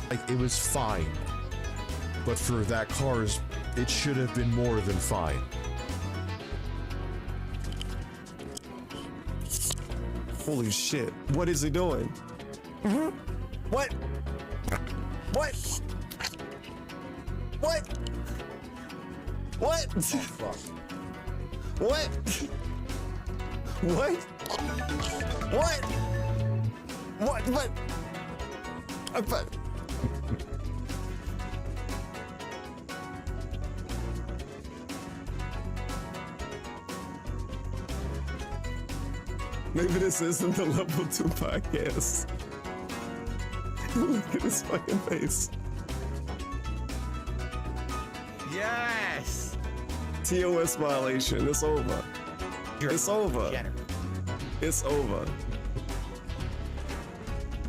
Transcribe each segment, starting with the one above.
Like, it was fine. But for that cars, it should have been more than fine. Holy shit. What is he doing? What? What? What? What? Oh, fuck. What? What? What? What? What? Maybe this isn't the level 2 podcast. Look at his fucking face. Yes! TOS violation. It's over. It's over. It's over.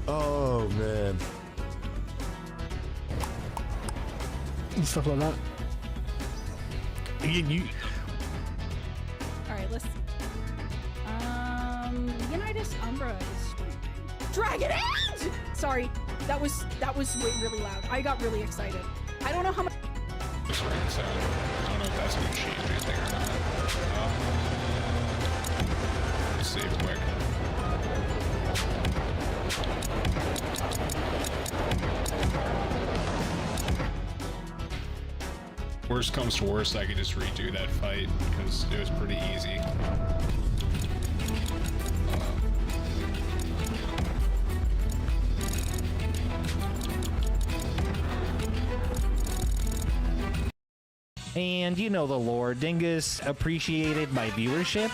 Oh, man. Stuff like that. Alright, let's see. Unitas Umbra is Dragon Age! Sorry, that was really loud. I got really excited. I don't know how much. I don't know if that's gonna change anything or not. Let's save quick. Worst comes to worst, I could just redo that fight because it was pretty easy. And you know the lore, Dingus appreciated my viewership,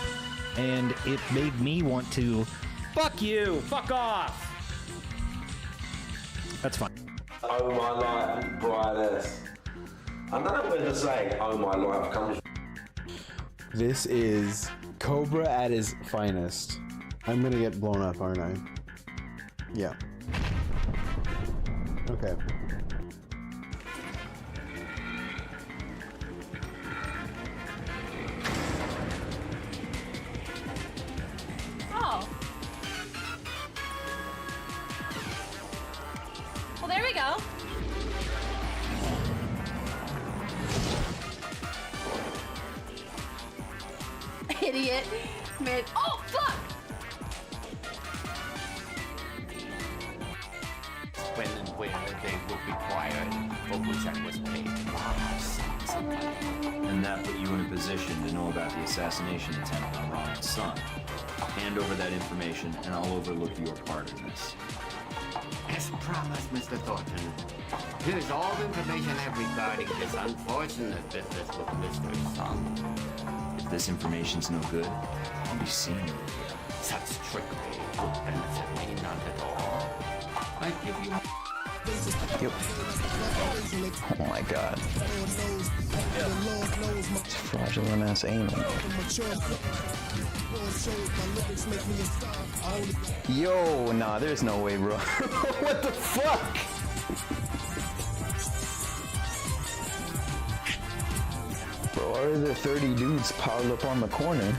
and it made me want to fuck you, fuck off. That's fine. Oh my life, brightest. I don't know what to say. Oh my life comes. This is Cobra at his finest. I'm gonna get blown up, aren't I? Yeah. Okay. Oh. Well, there we go. Idiot. Mid. Oh, fuck! When and where they will be required, for which I was paid And that put you in a position to know about the assassination attempt on Ron's son. Hand over that information, and I'll overlook your part in this. As promised, Mr. Thornton, here is all the information I have regarding this unfortunate business with Mr. Son. If this information's no good, I'll be seeing you. Such trickery will benefit me not at all. I give you... Yep. Oh my god. It's fraudulent ass aiming. Yo, nah, there's no way, bro. What the fuck? Bro, why are there 30 dudes piled up on the corner?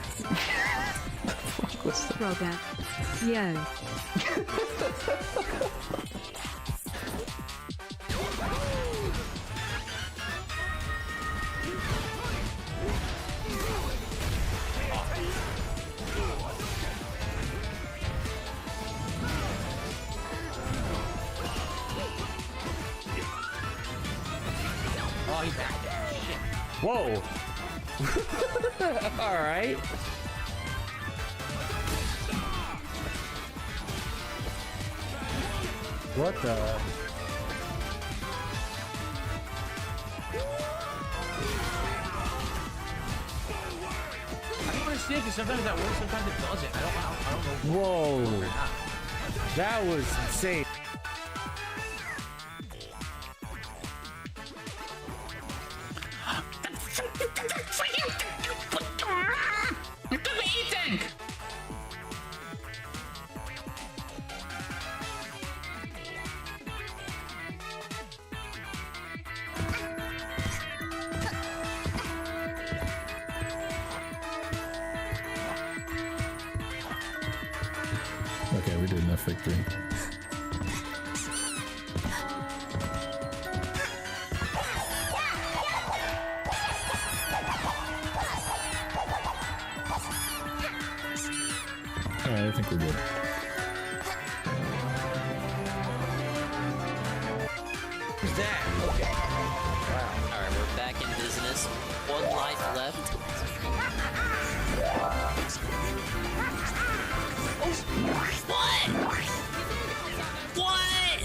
The fuck was that? Robert. Yo. Oh, he's back there. Shit. Whoa. All right. What the? I don't understand because sometimes that works, sometimes it doesn't. I don't know. Whoa. That was insane. Okay, we did enough victory. think we're good. Who's that? Okay. Wow. Alright, we're back in business. One life left. What?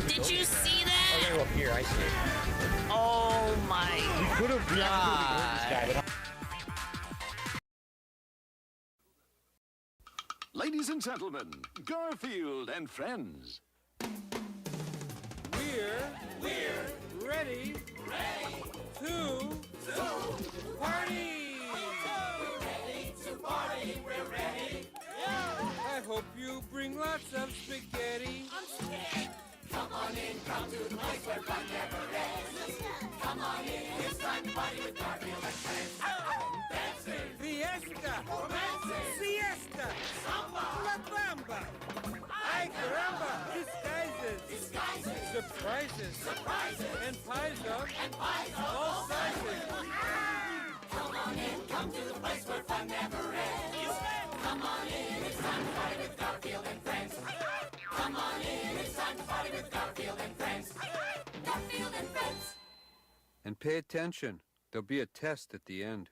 Did you see that? Okay, well, here, I see it. Oh my God. Ladies and gentlemen, Garfield and friends. We're ready to party. We're ready. I hope you bring lots of spaghetti. I'm scared. Come on in, come to the place where fun never ends. Come on in, it's time to party with Garfield and friends. Dancing, fiesta, romancing, siesta, samba, la bamba. Ay caramba, disguises, surprises, and pies of all sizes. Come on in, come to the place where fun never ends. Come on in, it's time to party with Garfield and friends. Come on in, it's time to party with Garfield and friends. Garfield and friends. And pay attention. There'll be a test at the end.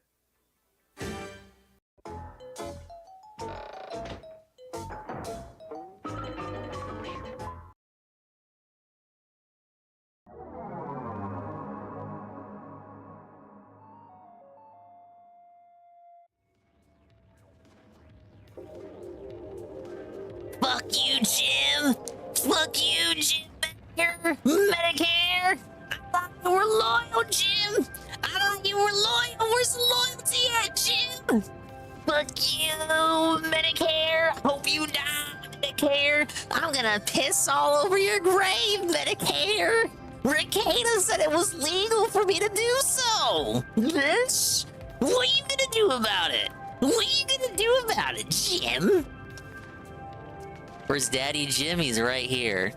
Fuck you, Jim! Fuck you, Jim! Medicare! I thought you were loyal, Jim! I thought you were loyal! Where's the loyalty at, Jim? Fuck you, Medicare! Hope you die, Medicare! I'm gonna piss all over your grave, Medicare! Ricada said it was legal for me to do so! Bitch! What are you gonna do about it? What are you gonna do about it, Jim? Where's Daddy Jim? He's right here.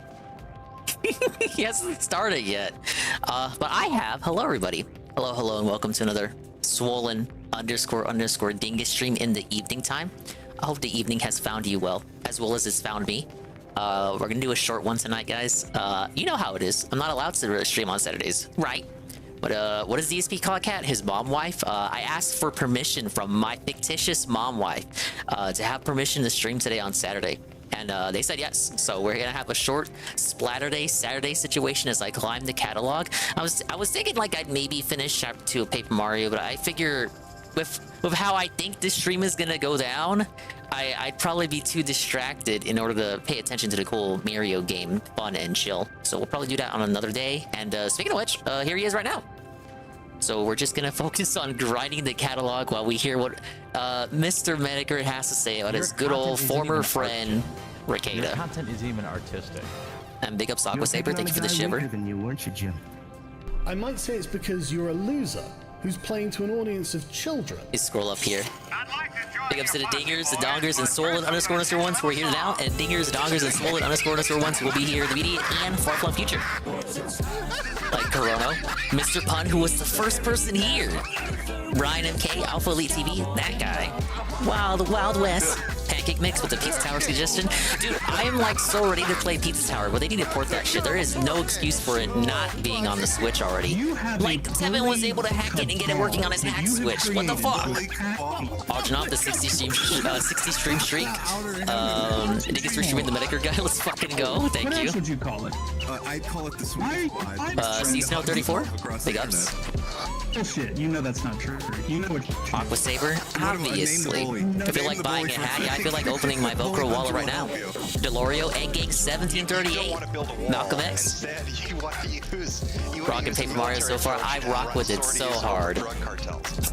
He hasn't started yet. But I have. Hello, everybody. Hello, and welcome to another swollen _ dingus stream in the evening time. I hope the evening has found you well as it's found me. We're gonna do a short one tonight, guys. You know how it is. I'm not allowed to stream on Saturdays, right? But what does DSP call a cat? His mom wife? I asked for permission from my fictitious mom wife to have permission to stream today on Saturday. And they said yes, so we're gonna have a short Splatterday Saturday situation as I climb the catalog. I was thinking like I'd maybe finish Chapter 2 of Paper Mario, but I figure with how I think this stream is gonna go down, I'd probably be too distracted in order to pay attention to the cool Mario game, fun and chill. So we'll probably do that on another day. And speaking of which, here he is right now. So we're just gonna focus on grinding the catalog while we hear what Mr. Metokur has to say about his good old former friend, Ricada. Your content is even artistic. And big ups to Aqua Saber, thank you for the shiver. Than you, weren't you, Jim? I might say it's because you're a loser who's playing to an audience of children. You scroll up here. Big ups to the dingers, the dongers, and swollen __1s who are here now, and dingers, dongers, and swollen __1s who will be here in the immediate and far-flung future. Like Corono, Mr. Pun, who was the first person here. Ryan MK, Alpha Elite TV, that guy. Wild West. Pancake Mix with the Pizza Tower suggestion. Dude, I am like so ready to play Pizza Tower, but they need to port that shit. There is no excuse for it not being on the Switch already. Like, Tevin was able to hack it and get it working on his hack Switch. What the fuck? Arching off the 60 stream streak. Niggas for streaming the Metokur guy. Let's fucking go. Thank you. What else would you call it? I'd call it the Swedish Snow 34. Big ups. Bullshit. You know that's not true. You know what. Aqua Saber, obviously. I feel like buying a hat. Yeah, I feel like opening my Velcro wallet right now. Delorio, Endgame 1738. Malcolm X. Rockin' Paper Mario so far. I rock with it so hard.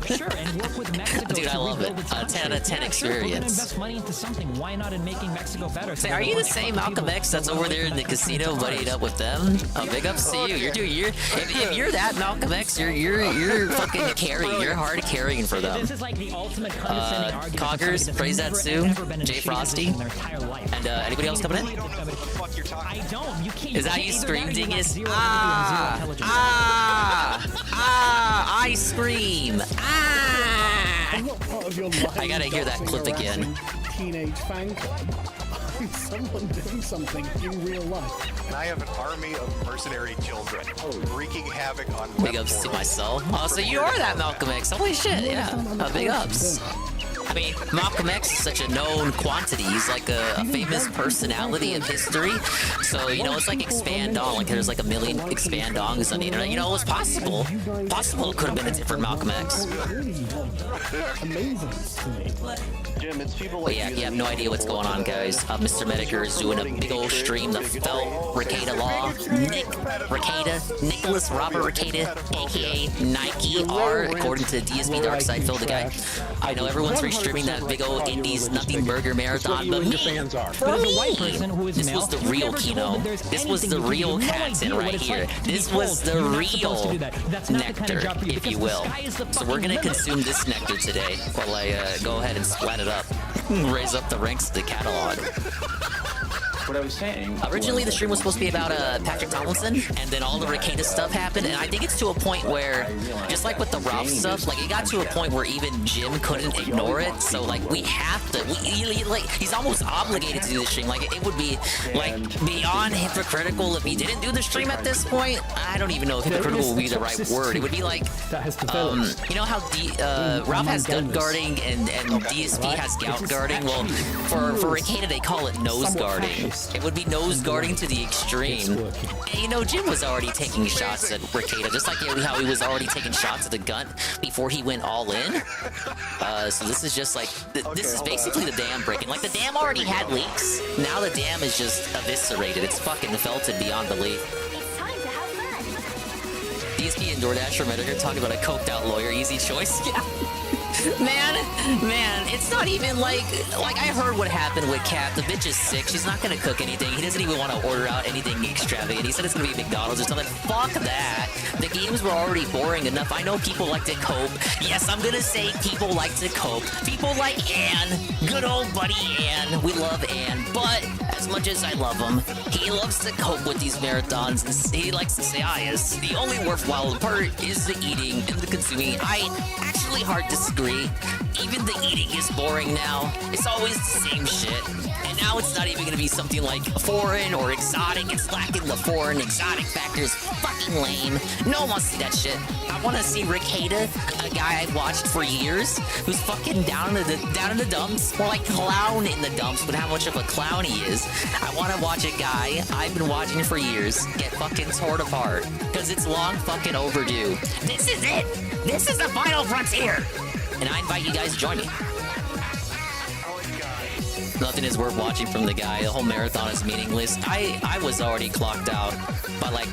Sure, and work with Mexico. Dude, I love it. 10 out of 10 experience. Invest money into something. Why not in making Mexico better? Say, are you the same Malcolm X that's over there in the casino, buddied up with them? Oh, big ups to you. If you're that Malcolm X, you're fucking carrying. You're hard carrying for them. This is like the ultimate condescending argument. Coggers, Praisatsu, Jay Frosty, and anybody else coming in? I don't. You can't. Is that you scream, dingus? I scream. of your life. I gotta hear that clip again. Teenage fan club. Someone doing something in real life. And I have an army of mercenary children wreaking havoc on Big ups to myself. Oh, so you are that Malcolm X. Holy shit, yeah. Big ups. I mean, Malcolm X is such a known quantity. He's like a famous personality of history. So, you know, it's like expand on. Like, there's like a million expand ons on the internet. You know, it was possible. Possible it could have been a different Malcolm X. Amazing to me. Jim, it's people But yeah, you have no idea what's going on, guys. Mr. Metokur is doing a big old stream. The Felt Rekieta Law, Nick Rekieta, Nicholas Robert Rekieta, aka Nike R, according to DSB Darkside Phil the guy. I know everyone's restreaming that big old Indies Nothing Burger Marathon, but me, for me, this was the real Kino. This was the real Katzen right here. This was the real nectar, if you will. So we're gonna consume this nectar today while I go ahead and splat it up, raise up the ranks of the catalog. What I was saying. Originally, the stream was supposed to be about Patrick Tomlinson, and then all the Rekieta stuff happened, and I think it's to a point where, just like with the Ralph stuff, like it got to a point where even Jim couldn't ignore it. So like we have to, he's almost obligated to do the stream. Like it would be like beyond hypocritical if he didn't do the stream at this point. I don't even know if hypocritical would be the right word. It would be like, you know how Ralph has gut guarding and DSP has gout guarding. Well, for Rekieta they call it nose guarding. It would be nose guarding to the extreme. And you know, Jim was already taking shots at Rekieta, just like how he was already taking shots at the gun before he went all in. So this is just like, this is basically the dam breaking. Like the dam already had leaks. Now the dam is just eviscerated. It's fucking felted beyond belief. DSP and DoorDash or Metokur talking about a coked out lawyer, easy choice. Yeah. Man, it's not even like I heard what happened with Kat. The bitch is sick. She's not gonna cook anything. He doesn't even want to order out anything extravagant. He said it's gonna be McDonald's or something. Fuck that. The games were already boring enough. I know people like to cope. Yes, I'm gonna say people like to cope. People like Ann. Good old buddy Ann. We love Ann. But as much as I love him, he loves to cope with these marathons. And he likes to say, yes, the only worthwhile part is the eating and the consuming. I actually hard disagree. Even the eating is boring now. It's always the same shit. And now it's not even gonna be something like foreign or exotic. It's lacking the foreign exotic factors. Fucking lame. No one wants to see that shit. I wanna see Rekieta, a guy I've watched for years, who's fucking down in the dumps. Or like clown in the dumps, but how much of a clown he is. I wanna watch a guy I've been watching for years get fucking torn apart. Cause it's long fucking overdue. This is it! This is the final frontier! And I invite you guys to join me. Nothing is worth watching from the guy. The whole marathon is meaningless. I was already clocked out by like,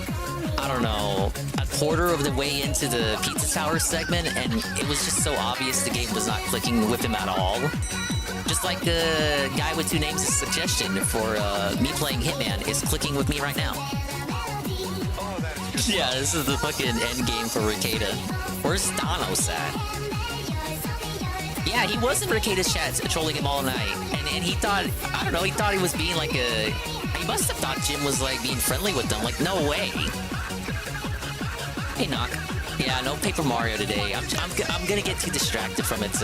I don't know, a quarter of the way into the Pizza Tower segment, and it was just so obvious the game was not clicking with him at all. Just like the guy with two names' suggestion for me playing Hitman is clicking with me right now. Yeah, this is the fucking end game for Rekieta. Where's Thanos at? Yeah, he was in Rekieta's chat trolling him all night. And he thought, I don't know, he thought he was being like a... He must have thought Jim was like being friendly with them. Like, no way. Hey, Knock. Yeah, no Paper Mario today. I'm gonna get too distracted from it.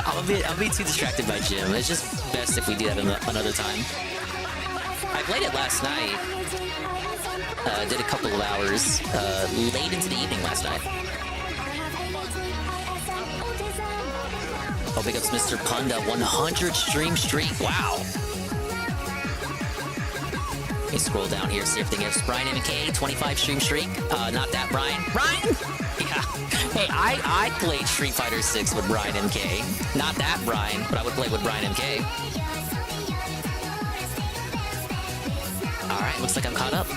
I'll be too distracted by Jim. It's just best if we do that another time. I played it last night. Did a couple of hours late into the evening last night. Oh, big ups Mr. Punda, 100 stream streak. Wow. Let me scroll down here, see everything else. Brian MK, 25 stream streak. Not that Brian. Brian? Yeah. Hey, I played Street Fighter 6 with Brian MK. Not that Brian, but I would play with Brian MK. Alright, looks like I'm caught up.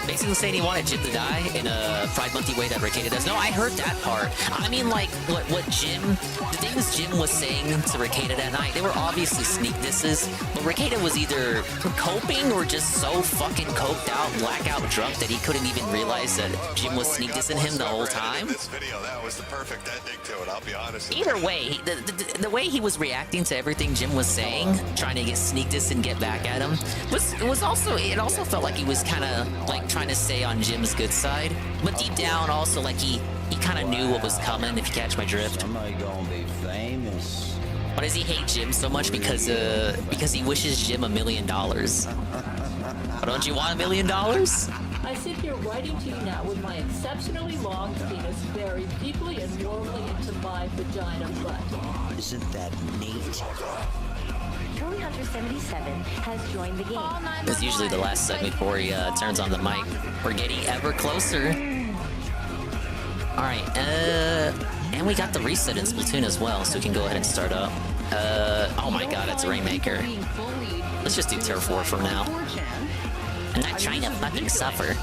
Basically saying he wanted Jim to die in a Pride Month-y way that Rekieta does. No, I heard that part. I mean, like, what Jim... The things Jim was saying to Rekieta that night, they were obviously sneak disses, but Rekieta was either coping or just so fucking coked out, blackout drunk that he couldn't even realize that Jim was sneak dissing him the whole time. This video, that was the perfect ending to it, I'll be honest. Either way, the way he was reacting to everything Jim was saying, trying to get sneak diss and get back at him, it also felt like he was kind of like trying to stay on Jim's good side, but deep down also like he kind of knew what was coming, if you catch my drift. Why does he hate Jim so much? Because he wishes Jim $1 million. Why don't you want $1 million? I sit here writing to you now with my exceptionally long penis buried deeply and warmly into my vagina butt. Isn't that neat? Tony Hunter 77 has joined the game. It's usually the last segment before he turns on the mic. We're getting ever closer. All right, and we got the reset in Splatoon as well, so we can go ahead and start up. Oh my God, it's Rainmaker. Let's just do Tier 4 for now. I'm not trying to fucking suffer.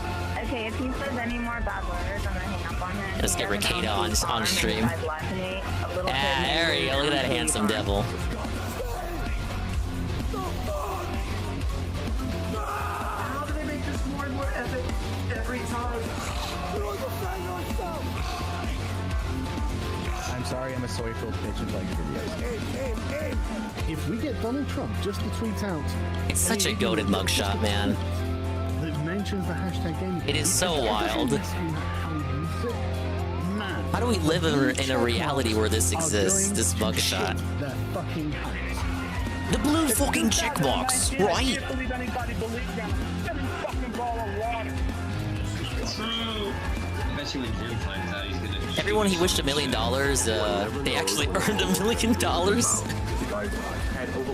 Okay, if he says any more bad words, I'm gonna hang up on him. Let's get Ricada on stream. Ah, there you go. Look at that handsome devil. How do they make this more and more epic every time? I'm sorry, I'm a soy-filled bitch and like videos. If we get Donald Trump just to tweet out, It's such a goated mugshot, man. that mentions the hashtag game. It is so wild. How do we live in a reality where this exists, this mugshot? The blue fucking checkbox, right? Everyone he wished $1 million, they actually earned $1 million.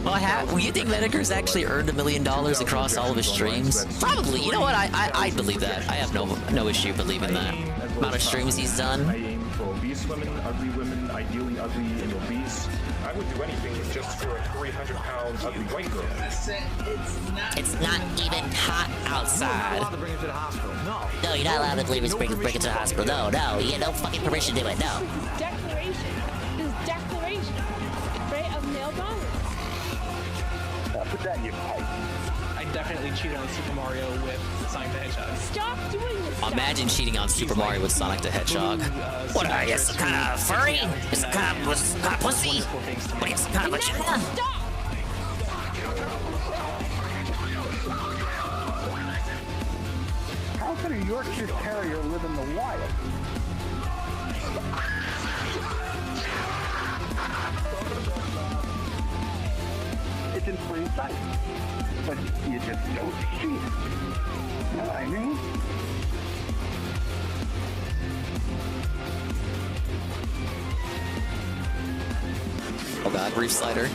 Well, you think Metokur's actually earned $1 million across all of his streams? Probably. You know what? I believe that. I have no issue believing that. Amount of streams he's done. I aim for obese women, ugly women, ideally ugly and obese. I would do anything just for a 300-pound ugly white girl. It's not even hot outside. You're not allowed to bring her to the hospital. No. No, you're not allowed to bring it to the hospital. No, you get no fucking permission to do it. No. Declaration. This declaration, right, of male dominance. Put that in your pipe. I definitely cheat on Super Mario with Sonic the Hedgehog. Stop doing this stuff. Imagine cheating on Super Mario with Sonic the Hedgehog. What are you, some kind of furry? Some kind of pussy? What are you, some kind of vagina? How can a Yorkshire Terrier live in the wild? It's in plain sight, but you just don't see it. You know what I mean? Oh God, Reef Slider.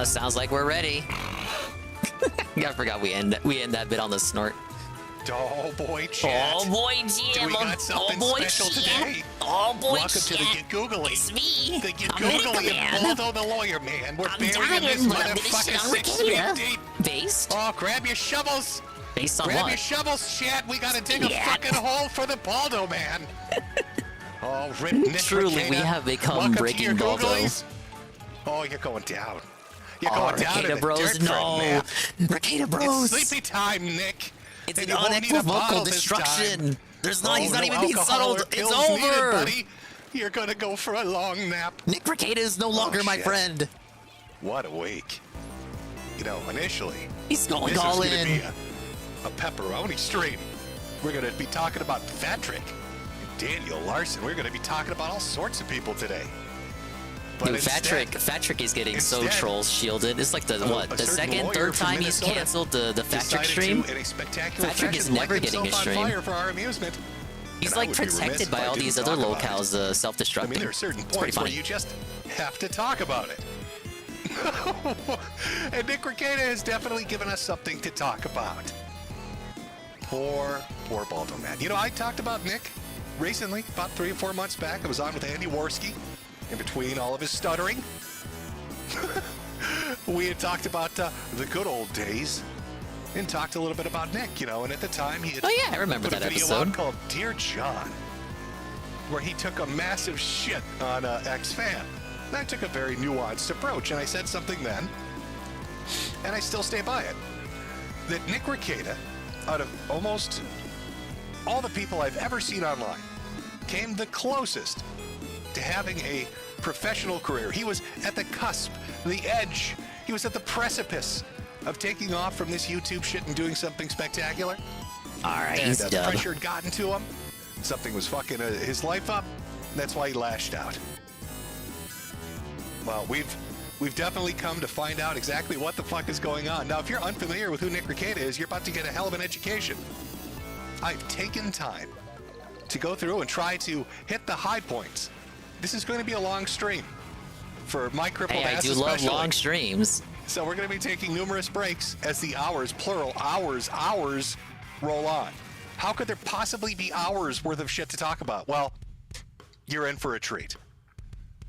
Sounds like we're ready. I forgot we end that bit on the snort. Oh boy, chat. Oh boy, Jim. We got something special today. Oh boy, Welcome to the Get Googly. It's me. The Get I'm Googly Metokur, and man. Baldo the lawyer, man. We're I'm buried in dying, this but I'm gonna motherfucker shit on 6 feet Ricada. deep. Based? Oh, grab your shovels. Based on grab what? your shovels, chat. We gotta dig a Yeah. fucking hole for the Baldo, man. Oh, rip Nick Truly, Ricada. we have become Welcome Breaking to your Baldo. Googlies. Oh, you're going down. You're Oh, going down in Ricada the Bros, dirt for a no. nap. Ricada Bros. It's sleepy time, Nick. It's And an you won't need a bottle unequivocal this destruction. time. He's not no even being alcohol or settled. It's pills needed, over. buddy. You're gonna go for a long nap. Nick Ricada is no longer my shit. friend. What a week. You know, initially, He's going this all was gonna in. be a pepperoni stream. We're gonna be talking about Patrick, Daniel Larson. We're gonna be talking about all sorts of people today. But Dude, Patrick is getting so troll shielded. It's like the second, third time he's canceled the Patrick stream. Patrick is never getting a stream. For our amusement. He's And I like would be remiss protected if by I all didn't these other talk about locales it. self-destructing. I mean, there are certain It's pretty points where funny. you just have to talk about it. And Nick Ricada has definitely given us something to talk about. Poor Baldo, man. You know, I talked about Nick recently, about 3 or 4 months back. I was on with Andy Worski in between all of his stuttering. We had talked about the good old days and talked a little bit about Nick, you know, and at the time he had Oh, yeah, I remember put that a video episode. out called Dear John, where he took a massive shit on an ex-fan. And I took a very nuanced approach, and I said something then, and I still stay by it, that Nick Ricada, out of almost all the people I've ever seen online, came the closest to having a professional career. He was at the cusp, the edge. He was at the precipice of taking off from this YouTube shit and doing something spectacular. All right, And he's the done. pressure had gotten to him. Something was fucking his life up. That's why he lashed out. Well, we've definitely come to find out exactly what the fuck is going on. Now, if you're unfamiliar with who Nick DisgrACEd is, you're about to get a hell of an education. I've taken time to go through and try to hit the high points. This is going to be a long stream for my crippled ass. I do love especially. long streams. So we're going to be taking numerous breaks as the hours, plural, hours roll on. How could there possibly be hours worth of shit to talk about? Well, you're in for a treat.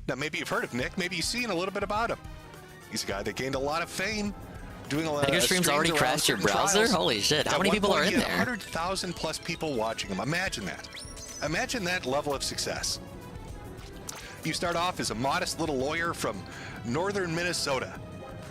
Now, maybe you've heard of Nick. Maybe you've seen a little bit about him. He's a guy that gained a lot of fame doing a lot of your stream's already crashed your browser? trials. Holy shit. How At many one people point, are in he had there? 100,000 plus people watching him. Imagine that. Imagine that level of success. You start off as a modest little lawyer from northern Minnesota.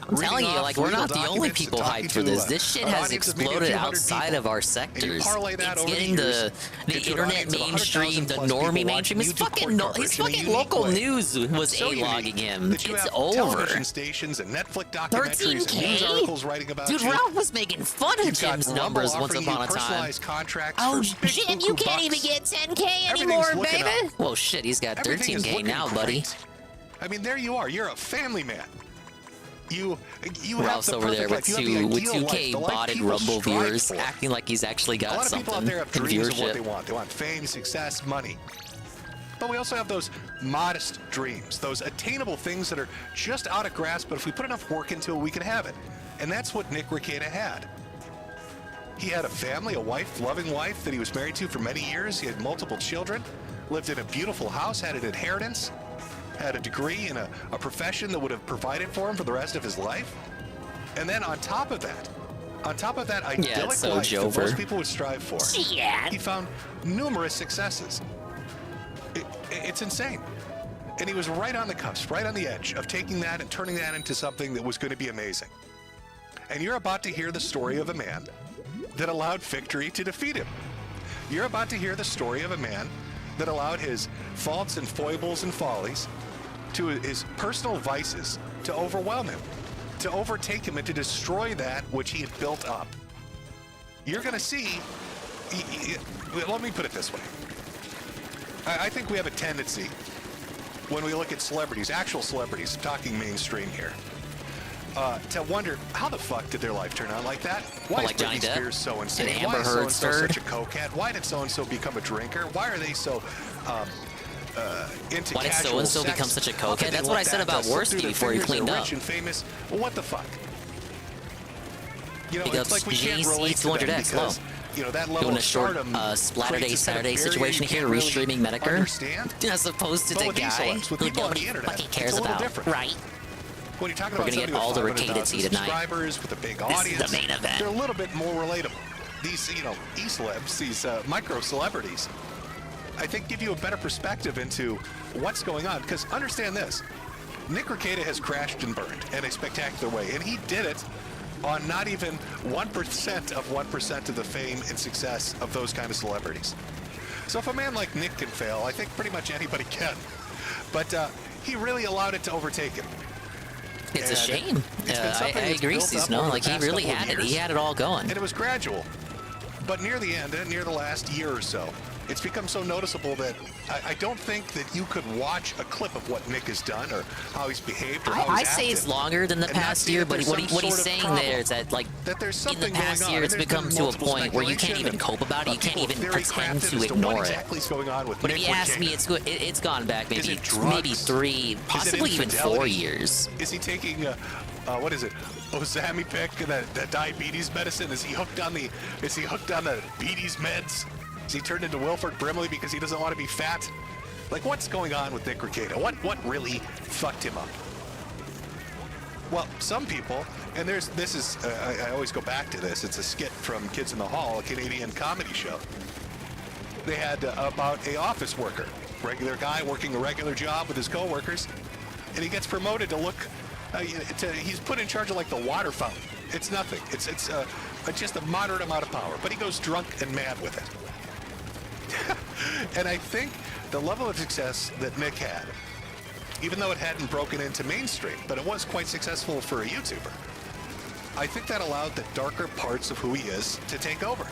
I'm telling you, like, we're not the only documents people and talking hyped for to, this. This shit an has audience of maybe a exploded few hundred outside people. of our And you sectors. parlay that It's over getting the years the into an internet audience of mainstream, the 100,000 plus normie people mainstream. His watching YouTube fucking, court his coverage in a fucking unique local way. news was So unique A-logging him. that you It's have over. television stations and Netflix documentaries and news 13K? articles writing about Dude, you. Ralph was making fun of You've got Jim's Rumble numbers once offering upon you a time. personalized contracts Oh, for big Jim, you buku can't even bucks. get 10K Everything's anymore, looking baby. up. Well, shit, he's got Everything is 13K looking now, buddy. great. I mean, there you are. You're a family man. You Ralph's have the over there with perfect life. You have the ideal 2K life, the life botted people Rumble strive viewers, for. acting like he's actually A got lot of people out something there have in dreams of what they viewership. want. They want fame, success, money. But we also have those modest dreams, those attainable things that are just out of grasp, but if we put enough work into it, we can have it. And that's what Nick DisgrACEd had. He had a family, a wife, loving wife that he was married to for many years. He had multiple children, lived in a beautiful house, had an inheritance, had a degree in a profession that would have provided for him for the rest of his life. And then on top of that idyllic so life that Jover. most people would strive for, Yeah. he found numerous successes. It's insane. And he was right on the cusp, right on the edge of taking that and turning that into something that was going to be amazing. And you're about to hear the story of a man that allowed victory to defeat him. You're about to hear the story of a man that allowed his faults and foibles and follies, to his personal vices, to overwhelm him, to overtake him, and to destroy that which he had built up. You're going to see, let me put it this way. I think we have a tendency, when we look at celebrities, actual celebrities, talking mainstream here, to wonder, how the fuck did their life turn out like that? Why Like is Johnny Britney Depp? Spears so insane? And Why Amber is Heard's so-and-so third? such a cokehead? Why did so-and-so become a drinker? Why are they so into Why did casual so-and-so sex? become such a How could cokehead? they That's what I let said that about slip Worski through their before he fingers? cleaned They're up. rich and famous. Well, what the fuck? You know, Big it's ups, like we can't JC relate to them 200X, because, low. you know, that level Doing a of short stardom Splatterday creates a kind of Saturday barrier situation you here, can't really restreaming Metokur. understand. As opposed to But the with these guy celebs, with who people on nobody the internet, fucking it's cares a little about. different. Right. When you're talking We're about gonna get somebody all the with Ricada 500,000 tea tonight. subscribers with a big This is audience, the main event. they're a little bit more relatable. These, you know, e-celebs, these micro celebrities, I think give you a better perspective into what's going on. Because understand this, Nick DisgrACEd has crashed and burned in a spectacular way, and he did it on not even 1% of 1% of the fame and success of those kind of celebrities. So if a man like Nick can fail, I think pretty much anybody can. But he really allowed it to overtake him. It's a And shame. it's been I something that's agree, built up Snow. over the Like, he past really couple of had it. He years. had it all going. And it was gradual. But near the end, near the last year or so, it's become so noticeable that I don't think that you could watch a clip of what Nick has done or how he's behaved or how I he's say it's acted longer than the and not past see year, that but there's what some he's sort of saying problem. there is that, like, That there's in the something past going on. year, And it's there's become been to a multiple point where you can't speculation even cope about it. You can't people even very pretend crafted to as ignore what it. exactly is going on with But Nick if you ask me, DisgrACEd. it's gone back Is maybe it drugs? 3, possibly even 4 infidelity? years. Is he taking what is it, Ozempic, that diabetes medicine? Is he hooked on the diabetes meds? Is he turned into Wilford Brimley because he doesn't want to be fat? Like, what's going on with Nick DisgrACEd? What really fucked him up? Well, some people, and I always go back to this. It's a skit from Kids in the Hall, a Canadian comedy show. They had about a office worker, regular guy working a regular job with his coworkers, and he gets promoted to look. He's put in charge of like the water fountain. It's nothing. It's just a moderate amount of power, but he goes drunk and mad with it. And I think the level of success that Nick had, even though it hadn't broken into mainstream, but it was quite successful for a YouTuber, I think that allowed the darker parts of who he is to take over.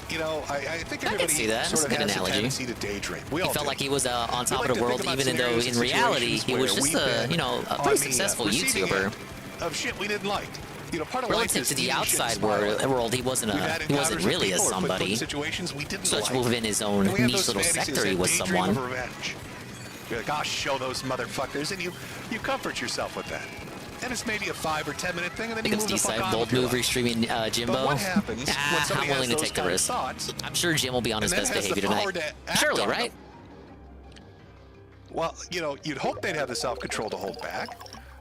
You know, I think I can everybody see that. That's sort a of good has analogy. a tendency to daydream. We He all felt do. like he was on top We of the like world, to think even about though scenarios in and reality situations he was where just we've a, been you know, a on pretty the, successful receiving YouTuber. end of shit we didn't like. You know, part of life Relative is to the eating shit outside and world, he wasn't We've had he wasn't encounters with really a people or put somebody. in situations we didn't Such like. within his own And we have niche those little fantasies sector, he that was daydream someone. of revenge. You're like, I'll show those motherfuckers, and you comfort yourself with that. And it's maybe a 5 or 10 minute thing, and then Think you of move the fuck D-side on bold with your move life. streaming Jimbo. But what happens when somebody I'm willing has to those take the kind of risk. thoughts, I'm sure Jim will be on his and best then has behavior the power tonight. to act Surely, on right? them? Well, you know, you'd hope they'd have the self-control to hold back.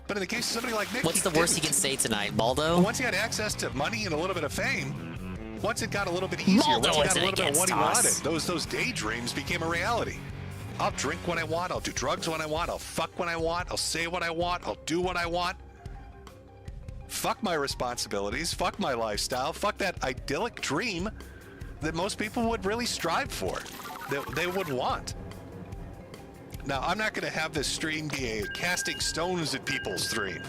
But in the case of somebody like Nick, What's the worst he can say tonight, Baldo? Once he had access to money and a little bit of fame, once it got a little bit easier, Baldo once he got a isn't little bit of what he against wanted, us. those daydreams became a reality. I'll drink when I want, I'll do drugs when I want, I'll fuck when I want, I'll say what I want, I'll do what I want. Fuck my responsibilities, fuck my lifestyle, fuck that idyllic dream that most people would really strive for, that they would want. Now, I'm not going to have this stream be a casting stones at people's stream.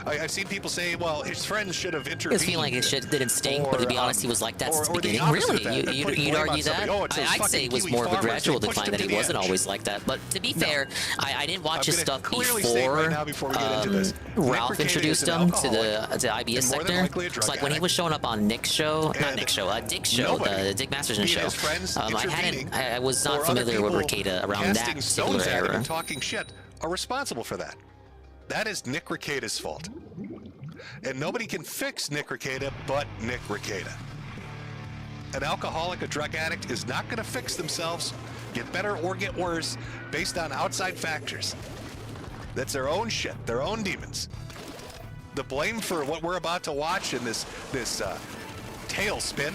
I've seen people say, well, his friends should have intervened. It's feeling like his shit didn't stink, but to be honest, he was like that since the beginning. opposite Really? of that, putting You'd blame on argue that? somebody. Oh, it's those I'd say fucking it was Kiwi more of a farmers, gradual they pushed decline him that to he the wasn't edge. always like that. But to be fair, I didn't watch his I'm stuff gonna clearly state before, right now before we get into this. Ralph Nick introduced Ricciardi is an him to the alcoholic IBS and more than sector. likely a drug It's like when he addict. was showing up on Nick's show, not And Nick's show, Dick's show, nobody, the Dick Masterson be it show. his friends I was not or other familiar with people Ricciardi around that casting particular stones at him era. and talking shit are responsible for that. That is Nick Ricciardi's fault. And nobody can fix Nick Ricciardi but Nick Ricciardi. An alcoholic, a drug addict is not going to fix themselves, get better or get worse based on outside factors. That's their own shit, their own demons. The blame for what we're about to watch in this tailspin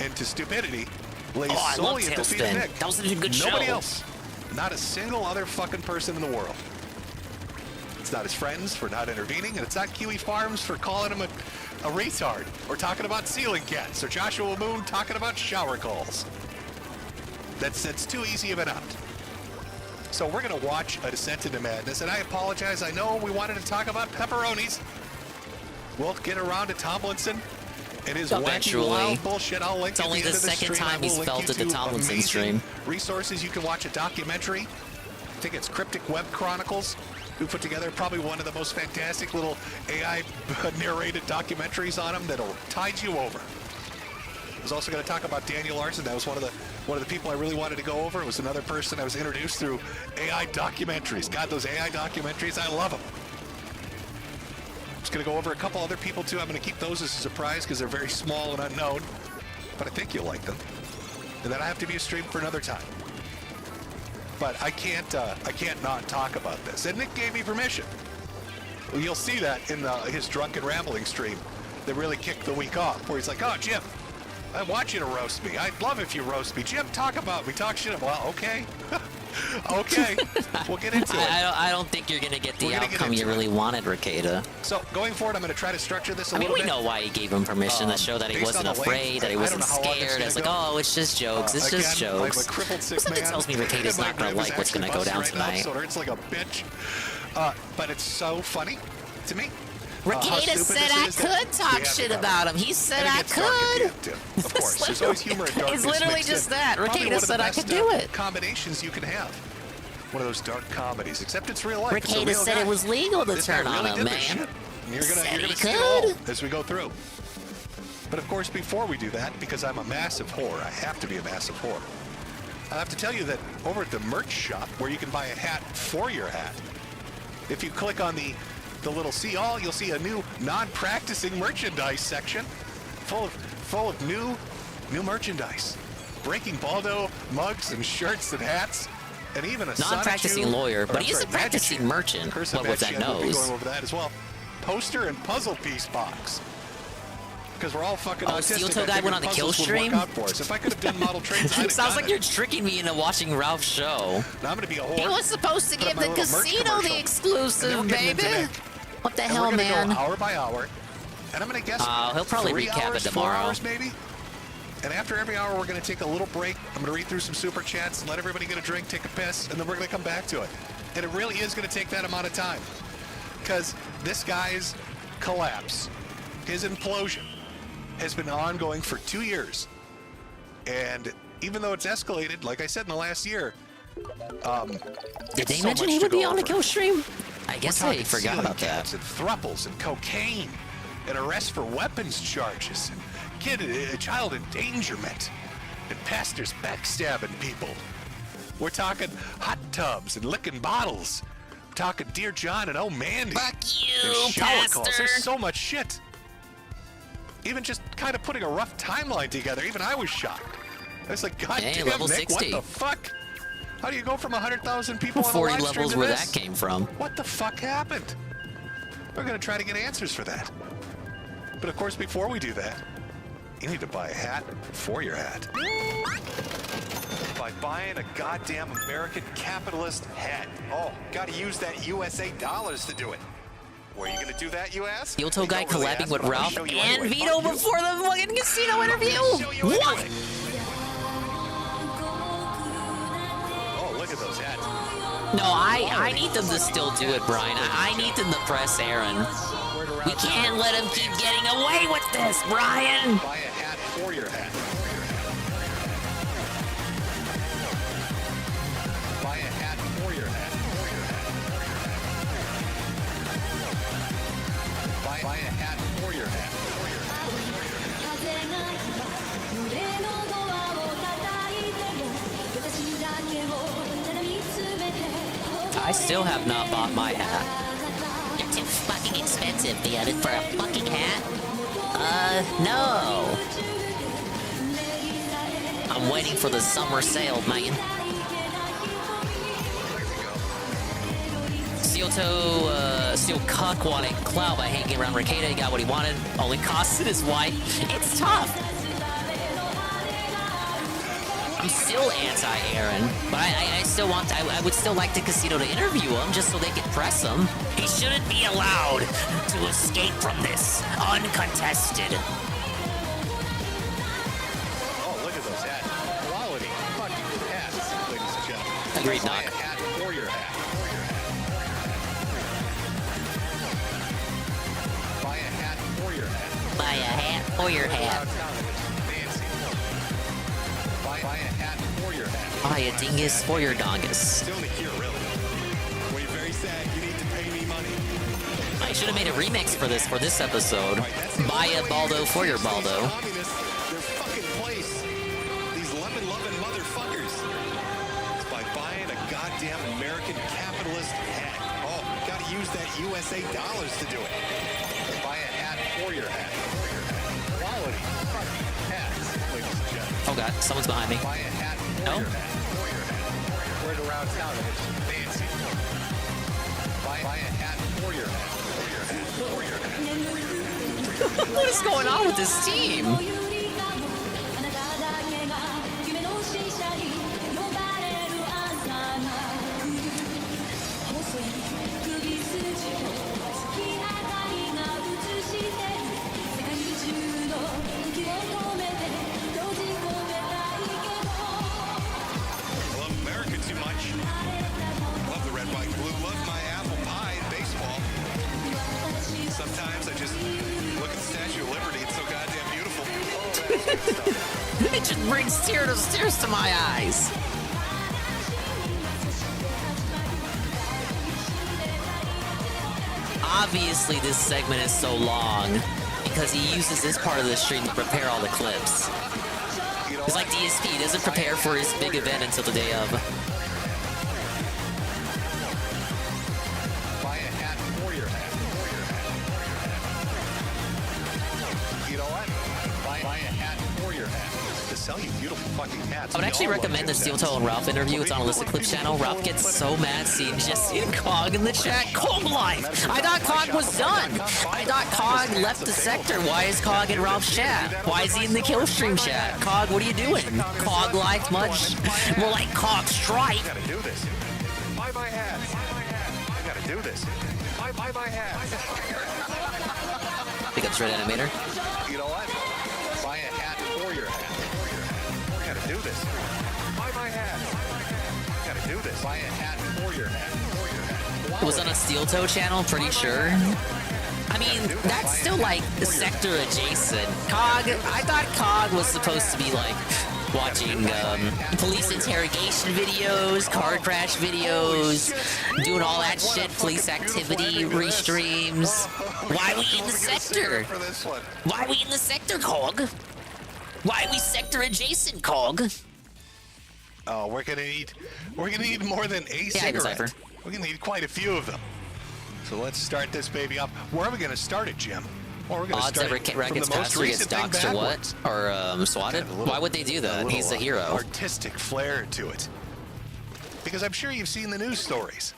into stupidity lays Oh, I love solely at the feet of Tailspin. Nick. That was such a good show. Nobody else. Not a single other fucking person in the world. It's not his friends for not intervening, and it's not Kiwi Farms for calling him a retard, or talking about ceiling cats, or Joshua Moon talking about shower calls. That's too easy of an out. So we're going to watch a descent into madness, and I apologize. I know we wanted to talk about pepperonis. We'll get around to Tomlinson and his wacky, Eventually. wild bullshit. I'll link It's at only the end the of the second stream. I time will he's link felt you at the to Tomlinson amazing stream. resources. You can watch a documentary. I think it's Cryptic Web Chronicles, who put together probably one of the most fantastic little AI narrated documentaries on him that'll tide you over. I was also going to talk about Daniel Larson. That was one of the people I really wanted to go over. It was another person I was introduced through AI documentaries. God, those AI documentaries, I love them. I'm just going to go over a couple other people too. I'm going to keep those as a surprise because they're very small and unknown, but I think you'll like them. And then I have to be a stream for another time. But I can't not talk about this. And Nick gave me permission. Well, you'll see that in his drunken rambling stream that really kicked the week off, where he's like, "Oh, Jim, I want you to roast me. I'd love if you roast me. Jim, talk about me. Talk shit." Well, okay. Okay. We'll get into it. I don't think you're going to get the We're gonna get outcome you into really wanted, Ricciardi. So going forward, I'm going to try to structure this a I mean, little we bit. know why he gave him permission to show that he based wasn't on the afraid, length, that he I wasn't don't know how long it's scared. It's like, gonna go. oh, it's just jokes. It's just Again, jokes. I'm a crippled sick Something man. tells me Ricciardi's My not going to rib is like what's going to actually go down busted right now, tonight. so it hurts like a bitch. But it's so funny to me. Ricciardi said I could talk shit about him. He said I could. Of course, there's always humor and darkness. It's literally mixed just in. that. Probably Ricciardi one of the said I best, could do it. Combinations you can have. One of those dark comedies, except it's real life. It's a Ricciardi real said guy. it was legal to This guy turn on really him, did this man. shit. And you're Said gonna he see it all could. as we go through. But of course, before we do that, because I'm a massive whore, I have to be a massive whore. I have to tell you that over at the merch shop, where you can buy a hat for your hat, if you click on the little see all, you'll see a new non-practicing merchandise section full of new merchandise. Breaking Baldo mugs and shirts and hats, and even a Non-practicing lawyer, but he is a practicing merchant. What was that We'll be nose? going over that as well. Poster and puzzle piece box. Because we're all fucking autistic. Steel Toe I guy figured went on the kill puzzles would work stream? out for us. If I could have done model trains, I'd have Sounds done like it. you're tricking me into watching Ralph's show. Now I'm going to be a whore. He was supposed to Put up give my the little merch casino commercial. the And exclusive, then we're getting baby. into Nick. What the And hell, we're gonna man? go hour by hour. And I'm going to guess He'll probably 3 recap hours, it 4 tomorrow. hours maybe. And after every hour, we're going to take a little break. I'm going to read through some super chats, let everybody get a drink, take a piss, and then we're going to come back to it. And it really is going to take that amount of time. Because this guy's collapse, his implosion, has been ongoing for 2 years. And even though it's escalated, like I said in the last year, did they mention he would be on the kill stream? I guess I forgot about that. And thruples and cocaine and arrest for weapons charges and child endangerment and pastors backstabbing people. We're talking hot tubs and licking bottles. We're talking Dear John and Oh Mandy. Fuck you, There's shower calls. pastor. There's so much shit. Even just kind of putting a rough timeline together, even I was shocked. I was like, God damn, level Nick, 60. what the fuck? How do you go from 100,000 people on a 40 live stream levels to where this? that came from. What the fuck happened? We're going to try to get answers for that. But of course, before we do that, you need to buy a hat for your hat. By buying a goddamn American capitalist hat. Oh, gotta use that USA dollars to do it. Where are you gonna do that, you ask? Steel Toe guy Don't really collabing ask, with but I'll Ralph show you and anyway. Vito Fuck you. before the fucking casino interview? I'll show you What? anyway. Oh, look at those hats. No, I need them to still do it, Brian. I need them to press Aaron. We can't let him keep getting away with this, Brian. Buy a hat for your hat. Buy a hat for your hat. Buy a hat for your hat. I still have not bought my hat. You're too fucking expensive, Theodore, for a fucking hat. No. I'm waiting for the summer sale, man. Steel Cuck wanted clout by hanging around Ricada. He got what he wanted. Only costed his wife. It's tough. I'm still anti-Aaron, but I still want. I would still like the casino to interview him just so they could press him. He shouldn't be allowed to escape from this uncontested. Oh, look at those hats. Quality fucking hats, ladies and gentlemen. Agreed, Buy Doc. a hat for your hat. Buy a hat for your hat. Buy a hat for your hat. Fancy. Buy a hat for your hat. Buy a dingus for your dongus. It's only here, really. When you're very sad, you need to pay me money. I should have made a remix for this episode. Buy a Baldo for your Baldo. Communists, their fucking place. These lemon-loving motherfuckers. It's by buying a goddamn American capitalist hat. Oh, gotta use that USA dollars to do it. Buy a hat for your hat. Quality fucking hats, ladies and gentlemen. Oh god, someone's behind me. Buy a hat for No? your hat. Wear it around town and it's fancy. Buy a hat for your hat. For your hat. What is going on with this team? I love America too much. Love the red, white, blue. Love my apple pie and baseball. Sometimes I just look at the Statue of Liberty. It's so goddamn beautiful. Oh, that's good stuff. It just brings tears to my eyes. Obviously, this segment is so long because he uses this part of the stream to prepare all the clips. It's like DSP, he doesn't prepare for his big event until the day of. Buy a hat for your hat. You know what? Buy a hat for your hat. To sell you beautiful fucking hats. I would actually recommend the Steel Toe and Ralph interview. It's on Illicit Clips channel. Ralph gets so mad seeing Jesse and Cog in the chat. Cog life! I thought Cog was done! I thought Cog left the sector. Why is Cog in Ralph's chat? Why is he in the kill stream chat? Cog, what are you doing? Cog life much? More like Cog strife. I gotta do this. Buy my hats. I gotta do this. Buy my hats. Pick up Shred Animator. You know what? Buy a hat for your hat. I gotta do this. Buy my hat. I gotta do this. Buy a hat for your hat. It was on a Steel Toe channel, pretty sure. I mean, that's still like sector adjacent. Cog, I thought Cog was supposed to be like watching police interrogation videos, car crash videos, doing all that shit, police activity restreams. Why we in the sector? Why we in the sector, Cog? Why we sector adjacent, Cog? Oh, we're gonna need more than a cigarette. We're gonna need quite a few of them. So let's start this baby up. Where are we gonna start it, Jim? Or we're gonna Odds start ever it from gets the most faster gets recent thing doxxed or backwards. what? Or swatted? Why would they do that? He's a hero. Artistic flair to it. Because I'm sure you've seen the news stories.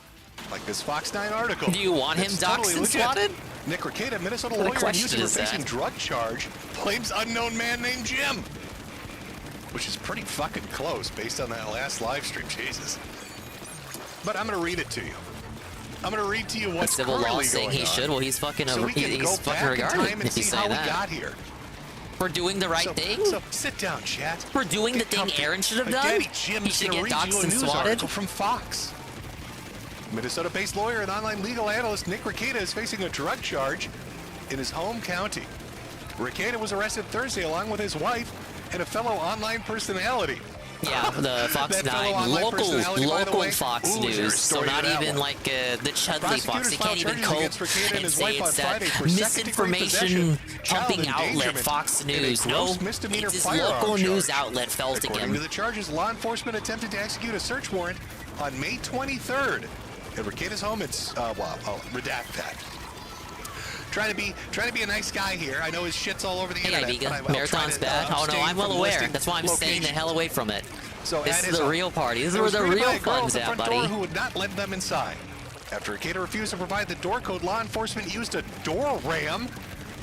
Like this Fox 9 article. Do you want him doxxed and swatted? Nick Rekieta, Minnesota What lawyer and question YouTuber is that? facing drug charge, blames unknown man named Jim. Which is pretty fucking close based on that last live stream, Jesus. But I'm gonna read it to you. I'm gonna read to you what's civil law currently saying going he on. should. Well, he's fucking So we can he's go fucking back in regarded time and if he's see how saying we that. got here. For doing the right thing? So sit down, chat. For doing the thing Aaron should have done? Daddy Jim He is should gonna get read you doxxed a and news swatted? article from Fox. Minnesota-based lawyer and online legal analyst Nick Rekieta is facing a drug charge in his home county. Rekieta was arrested Thursday along with his wife and a fellow online personality. Yeah, the Fox 9, local Fox News, so not even like the Chudley Fox. They can't even cope and say it's that misinformation pumping outlet Fox News. No, it's his local news outlet Felting According him. to the charges, law enforcement attempted to execute a search warrant on May 23rd at Rekieta's home. It's redact that. Trying to be a nice guy here. I know his shit's all over the internet. Hey, but Viga, Marathon's bad. Oh no, I'm well aware. That's why I'm staying the hell away from it. So this is the real party. This is where the real fun's at, buddy. Who would not let them inside. After Rekieta refused to provide the door code, law enforcement used a door ram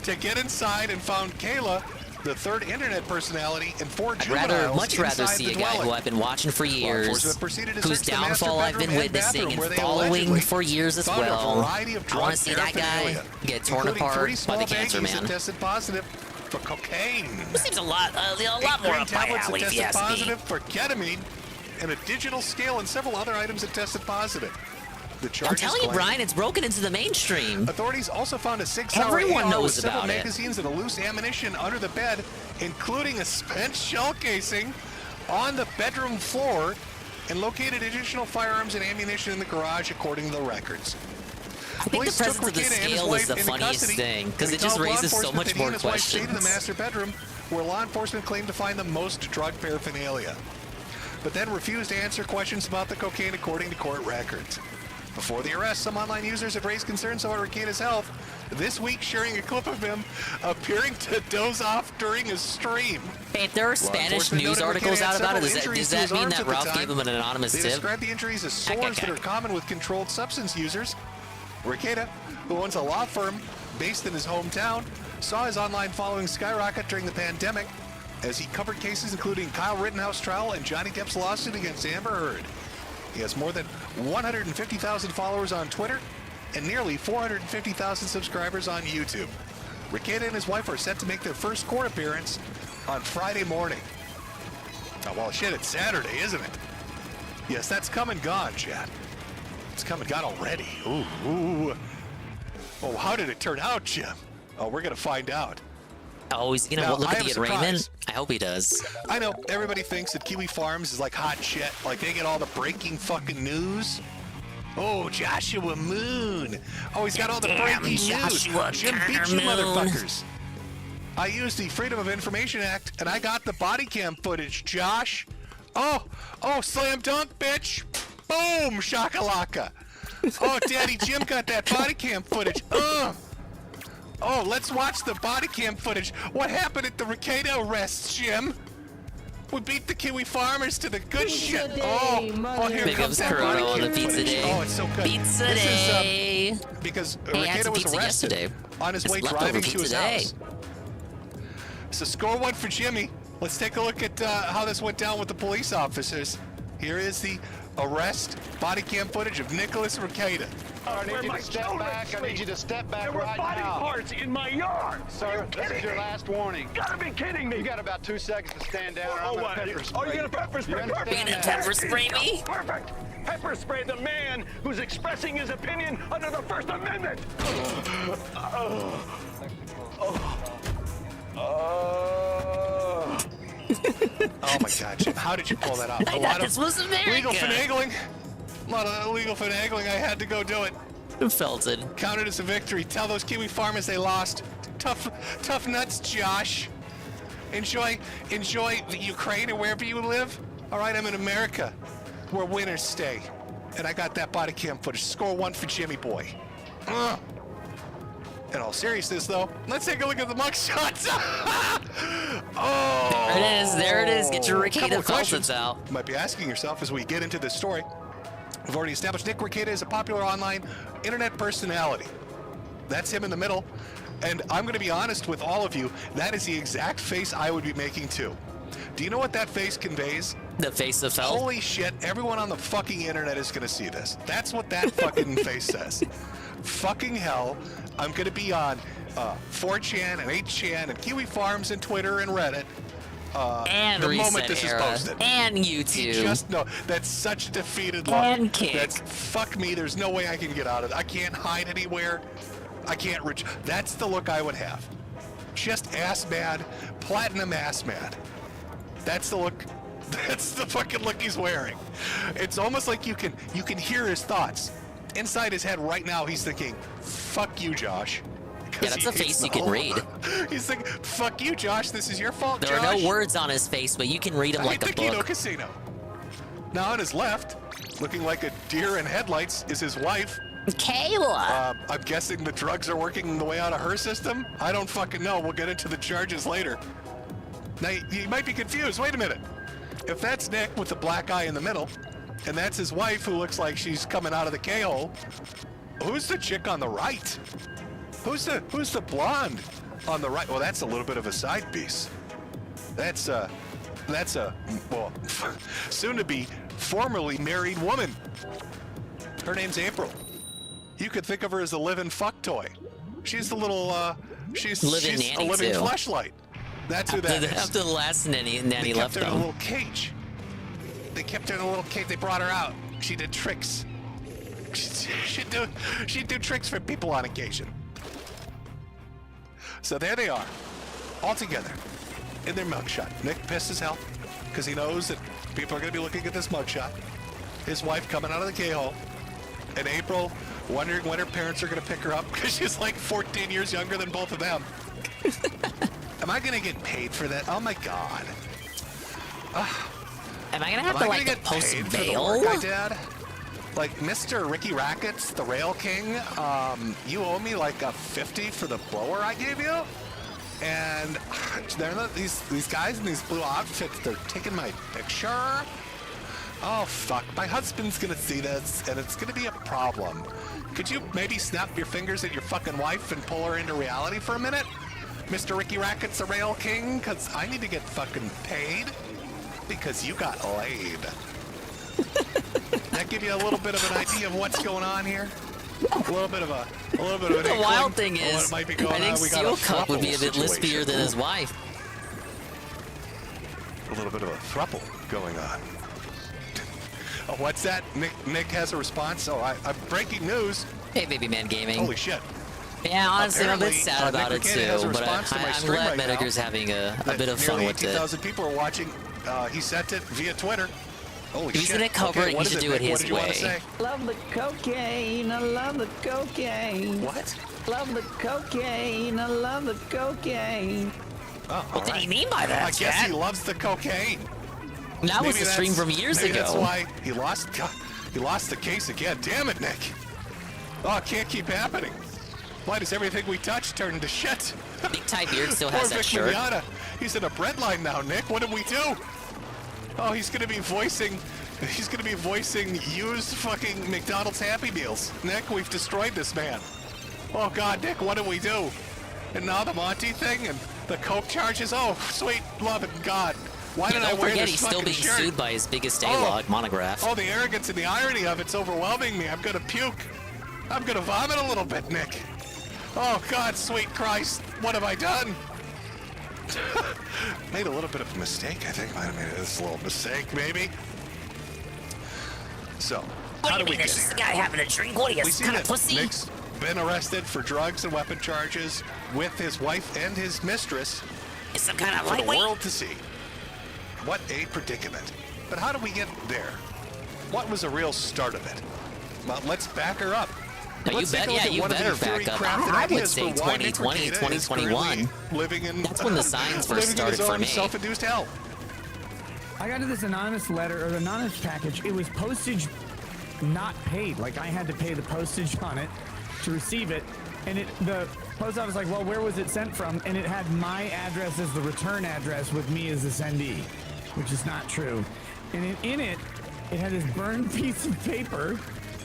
to get inside and found Kayla, the third internet personality, and 4 juveniles much rather see a guy who I've been watching for years, whose downfall I've been witnessing and following for years as well. I want to see that guy get torn apart by the cancer man. Tested positive for cocaine. This seems a lot more up my alley, if you ask me. Positive for ketamine, and a digital scale and several other items that tested positive. I'm telling you, Brian, it's broken into the mainstream. Authorities also found a 6-hour Everyone AR knows with several about it. magazines and a loose ammunition under the bed, including a spent shell casing on the bedroom floor, and located additional firearms and ammunition in the garage, according to the records. I think the presence of the scale is the funniest thing, because it just raises so much more questions. In the master bedroom, where law enforcement claimed to find the most drug paraphernalia, but then refused to answer questions about the cocaine, according to court records. Before the arrest, some online users have raised concerns about Rekieta's health, this week sharing a clip of him appearing to doze off during his stream. Hey, if there are Spanish news articles out about it, does that mean that Ralph gave him an anonymous tip? They describe the injuries as sores that are common with controlled substance users. Rekieta, who owns a law firm based in his hometown, saw his online following skyrocket during the pandemic as he covered cases including Kyle Rittenhouse trial and Johnny Depp's lawsuit against Amber Heard. He has more than 150,000 followers on Twitter and nearly 450,000 subscribers on YouTube. Rekieta and his wife are set to make their first court appearance on Friday morning. Oh, well, shit, it's Saturday, isn't it? Yes, that's come and gone, Chad. It's come and gone already. Ooh. Oh, how did it turn out, Jim? Oh, we're going to find out. Oh, he's gonna look at the arraignment? I hope he does. I know, everybody thinks that Kiwi Farms is like hot shit. Like, they get all the breaking fucking news. Oh, Joshua Moon. Oh, he's got all the breaking news. Jim beat you motherfuckers. I used the Freedom of Information Act, and I got the body cam footage, Josh. Oh, slam dunk, bitch. Boom, shakalaka. Oh, Daddy Jim got that body cam footage. Oh, let's watch the body cam footage. What happened at the Rekieta arrests, Jim? We beat the Kiwi farmers to the good shit. Here Big comes ups that body Corona on the cam pizza footage. day. Oh, it's so good. Pizza This day. is because Hey, I had Rekieta some was pizza arrested yesterday. on his It's way leftover driving to pizza his day. house. So score one for Jimmy. Let's take a look at how this went down with the police officers. Here is the arrest body cam footage of Nicholas Rekieta. I need you to step back. I need you to step back right now. There were body parts in my yard. Sir, this is your last warning. You gotta be kidding me. You got about 2 seconds to stand down. Or I'm gonna pepper spray. Oh, you're gonna pepper spray? You're gonna pepper spray me? Perfect. Pepper spray the man who's expressing his opinion under the First Amendment. Oh my God, Jim, how did you pull that off? I thought this was America. Legal finagling. A lot of illegal finagling. I had to go do it. Felton. Counted as a victory. Tell those Kiwi farmers they lost. Tough nuts, Josh. Enjoy the Ukraine or wherever you live. All right, I'm in America, where winners stay. And I got that body cam footage. Score 1 for Jimmy Boy. In all seriousness, though, let's take a look at the mugshots. Oh, there it is. Get your Ricada Feltons out. You might be asking yourself as we get into this story. We've already established Nick Ricada is a popular online internet personality. That's him in the middle. And I'm going to be honest with all of you, that is the exact face I would be making too. Do you know what that face conveys? The face of hell? Holy shit, everyone on the fucking internet is going to see this. That's what that fucking face says. Fucking hell, I'm going to be on 4chan and 8chan and Kiwi Farms and Twitter and Reddit. And the moment this is posted. And YouTube. Just know that's such a defeated look. And Kick. That's fuck me. There's no way I can get out of it. I can't hide anywhere. I can't reach. That's the look I would have. Just ass mad, platinum ass mad. That's the look. That's the fucking look he's wearing. It's almost like you can hear his thoughts inside his head right now. He's thinking, "Fuck you, Josh." Yeah, that's a face you can read. He's thinking, "Fuck you, Josh. This is your fault, There Josh." are no words on his face, but you can read him like a Kino book. Casino. Now on his left, looking like a deer in headlights, is his wife. Kayla. I'm guessing the drugs are working the way out of her system. I don't fucking know. We'll get into the charges later. Now you might be confused. Wait a minute. If that's Nick with the black eye in the middle, and that's his wife who looks like she's coming out of the K-hole, who's the chick on the right? Who's the blonde on the right? Well, that's a little bit of a side piece. That's a well, soon to be formerly married woman. Her name's April. You could think of her as a living fuck toy. She's the little she's a living fleshlight. That's who that is. After the last nanny left them. They kept her in a little cage. They kept her in a little cage. They brought her out. She did tricks. She'd do tricks for people on occasion. So there they are, all together, in their mugshot. Nick pissed as hell, because he knows that people are going to be looking at this mugshot. His wife coming out of the K-hole, and April wondering when her parents are going to pick her up, because she's like 14 years younger than both of them. Am I going to get paid for that? Oh my God. Am I going to have to like post bail? My dad? Like, Mr. Ricky Rackets, the Rail King, you owe me like a 50 for the blower I gave you? And they're not, these guys in these blue outfits, they're taking my picture? Oh, fuck. My husband's gonna see this, and it's gonna be a problem. Could you maybe snap your fingers at your fucking wife and pull her into reality for a minute? Mr. Ricky Rackets, the Rail King? Because I need to get fucking paid because you got laid. That give you a little bit of an idea of what's going on here? A little bit of an The wild thing is, I think Steel Cup would be a bit lispier than his wife. A little bit of a throuple going on. Oh, what's that? Nick has a response. Oh, I'm breaking news. Hey, Baby Man Gaming. Holy shit. Yeah, honestly, I'm a bit sad about it too, but I'm glad right Metokur's having a bit of fun with it. 18,000 people are watching. He sent it via Twitter. Holy He's shit. gonna cover it, he should do it his way. Love the cocaine, I love the cocaine. What? Love the cocaine, I love the cocaine. Oh, what did he mean by that, I guess he loves the cocaine. That was the stream from years ago. That's why he lost the case again. Damn it, Nick. Oh, it can't keep happening. Why does everything we touch turn into shit? Big Ty Beard still has that shirt. Miata. He's in a breadline now, Nick. What did we do? Oh, he's gonna be voicing used fucking McDonald's Happy Meals. Nick, we've destroyed this man. Oh God, Nick, what did we do? And now the Monty thing and the coke charges. Oh, sweet loving God. Why did I wear this he's fucking still being shirt? sued by his biggest A-log monograph. Oh, the arrogance and the irony of it's overwhelming me. I'm gonna puke. I'm gonna vomit a little bit, Nick. Oh God, sweet Christ, what have I done? Made a little bit of a mistake, I think. Might have made this little mistake, maybe. So, how do we get here? The guy having a drink? What are you, kind of pussy? Nick's been arrested for drugs and weapon charges with his wife and his mistress It's some kind of for the lightweight. world to see. What a predicament. But how did we get there? What was the real start of it? Well, let's back her up. No, you bet. Yeah, you better back up. I would say 2020, 2021. That's when the signs first started for me. Self-induced hell. I got to this anonymous letter, or the anonymous package. It was postage not paid. Like, I had to pay the postage on it to receive it. And the post office was like, well, where was it sent from? And it had my address as the return address with me as the sendee, which is not true. And in it had this burned piece of paper,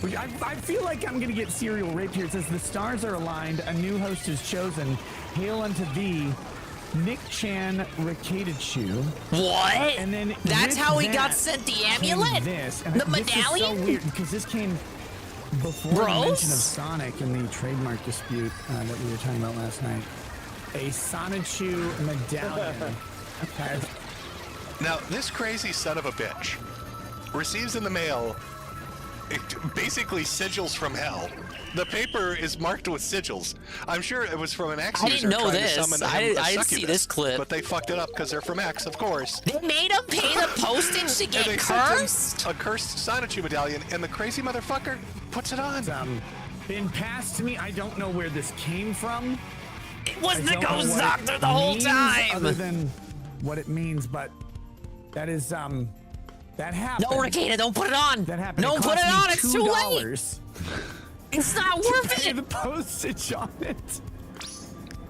which I feel like I'm going to get serial rape here. It says, the stars are aligned, a new host is chosen. Hail unto thee, Nick Chan Restream. What? And then that's how he got sent the amulet? The medallion? This is so weird, because this came before the mention of Sonic in the trademark dispute that we were talking about last night. A Sonichu medallion. Okay. Now, this crazy son of a bitch receives in the mail basically sigils from hell. The paper is marked with sigils. I'm sure it was from an X user. I didn't know this. I didn't see this clip. But they fucked it up because they're from X, of course. They made him pay the postage to get cursed? A cursed Sonichu medallion, and the crazy motherfucker puts it on. It's been passed to me. I don't know where this came from. It was the Ghost Doctor the whole time! Other than what it means, but that is, that happened. No, Ricada, don't put it on! That happened. Don't put it on, it's too late! It's not worth it! The postage on it.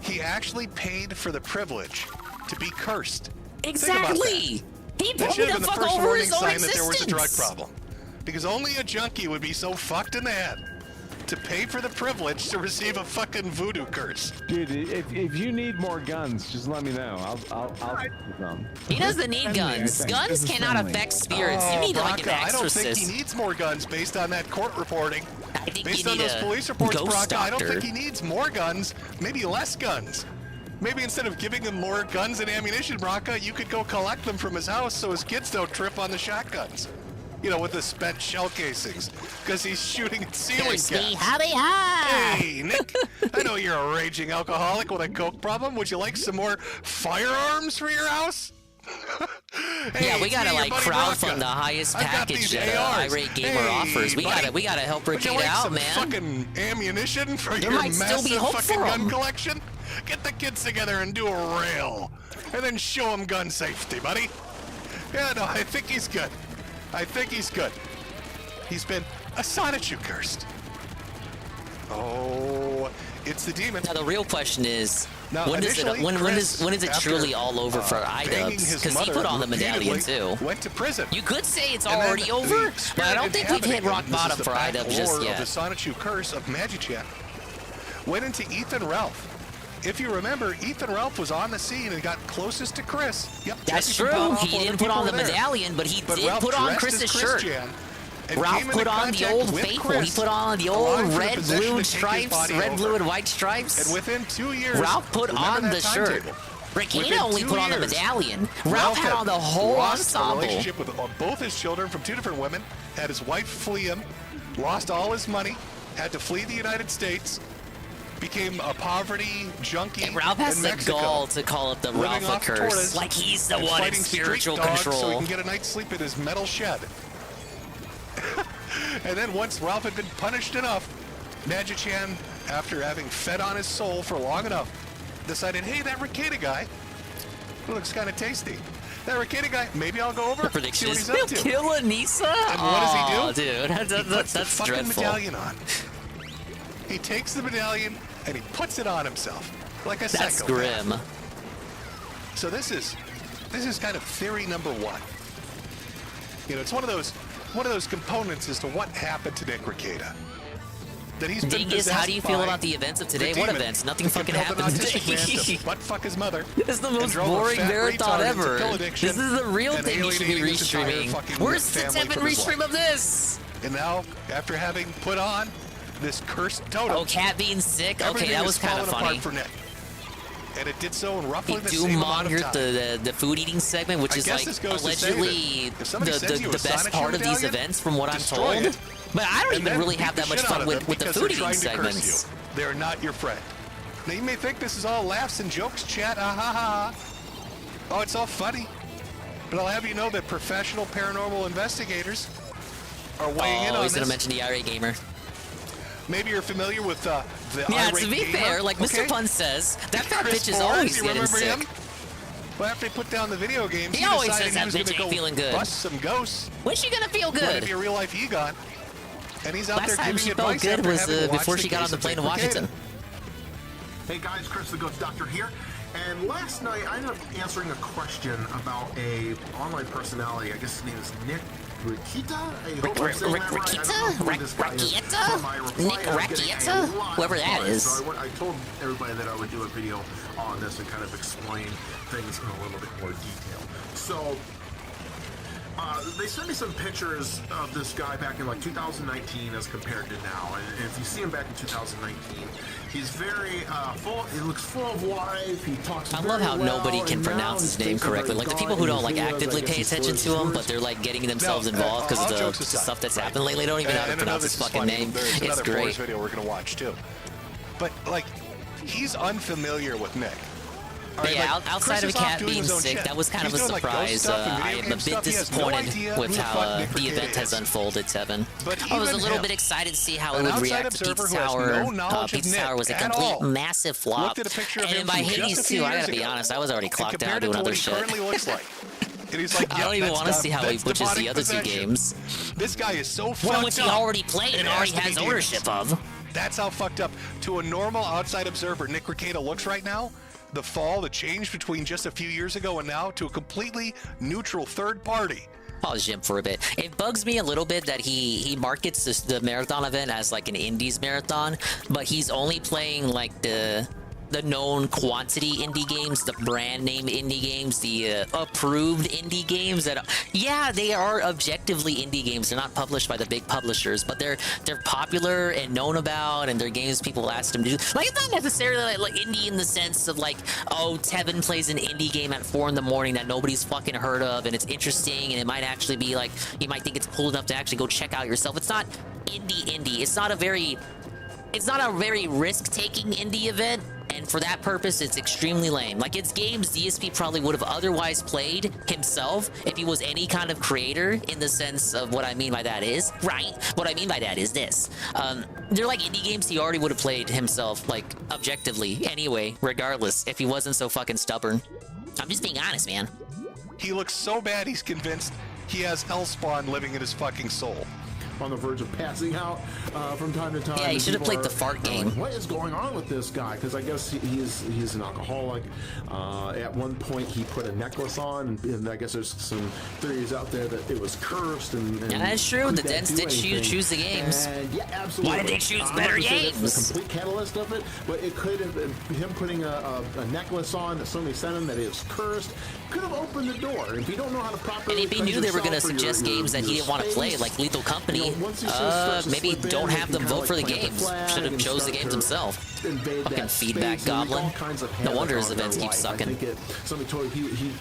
He actually paid for the privilege to be cursed. Exactly! He That pulled should have the been the fuck first over warning his own sign that there was a drug existence. problem. Because only a junkie would be so fucked in the head to pay for the privilege to receive a fucking voodoo curse. Dude, if you need more guns, just let me know. I'll some. He doesn't need guns. Guns cannot affect spirits. You need like an Bronca, exorcist. I don't think he needs more guns based on that court reporting. I think Based you on need those a police reports, ghost Bronca, I don't doctor. think he needs more guns, maybe less guns. Maybe instead of giving him more guns and ammunition, Bronca, you could go collect them from his house so his kids don't trip on the shotguns. You know, with the spent shell casings, because he's shooting at ceiling Curse me, cats. hobby hi! Hey, Nick, I know you're a raging alcoholic with a coke problem. Would you like some more firearms for your house? Hey, Yeah, we it's gotta me, your like buddy crowdfund Bronca. the highest I've got package these that ARs. Irate Gamer Hey, offers. We buddy, gotta help would you Ricada like out, some man. fucking ammunition for There your might still be massive hope fucking for gun 'em. collection? Get the kids together and do a rail, and then show them gun safety, buddy. Yeah, no, I think he's good. I think he's good. He's been a Sonichu cursed. Oh, it's the demon. Now the real question is, Now, when is it initially, when Chris, is it after, truly all over for banging iDubbbz? his Because he mother put on the medallion repeatedly, too. Went to prison. You could say it's And then already the over, but I don't think we've hit inhabiting rock him, bottom this is for the back iDubbbz just lore yet. Of the Sonichu curse of Magichan went into Ethan Ralph. If you remember, Ethan Ralph was on the scene and got closest to Chris. Yep, That's Jesse from true. Powerful He and didn't put people on the were there. medallion, but he did Ralph put on dressed Chris's as shirt. Jan and Ralph came put into on the contact old with faithful. Chris, He put on the allowing old for the red, possession blue to take his stripes, body red, blue, over. and white stripes. And within 2 years, Ralph put remember on that the shirt. timetable. Ricada Within only 2 put on the years, medallion. Ralph had on the whole lost a ensemble. relationship with both his children from 2 different women, had his wife flee him, lost all his money, had to flee the United States, became a poverty junkie And Ralph has in the Mexico, gall to call up the living Ralph off curse. tortas Like he's the and one in fighting street spiritual dogs control. so he can get a night's sleep in his metal shed. And then once Ralph had been punished enough, Magichan, after having fed on his soul for long enough, decided, hey, that Ricada guy looks kind of tasty. That Ricada guy, maybe I'll go over, see what Prediction he's is up he'll to. kill Anissa? And what does he do? Oh, dude, He puts the that's fucking dreadful. medallion on. He takes the medallion and he puts it on himself, like a That's psychopath. grim. So this is kind of theory number one. You know, it's one of those components as to what happened to Nick Ricada. That he's been Dingus, how do you feel possessed about the by events of today? the What demon events? Nothing that fucking compelled an happened autistic man today. to butt-fuck his mother. This is the and most drove a boring fat marathon retard into ever. pill addiction This is the real and thing you should be alienating his entire restreaming. fucking Where's the family Tevin from his restream life. of this? And now, after having put on this cursed totem, Oh, Cat being sick? Okay, everything that is was kind of falling funny. apart for Nick. And it did so in roughly the Do same amount of monitor time. the food eating segment, which I is guess like this goes to say allegedly that if somebody sends you a the best Sonichu part of these medallion, events, from what I'm destroy told. it, But I don't and even then really beat have the that much shit out fun of with them the because food they're eating trying to curse segments. you. They're not your friend. Now you may think this is all laughs and jokes, chat. Ah ha ha. Oh, it's all funny. But I'll have you know that professional paranormal investigators are weighing in on he's gonna this. mention the IRA gamer. Maybe you're familiar with the Yeah, irate to be gamer. fair, like Mr. Okay. Pun says, that fat Chris bitch is Bohr, always you getting remember sick. him? Well, after he put down the video games, He always decided says that he was bitch gonna ain't go feeling good. bust some ghosts. When's she gonna feel Going to good? be a real life Egon. And he's out Last there time giving she felt advice good after was having watched before the she got on case the of plane to Degradations. Washington. Hey guys, Chris the Ghost Doctor here. And last night I ended up answering a question about a online personality. I guess his name is Nick Rakita? I hope I'm saying that right. I don't know who this guy is. So my reply Nick ended up getting a Rakita? lot of Whoever that buzz. is. So I told everybody that I would do a video on this and kind of explain things in a little bit more detail. So they sent me some pictures of this guy back in like 2019 as compared to now. And if you see him back in 2019, he's very full. He looks full of life. He talks. I love how nobody can pronounce his name correctly. Like the people who don't like actively pay attention to him, but they're like getting themselves involved because of the stuff that's happened lately. They don't even know how to pronounce his fucking name. There's It's another great. Boris video we're gonna watch too. But like, he's unfamiliar with Nick. But yeah, outside of a cat being sick, that was kind of a surprise. I am a bit disappointed with how the event has unfolded, Tevin. I was a little bit excited to see how it would react to Pizza Tower. Pizza Tower was a complete massive flop. And by Hades too, I gotta be honest, I was already clocked out doing other shit. I don't even want to see how he butches the other two games. This guy is so fucked One up. which he already played and already has ownership of. That's how fucked up. To a normal outside observer, Nick Rakita looks right now. The change between just a few years ago and now to a completely neutral third party. Pause Jim for a bit. It bugs me a little bit that he markets the marathon event as like an indies marathon, but he's only playing like the known quantity indie games, the brand name indie games, the approved indie games that, yeah, they are objectively indie games. They're not published by the big publishers, but they're popular and known about, and they're games people ask him to do. Like, it's not necessarily like indie in the sense of like, oh, Tevin plays an indie game at 4 in the morning that nobody's fucking heard of, and it's interesting, and it might actually be like, you might think it's cool enough to actually go check out yourself. It's not indie. It's not a very risk-taking indie event, and for that purpose, it's extremely lame. Like, it's games DSP probably would have otherwise played himself if he was any kind of creator, in the sense of what I mean by that is, right? What I mean by that is this. They're like indie games he already would have played himself, like, objectively, anyway, regardless, if he wasn't so fucking stubborn. I'm just being honest, man. He looks so bad, he's convinced he has Hellspawn living in his fucking soul. On the verge of passing out from time to time. Yeah, he should have played the fart game. Like, what is going on with this guy? Because I guess he's an alcoholic. At one point, he put a necklace on, and I guess there's some theories out there that it was cursed. And yeah, that's true. The Dents did choose the games. And yeah, absolutely. Why did they choose better games? That's the complete catalyst of it, but it could have been him putting a necklace on that somebody sent him that is cursed. Could have opened the door. If you don't know how to properly, and if he knew they were going to suggest games that he didn't want to play, like Lethal Company, maybe don't have them vote for the games. Should have chose the games himself. Fucking feedback goblin. No wonder his events keep sucking.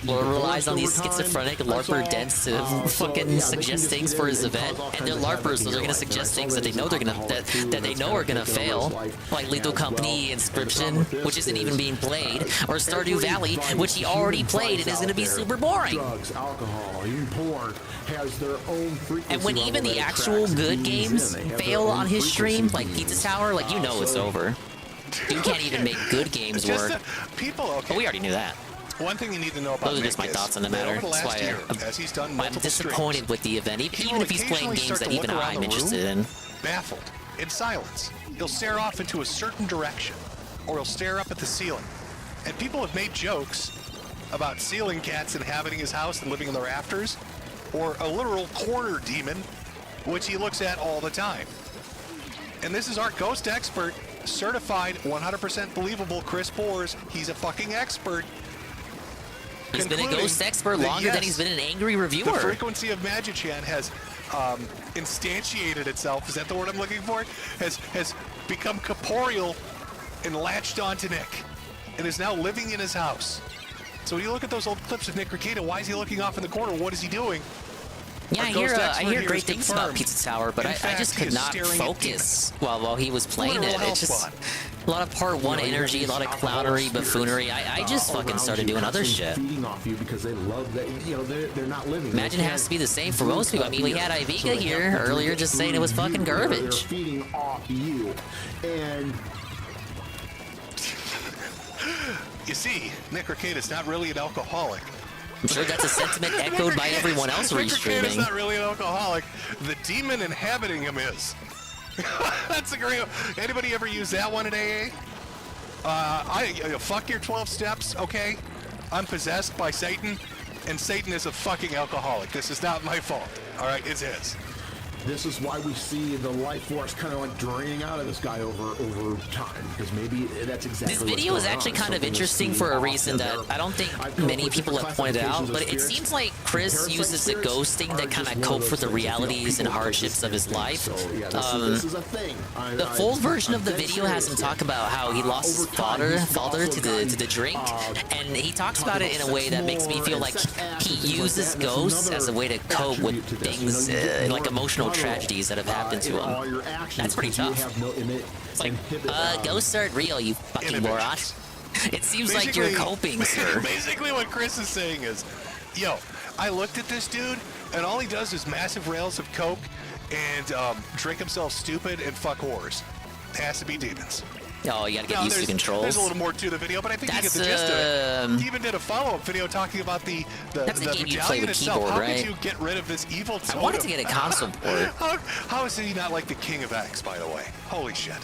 Lord relies on these schizophrenic LARPer Dents to fucking suggest things for his event, and they're LARPers, so they're gonna suggest things that they know that they know are gonna fail, like Lethal Company, Inscription, which isn't even being played, or Stardew Valley, which he already played and is gonna be super boring. Drugs, alcohol, even porn has their own frequency. And when even the actual good games fail on his stream, like Pizza Tower, like, you know it's over. You can't even make good games work. But we already knew that. One thing you need to know about those are just my thoughts on the matter. That's why I'm disappointed with the event, even if he's playing games that even I'm interested in. Baffled, in silence, he'll stare off into a certain direction, or he'll stare up at the ceiling. And people have made jokes about ceiling cats inhabiting his house and living in the rafters, or a literal corner demon, which he looks at all the time. And this is our ghost expert, certified 100% believable Chris Bohr. He's a fucking expert. He's been a ghost expert longer than he's been an angry reviewer. The frequency of Magichan has instantiated itself, is that the word I'm looking for? Has become corporeal and latched onto Nick, and is now living in his house. So when you look at those old clips of Nick Rakita, why is he looking off in the corner? What is he doing? Yeah, I hear great things about Pizza Tower, but I just could not focus while he was playing it. It just, A lot of part one energy, a lot of clownery, buffoonery. I just fucking started doing other shit. Feeding off you because they love that. You know, they're not living. Imagine it has to be the same for most people. I mean, we had Ivica here earlier just saying it was fucking garbage. They're feeding off you, and you see, DisgrACEd not really an alcoholic. I'm sure that's a sentiment echoed by everyone else DisgrACEd is restreaming. not really an alcoholic. The demon inhabiting him is. That's a great. Anybody ever use that one at AA? Fuck your 12 steps, okay? I'm possessed by Satan, and Satan is a fucking alcoholic. This is not my fault. All right, it's his. This is why we see the life force kind of like draining out of this guy over time, because maybe that's exactly. This video is actually kind of interesting for a reason that I don't think many people have pointed out, but it seems like Chris uses the ghosting to kind of cope with the realities and hardships of his life. The full version of the video has him talk about how he lost his father to the drink, and he talks about it in a way that makes me feel like he uses ghosts as a way to cope with things like emotional tragedies that have happened to him. That's pretty tough. It's like, ghosts aren't real, you fucking moron. It seems like you're coping, sir. Basically what Chris is saying is, yo, I looked at this dude, and all he does is massive rails of coke and drink himself stupid and fuck whores. It has to be demons. Oh, you gotta get used to controls. There's a little more to the video, but I think you get the gist of it. He even did a follow-up video talking about the game you play with itself. keyboard, How right? could you get rid of this evil totem? I wanted to get a console port. How is he not like the King of X, by the way? Holy shit.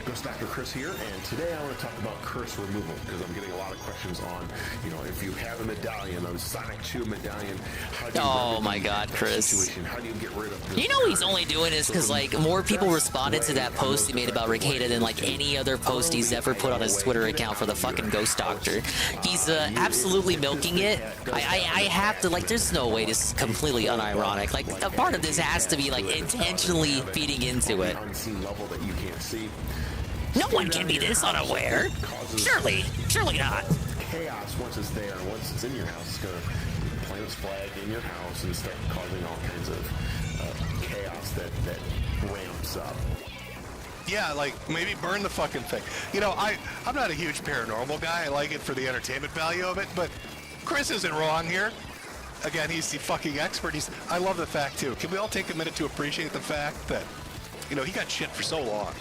Ghost Doctor Chris here, and today I want to talk about curse removal, because I'm getting a lot of questions on, you know, if you have a medallion, a Sonic 2 medallion, how do you oh my god, Chris. How do you get rid of this? You know he's only doing this because, like, more people responded to that post he made about DisgrACEd than, like, any other post he's ever put on his Twitter account for the fucking Ghost Doctor. He's absolutely milking it. I have to, like, there's no way this is completely unironic. Like, a part of this has to be, like, intentionally feeding into it. Unseen level that you can't see. No one can be this unaware. Surely not. Chaos once it's there, once it's in your house, it's gonna plant its flag in your house and start causing all kinds of chaos that ramps up. Yeah, like, maybe burn the fucking thing. You know, I'm not a huge paranormal guy. I like it for the entertainment value of it, but Chris isn't wrong here. Again, he's the fucking expert. I love the fact, too. Can we all take a minute to appreciate the fact that, you know, he got shit for so long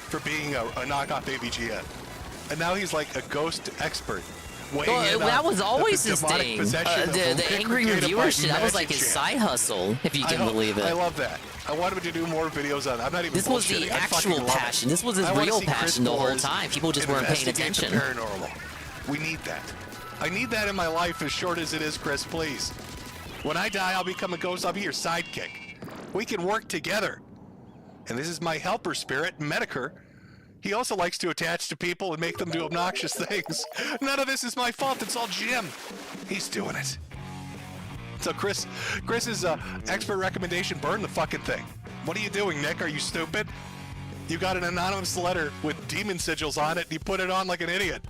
for being a knockoff ABGN. And now he's like a ghost expert. Well, that was always his thing. The angry reviewer shit, that was like his side hustle, if you can believe it. I love that. I want him to do more videos on it. I'm not even This was the actual passion. This was his real passion the whole time. People just weren't paying attention. Paranormal. We need that. I need that in my life, as short as it is, Chris, please. When I die, I'll become a ghost. I'll be your sidekick. We can work together. And this is my helper spirit, Metokur. He also likes to attach to people and make them do obnoxious things. None of this is my fault. It's all Jim. He's doing it. So Chris's expert recommendation, burn the fucking thing. What are you doing, Nick? Are you stupid? You got an anonymous letter with demon sigils on it, and you put it on like an idiot.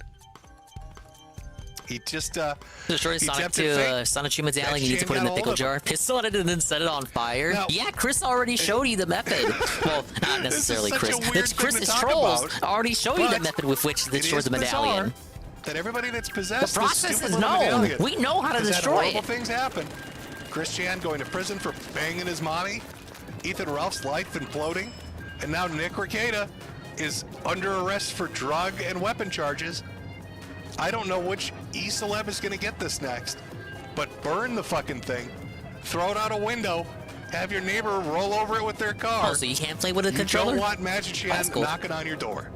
He just destroy Sonic 2 Sonic 2 medallion. You need to put it in the pickle jar, pistol it, and then set it on fire. Now, yeah, Chris already showed you the method. Well, not necessarily Chris. Chris's trolls already show you the method with which to destroy the medallion. That everybody that's possessed the process is known. We know how to destroy it. Things happen. Chris Chan going to prison for banging his mommy. Ethan Ralph's life imploding, and now DisgrACEd is under arrest for drug and weapon charges. I don't know which E-celeb is going to get this next, but burn the fucking thing, throw it out a window, have your neighbor roll over it with their car. Oh, so you can't play with a controller? You don't want Magic Chan knocking on your door.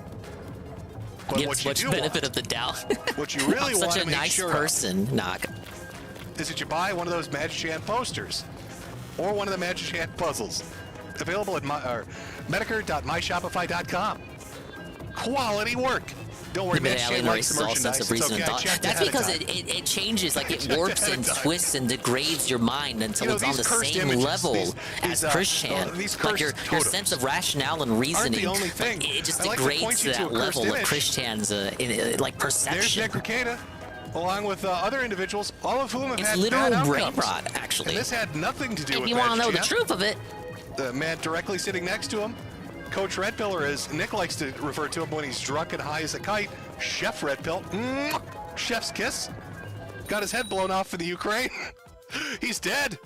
But Gives what you much do benefit want, of the doubt. What you really want such to a make nice sure person, knock. Is that you buy one of those Magic Chan posters or one of the Magic Chan puzzles. Available at Metokur.myshopify.com. Quality work. Don't worry, Magic Chan likes the merchandise. Sense of reason and thought. That's because it changes, like it warps and twists and degrades your mind until it's on the same level as Chris Chan. Like your sense of rationale and reasoning, it just degrades to that level of Chris Chan's like perception. There's DisgrACEd, along with other individuals, all of whom have had literal bad brain outcomes. rot, actually. And this had nothing to do with you want to know Magic the Chan. truth of it? The man directly sitting next to him Coach Red Pill, or as Nick likes to refer to him when he's drunk and high as a kite, Chef Red Pill. Chef's kiss. Got his head blown off in the Ukraine. He's dead.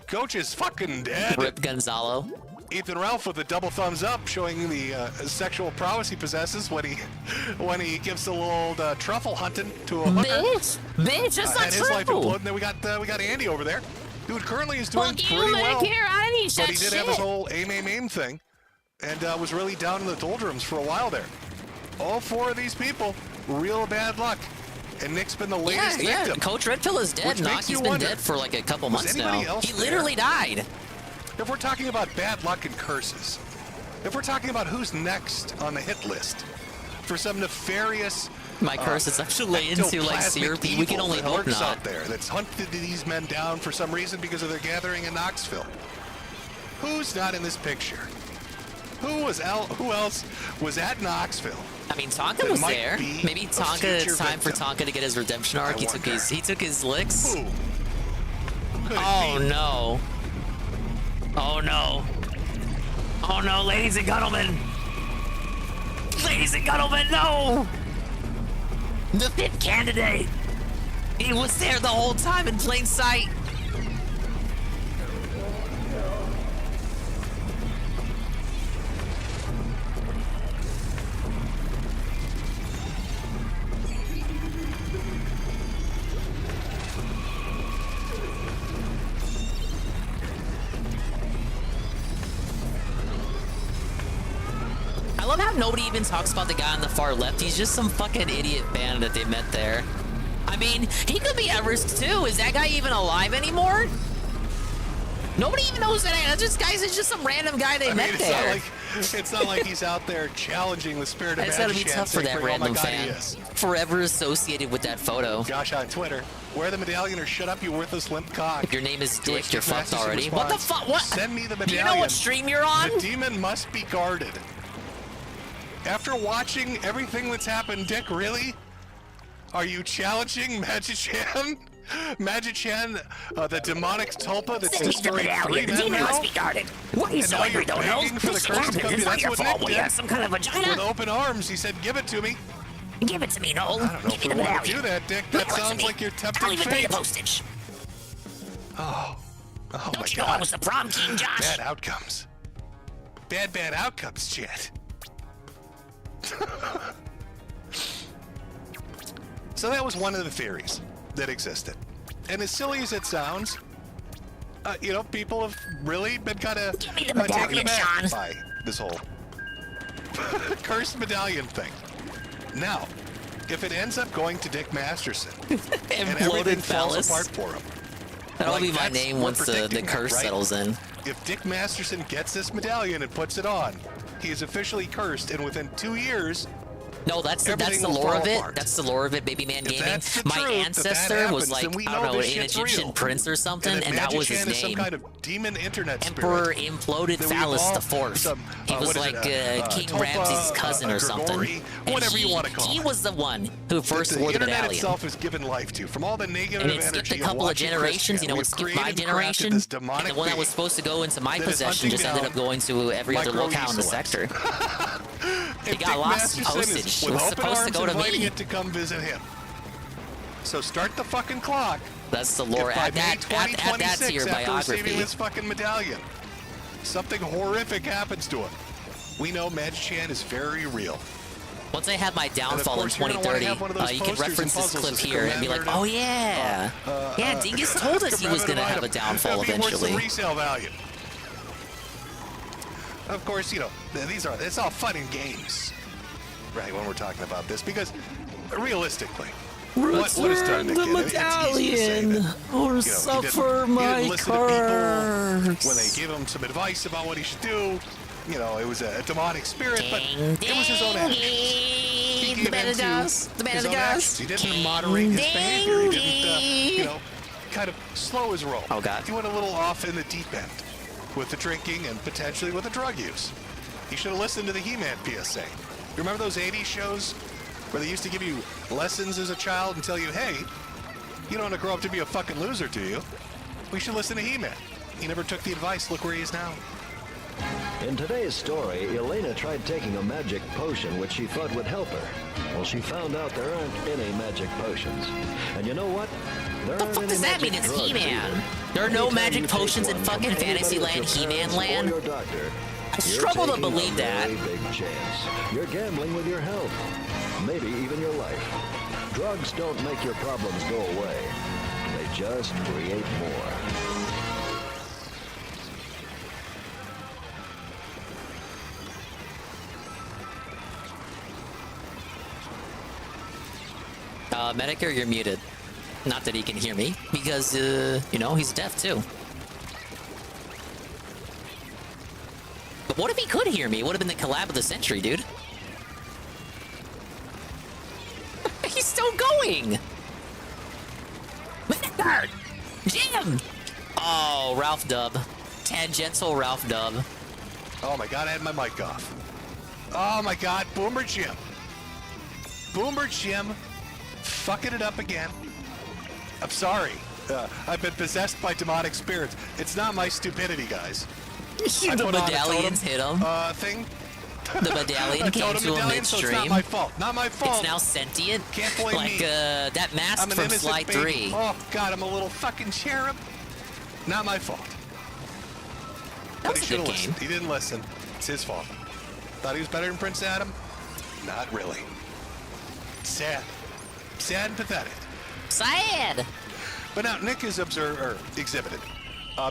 Coach is fucking dead. Rip Gonzalo. Ethan Ralph with a double thumbs up, showing the sexual prowess he possesses when he gives a little truffle hunting to a hooker. Bitch, that's not and his life true. imploded. And then we got Andy over there. Dude currently is doing Fuck pretty you, well. Medicare, I need But that he did have his shit. whole aim thing, and was really down in the doldrums for a while there. All 4 of these people, real bad luck. And Nick's been the latest victim. Coach Red Pill is dead. Which makes Naki's you been wonder, dead for like a couple months now. anybody else He there? literally died. If we're talking about bad luck and curses, if we're talking about who's next on the hit list for some nefarious My curse is actually into like ectoplasmic CRP. We can evil only that hope lurks not. out there that's hunted these men down for some reason because of their gathering in Knoxville. Who's not in this picture? Who else was at Knoxville? I mean, Tonka that was might there. be Maybe a Tonka. future It's time for victim? Tonka to get his redemption arc. I He took his licks. Who? Could it Oh be? no! Oh no! Oh no, ladies and gentlemen! Ladies and gentlemen, no! The 5th candidate! He was there the whole time in plain sight! I love how nobody even talks about the guy on the far left. He's just some fucking idiot band that they met there. I mean, he could be Everest too. Is that guy even alive anymore? Nobody even knows that. This guy's just some random guy they met there. It's not like he's out there challenging the spirit of It's gotta be Magician, tough for that saying, "Oh my random God, he fan. is." Forever associated with that photo. Josh on Twitter, wear the medallion or shut up, you worthless limp cock. If your name is To which Dick, you're Dick fucked Masterson already. What the responds, fuck? What? Send me the Do medallion. you know what stream you're on? The demon must be guarded. After watching everything that's happened, Dick, really? Are you challenging Magician? Magician, the demonic tulpa that's destroyed 3 men now? Why are you And so now angry, you're don't know? begging for the This curse to happened. come It's to not That's your what fault. Nick We did. have some kind of vagina. With open arms, he said, give it to me. Give it to me, Noel. I don't know if we want to do that, Dick. That sounds like you're tempting I'll even pay fate. the postage. Oh my Don't you God. know I was the prom king, Josh? Bad outcomes. Bad outcomes, chat. So that was one of the theories that existed. And as silly as it sounds, people have really been kind of taken aback by this whole cursed medallion thing. Now, if it ends up going to Dick Masterson and everything falls apart for him, That'll be my that's- name we're once the predicting that, curse right? settles in. If Dick Masterson gets this medallion and puts it on, he is officially cursed, and within 2 years, No, that's the everything will lore fall of it. apart. That's the lore of it, Baby Man If Gaming. that's the My truth, that ancestor was happens, like, then we I don't know know, this an shit's Egyptian real. prince or something, and and that was his Magician is some name. kind of demon internet Emperor spirit. imploded that we Phallus the evolved Fourth. some, He was what is like it, King Tulpa, Ramses' cousin or something. Grigori, And whatever you want to call he it. was the one who first that wore the internet medallion. itself is given life to from all the negative And it skipped energy a couple of watching generations. Christian. You know, We've it skipped my created and crafted generation. this And demonic the one that being was supposed to go into my that is possession hunting just ended down up going to every other locale in the micro-ecelebs. sector. If It got Dick lost in Masterson is postage. with It was open supposed to arms go to inviting me. it to come visit him. So start the fucking clock. That's the lore. If by Add May that to your 2026, after biography. receiving this fucking medallion, something horrific happens to him. We know Magician is very real. Once I have my downfall in course, you're gonna wanna 2030, have one of those you can posters reference and this puzzles clip as here and be like, commemorative, oh yeah. Yeah, Dingus told us he was going to have a downfall That'd be worth eventually. some resale value. Of course, it's all fun and games, right, when we're talking about this, because realistically, what is done to the kid? It's easy to say medallion that, or he suffer didn't my listen to people curse. when they gave him some advice about what he should do. It was a demonic spirit, but it was his own actions. He gave in to his own actions. He didn't moderate his behavior. He didn't, kind of slow his roll. Oh, God. He went a little off in the deep end with the drinking and potentially with the drug use. He should have listened to the He-Man PSA. You remember those 80s shows where they used to give you lessons as a child and tell you, hey, you don't want to grow up to be a fucking loser, do you? We should listen to He-Man. He never took the advice. Look where he is now. In today's story, Elena tried taking a magic potion which she thought would help her. Well, she found out there aren't any magic potions. And you know what? What the fuck does that mean? It's He-Man. There are no magic potions in fucking Fantasyland, He-Man land. I struggle to believe that. Big chance. You're gambling with your health, maybe even your life. Drugs don't make your problems go away. They just create more. Metokur, you're muted. Not that he can hear me, because, you know, he's deaf too. But what if he could hear me? It would have been the collab of the century, dude. He's still going! Metokur! Jim! Oh, Ralph Dub. Tangential Ralph Dub. Oh my god, I had my mic off. Oh my god, Boomer Jim. Boomer Jim fucking it up again. I'm sorry. I've been possessed by demonic spirits. It's not my stupidity, guys. The medallions hit him. Thing. The medallion came to him midstream. So it's not my fault. Not my fault. It's now sentient. Can't blame like, me. That mask I'm an from Slide baby. 3. Oh god, I'm a little fucking cherub. Not my fault. That But he was a should good have game. listened. He didn't listen. It's his fault. Thought he was better than Prince Adam? Not really. Sad. Sad and pathetic. Sad! But now Nick has exhibited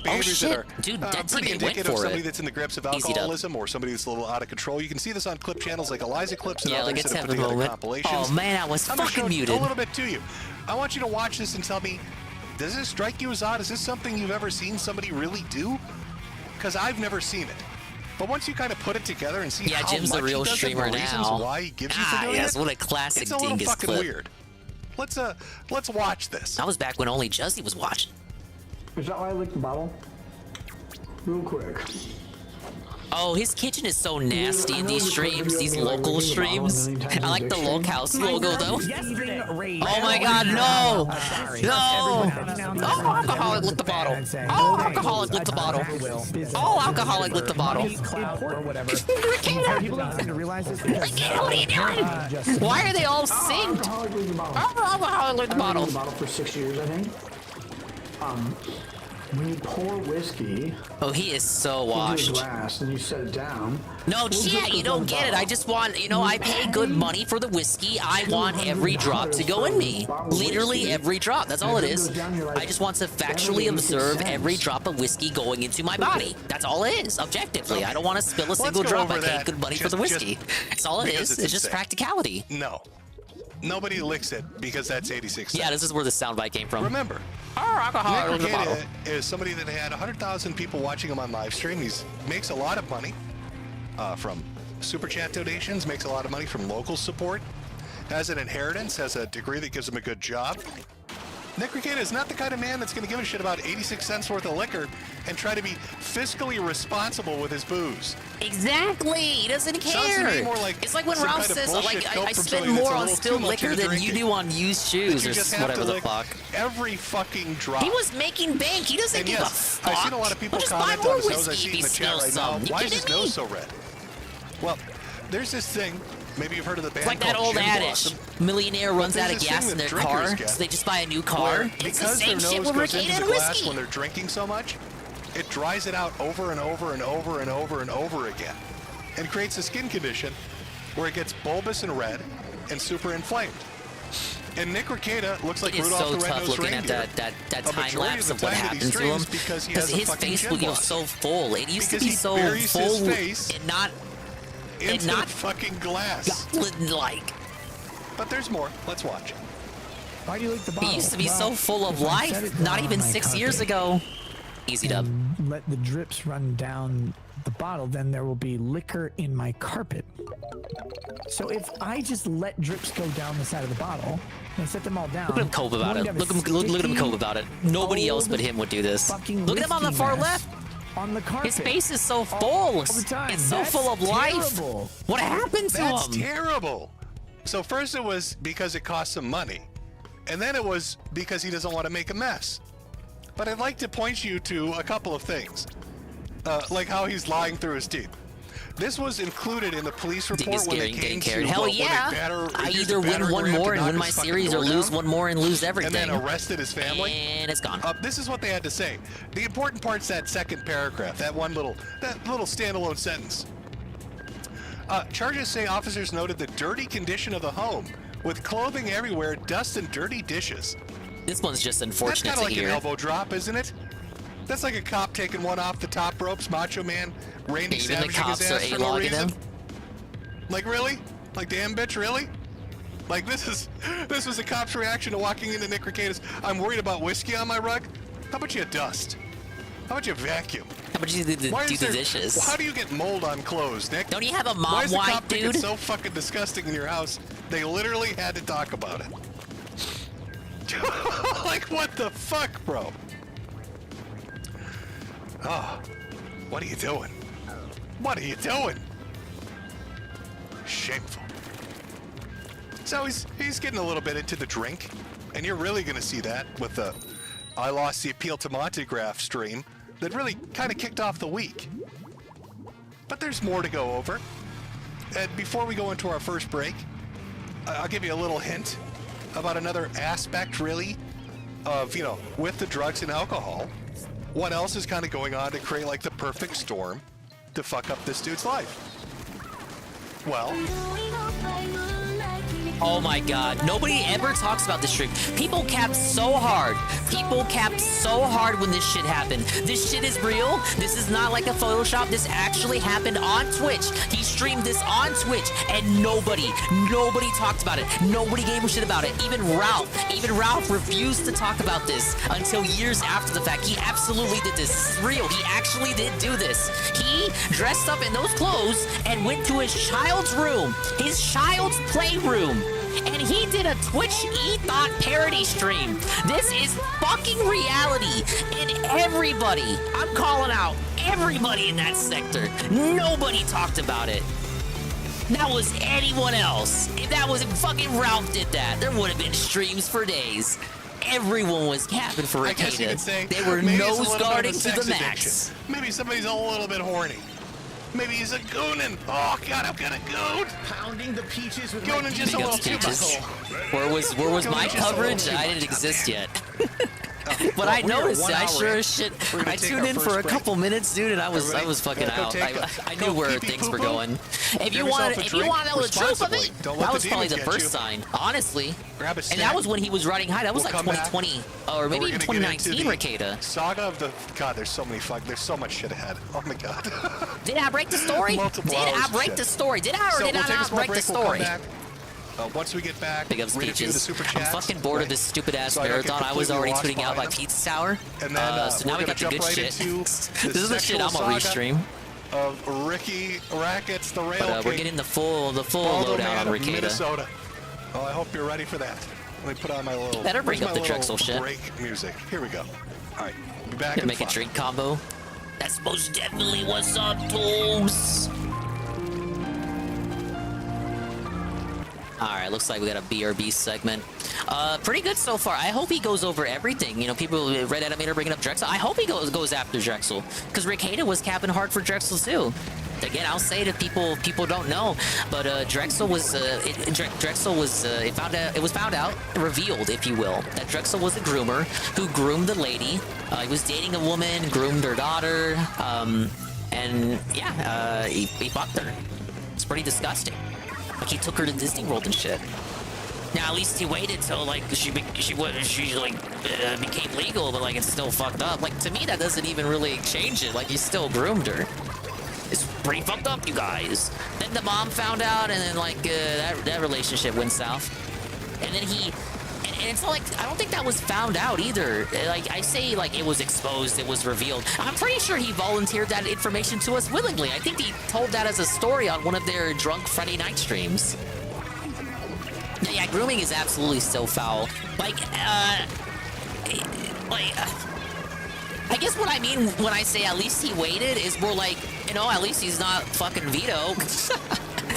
behaviors that are Dude, that pretty teammate went indicative of for somebody it. that's in the grips of Easy dub. alcoholism or somebody that's a little out of control. You can see this on clip channels like Eliza Clips and Yeah, others like that it's have put having a together moment. compilations. Oh man, I was I'm gonna fucking show muted. a little bit to you. I want you to watch this and tell me, does this strike you as odd? Is this something you've ever seen somebody really do? Because I've never seen it. But once you kind of put it together and see Yeah, how Jim's much the real he does it, streamer the reasons now. why he gives you for doing Yes, it, what a classic it's a little dingus fucking clip. weird. Let's watch this. That was back when only Juzzy was watching. Is that why I licked the bottle? Real quick. Oh, his kitchen is so nasty in these streams, these local streams. I like the Lokehouse logo though. Oh my god, no! No! Oh, alcoholic licked the bottle. Oh, alcoholic licked the bottle. Oh, alcoholic licked the bottle. Or whatever. People don't seem to realize this. What are you doing? Why are they all synced? Oh, alcoholic licked the bottle. I've been in the bottle for 6 years, I think. When you pour whiskey, oh, he is so into a washed. glass and you set it down. No, yeah, you don't get it. I just want, you know, I pay good money for the whiskey. I want every drop to go in me. Literally every drop. That's all it is. I just want to factually observe every drop of whiskey going into my body. That's all it is, objectively. I don't want to spill a single drop. I pay good money for the whiskey. That's all it is. It's just practicality. No. Nobody licks it because that's 86 cents. Yeah, this is where the soundbite came from. Remember, alcohol Nick Ricada is somebody that had 100,000 people watching him on live stream. He makes a lot of money from super chat donations, makes a lot of money from local support, has an inheritance, has a degree that gives him a good job. Nick Ricada is not the kind of man that's going to give a shit about 86 cents worth of liquor and try to be fiscally responsible with his booze. Exactly. He doesn't Sounds to care. me more like It's like when some Ralph kind of says, bullshit like, dope I from spend somebody that's more a on little still too much liquor into than you drinking. do on used That shoes you or just have whatever to the lick fuck. every fucking drop. He was making bank. He doesn't And give yes, a fuck. I've seen a lot of people Well, just buy comment more on his nose. I whiskey see if in he the chat smells right now. some. You Why is his kidding me? nose so red? Well, there's this thing. Maybe you've heard of the band It's like that called old Gin adage. Blossom. Millionaire But runs there's out of this gas thing in that their drinkers car, get, so they just buy a new car. where It's the because same their shit nose with goes Ricada into and the glass whiskey. when they're drinking so much, it dries it out over and over and over and over and over again, and creates a skin condition where it gets bulbous and red and super inflamed. And Nick Ricada looks like It is Rudolph so the tough Red-Nosed looking Reindeer. at that A time majority lapse the of what time that he happens to him streams because he has a his fucking face gin would get blossom. so full. It used to Because be he so buries his full face and not into not the fucking glass. like. But there's more. Let's watch. Why do you like the bottle? He used to be so Well, full of if I set life. it Not down even on my 6 years carpet ago. Easy dub. and let the drips run down the bottle, then there will be liquor in my carpet. So if I just let drips go down the side of the bottle and set them all down, Look at him cope about it. Look at him cope about it. Nobody else but him would do this. Look at him on the far left. On the carpet. His face is so full. the time. It's so That's full of life. terrible. What happened to That's him? terrible. So first it was because it cost him money, and then it was because he doesn't want to make a mess. But I'd like to point you to a couple of things. like how he's lying through his teeth. This was included in the police report when they came to. Hell yeah! I either win one more and win my series, or lose one more and lose everything. And then arrested his family. And it's gone. This is what they had to say. The important part's that second paragraph, that little standalone sentence. Charges say officers noted the dirty condition of the home, with clothing everywhere, dust and dirty dishes. This one's just unfortunate That's kind of like an elbow drop, isn't it? That's like a cop taking one off the top ropes, Macho Man, Randy Savage his ass for no reason. Like really? Like damn bitch, really? Like this was a cop's reaction to walking into Nick Recada's. I'm worried about whiskey on my rug. How about you dust? How about you vacuum? How about you do the dishes? How do you get mold on clothes, Nick? Don't you have a mom Why is the wipe, cop think dude? it's so fucking disgusting in your house? They literally had to talk about it. Like what the fuck, bro? Oh, what are you doing? What are you doing? Shameful. So he's getting a little bit into the drink, and you're really going to see that with the I Lost the Appeal to Montegraph stream that really kind of kicked off the week. But there's more to go over. And before we go into our first break, I'll give you a little hint about another aspect, really, of, you know, with the drugs and alcohol. What else is kind of going on to create like the perfect storm to fuck up this dude's life? Well, oh my god, nobody ever talks about this stream. People capped so hard. People capped so hard when this shit happened. This shit is real. This is not like a Photoshop. This actually happened on Twitch. He streamed this on Twitch, and nobody talked about it. Nobody gave a shit about it. Even Ralph refused to talk about this until years after the fact. He absolutely did this. This is real. He actually did do this. He dressed up in those clothes and went to his child's room, his child's playroom, and he did a Twitch E-Thought parody stream. This is fucking reality, and everybody, I'm calling out everybody in that sector, nobody talked about it. That was anyone else. If that was fucking Ralph did that, there would have been streams for days. Everyone was capping for Recaida. They were nose guarding to the max. Maybe somebody's a little bit horny. Maybe he's a goonin'. Oh god, I'm gonna goon. Pounding the peaches with goonin' just a little too much. Where was my coverage? I didn't exist yet. But I noticed it. I sure as shit. I tuned in for a couple minutes, dude, and I was fucking out. I knew where things were going. If you want to know the truth of it, that was probably the first sign, honestly. And that was when he was riding high. That was like 2020 or maybe even 2019, Recaida. Saga of the god. There's so much shit ahead. Oh my god. Did I break the story? Did I break the story? Did I or did I not break the story? Once we get back, big up speeches. I'm fucking bored of this stupid ass marathon. I was already tweeting out my pizza tower. And then, so now we got the good shit. This is the shit I'm gonna restream. Of Ricky Rackets, the rail. But we're getting the full lowdown on Recaida. Minnesota. Oh, I hope you're ready for that. Let me put on my little. Better bring up the Drexel shit. Break music. Here we go. All right, be back. Gonna make a drink combo. That's most definitely what's up, Tools. Alright, looks like we got a BRB segment. Pretty good so far. I hope he goes over everything. You know, people, Red Animator bringing up Drexel. I hope he goes after Drexel. Because Recaida was capping hard for Drexel too. Again, I'll say that people don't know, but Drexel was found out, revealed, if you will, that Drexel was a groomer who groomed the lady. He was dating a woman, groomed her daughter, and yeah, he fucked her. It's pretty disgusting. Like he took her to Disney World and shit. Now at least he waited till like she became legal, but like it's still fucked up. Like to me that doesn't even really change it. Like he still groomed her. It's pretty fucked up, you guys. Then the mom found out, and then like that relationship went south. And then and it's not like I don't think that was found out either. Like I say, like it was exposed, it was revealed. I'm pretty sure he volunteered that information to us willingly. I think he told that as a story on one of their drunk Friday night streams. Yeah, grooming is absolutely so foul. I guess what I mean when I say at least he waited is more like, you know, at least he's not fucking Vito.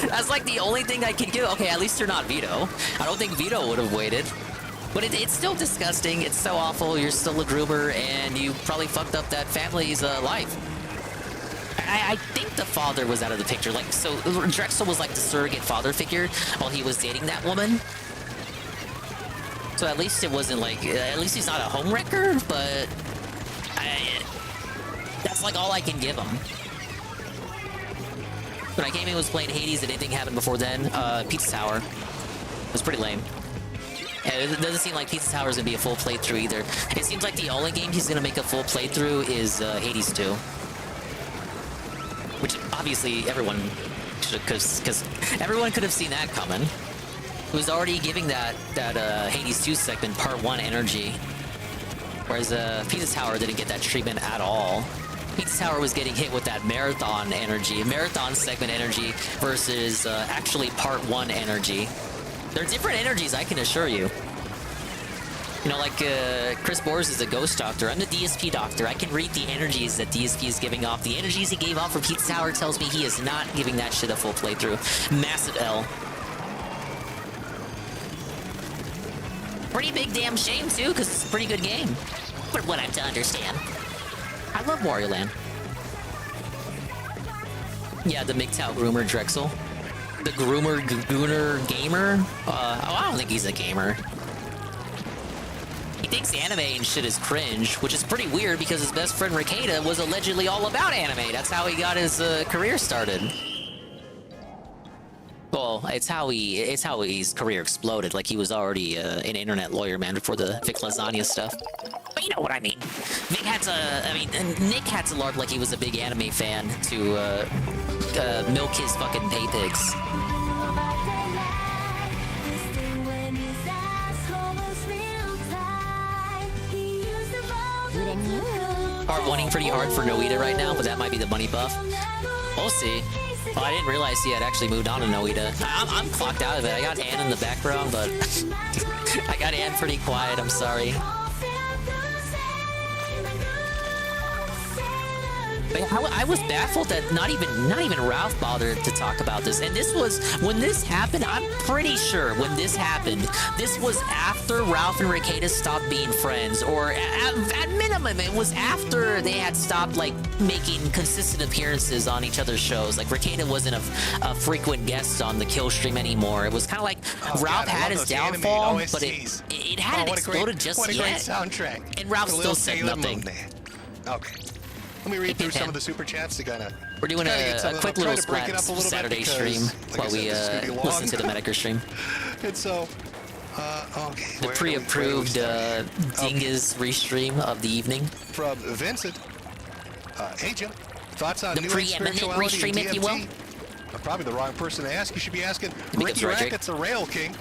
That's like the only thing I can give. Okay, at least you're not Vito. I don't think Vito would have waited. But it's still disgusting. It's so awful. You're still a groomer, and you probably fucked up that family's life. I think the father was out of the picture. Like, so Drexel was like the surrogate father figure while he was dating that woman. So at least it wasn't like, at least he's not a homewrecker, but that's like all I can give him. When I came in, was playing Hades, and anything happened before then. Pizza Tower. It was pretty lame. And it doesn't seem like Pizza Tower is going to be a full playthrough either. It seems like the only game he's going to make a full playthrough is Hades 2. Which, obviously, everyone should, because everyone could have seen that coming. He was already giving that Hades 2 segment Part 1 energy. Whereas Pizza Tower didn't get that treatment at all. Pizza Tower was getting hit with that marathon energy, marathon segment energy versus actually Part 1 energy. They're different energies, I can assure you. You know, like Chris Bors is a ghost doctor. I'm the DSP doctor. I can read the energies that DSP is giving off. The energies he gave off for Pizza Tower tells me he is not giving that shit a full playthrough. Massive L. Pretty big damn shame, too, because it's a pretty good game. But what I'm to understand. I love Wario Land. Yeah, the MGTOW groomer Drexel. The groomer gooner gamer? I don't think he's a gamer. He thinks anime and shit is cringe, which is pretty weird because his best friend Rikeda was allegedly all about anime. That's how he got his career started. Well, it's how his career exploded. Like, he was already an internet lawyer, man, before the Vic Lasagna stuff. But you know what I mean. Nick had to larp like he was a big anime fan to milk his fucking pay pigs. Part 1ing pretty hard for Noita right now, but that might be the money buff. We'll see. Oh, I didn't realize he had actually moved on to Noita. I'm clocked out of it. I got Ann in the background, but I got Ann pretty quiet. I'm sorry. But I was baffled that not even Ralph bothered to talk about this. And this was, when this happened, I'm pretty sure when this happened, this was after Ralph and Rikeda stopped being friends. Or at minimum, it was after they had stopped, like, making consistent appearances on each other's shows. Like, Rikeda wasn't a frequent guest on the kill stream anymore. It was kind of like Ralph had his downfall, but it hadn't exploded just yet. What a great soundtrack. And Ralph still said nothing. Okay. Let me read through some of the super chats to kind of... We're doing a quick little Splat Saturday stream while we listen to the Metokur stream. And so, okay. The pre-approved Dingus restream of the evening. From Vincent. Hey, Jim. Thoughts on the new preeminent restream, if you will? I'm probably the wrong person to ask. You should be asking Ricky Rackett's a Rail King.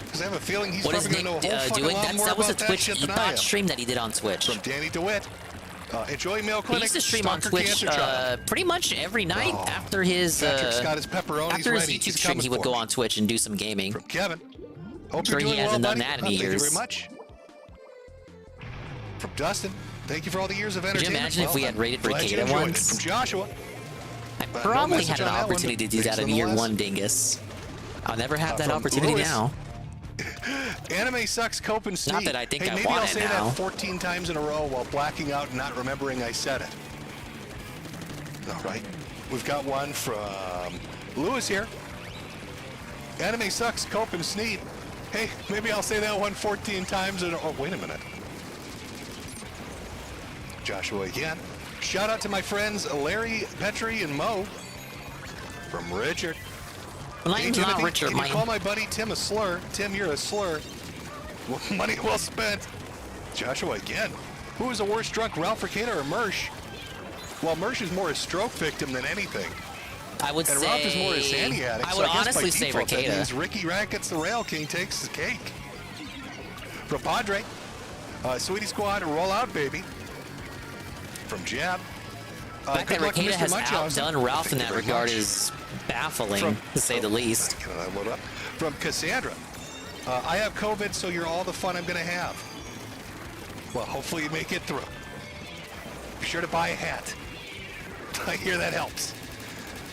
Because I have a feeling he's probably going to know a whole fucking lot more that was a about Twitch that shit than I am. stream that he did on Twitch. From Danny DeWitt. Enjoy Mail Clinic. He used to stream on Twitch pretty much every night after his after his YouTube stream. He would go on Twitch and do some gaming. From Kevin. Hope sure he hasn't done that in years. Thank you very much. From Dustin. Thank you for all the years of entertainment. Could you imagine if we had rated Rikeda once? From Joshua. I probably had an opportunity to do that in year one, Dingus. I'll never have that opportunity now. Anime sucks, cope and sneak. Not that I think I maybe want I'll it say now. that 14 times in a row while blacking out and not remembering I said it. All right. We've got one from Lewis here. Anime sucks, cope and sneak. Hey, maybe I'll say that one 14 times in a... Oh, wait a minute. Joshua again. Shout out to my friends Larry, Petri, and Mo. From Richard. Hey, Timothy, Richard, can you call my buddy Tim a slur? Tim, you're a slur. Money well spent. Joshua again. Who is a worse drunk, Ralph Rikeda or Mersh? Well, Mersh is more a stroke victim than anything. I would and say... Ralph is more a Zanny addict. I would so I honestly guess by say default, Rikeda. That means Ricky Rackett's the Rail King takes his cake. From Padre. Sweetie Squad, roll out, baby. From Jab. The fact that Rikeda has outdone Ralph in that regard is baffling, to say the least. Can I load up? From Cassandra. I have COVID, so you're all the fun I'm going to have. Well, hopefully you make it through. Be sure to buy a hat. I hear that helps.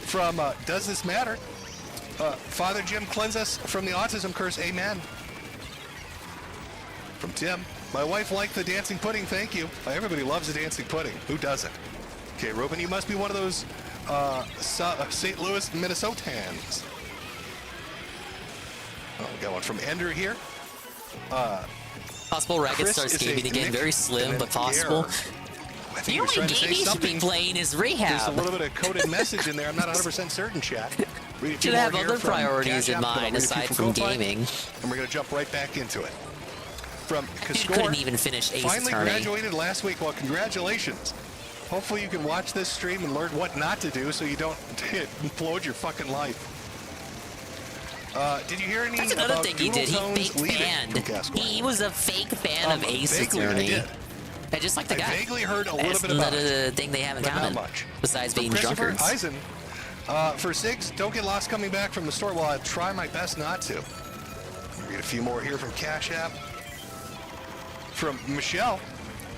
From Does This Matter? Father Jim, cleanse us from the autism curse. Amen. From Tim. My wife liked the dancing pudding, thank you. Everybody loves the dancing pudding. Who doesn't? Okay, Ruben, you must be one of those St. Louis, Minnesotans. Oh, we got one from Ender here. Possible Ragged Chris starts is a gaming again. Nick, Very and slim, then but possible. I think The he was only trying to game say he should be something. playing is There's a Rehab. little bit of coded message in there. I'm not 100% certain, chat. Read a few Should more have here other from priorities in Cash App, then I'll mind read a few aside from Ko-Fi, gaming. And we're going to jump right back into it. From He Kaskor, couldn't even finish Ace finally Attorney. graduated last week. Well, congratulations. Hopefully you can watch this stream and learn what not to do so you don't implode your fucking life. Did you hear any That's another about thing he did. He Doodle fake Tones leaving fanned. from Kaskor? He was a fake fan of Ace vaguely, I Attorney. did. Yeah, just like the guy. I vaguely heard a little That's bit about another it, thing they have in but common. not much. Besides From being Christopher drunkards. Eisen, for Sigs, don't get lost coming back from the store. Well, I'll try my best not to. Read a few more here from Cash App. From Michelle,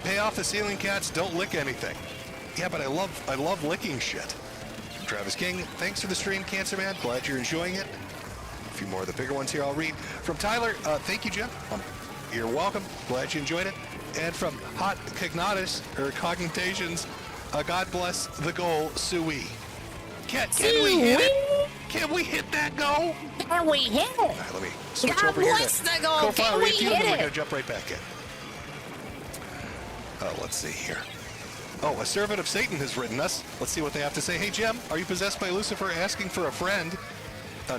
pay off the ceiling cats, don't lick anything. Yeah, but I love licking shit. Travis King, thanks for the stream, Cancer Man. Glad you're enjoying it. A few more of the bigger ones here I'll read. From Tyler, thank you, Jim. You're welcome. Glad you enjoyed it. And from Hot Cognatus, or Cogitations, God bless the goal, Sui. Can we hit it? Can we hit that goal? Can we hit it? All right, let me switch God over here bless to the goal. Ko-Fi, Can read we a few, and hit then we're it? going to jump right back in. Let's see here. Oh, a servant of Satan has written us. Let's see what they have to say. Hey, Jim, are you possessed by Lucifer asking for a friend?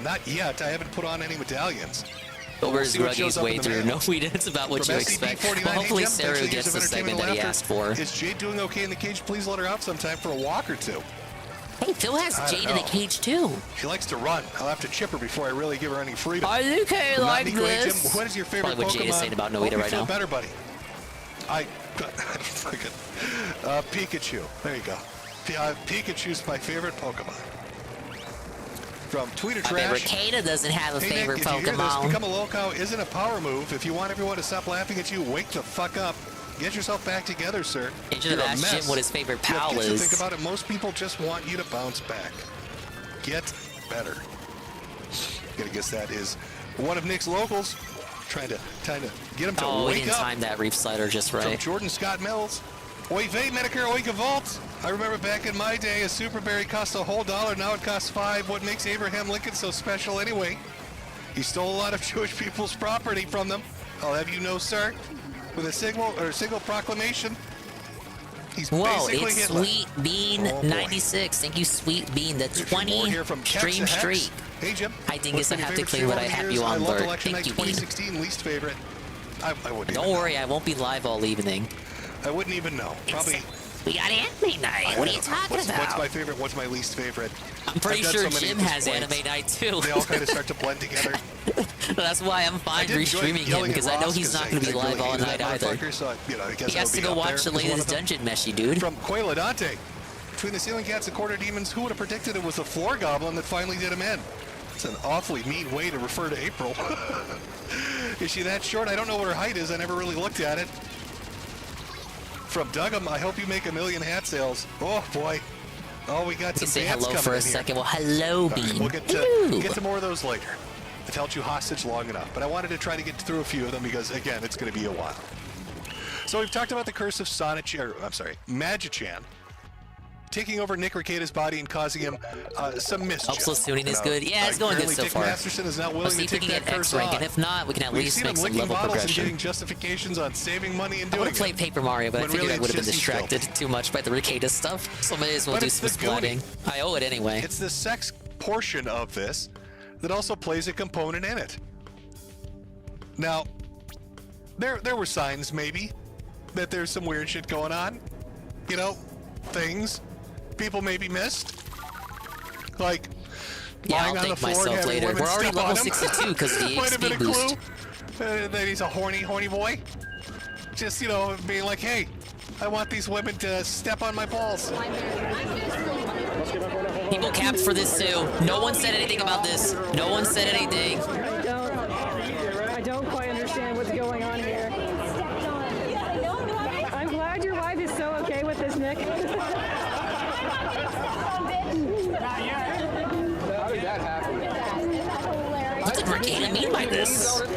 Not yet. I haven't put on any medallions. Silver's what gruggy shows his up way in the through. mail. No, it's about what From you expect. Well, SCP-49, hopefully hey, Jim, Sarah thanks for the gets years the of segment entertainment that he and asked laughter. for. Is Jade doing okay in the cage? Please let her out sometime for a walk or two. Hey, Phil has I don't Jade in the know. cage too. She likes to run. I'll have to chip her before I really give her any freedom. Are you okay Not like Nico, hey, this? Jim, what is your favorite Probably what Pokemon? Jade is saying about Hope Noita you right feel now. better, buddy. Pikachu. There you go. Pikachu's my favorite Pokemon. From Tweeter I bet Trash. Ricada doesn't have a Hey, favorite Nick, did you hear this? Pokemon. Become a lolcow isn't a power move. If you want everyone to stop laughing at you, wake the fuck up. Get yourself back together, sir. You should have You're a asked mess. Jim what his favorite You pal have to is. think about it. Most people just want you to bounce back. Get better. Gotta guess that is one of Nick's locals. Trying to get him to Oh, we wake didn't up. time that reef slider just From right. Jordan Scott Mills. Oy vey, Metokur, oy gevalt. I remember back in my day, a super berry cost a whole $1. Now it costs $5. What makes Abraham Lincoln so special anyway? He stole a lot of Jewish people's property from them. I'll have you know, sir, with a single proclamation. He's Whoa, basically it's Hitler. Sweet Bean Oh, boy. 96. Thank you, Sweet Bean. The Here's a few more 20 here from Kex stream the Hex. streak. Hey, Jim. Hi, Dingus. What's I been your have to favorite claim stream what I over the have years? you I on, loved Bert. Election Thank Night you, Bean. 2016, least favorite. I wouldn't Don't even worry, know. I won't be live all evening. I wouldn't even know. Probably. We got anime night. What are you talking about? What's my favorite? What's my least favorite? I'm pretty I've done sure so many Jim at this has point. anime night too. They all kind of start to blend together. That's why I'm fine did enjoy restreaming him yelling at because I know Ross he's 'cause not going to be I really live all hated night that either. motherfucker, so, I guess He has I'll to be go up watch there the as one latest of them. dungeon meshy, dude. From Quayla Dante. Between the ceiling cats and quarter demons, who would have predicted it was the floor goblin that finally did him in? It's an awfully mean way to refer to April. Is she that short? I don't know what her height is. I never really looked at it. From Dugum, I hope you make 1 million hat sales. Oh boy. Oh, we got We some say bands hello coming for a in here. second. Well, hello, All right, Bean. we'll get to Hello. more of those later. I've held you hostage long enough, but I wanted to try to get through a few of them because, again, it's going to be a while. So we've talked about the curse of Magichan taking over Nick Ricada's body and causing him some mischief. Splatoon is good. Yeah, it's going good Apparently so Dick far. Masterson is not Let's willing see to if we take can that get curse X rank, on. and if not, we can at We've least seen make him some licking level bottles and progression. getting justifications on saving money and I doing want to play it. Paper Mario, but I When figured really I would have it's been just distracted too much by the Ricada stuff, so may as well But do it's some the Goonie. splatting. I owe it anyway. It's the sex portion of this that also plays a component in it. Now, there were signs maybe that there's some weird shit going on. You know, things people maybe missed. Like Yeah, lying I'll on the thank floor and myself having later. women We're already step level on him. 62 because of the Might have been XP a boost. clue that he's a horny boy. Just, you know, being like, hey, I want these women to step on my balls. People capped for this too. No one said anything about this. No one said anything. I don't quite understand what's going on here. I'm glad your wife is so okay with this, Nick. How did that happen? What did Ricada mean by this? The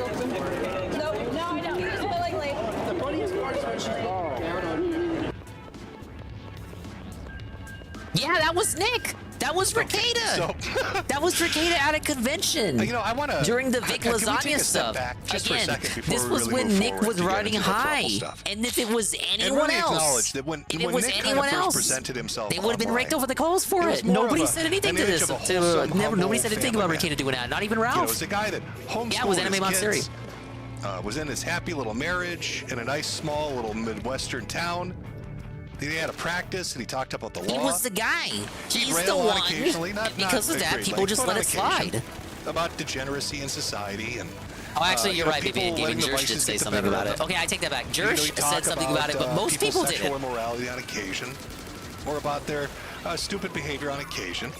funniest part is when she's Yeah, that was Nick. That was Ricada. That was Ricada at a convention. You know, I want to during the Vic can we Lasagna take a step stuff. back just Again, for a second before this we was really when move Nick forward was to get riding into the high, Thruple stuff. and if it was And anyone really else, acknowledge that when if it was Nick kind of anyone first else, presented himself they would have been online, raked over the coals for was it. more Nobody of said anything an to image this. of a wholesome, Nobody said anything humble about family Ricada doing that. Not even You know, it Ralph. was a guy that homeschooled Yeah, it was Anime his Montessori. kids, was in his happy little marriage in a nice small little Midwestern town. He had a practice and he talked about the law. He was the guy. He'd He's rail the on one. occasionally, not Because of at that, great people length, just but let on it occasion, slide. about degeneracy in society and. Oh, actually, you're you know, right, maybe people letting Gaming the Jersh did vices say get the something better about of it. them. Okay, I take that back. You know, Jersh he said talked something about it, but most people's people did sexual it. immorality on occasion, or about their stupid behavior on occasion.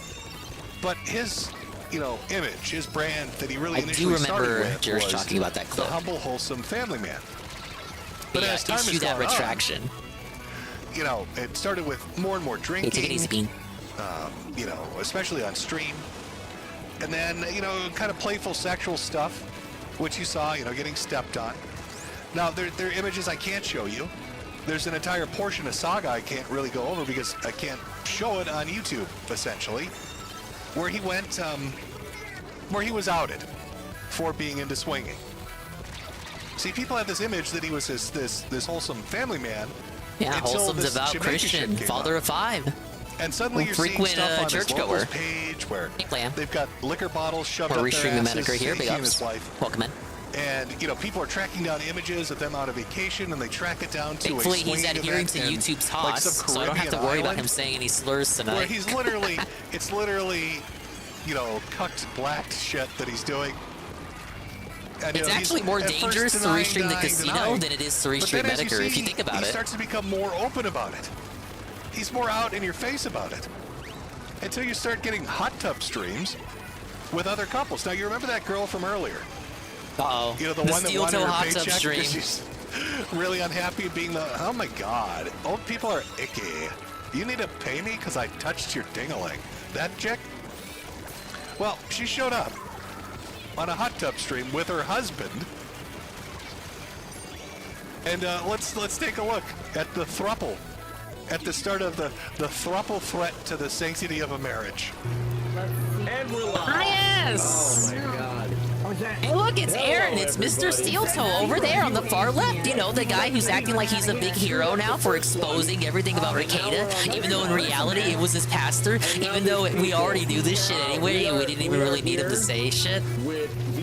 But his, you know, image, his brand that he really I do initially started remember with Jersh was talking about that clip. the humble, wholesome family man. But Yeah, as time issue has that gone on, retraction. you know, it started with more and more drinking. Hey, take it easy, Bean. You know, especially on stream. And then, you know, kind of playful sexual stuff, which you saw, you know, getting stepped on. Now, there are images I can't show you. There's an entire portion of Saga I can't really go over because I can't show it on YouTube, essentially, where he went, where he was outed for being into swinging. See, people have this image that he was this wholesome family man. Yeah, until wholesome, this devout Jamaican Christian, shit came father up. of 5. And suddenly you're seeing Frequent stuff on his churchgoer. locals page where they've got liquor bottles shoved We're up their restreaming asses. Metokur here, He big and ups. his wife. Welcome in. And, you know, people are tracking down images of them on a vacation, and they track it down to Thankfully, a he's swinging adhering event to in, YouTube's like, Haas, some so I don't have to Caribbean worry about island, him saying any slurs tonight. where he's literally, it's literally, you know, cucked, blacked shit that he's doing. And, you It's know, actually he's more at first dangerous to denying, restream the denying, casino denying. than it is to But restream then as Metokur, if you see, think about he it. starts to become more open about it. He's more out in your face about it. Until you start getting hot tub streams with other couples. Now, you remember that girl from earlier? Uh-oh. You know, the one that steel wanted toe her hot tub paycheck stream. because she's really unhappy being the... Oh, my God. Old people are icky. You need to pay me because I touched your ding-a-ling. That chick? Well, she showed up on a hot tub stream with her husband. And let's take a look at the throuple. At the start of the throuple threat to the sanctity of a marriage. And we're live. Ah, yes! Oh my God. Hey, look, it's Aaron. It's Mr. Steel Toe over there on the far left. You know, the guy who's acting like he's a big hero now for exposing everything about Ricada, even though in reality it was his pastor, even though we already knew this shit anyway, and we didn't even really need him to say shit.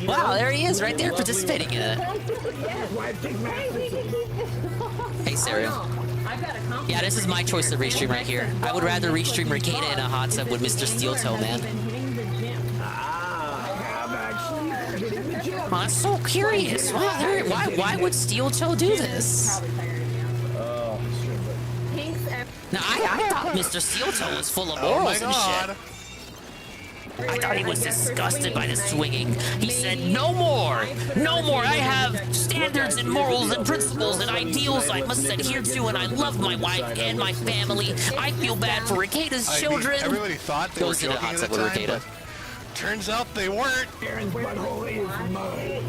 Wow, there he is, right there, participating in it. Hey, Sarah. Yeah, this is my choice to restream right here. I would rather restream Ricada in a hot tub with Mr. Steel Toe, man. Oh, I'm so curious. Why would Steel Toe do this? Now, I thought Mr. Steel Toe was full of morals and shit. I thought he was disgusted by the swinging. He said, no more! No more! I have standards and morals and principles and ideals I must adhere to, and I love my wife and my family. I feel bad for Ricada's children. Everybody thought they Goes were into joking hot at tub the with time, Ricada. but turns out they weren't. Aaron's butthole is mine.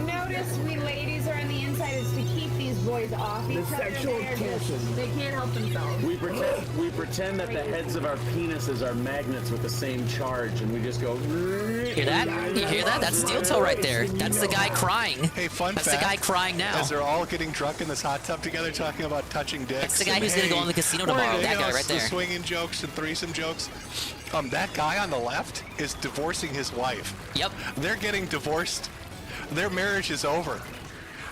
Notice we ladies are on the inside is to keep these boys off each other. Sexual tension. They can't help themselves. We pretend that the heads of our penises are magnets with the same charge, and we just go. Hear that? You hear that? That's Steel Toe right there. That's the guy crying. Hey, fun That's fact, the guy crying now. As they're all getting drunk in this hot tub together, talking about touching dicks. That's the guy who's gonna go on the casino tomorrow. That guy right The there. swinging jokes and threesome jokes. That guy on the left is divorcing his wife. Yep. They're getting divorced. Their marriage is over.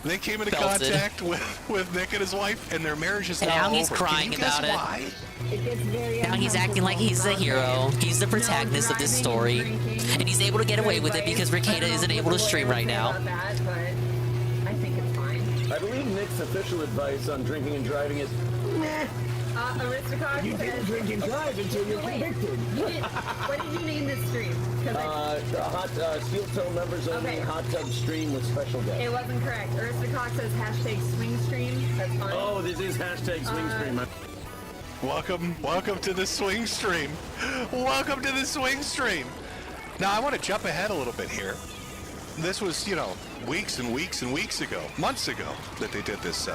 They came into Belted. contact with Nick and his wife, and their marriage is And now now he's over. crying Can you guess about it. why? Now he's acting like he's the hero. He's the protagonist of this story. And he's able to get away with it because Ricada isn't able to stream right now. I think it's fine. I believe Nick's official advice on drinking and driving is. Aristocrat. You didn't drink and drive until you're convicted. What did you name this stream? Steel Toe members only hot tub stream with special guests. It wasn't correct. Aristocrat says hashtag swing stream. That's fine. Oh, this is hashtag swing stream. Welcome to the swing stream. Welcome to the swing stream. Now, I want to jump ahead a little bit here. This was, you know, weeks and weeks and weeks ago, months ago, that they did this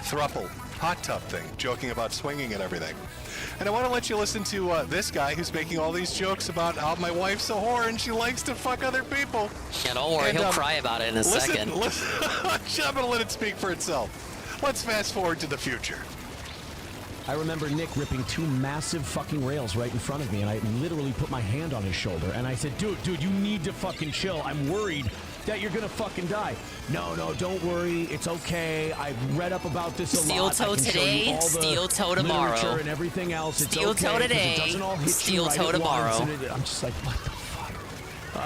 throuple hot tub thing, joking about swinging and everything. And I want to let you listen to this guy who's making all these jokes about how my wife's a whore and she likes to fuck other people. Yeah, don't worry, he'll cry about it in a second. Listen, I'm going to let it speak for itself. Let's fast forward to the future. I remember Nick ripping 2 massive fucking rails right in front of me, and I literally put my hand on his shoulder, and I said, dude, you need to fucking chill. I'm worried that you're gonna fucking die. No, don't worry. It's okay. I've read up about this a lot. Steel toe today, steel toe tomorrow. And everything else. It's steel okay, toe today, it doesn't all hit steel you right toe at tomorrow. Once, I'm just like, what the fuck?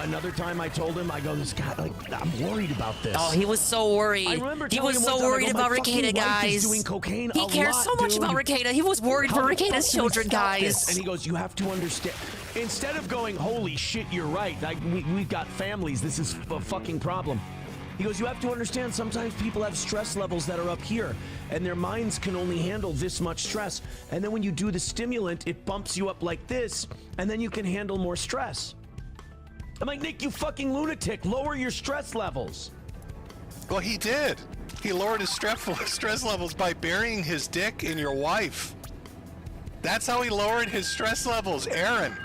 Another time I told him, I go, this guy, like, I'm worried about this. Oh, he was so worried. I remember he was so worried about Ricada, guys. Doing cocaine he cares so much about Ricada. He was worried for Ricada's children, guys. And he goes, you have to understand. Instead of going, holy shit, you're right. We've got families. This is a fucking problem. He goes, you have to understand, sometimes people have stress levels that are up here, and their minds can only handle this much stress. And then when you do the stimulant, it bumps you up like this, and then you can handle more stress. I'm like, Nick, you fucking lunatic, lower your stress levels. Well, he did. He lowered his stress levels by burying his dick in your wife. That's how he lowered his stress levels, Aaron.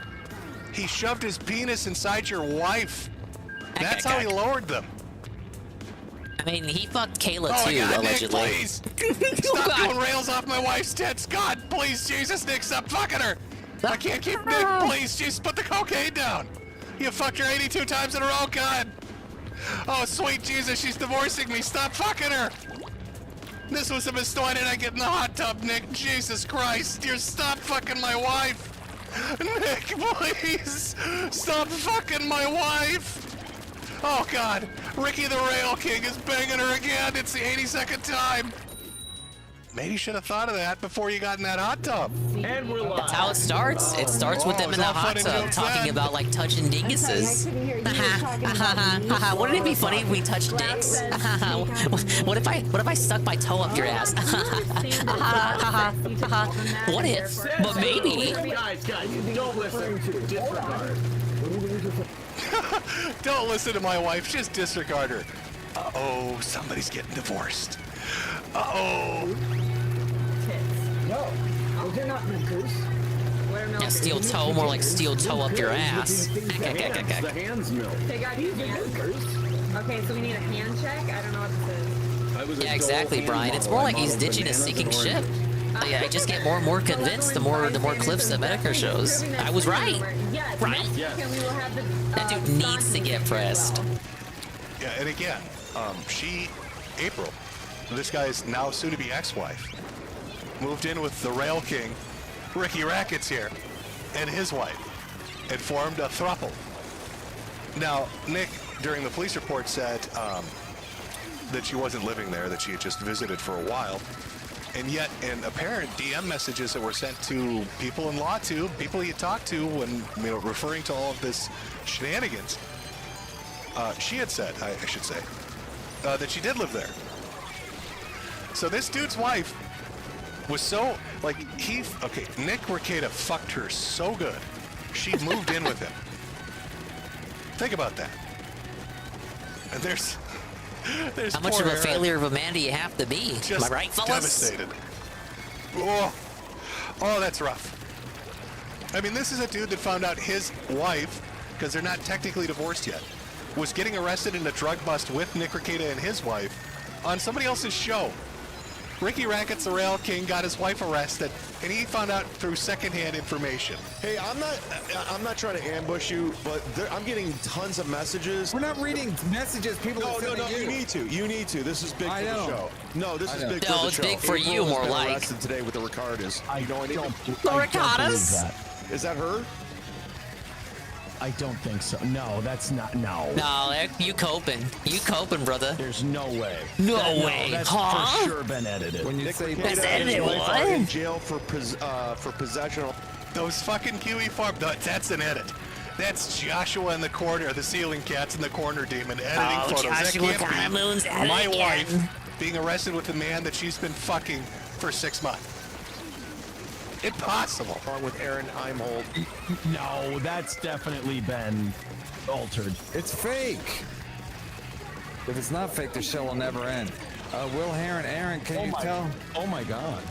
He shoved his penis inside your wife. That's how he lowered them. I mean, he fucked Kayla oh, too, God, allegedly. Nick, please. Stop doing rails off my wife's tits. God, please, Jesus, Nick, stop fucking her. I can't keep Nick, please. Jesus, put the cocaine down. You fucked her 82 times in a row, God. Oh, sweet Jesus, she's divorcing me. Stop fucking her. This was a mistake. Why did I get in the hot tub, Nick? Jesus Christ. You stop fucking my wife. Nick, please. Stop fucking my wife. Oh, God. Ricky the Rail King is banging her again. It's the 82nd time. Maybe you should have thought of that before you got in that hot tub. And we're live. That's how it starts. It starts with them in the hot tub talking about like touching dinguses. Wouldn't it be funny if we touched dicks? What if I stuck my toe up your ass? What if? But maybe. Guys, don't listen. Disregard. Don't listen to my wife. Just disregard her. Uh-oh, somebody's getting divorced. Uh-oh. No, they're not milkers. Yeah, steel toe, more like steel toe up your ass. The hands milk. They got hands. Okay, so we need a hand check. I don't know what this is. Yeah, exactly, Brian. It's more like he's ditching a sinking ship. Yeah, I just get more and more convinced the more clips that Metokur shows. I was right. Right? That dude needs to get pressed. Yeah, and again, April, this guy's now soon-to-be ex-wife, moved in with the Rail King, Ricky Rackets here, and his wife, and formed a throuple. Now, Nick, during the police report, said that she wasn't living there, that she had just visited for a while, and yet in apparent DM messages that were sent to people in law, to people he had talked to when, referring to all of this shenanigans, she had said, I should say, that she did live there. So this dude's wife was so, Nick Ricada fucked her so good, she moved in with him. Think about that. And there's how much of a failure of a man do you have to be? Am I right, fellas? Devastated. Oh, that's rough. I mean, this is a dude that found out his wife, because they're not technically divorced yet, was getting arrested in a drug bust with Nick Ricada and his wife on somebody else's show. Ricky Rackets, the Rail King, got his wife arrested, and he found out through secondhand information. Hey, I'm not trying to ambush you, but I'm getting tons of messages. We're not reading messages. People are sending you need to. You need to. This is big for the show. No, this is big for the show. No, it's big for you, more like. Arrested today with the Ricardas. I don't the Ricardas? Is that her? I don't think so. No, that's not. No. No, you coping. You coping, brother. There's no way. No way. That's huh? for sure been edited. When you say that's edited, what? In jail for possession of those fucking Kiwi Farm. That's an edit. That's Joshua in the corner, the ceiling cats in the corner demon editing photos. Joshua that can't Moon's be my again. wife being arrested with a man that she's been fucking for 6 months. Impossible. Along with Aaron Heimhold. No, that's definitely been altered. It's fake. If it's not fake, the show will never end. Will Heron, Aaron, can you tell? Oh my God.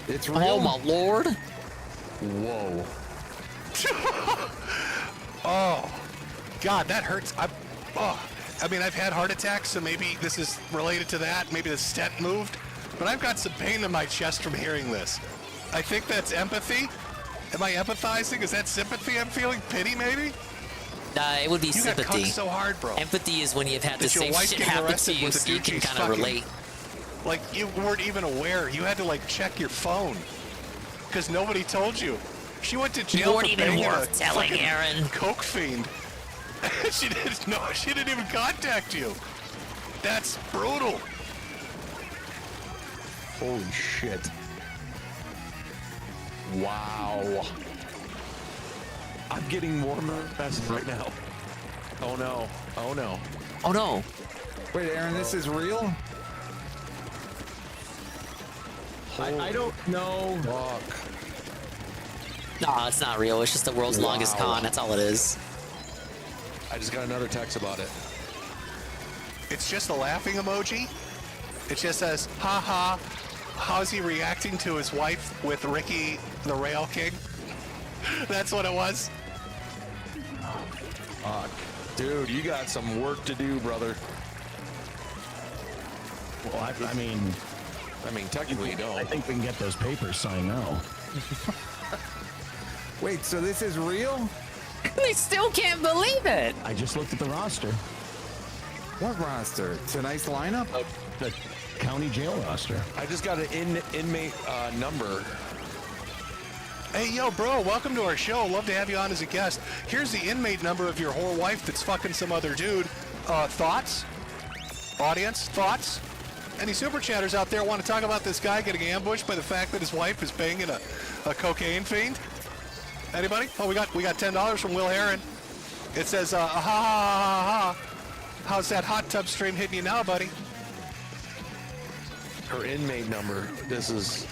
It's real. Oh my lord. Whoa. Oh, God, that hurts. I mean, I've had heart attacks, so maybe this is related to that. Maybe the stent moved. But I've got some pain in my chest from hearing this. I think that's empathy. Am I empathizing? Is that sympathy I'm feeling? Pity, maybe? It would be you sympathy. You got so hard, bro. Empathy is when you've had the same shit happen to you, so you can kind of relate. Like, you weren't even aware. You had to, like, check your phone. Because nobody told you. She went to jail for banging a telling Aaron. coke fiend. She didn't even contact you. That's brutal. Holy shit. Wow. I'm getting more messages right now. Oh no. Oh no. Oh no. Wait, Aaron, this is real? I don't know. Fuck. Nah, it's not real. It's just the world's longest con. That's all it is. I just got another text about it. It's just a laughing emoji. It just says, ha ha. How's he reacting to his wife with Ricky the Rail King? That's what it was. Fuck. Dude, you got some work to do, brother. Well, I mean, technically you don't. I think we can get those papers signed now. Wait, so this is real? They still can't believe it. I just looked at the roster. What roster? Tonight's lineup? The county jail roster. I just got an inmate number. Hey, yo, bro, welcome to our show. Love to have you on as a guest. Here's the inmate number of your whore wife that's fucking some other dude. Thoughts? Audience, thoughts? Any super chatters out there want to talk about this guy getting ambushed by the fact that his wife is banging a cocaine fiend? Anybody? Oh, we got $10 from Will Heron. It says, ha ha ha ha. How's that hot tub stream hitting you now, buddy? Her inmate number. This is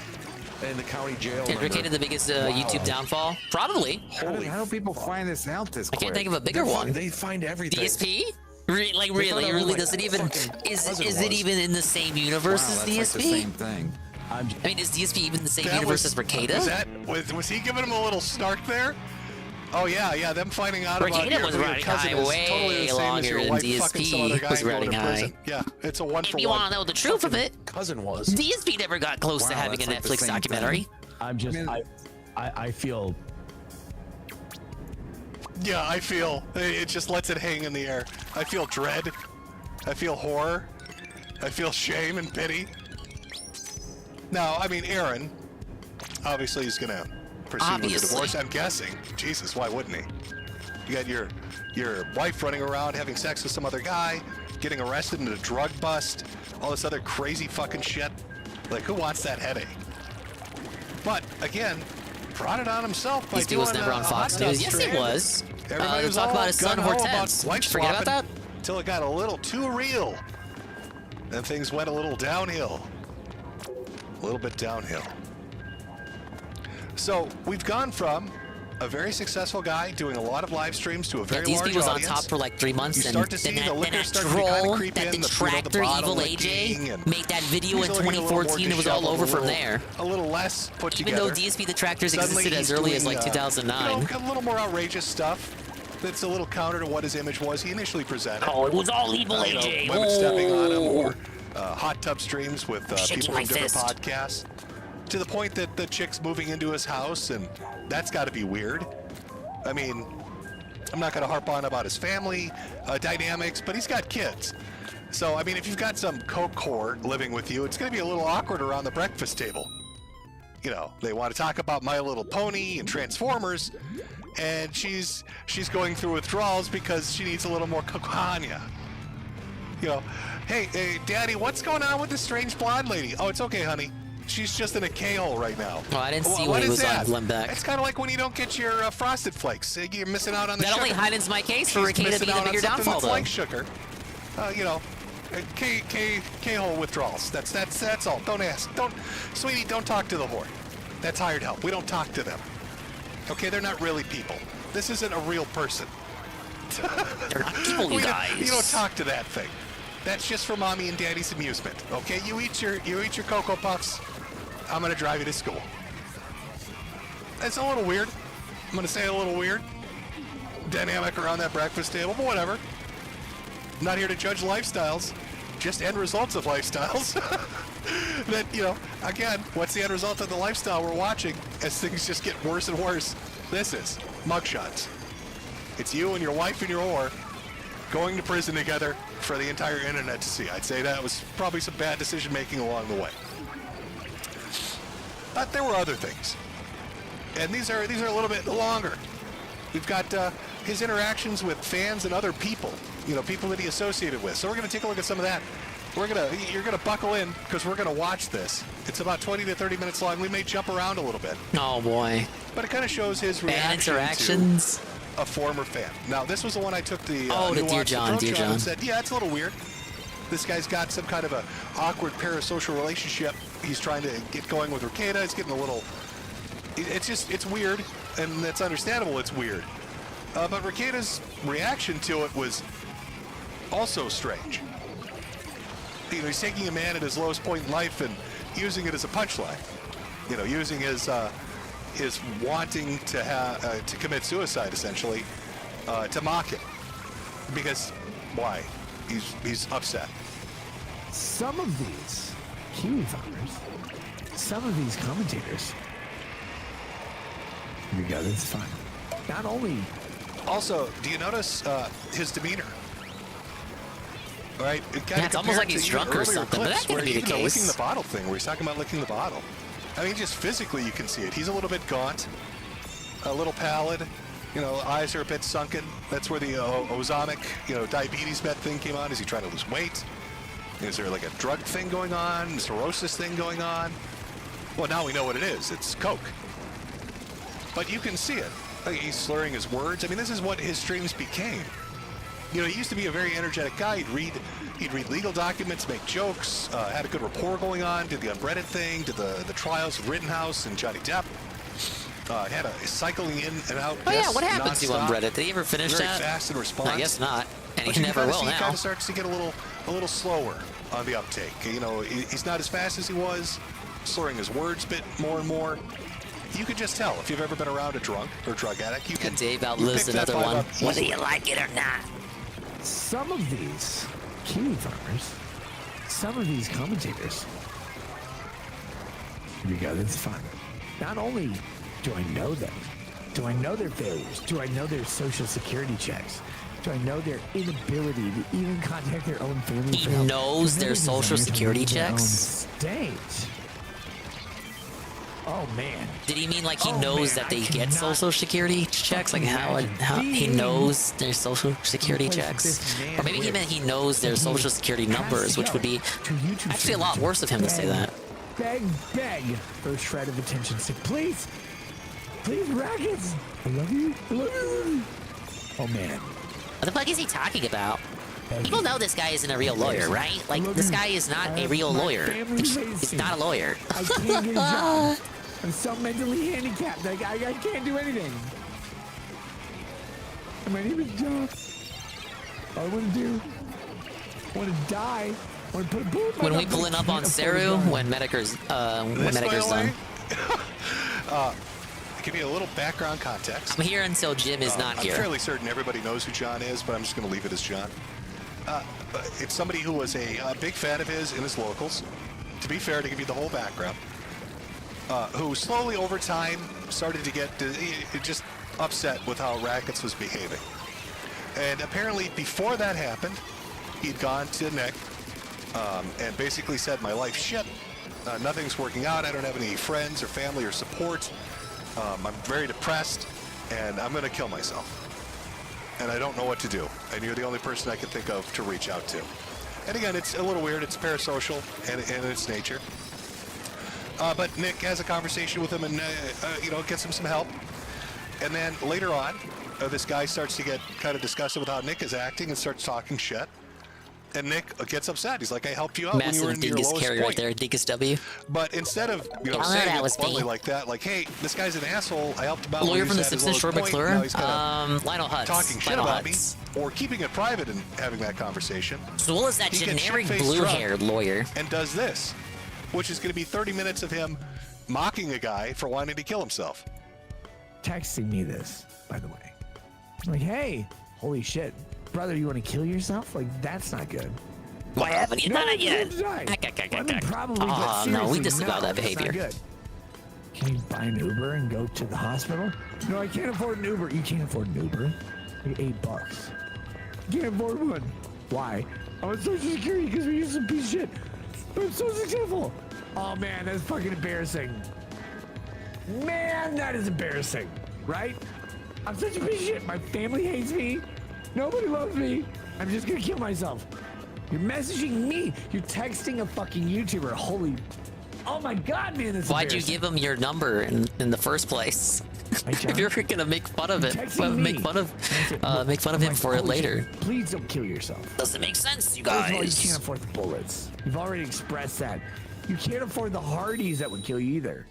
in the county jail. Fabricated the biggest YouTube downfall? Probably. How do people find this out this quick? I can't think of a bigger one. They find everything. DSP? Really? Does it even? Is it even in the same universe as DSP? Like the same thing. I mean, is DSP even the same universe as Mercada? Was he giving him a little snark there? Oh yeah. Them finding out about Mercada was your riding cousin high is way totally the same as your longer wife than fucking some other DSP guy was going riding to high. prison. Yeah, it's a one for If you one. want to know the truth of it, cousin was. DSP never got close to having a that's like the Netflix same documentary. thing. I feel. Yeah, I feel it just lets it hang in the air. I feel dread. I feel horror. I feel shame and pity. Now, I mean, Aaron, obviously he's gonna proceed with the divorce. I'm guessing. Jesus, why wouldn't he? You got your wife running around having sex with some other guy, getting arrested in a drug bust, all this other crazy fucking shit. Like, who wants that headache? But again, brought it on himself by DSP was never on Fox News. Yes, he was. Everybody was talk all about his son Hortense. wife Forget about that. Until it got a little too real. Then things went a little downhill. A little bit downhill. So we've gone from a very successful guy doing a lot of live streams to a very large DSP was audience. on top for like 3 months, You and start to see then the that liquor start to kinda troll, creep that in, the detractor bottle Evil licking, AJ and made that video in he's looking a little more 2014. It was all over from there. A little less put Even together. though DSP detractors Suddenly existed as he's early as doing, like 2009. a little more outrageous stuff. That's a little counter to what his image was he initially presented. Oh, it was all Evil AJ. Women stepping on him, or hot tub streams with Shaking people my from different fist. podcasts. To the point that the chick's moving into his house, and that's got to be weird. I mean, I'm not going to harp on about his family dynamics, but he's got kids. So, I mean, if you've got some coke whore living with you, it's going to be a little awkward around the breakfast table. You know, they want to talk about My Little Pony and Transformers, and she's going through withdrawals because she needs a little more cocaine. You know, hey, Daddy, what's going on with this strange blonde lady? Oh, it's okay, honey. She's just in a K-hole right now. Oh, I didn't see what when he is was that? on Glenn Beck. It's kind of like when you don't get your Frosted Flakes. You're missing out on the That sugar. only heightens my case for She's Ricky to missing be the out on bigger something downfall, that's though. like sugar. You know, K-hole withdrawals. That's all. Don't ask. Sweetie, don't talk to the whore. That's hired help. We don't talk to them. Okay, they're not really people. This isn't a real person. They're not people, you guys. You don't talk to that thing. That's just for mommy and daddy's amusement. Okay, you eat your Cocoa Puffs. I'm gonna drive you to school. It's a little weird. I'm gonna say a little weird. Dynamic around that breakfast table, but whatever. I'm not here to judge lifestyles, just end results of lifestyles. That, you know, again, what's the end result of the lifestyle we're watching as things just get worse and worse? This is mugshots. It's you and your wife and your whore going to prison together for the entire internet to see. I'd say that was probably some bad decision making along the way. But there were other things. And these are a little bit longer. We've got his interactions with fans and other people, you know, people that he associated with. So we're going to take a look at some of that. You're gonna buckle in because we're gonna watch this. It's about 20 to 30 minutes long. We may jump around a little bit. Oh boy! But it kind of shows his reaction interactions to a former fan. Now this was the one I took the the Dear John, and said, yeah, it's a little weird. This guy's got some kind of a awkward parasocial relationship. He's trying to get going with Ricada. It's getting a little. It's weird, and it's understandable. It's weird. But Ricada's reaction to it was also strange. You know, he's taking a man at his lowest point in life and using it as a punchline. You know, using his wanting to commit suicide essentially to mock him. Because why? He's upset. Some of these Kiwi farmers, some of these commentators. Here we go. This is fun. Not only. Also, do you notice his demeanor? Right? It's almost like he's drunk or something, but that could be the case. Licking the bottle thing, where he's talking about licking the bottle. I mean, just physically you can see it. He's a little bit gaunt, a little pallid, you know, eyes are a bit sunken. That's where the ozamic, you know, diabetes med thing came on. Is he trying to lose weight? Is there like a drug thing going on? A cirrhosis thing going on? Well, now we know what it is. It's Coke. But you can see it. Like, he's slurring his words. I mean, this is what his streams became. You know, he used to be a very energetic guy. He'd read legal documents, make jokes, had a good rapport going on, did the Unbreaded thing, did the trials of Rittenhouse and Johnny Depp. Had a cycling in and out. Oh yeah, what happened to Unbreaded? Did he ever finish very that? Very fast in response. I guess not, and but he never will now. He kind of starts to get a little slower on the uptake. You know, he's not as fast as he was, slurring his words a bit more and more. You could just tell if you've ever been around a drunk or drug addict. You can. Dave outlives another one. Whether you like it or not. Some of these Kiwi farmers, some of these commentators. Here we go. This is fun. Not only do I know them, do I know their failures? Do I know their social security checks? Do I know their inability to even contact their own family? He knows their social security checks? State. Oh man! Did he mean like he knows that they get social security checks? Like how he knows their social security checks? Or maybe he meant he knows their social security numbers, which would be actually a lot worse of him to say that. Beg for a shred of attention. Say, please, Rackets. I love you. Oh man! What the fuck is he talking about? People know this guy isn't a real lawyer, right? Like, this guy is not a real lawyer. He's not a lawyer. I can't get a job. I'm so mentally handicapped. Like, I can't do anything. And my name is John. All I want to do, I want to die. I want to put a bullet. When we pulling up on Saru, when Metokur's done. Give you a little background context. I'm here until Jim is not here. I'm fairly certain everybody knows who John is, but I'm just going to leave it as John. It's somebody who was a big fan of his in his locals. To be fair, to give you the whole background, who slowly over time started to get just upset with how Rackets was behaving. And apparently before that happened, he'd gone to Nick and basically said, my life's shit. Nothing's working out. I don't have any friends or family or support. I'm very depressed, and I'm going to kill myself. And I don't know what to do. And you're the only person I can think of to reach out to. And again, it's a little weird. It's parasocial in its nature. But Nick has a conversation with him and, gets him some help. And then later on, this guy starts to get kind of disgusted with how Nick is acting and starts talking shit. And Nick gets upset. He's like, I helped you out when you were Massive in your dingus lowest carry point. right there, dingus W. But instead of Yeah, saying that it was bluntly me. like that, like, hey, this guy's an asshole. I helped him out. Lawyer when he from the was at his Simpsons, lowest Short point. Now he's McClure. Lionel Hutz. talking shit Lionel about Hutz. me, or keeping it private and having that conversation. So what was that He gets generic shit-faced blue-haired drunk lawyer? And does this, which is going to be 30 minutes of him mocking a guy for wanting to kill himself. Texting me this, by the way. I'm like, hey, holy shit, brother, you want to kill yourself? Like, that's not good. Why haven't you done it yet? Probably, Oh, but no, we seriously, disavow that that's not behavior. good. Can you buy an Uber and go to the hospital? No, I can't afford an Uber. You can't afford an Uber. Like $8. You can't afford one. Why? I'm on Social Security because we use some piece of shit. But I'm so successful. Oh man, that's fucking embarrassing. Man, that is embarrassing. Right? I'm such a piece of shit. My family hates me. Nobody loves me. I'm just gonna kill myself. You're messaging me. You're texting a fucking YouTuber. Holy. Oh my god, man, that's Why'd you give him your number in the first place? If you're gonna make fun of it, make fun of him for it later. Please don't kill yourself. Doesn't make sense, you First of all, you guys. can't afford the bullets. You've already expressed that. You can't afford the Hardys that would kill you either.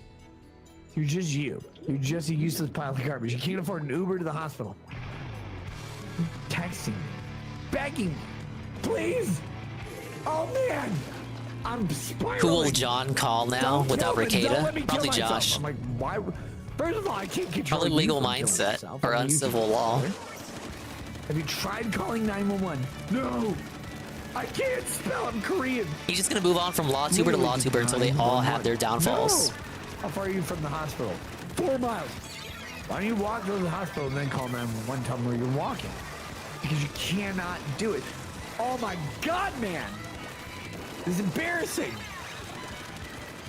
You're just you. You're just a useless pile of garbage. You can't afford an Uber to the hospital. You're texting me, begging me, please. Oh man, I'm spiraling. Who will John call now without Ricada? Probably Josh. I'm like, why? First of all, I can't control Probably you legal from killing mindset yourself. or I mean, you uncivil can- law. Have you tried calling 911? No, I can't spell. I'm Korean. He's just gonna move on from lawtuber to lawtuber until they all have their downfalls. No. How far are you from the hospital? 4 miles. Why don't you walk to the hospital and then call 911? Tell them where you're walking. Because you cannot do it. Oh my God, man. This is embarrassing.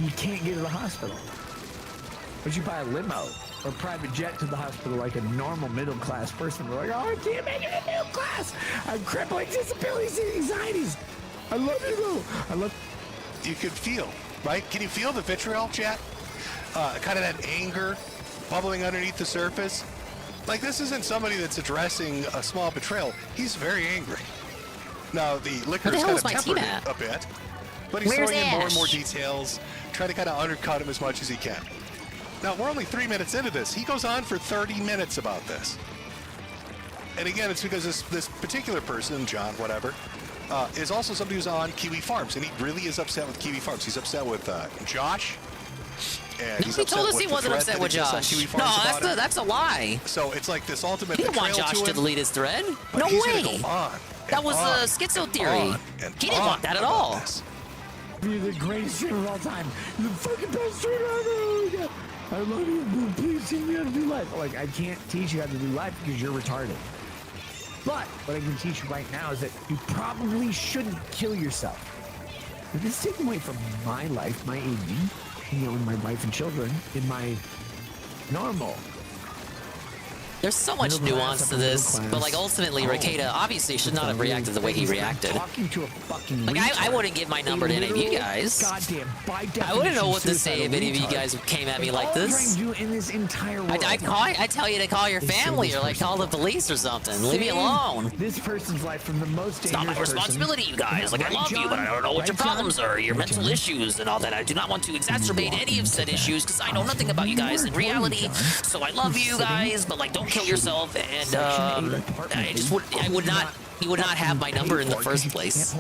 You can't get to the hospital. But you buy a limo or a private jet to the hospital like a normal middle-class person. We're like, oh, I can't make it in middle class. I'm crippling disabilities and anxieties. I love you, though. I love. You could feel, right? Can you feel the vitriol, chat? Kind of that anger bubbling underneath the surface. Like, this isn't somebody that's addressing a small betrayal. He's very angry. Now, the liquor is kind of tempered it a bit, but he's throwing in more and more details, trying to kind of undercut him as much as he can. Now, we're only 3 minutes into this. He goes on for 30 minutes about this. And again, it's because this particular person, John, whatever, is also somebody who's on Kiwi Farms, and he really is upset with Kiwi Farms. He's upset with Josh. And No, he told us he wasn't upset with Josh. No, that's a lie. So it's like this ultimate He didn't want betrayal Josh to him, delete his thread. but No he's gonna way. go on That was on a schizo and theory. on and He didn't want that at on all. about this. You're the greatest streamer of all time. You're the fucking best streamer ever. Oh my God. I love you. Please teach me how to do life. Like, I can't teach you how to do life because you're retarded. But what I can teach you right now is that you probably shouldn't kill yourself. If this is taken away from my life, my AD, you know, and my wife and children, in my normal. There's so much nuance to this, but like ultimately, Ricada obviously should not have reacted the way he reacted. Talking to a fucking Like I wouldn't give my number to any of you guys. Goddamn, by I wouldn't know what to definition, say if any of you suicidal guys came at me retard. like All I'm this. trying to do in this entire world. I tell you to call your is save family this or like person. call the police or something. Leave me Save alone. This person's life from the most It's not my dangerous responsibility, you guys. Like I Right, love you, John? but I don't know what your Right, John? problems are, your Right, mental John? issues and all that. I do not want to exacerbate any of said issues because I know nothing about you guys in reality. So I love you guys, but like don't kill yourself. And I just would, I would not. He would not have my number in the first place.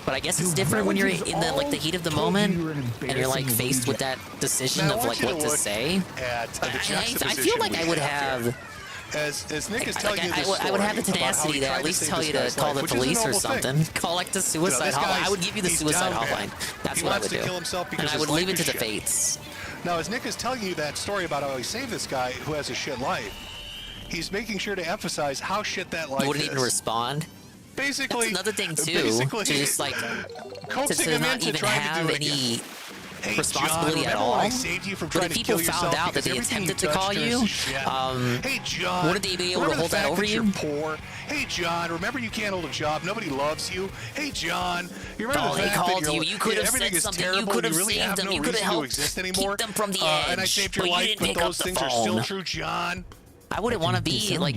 But I guess it's different when you're in the like the heat of the moment and you're like faced with that decision of like what to say. I feel like I would have. As Nick is Like, telling you this story I would have the about how tenacity he to tried at least save tell this you to guy's call life, the which is a police or noble thing. something. Call like the suicide this hotline. I guy's- would give you the he's suicide down bad. hotline. That's He what I wants would to do. kill himself because And I his would life leave it is to the shit. fates. Now, as Nick is telling you that story about how he saved this guy who has a shit life, he's making sure to emphasize how shit that life You wouldn't is. even respond. Basically, That's another thing too. basically, To just like coaxing to him not into even trying to have do it any again. Hey, responsibility John, at remember all. when I saved you from But trying if to people kill found yourself out that they because everything attempted to you call touched you, turns to shit? Hey, John, wouldn't they be able to remember hold the that fact over that you? You're poor. Hey, John, remember you can't hold a job. Nobody loves you. Hey, John, you remember Oh, the they fact called that you. you're, You could have everything said is something. terrible. You could have really saved have them. no You could have reason to helped exist anymore. keep them from the And I edge, saved your but you life, didn't but pick up those the things are still phone. true, John. I wouldn't want to be like.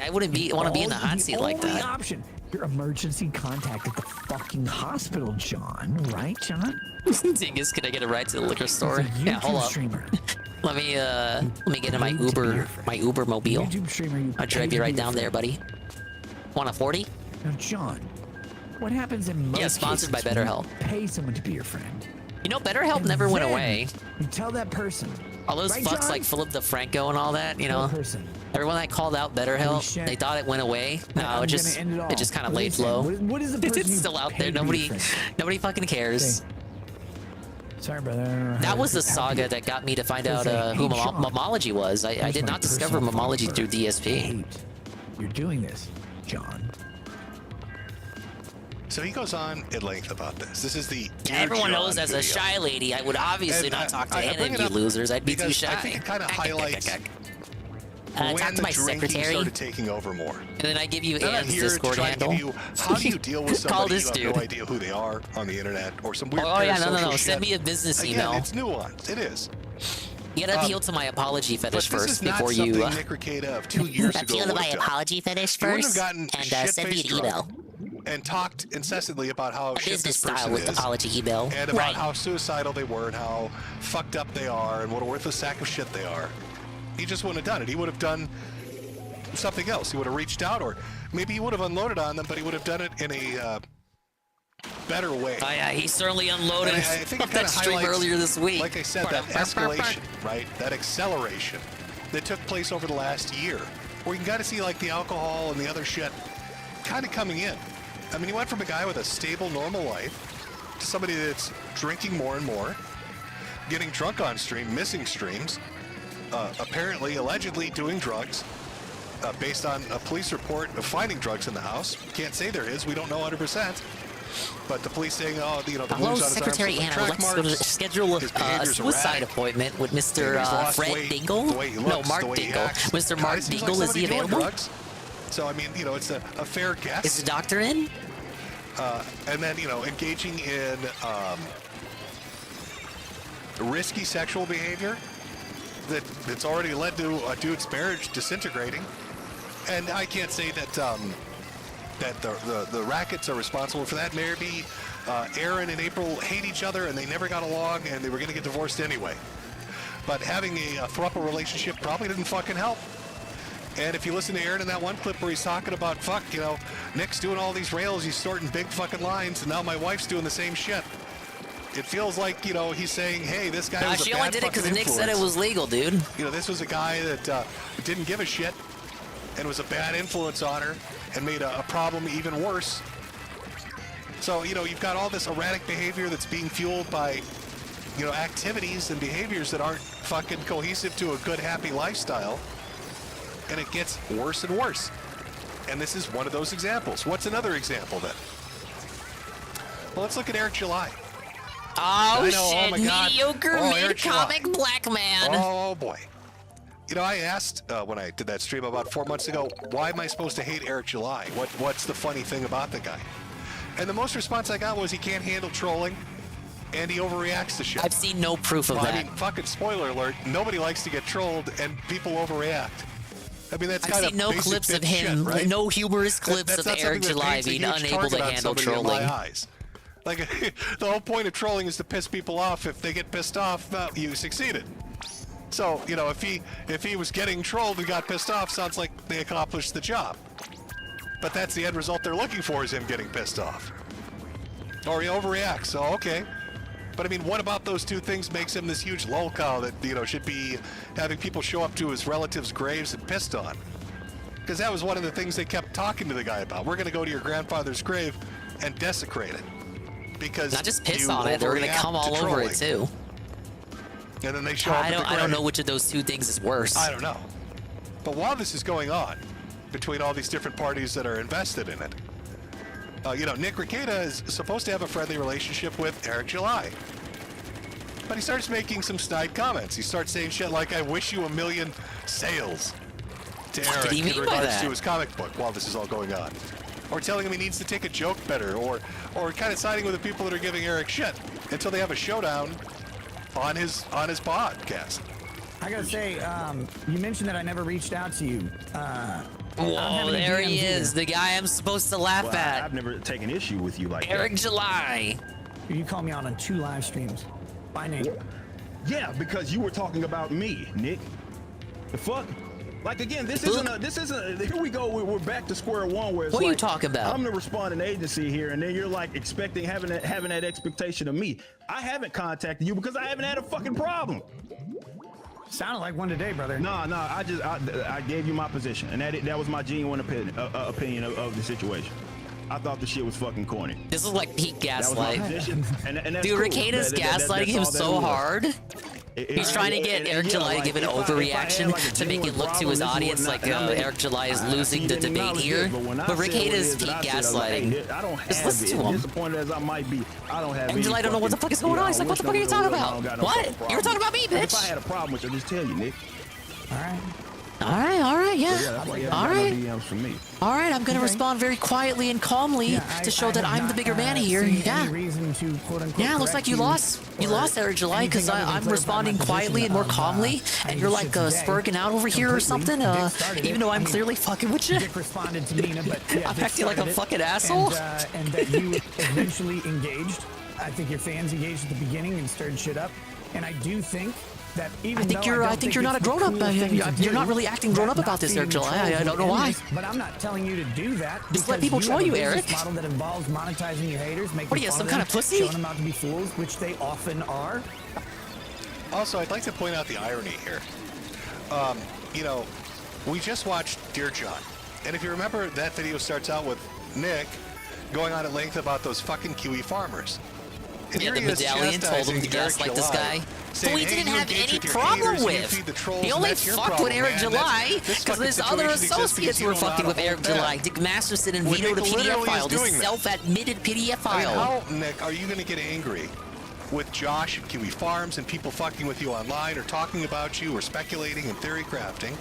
I wouldn't want to be in the hot seat like that. Option. Your emergency contact at the fucking hospital, John. Right, John? Dingus, can I get a ride to the liquor store? He's a Yeah, hold YouTube up. streamer. Let me get in my Uber mobile. YouTube streamer. I'll drive you right down there, buddy. Want a 40? Now, John, what happens in most sponsored by cases when you BetterHelp. pay someone to be your friend? You know, BetterHelp And never went then away. You tell that person. All those Right, fucks John? like Philip DeFranco and all that, you know. Person. Everyone that called out BetterHelp, shit. they thought it went away. No, I'm it just gonna end it all. just kind of What laid is it? low. What is the person It's you still out pay there. to be Nobody your friend? nobody fucking cares. Sorry, brother. I don't know how That to was the help saga you. that got me to find out Hey, who John, Momology was. I here's did my not discover personal phone Momology number. through DSP. You're doing this, John. So he goes on at length about this. This is the Yeah, everyone Dear knows John as a video. shy lady, I would obviously And not talk to I any bring of it you up losers. I'd be too because shy. I think it kind of highlights talk when to the my drinking secretary, started taking over more. and then I give you Then I'm Ann's here to Discord try to handle. give you how do you deal with Call somebody this you have dude. no idea who they are on the internet or some weird Oh yeah, no, parasocial Send shit. me a business Again, email. it's nuanced. It is. You gotta appeal to my apology fetish But this first is not before you. something Nick Ricada of 2 years ago Appeal to my would've done. apology fetish He wouldn't first, have gotten and send me an shit-faced email. drunk and talked incessantly about how A shit business this style person with is, apology email. and about Right. how suicidal they were and how fucked up they are and what a worthless sack of shit they are. He just wouldn't have done it. He would have done something else. He would have reached out, or maybe he would have unloaded on them, but he would have done it in a better way. Oh yeah, he certainly unloaded And I think it that kinda stream highlights, earlier this week. Like I said, that escalation, right? That acceleration that took place over the last year, where you can kind of see like the alcohol and the other shit kind of coming in. I mean, you went from a guy with a stable, normal life to somebody that's drinking more and more, getting drunk on stream, missing streams, apparently, allegedly doing drugs, based on a police report of finding drugs in the house. Can't say there is. We don't know 100%. But the police saying, oh, you know, the Hello, wounds on his arms Secretary look like Anna. track Let's go to marks. schedule His a behavior's suicide erratic. appointment with And Mr. he's lost Fred weight, Dingle. the way he No, looks, Mark the way he Dingle. acts. Mr. Kinda Mark seems like Dingle, is he somebody doing available? drugs. So, I mean, you know, it's a fair guess. Is the doctor in? And then, you know, engaging in risky sexual behavior that's already led to a dude's marriage disintegrating. And I can't say that that the rackets are responsible for that. Maybe Aaron and April hate each other and they never got along and they were going to get divorced anyway. But having a throuple relationship probably didn't fucking help. And if you listen to Aaron in that one clip where he's talking about, fuck, you know, Nick's doing all these rails, he's sorting big fucking lines, and now my wife's doing the same shit. It feels like, you know, he's saying, hey, this guy was a She bad only did it fucking because Nick said it influence. was legal, dude. You know, this was a guy that didn't give a shit and was a bad influence on her and made a problem even worse. So, you know, you've got all this erratic behavior that's being fueled by, you know, activities and behaviors that aren't fucking cohesive to a good, happy lifestyle. And it gets worse and worse. And this is one of those examples. What's another example then? Well, let's look at Eric July. Oh, I know, shit. oh my God. Mediocre Oh, Eric mid-comic July. black man. Oh, boy. You know, I asked when I did that stream about 4 months ago, why am I supposed to hate Eric July? What's the funny thing about the guy? And the most response I got was he can't handle trolling and he overreacts to shit. I've seen no proof of Well, that. I mean, fucking spoiler alert, nobody likes to get trolled and people overreact. I mean, that's I've kind of seen no basic clips of bitch him, shit, right? no humorous clips That's of not Eric something that July paints a being huge unable target to on handle somebody in trolling. my eyes. Like, the whole point of trolling is to piss people off. If they get pissed off, you succeeded. So, you know, if he was getting trolled and got pissed off, sounds like they accomplished the job. But that's the end result they're looking for, is him getting pissed off. Or he overreacts, so okay. But I mean, what about those two things makes him this huge lolcow that, you know, should be having people show up to his relatives' graves and pissed on? Because that was one of the things they kept talking to the guy about. We're going to go to your grandfather's grave and desecrate it. Because Not just piss you on it, they were going to overreact come all to over it trolling. too. And then they show up at the I don't grave. know which of those two things is worse. I don't know. But while this is going on, between all these different parties that are invested in it, you know, Nick Ricada is supposed to have a friendly relationship with Eric July. But he starts making some snide comments. He starts saying shit like, I wish you a million sales to What Eric did he mean in by regards that? to his comic book while this is all going on. Or telling him he needs to take a joke better, or kind of siding with the people that are giving Eric shit until they have a showdown on his podcast. I gotta say, you mentioned that I never reached out to you. Whoa, there he is, the guy I'm supposed to laugh at. I've never taken issue with you like Eric that. July. You call me out on 2 live streams. By name. Yeah, because you were talking about me, Nick. The fuck? Like again, this isn't. Here we go. We're back to square one. Where it's what are like, you talking about? I'm the responding agency here, and then you're like expecting having that expectation of me. I haven't contacted you because I haven't had a fucking problem. Sounded like one today, brother. No, I gave you my position, and that was my genuine opinion of the situation. I thought the shit was fucking corny. This is like peak gaslight. And that's Dude, cool. Recada's gaslighting him so hard. He's trying to get Eric July to give an overreaction to make it look to his audience like Eric July is losing the debate here. But Recada's peak gaslighting. Just listen to him. Disappointed as I might be, I don't have. Eric July don't know what the fuck is going on. He's like, what the fuck are you talking about? What? You were talking about me, bitch. If I had a problem with you, just tell you, Nick. All right. All right, yeah. All right. DMs from me. All right, I'm gonna respond very quietly and calmly to show that I'm the bigger man here. Yeah. Yeah, looks like you lost. You lost, Eric July, because I'm responding quietly and more calmly, and you're like spurging out over here or something. Even though I'm clearly fucking with you. I'm acting like a fucking asshole. And that you eventually engaged. I think your fans engaged at the beginning and stirred shit up. And I do think that even I think you're not a grown up. You're not really acting grown up about this, Eric July. I don't know why. But I'm not telling you to do that. Just let people troll you, Eric. Model that involves monetizing your haters, making what are you, some kind of pussy? Showing them out to be fools, which they often are. Also, I'd like to point out the irony here. You know, we just watched Dear John, and if you remember, that video starts out with Nick going on at length about those fucking Kiwi farmers. And yeah, the medallion told him to gaslight this guy. Who he didn't have any problem with. He only fucked with Eric July because his other associates were fucking with Eric July. Dick Masterson and vetoed a PDF file, this self-admitted PDF file. How, Nick, are you going to get angry with Josh at Kiwi Farms and people fucking with you online or talking about you or speculating and theory crafting?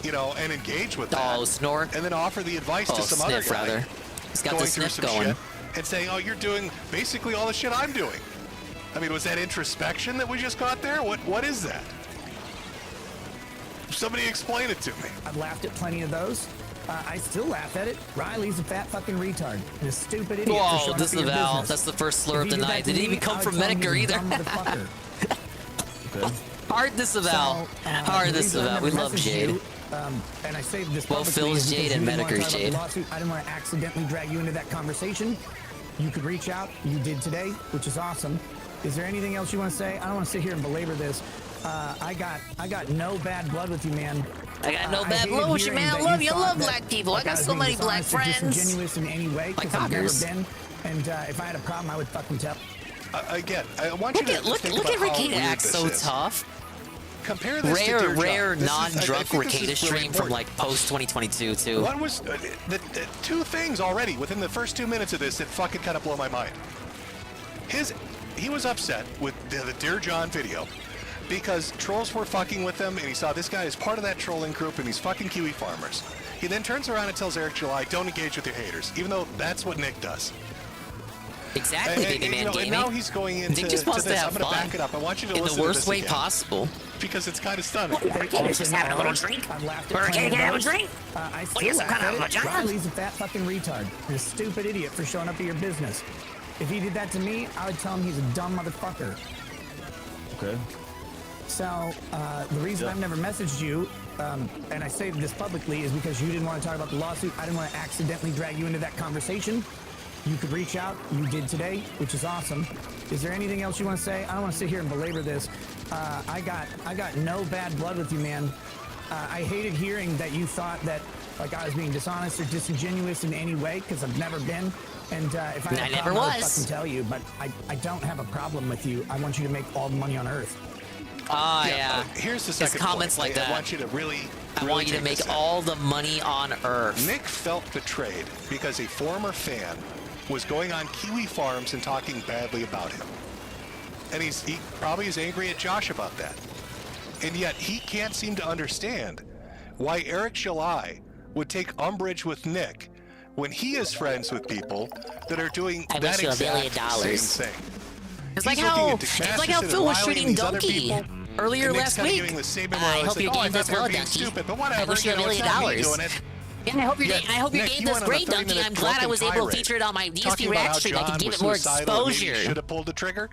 You know, and engage with that. Oh, snort. And then offer the advice to some sniff, other guy. rather. He's got the sniff going. Shit and saying, oh, you're doing basically all the shit I'm doing. I mean, was that introspection that we just got there? What is that? Somebody explain it to me. I've laughed at plenty of those. I still laugh at it. Riley's a fat fucking retard and a stupid idiot. Whoa, disavow. That's the first slur of the night. Didn't even come from Metokur either. Hard disavow. Hard disavow. We love Jade. And I say this both Phil's Jade and Metokur's Jade. I didn't want to accidentally drag you into that conversation. You could reach out. You did today, which is awesome. Is there anything else you want to say? I don't want to sit here and belabor this. I got no bad blood with you, man. I got no bad blood with you, man. I love you. I love black people. I got so many black friends. Disingenuous in any way, like I've never been. And if I had a problem, I would fucking tell. Again, I want you to look at Recaida act so tough. Compare this to rare non-drunk Recaida stream from like post 2022 too. One was the two things already within the first 2 minutes of this that fucking kind of blow my mind. He was upset with the Dear John video because trolls were fucking with him, and he saw this guy as part of that trolling group, and he's fucking Kiwi farmers. He then turns around and tells Eric July, "Don't engage with your haters," even though that's what Nick does. Exactly, baby man gaming. And now he's going into Nick just wants to have I'm going to back it up. I want you to listen to this in the worst way possible. Because it's kind of stunning. Recaita's just having a little drink. Recaida can have a drink. I still laugh at it. Riley's a fat fucking retard and a stupid idiot for showing up at your business. If he did that to me, I would tell him he's a dumb motherfucker. Okay. So, the reason I've never messaged you, and I say this publicly, is because you didn't want to talk about the lawsuit. I didn't want to accidentally drag you into that conversation. You could reach out. You did today, which is awesome. Is there anything else you want to say? I don't want to sit here and belabor this. I got no bad blood with you, man. I hated hearing that you thought that like I was being dishonest or disingenuous in any way, because I've never been. And if I had a problem, I would fucking tell you. But I don't have a problem with you. I want you to make all the money on Earth. Yeah. Here's the second comments point. like that. I want you to really I want you to make all the money on Earth. Nick felt betrayed because a former fan was going on Kiwi Farms and talking badly about him. And he probably is angry at Josh about that. And yet he can't seem to understand why Eric July would take umbrage with Nick when he is friends with people that are doing that exact same thing. It's like how Phil was shooting Donkey. earlier And Nick's last kinda week. giving the same I It's hope like, your oh, I game thought does they were well, being Donkey. stupid, but I whatever, wish you you $1 know, million. it's not me doing it. Yeah, I hope your Yet, I hope your Nick, game you does went on a great, Donkey. 30-minute I'm glad I was able to drunken feature it on my tirade, DSP talking about React how stream. I John can give was it more suicidal and maybe he exposure. should have pulled the trigger.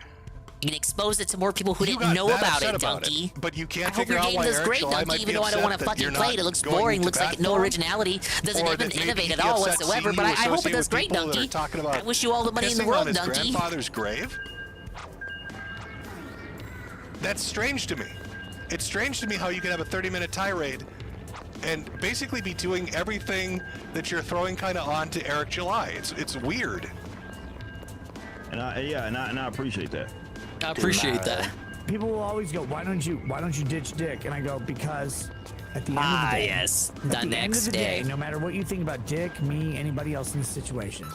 You can expose it to more people who You didn't got know that about upset it, about Donkey. it, but you can't I hope figure your out game why does Eric great, July Donkey, might even be though I don't want upset to that fucking you're play not it. It looks going boring, to looks like bat no for him. originality, doesn't Or even that maybe innovate he'd at be all upset whatsoever, seeing but you I hope it associate does with great, people that are Donkey. talking about I wish you all the money in the pissing world, on his Donkey. grandfather's grave. That's strange to me. It's strange to me how you can have a 30-minute tirade and basically be doing everything that you're throwing kind of on to Eric July. It's weird. And I appreciate that. I appreciate that. People will always go, why don't you ditch Dick? And I go, because at the end of the day, yes, at the end next of the day, day. no matter what you think about Dick, me, anybody else in this situation,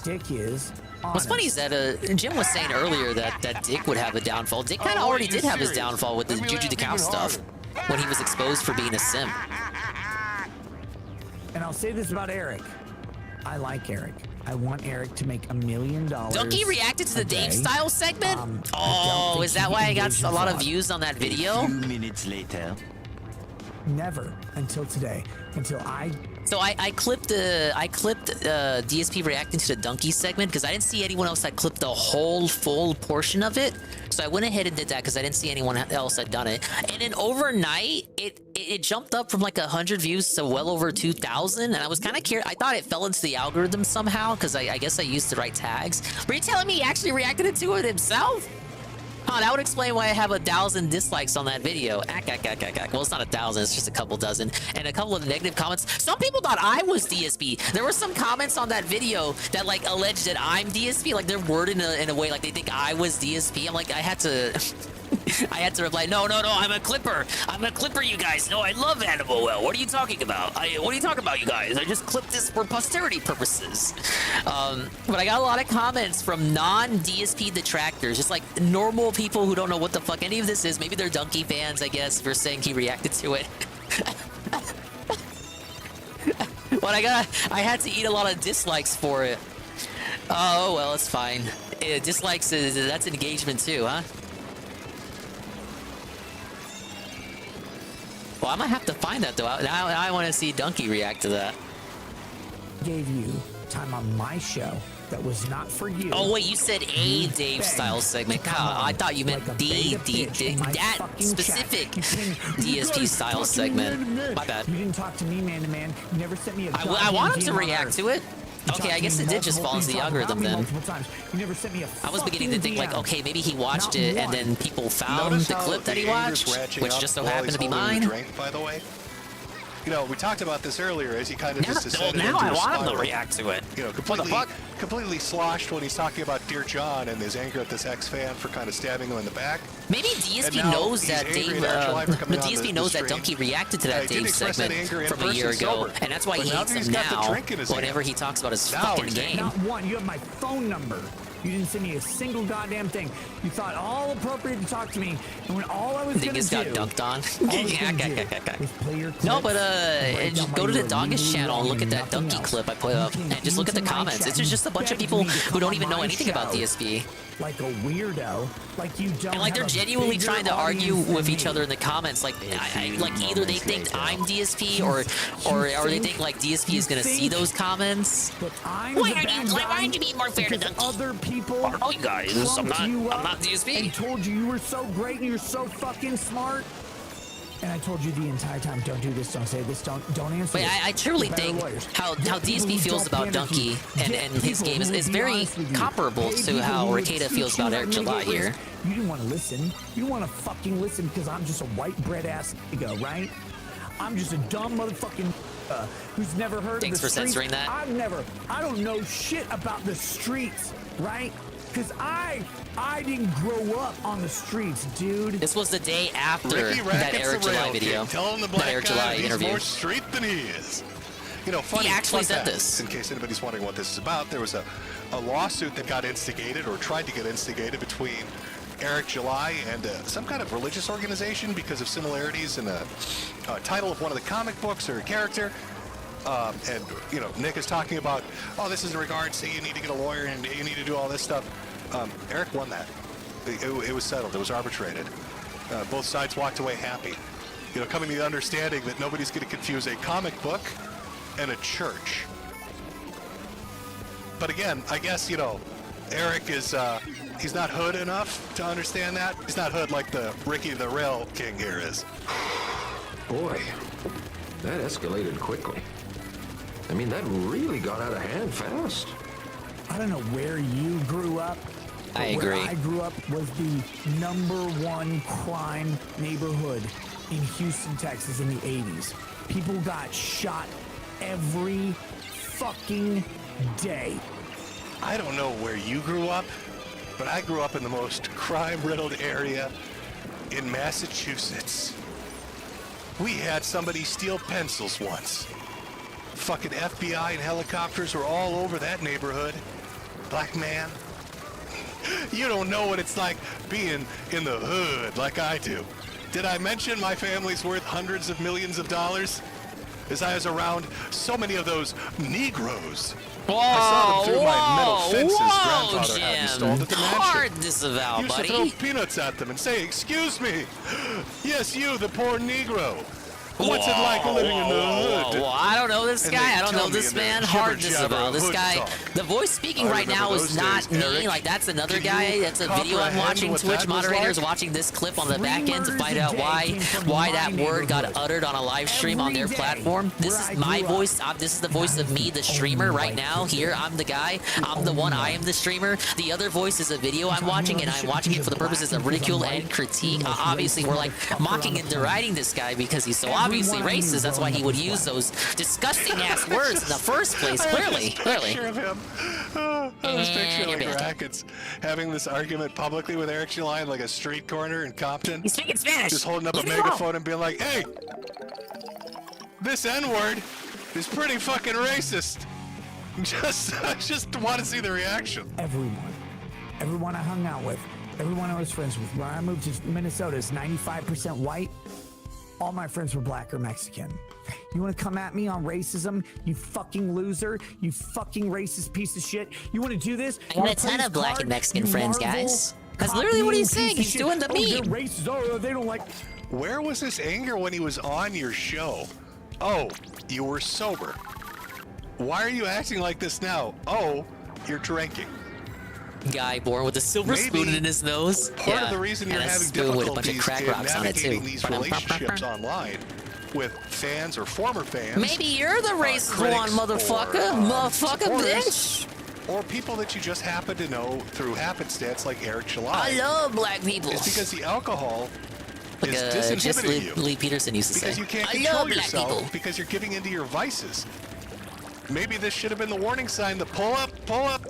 Dick is What's funny is that Jim was saying earlier that Dick would have a downfall. Dick kind of already did have his downfall with the Juju the Cow stuff when he was exposed for being a sim. And I'll say this about Eric. I like Eric. I want Eric to make $1 million. Donkey reacted to the Dave style segment? Oh, is that why I got a lot of views on that video? 2 minutes later. Never until today. Until I. So I clipped DSP reacting to the Donkey segment because I didn't see anyone else that clipped the whole full portion of it. So I went ahead and did that because I didn't see anyone else had done it. And then overnight, it jumped up from like 100 views to well over 2,000. And I was kind of curious. I thought it fell into the algorithm somehow because I guess I used the right tags. But you're telling me he actually reacted to it himself? Huh, that would explain why I have 1,000 dislikes on that video. Well, it's not 1,000, it's just a couple dozen. And a couple of negative comments. Some people thought I was DSP. There were some comments on that video that like alleged that I'm DSP. Like they're worded in a way like they think I was DSP. I'm like, I had to reply, no, I'm a clipper. I'm a clipper, you guys. No, I love Animal Well. What are you talking about? What are you talking about, you guys? I just clipped this for posterity purposes. But I got a lot of comments from non-DSP detractors, just like normal people who don't know what the fuck any of this is. Maybe they're Donkey fans, I guess, for saying he reacted to it. But I had to eat a lot of dislikes for it. Oh, well, it's fine. Dislikes, that's engagement too, huh? Well, I might have to find that, though. Now I want to see Donkey react to that. Gave you time on my show that was not for you. Oh, wait, you said a Dave-style segment. God, I thought you meant that specific DSP-style segment. My bad. You didn't talk to me man to man. You never sent me a I want him to react to it. Okay, I guess it did just fall into the algorithm then. You never sent me a I was beginning to think like, okay, maybe he watched it and then people found the clip that he watched, which just so happened to be mine. Drink, by the way. You know, we talked about this earlier as he kind of just descended now into I a want him to spiral. react to it. You know, completely sloshed when he's talking about Dear John and his anger at this ex-fan for kind of stabbing him in the back. Maybe DSP knows that DSP knows that Donkey reacted to that Dave segment from a year ago, and that's why he hates him now whenever he talks about his fucking game. Not one. You have my phone number. You didn't send me a single goddamn thing. You thought all appropriate to talk to me, and when all I was going to do... got dunked on. was play your clips, No, but go to the Dongus channel and look at that Donkey clip I put up, and just look at the comments. It's just a bunch of people who don't even know anything about DSP. Like a weirdo, like you don't. And like they're genuinely trying to argue with each other in the comments. Like, like either they think I'm DSP or they think like DSP is gonna see those comments. Why aren't you being more fair to Donkey? Other people. Oh, you guys, I'm not DSP. And told you were so great and you're so fucking smart. And I told you the entire time, don't do this, don't say this, don't answer. Wait, I truly think how DSP feels about Donkey and his game is very comparable to how Ricada feels about Eric July here. You didn't want to listen. You didn't want to fucking listen because I'm just a white bread ass nigga, right? I'm just a dumb motherfucking who's never heard of the streets. Thanks for censoring that. I don't know shit about the streets, right? Because I didn't grow up on the streets, dude. This was the day after that Eric July video. That Eric July interview. He's more street than he is. You know, funny. He actually said fact, this. In case anybody's wondering what this is about, there was a lawsuit that got instigated or tried to get instigated between Eric July and some kind of religious organization because of similarities in a title of one of the comic books or a character. And, you know, Nick is talking about, oh, this is in regards to you need to get a lawyer and you need to do all this stuff. Eric won that. It was settled. It was arbitrated. Both sides walked away happy. You know, coming to the understanding that nobody's going to confuse a comic book and a church. But again, I guess, you know, Eric is, he's not hood enough to understand that. He's not hood like the Ricky the Rail King here is. Boy, that escalated quickly. I mean, that really got out of hand fast. I don't know where you grew up. I agree. Where I grew up was the #1 crime neighborhood in Houston, Texas in the 80s. People got shot every fucking day. I don't know where you grew up, but I grew up in the most crime-riddled area in Massachusetts. We had somebody steal pencils once. Fucking FBI and helicopters were all over that neighborhood. Black man. You don't know what it's like being in the hood like I do. Did I mention my family's worth hundreds of millions of dollars? As I was around so many of those Negroes. Whoa, I saw them through my metal fences grandfather Jim. had installed at the mansion. Hard disavow, He used buddy. to throw peanuts at them and say, "Excuse me, yes, you, the poor Negro. What's it like living in the hood?" Whoa, I don't know this And guy. they I don't tell know me this in their man. Hard jibber-jabber disavow. This hood guy, talk. the voice speaking I right now remember is those not days, me. Eric. Like, that's another Do guy. you That's a video I'm comprehend watching. what Twitch that was moderators like? watching this clip on the 3 back end to murders find a out day why came from that my word got neighborhood. uttered on a live stream on their Every day platform. This where is I my grew up. voice. This is the voice of me, the streamer, right now. Here, I'm the guy. I'm the one. I am the streamer. The other voice is a video I'm watching, and I'm watching it for the purposes of ridicule and critique. Obviously, we're like mocking and deriding this guy because he's so obviously racist. That's why he would use those disgusting ass words in the first place. Clearly. Picture of him. This picture And like you're back. Rackets having this argument publicly with Eric July in like a street corner in Compton. He's speaking Spanish. Just holding up a Let me go. megaphone and being like, "Hey, this N-word is pretty fucking racist." I just want to see the reaction. Everyone I hung out with, everyone I was friends with. When I moved to Minnesota, it's 95% white. All my friends were black or Mexican. You want to come at me on racism, you fucking loser, you fucking racist piece of shit? You want to do this? I got a ton of black and Mexican friends, guys. That's literally what he's saying. He's doing the They're meme. racist. Oh, they don't like. Where was this anger when he was on your show? Oh, you were sober. Why are you acting like this now? Oh, you're drinking. Guy born with a silver spoon in his nose. Part of the reason you're and a having spoon with a bunch of difficulties crack in rocks on it too. navigating these relationships online with fans or former fans. Maybe you're the racist one, critics motherfucker. or, Motherfucker, supporters, bitch. Or people that you just happen to know through happenstance, like Eric July. I love black people. It's because the alcohol Like is just disinhibiting you. Lee Peterson used to Because say. you can't I control love black yourself people. because you're giving into your vices. Maybe this should have been the warning sign, the pull up,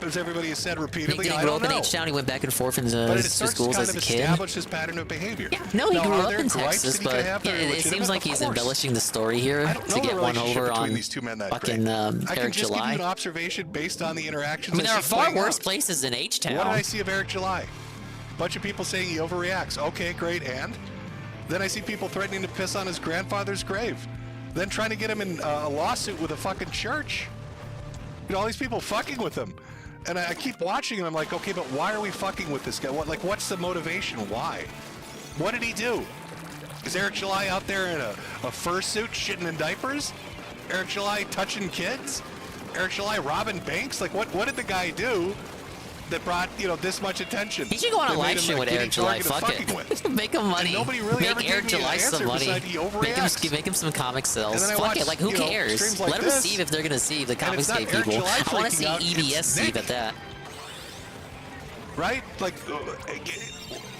as everybody has said He repeatedly. didn't I grow don't up in know. H-Town. He went back and forth in But it to starts to schools kind as of a kid. establish this pattern of behavior. No, he Now, grew are up there in gripes Texas, that he could but have that are it legitimate? seems like Of he's course. embellishing the story here I don't know to the get one relationship over between on these two men that fucking I can Eric just give you July. an observation based on the interactions. I mean, there are see far playing worse out. places than H-Town. What did I see of Eric July? Bunch of people saying he overreacts. Okay, great, and? Then I see people threatening to piss on his grandfather's grave. Then trying to get him in a lawsuit with a fucking church. You know, all these people fucking with him. And I keep watching and I'm like, okay, but why are we fucking with this guy? What's the motivation? Why? What did he do? Is Eric July out there in a fursuit shitting in diapers? Eric July touching kids? Eric July robbing banks? Like, what did the guy do that brought, this much attention? He should go on a that made live him, stream with getting Eric July. targeted Fuck fucking with? it. Make him money. And nobody really ever Make gave Eric me an July answer some money. beside he Make him some comic sales. And then I Fuck watch, it. Like, who cares? streams like Let this, them see if they're gonna see the and comic it's not state Eric people. July I want to freaking see out, EBS it's Steve Nick. at that. Right? Like,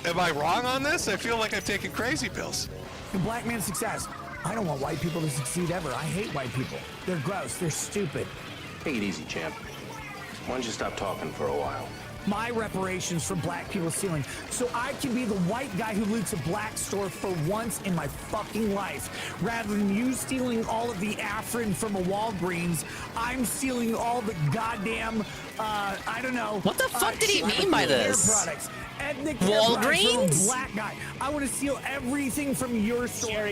am I wrong on this? I feel like I've taken crazy pills. The black man's success. I don't want white people to succeed ever. I hate white people. They're gross. They're stupid. Take it easy, champ. Why don't you stop talking for a while? My reparations for black people stealing, so I can be the white guy who loots a black store for once in my fucking life. Rather than you stealing all of the Afrin from a Walgreens, I'm stealing all the goddamn, I don't know. What the fuck did he mean by this? Hair products. Ethnic hair products from a Walgreens? black guy. I want to steal everything from your store.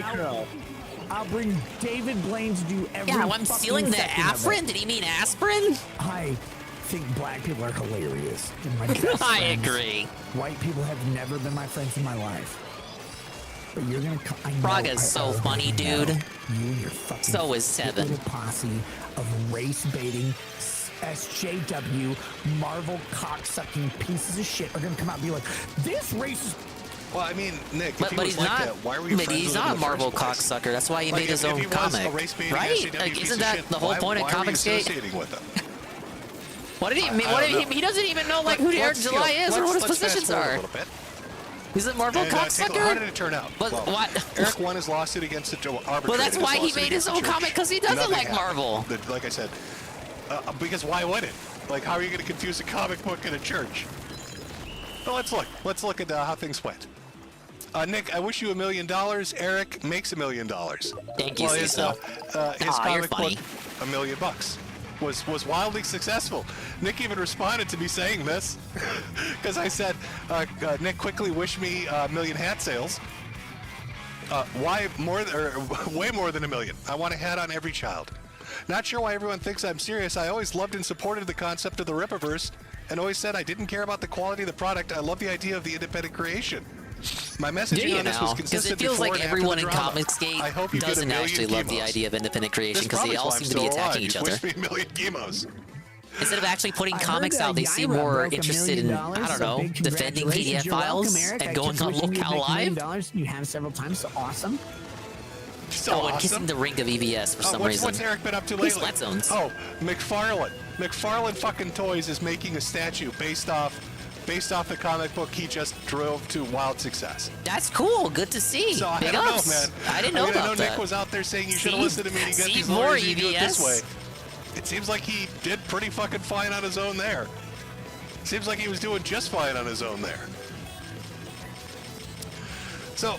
I'll bring David Blaine to do every Yeah, I'm fucking stealing the second of it. Afrin? Did he mean aspirin? I think black people are hilarious. They're my best I friends. agree. White people have never been my friends in my life. But you're gonna. Braga's so funny, dude. You and your fucking so is Seven. little posse of race baiting, SJW, Marvel cocksucking pieces of shit are gonna come out and be like, this race is. Well, I mean, Nick, if but he was he's like not. that, why were you But friends he's with him not a in the Marvel first place? cocksucker. That's why he Like, made his if own he was comic, a race-baiting right? SJW Like, piece isn't of that shit, the whole point of why were you Comicsgate? associating with him? What did he mean? He doesn't even know like But who Eric let's, July is or what his let's positions fast-forward are. a little bit. He's a Marvel And, cocksucker. how did it turn out? But well, what? Eric won his lawsuit against the arbitrator. Well, that's why he made his own comic, because he doesn't like Marvel. Like I said, because why would it? Like, how are you going to confuse a comic book and a church? Well, let's look. Let's look at how things went. Nick, I wish you $1 million. Eric makes $1 million. Thank you, well, his comic book, funny. $1 million bucks. Was wildly successful. Nick even responded to me saying this because I said, Nick, quickly wish me $1 million hat sales. Why more or way more than $1 million? I want a hat on every child. Not sure why everyone thinks I'm serious. I always loved and supported the concept of the Rippaverse and always said I didn't care about the quality of the product. I love the idea of the independent creation. My messaging on this was consistent. Because it feels like everyone in drama. Comicsgate doesn't actually love the idea of independent creation because they all seem to be attacking each other. Wish me $1 million chemos. Instead of actually putting comics out, they seem more interested in, I don't know, defending PDF files and going on Locale Live. You have several times, so awesome. And kissing the ring of EVS for some reason. What's Eric been up to lately? Splat zones. Oh, McFarlane. McFarlane fucking Toys is making a statue based off the comic book he just drove to wild success. That's cool. Good to see. So I Big don't ups. know, man. I didn't know about that. Nick was out there saying you should have listened to me to get these more lawyers, you do it this EVS. way. It seems like he did pretty fucking fine on his own there. Seems like he was doing just fine on his own there. So,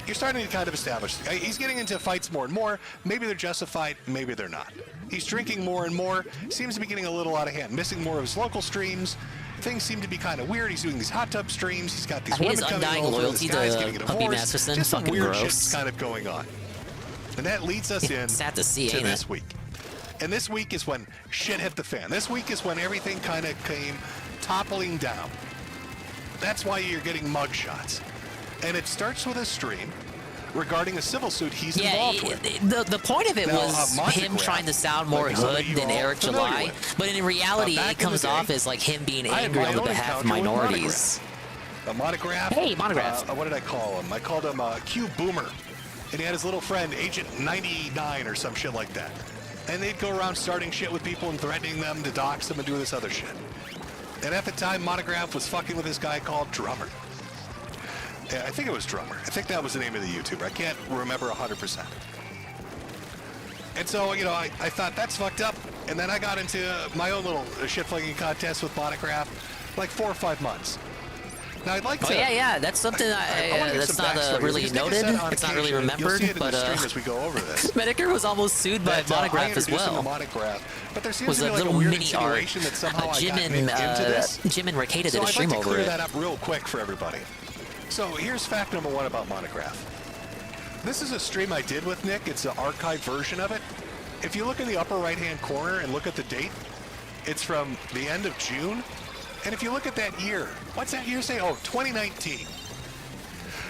you're starting to kind of establish. He's getting into fights more and more. Maybe they're justified, maybe they're not. He's drinking more and more. Seems to be getting a little out of hand. Missing more of his local streams. Things seem to be kind of weird. He's doing these hot tub streams. He's got these women coming undying over. loyalty This guy's to getting a Puppy divorce. Masterson. Just some Fucking weird gross. shit's kind of going on. And that leads us in sad to see, to ain't this it? week. And this week is when shit hit the fan. This week is when everything kind of came toppling down. That's why you're getting mugshots. And it starts with a stream regarding a civil suit he's involved with. The point of it Now, was him Monograph, trying to sound more like some of hood you than are Eric familiar July, with. but in reality, Back it in the comes day, off as like him being I had angry my on the own behalf of encounter with minorities. A Monograph. Hey, Monograph. What did I call him? I called him Q Boomer. And he had his little friend, Agent 99 or some shit like that. And they'd go around starting shit with people and threatening them to dox them and do this other shit. And at the time, Monograph was fucking with this guy called Drummer. Yeah, I think it was Drummer. I think that was the name of the YouTuber. I can't remember 100%. And so, you know, I thought that's fucked up. And then I got into my own little shit-flinging contest with Monograph like 4 or 5 months. Now, I'd like to... yeah, that's something that's not really noted. It's not really remembered, but as we go over this. Metokur was almost sued by Monograph as well. But there seems Was to be a like little weird mini art. insinuation that somehow Jim I got into this. Jim and Ricada did So a stream I'd like to over clear it. that up real quick for everybody. So here's fact number 1 about Monograph. This is a stream I did with Nick. It's an archived version of it. If you look in the upper right-hand corner and look at the date, it's from the end of June. And if you look at that year, what's that year say? Oh, 2019.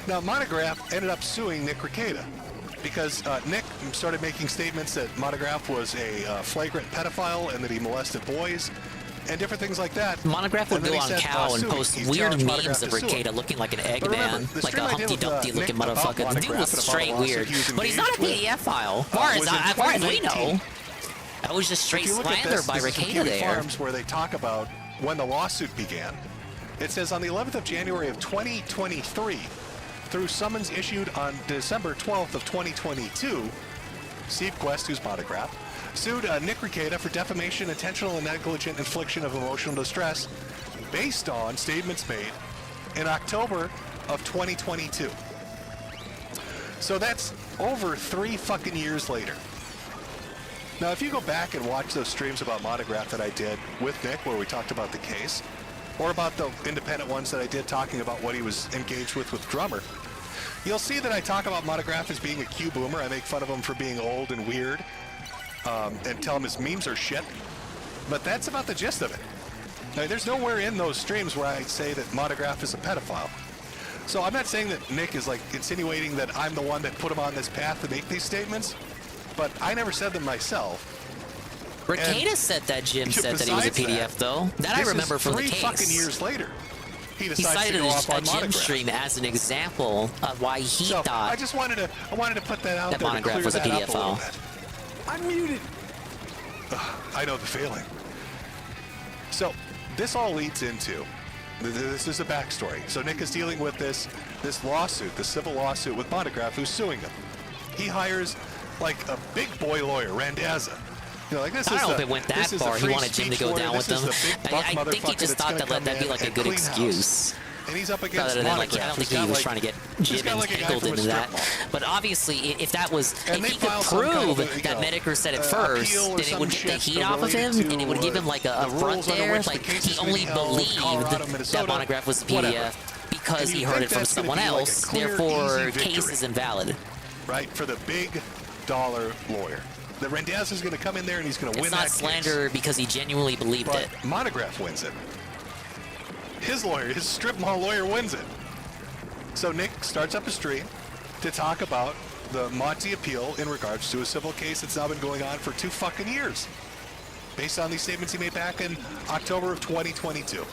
Now, Monograph ended up suing Nick Ricada because Nick started making statements that Monograph was a flagrant pedophile and that he molested boys and different things like that. Monograph would And then go he on said, Cow and sue me. post He's weird challenged memes Monograph of to sue him. Ricada looking like an But remember, Eggman, the like stream a I did Humpty with, Dumpty looking Nick about motherfucker. The dude Monograph was and about straight the lawsuit weird, he was but he's not a engaged with, PDF file. As far as we 2019. know, that was just straight If you look at slander this, by this is from Ricada Kiwi there. Farms where they talk about when the lawsuit began. It says on the 11th of January of 2023, through summons issued on December 12th of 2022, Steve Quest, who's Monograph, sued Nick Ricada for defamation, intentional and negligent infliction of emotional distress based on statements made in October of 2022. So that's over 3 fucking years later. Now, if you go back and watch those streams about Monograph that I did with Nick, where we talked about the case, or about the independent ones that I did talking about what he was engaged with Drummer, you'll see that I talk about Monograph as being a Q boomer. I make fun of him for being old and weird, and tell him his memes are shit. But that's about the gist of it. Now, there's nowhere in those streams where I say that Monograph is a pedophile. So I'm not saying that Nick is like insinuating that I'm the one that put him on this path to make these statements, but I never said them myself. Ricada said that Jim said that he was a PDF, though. That I remember from the case. 3 fucking years later, he cited decides to go off on a Jim Monograph. stream as an example of why he thought I just wanted to put that out that there Monograph was a PDF file. I'm muted. I know the feeling. So this all leads into, this is a backstory. So Nick is dealing with this lawsuit, this civil lawsuit with Monograph, who's suing him. He hires like a big boy lawyer, Randazza. You know, like this I don't know if it went that far. He wanted Jim to go down with them. I think he just thought that that'd be like a good excuse. And he's up against rather than like, I Monograph. don't think he was trying to get Jim entangled into that. But obviously, if that was, if he could prove that Metokur said it first, then it would get the heat off of him, and it would give him like a front there. Like he only believed that Monograph was a PDF because he heard it from someone else. Therefore, case is invalid. Right, for the big dollar lawyer. The Randazza is going to come in there and he's going to win that case. It's not slander because he genuinely believed it. Monograph wins it. His lawyer, his strip mall lawyer, wins it. So Nick starts up a stream to talk about the Monty appeal in regards to a civil case that's now been going on for 2 fucking years, based on these statements he made back in October of 2022.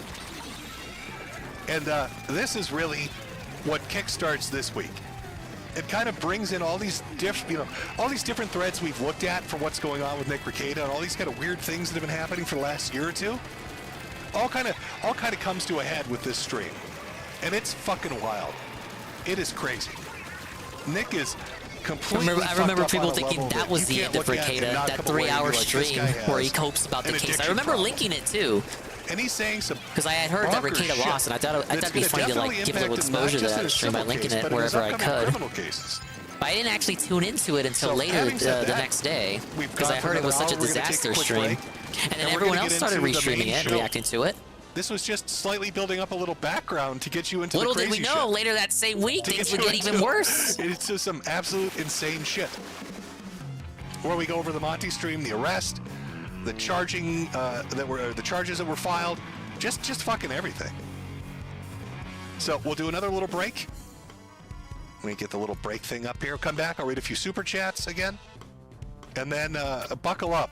And this is really what kickstarts this week. It kind of brings in all these different threads we've looked at for what's going on with Nick Ricada and all these kind of weird things that have been happening for the last year or two. All kind of comes to a head with this stream, and it's fucking wild. It is crazy. Nick is completely. I remember people thinking that was the end of Ricada, that 3-hour stream where he copes about the case. I remember linking it too. And he's saying some because I had heard that Ricada lost, and I thought it'd be funny to like give a little exposure to that stream by linking it wherever I could. But I didn't actually tune into it until later the next day because I heard it was such a disaster stream. And then everyone else started restreaming it and reacting to it. This was just slightly building up a little background to get you into the crazy shit. Little did we know, later that same week, things would get even worse. It's just some absolute insane shit. Where we go over the Monty stream, the arrest, the charging the charges that were filed, just fucking everything. So we'll do another little break. Let me get the little break thing up here. Come back. I'll read a few super chats again, and then buckle up.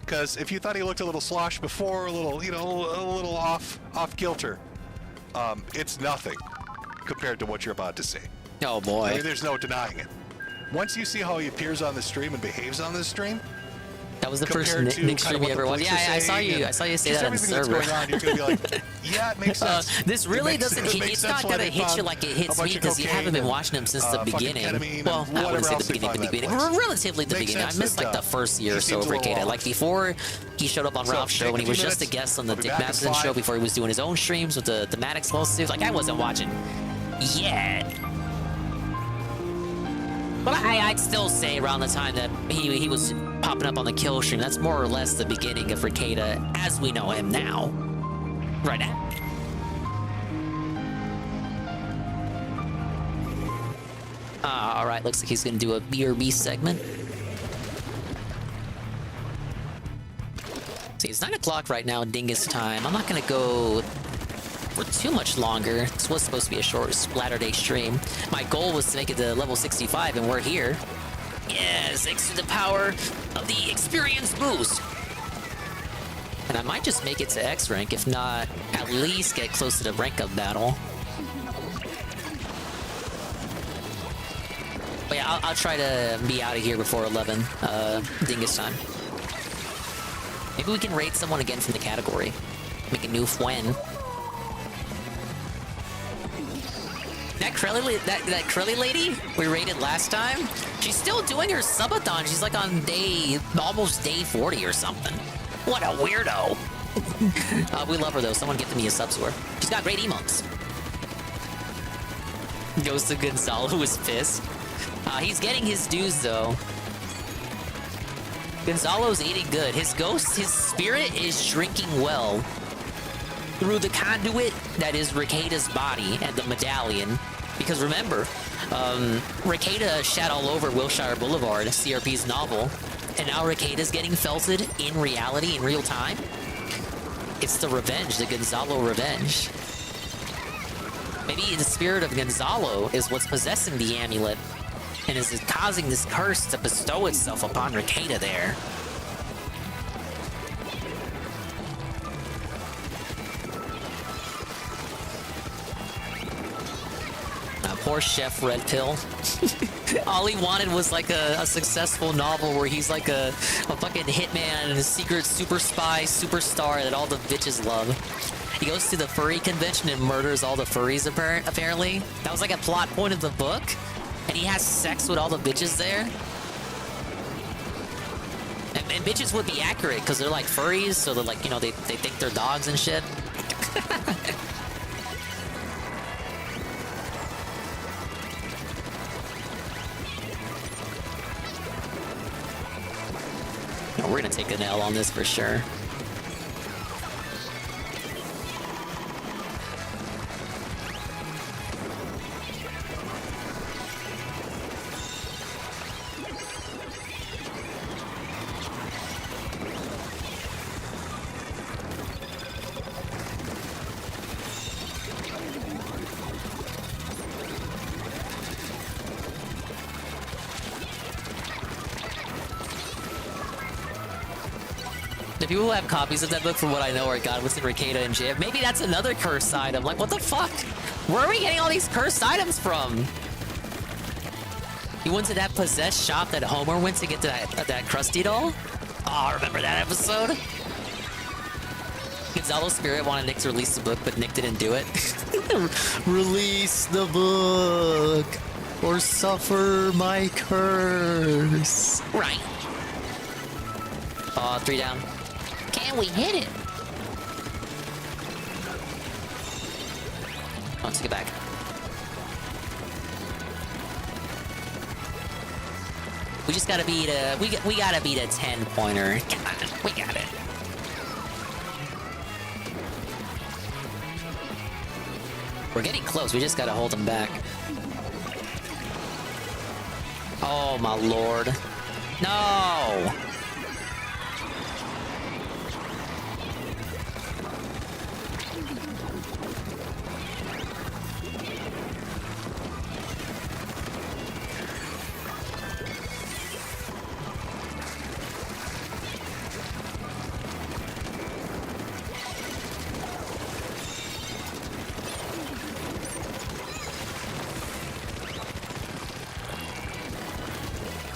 Because if you thought he looked a little slosh before, a little off kilter, it's nothing compared to what you're about to see. Oh boy! I mean, there's no denying it. Once you see how he appears on the stream and behaves on the stream, that was the first Nick stream you ever watched. Yeah, I saw you say that on the server. That's going on, you're gonna be like, yeah, it makes sense. This really doesn't. It's not gonna hit you like it hits me because you haven't been watching him since the beginning. Well, I wouldn't say the beginning. Relatively the beginning. I missed like the first year or so of Ricada. Like before he showed up on Ralph's show when he was just a guest on the Dick Madison show before he was doing his own streams with the Maddox lawsuit. Like I wasn't watching yet. But I'd still say around the time that he was popping up on the kill stream, that's more or less the beginning of Ricada as we know him now. Right now. Alright, looks like he's gonna do a BRB segment. See, it's 9 o'clock right now, Dingus time. I'm not gonna go for too much longer. This was supposed to be a short Splatterday stream. My goal was to make it to level 65, and we're here. Yes, thanks to the power of the experience boost. And I might just make it to X rank, if not, at least get close to the rank up battle. But yeah, I'll try to be out of here before 11, Dingus time. Maybe we can raid someone again from the category. Make a new Fwen. That Krelly lady we raided last time, she's still doing her subathon. She's like on almost day 40 or something. What a weirdo. We love her though. Someone get me a sub to her. She's got great emotes. Goes to Gonzalo, who is pissed. He's getting his dues though. Gonzalo's eating good. His ghost, his spirit is drinking well through the conduit that is Ricada's body and the medallion. Because remember, Ricada shat all over Wilshire Boulevard, CRP's novel, and now Ricada's getting felted in reality, in real time. It's the revenge, the Gonzalo revenge. Maybe the spirit of Gonzalo is what's possessing the amulet and is causing this curse to bestow itself upon Rekieta there. Poor Chef Red Pill. All he wanted was like a successful novel where he's like a fucking hitman and a secret super spy superstar that all the bitches love. He goes to the furry convention and murders all the furries apparently. That was like a plot point of the book. And he has sex with all the bitches there. And bitches would be accurate because they're like furries, so they're like, you know, they think they're dogs and shit. We're gonna take an L on this for sure. The people who have copies of that book, from what I know, are Godwitz and Rekieta and Jib. Maybe that's another cursed item. Like, what the fuck? Where are we getting all these cursed items from? You went to that possessed shop that Homer went to get that Krusty doll? Oh, remember that episode? Gonzalo's spirit wanted Nick to release the book, but Nick didn't do it. Release the book, or suffer my curse. Right. 3 down. Can we hit it? Oh, let's get back. We just gotta beat a... We gotta beat a 10-pointer. Come on, we got it. We're getting close. We just gotta hold him back. Oh, my lord. No!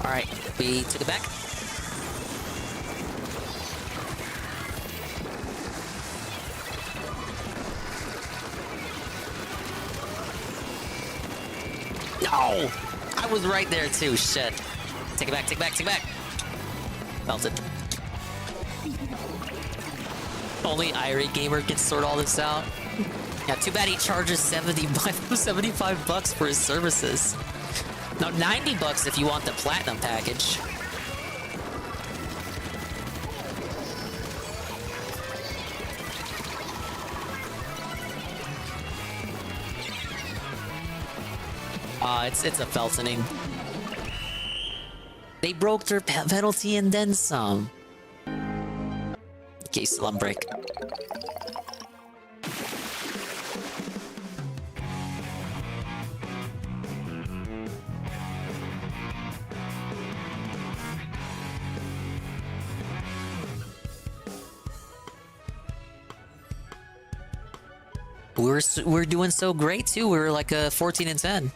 Alright, we took it back. No! I was right there too, shit. Take it back, take it back, take it back. Melted. Only Irate Gamer can sort all this out. Yeah, too bad he charges 75 bucks for his services. No, 90 bucks if you want the platinum package. It's a Feltoning. They broke their penalty and then some. Okay, slum break. We're doing so great too. We're like 14 and 10.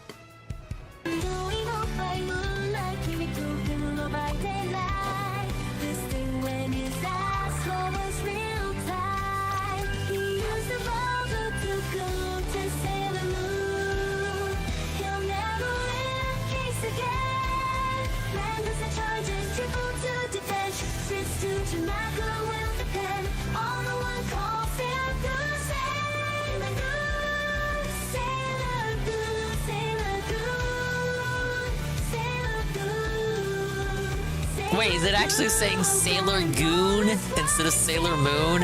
Wait, is it actually saying Sailor Goon instead of Sailor Moon?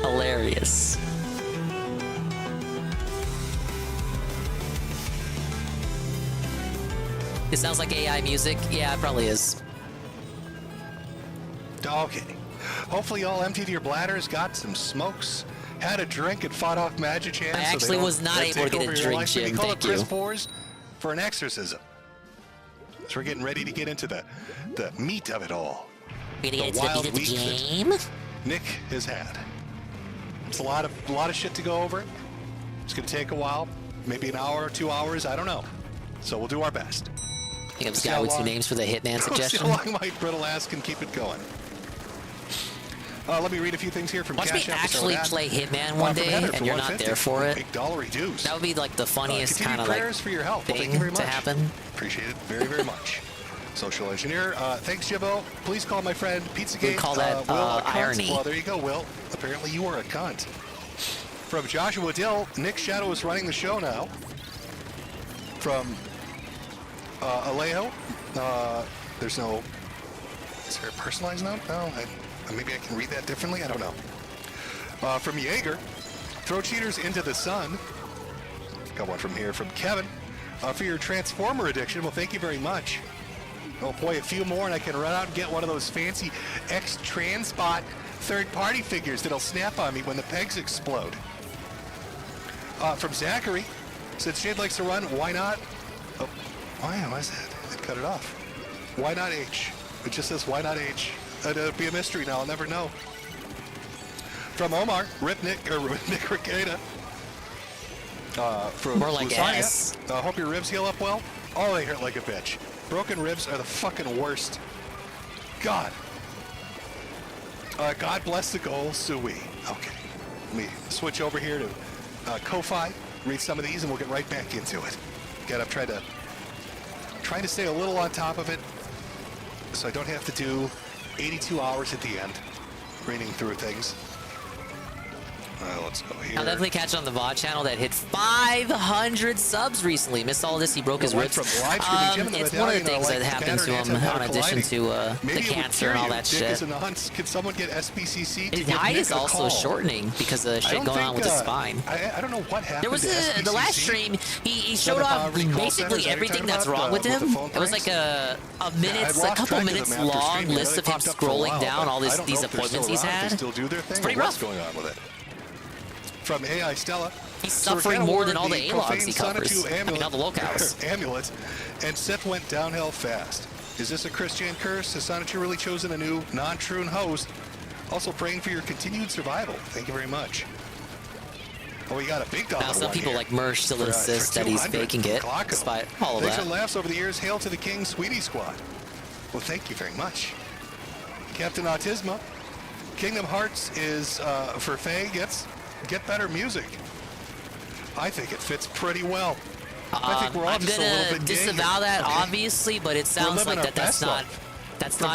Hilarious. It sounds like AI music. Yeah, it probably is. Okay. Hopefully you all emptied your bladders, got some smokes, had a drink, and fought off magic hands. I actually was not able to get a drink, Jim. Thank you. For an exorcism. So we're getting ready to get into the meat of it all. We're gonna get into the meat of the game. Nick has had. It's a lot of shit to go over. It's gonna take a while, maybe an hour or 2 hours. I don't know. So we'll do our best. I think I'm this guy with 2 names for the Hitman suggestion. See how long my brittle ass can keep it going. Let me read a few things here from Watch Cash me actually play Hitman one day, and you're not there for it. Big dollary dues. That would be like the funniest kind of like for your help. thing to happen. Appreciate it very, very much. Social engineer, thanks, Jibbo. Please call my friend Pizzagate. We call that Will a cunt. irony. Well, there you go, Will. Apparently you are a cunt. From Joshua Dill, Nick Shadow is running the show now. From Alejo, there's no. Is there a personalized note? No, maybe I can read that differently. I don't know. From Jaeger, throw cheaters into the sun. Got one from here from Kevin. For your Transformer addiction, well, thank you very much. Oh boy, a few more and I can run out and get one of those fancy X-Transpot third-party figures that'll snap on me when the pegs explode. From Zachary, since Shade likes to run, why not? Oh, why is that? I cut it off. Why not H? It just says why not H. It'll be a mystery now. I'll never know. From Omar, Rip Nick or Nick Ricada. From More like Lasagna, S. Hope your ribs heal up well. Oh, they hurt like a bitch. Broken ribs are the fucking worst. God. God bless the goal, Sui. Okay. Let me switch over here to Ko-Fi, read some of these, and we'll get right back into it. Again, I'm trying to stay a little on top of it so I don't have to do 82 hours at the end reading through things. Let's go here. I'll definitely catch on the VOD channel that hit 500 subs recently. Missed all this. He broke his ribs. It's one of the things that happened to him in addition to the cancer and all that shit. Can someone get SBCC? His eye is also shortening because of the shit going on with his spine. I don't know what happened. There was the last stream. He showed off basically everything that's wrong with him. It was like a couple minutes long list of him scrolling down all these appointments he's had. It's pretty rough. Going on with it. From AI Stella. He's suffering more than all the A-logs he covers. I mean, all the locales. Amulet. And Seth went downhill fast. Is this a Christian curse? Has Sonichu really chosen a new non-true host? Also praying for your continued survival. Thank you very much. Oh, we got a big dollar. Now, some people like Mersh still insist that he's faking it, despite all of that. Thanks for laughs over the years. Hail to the King, Sweetie Squad. Well, thank you very much. Captain Autisma. Kingdom Hearts is, for Faye, get better music. I think it fits pretty well. I think we're all just a little bit disavow that, obviously, but it sounds like that's not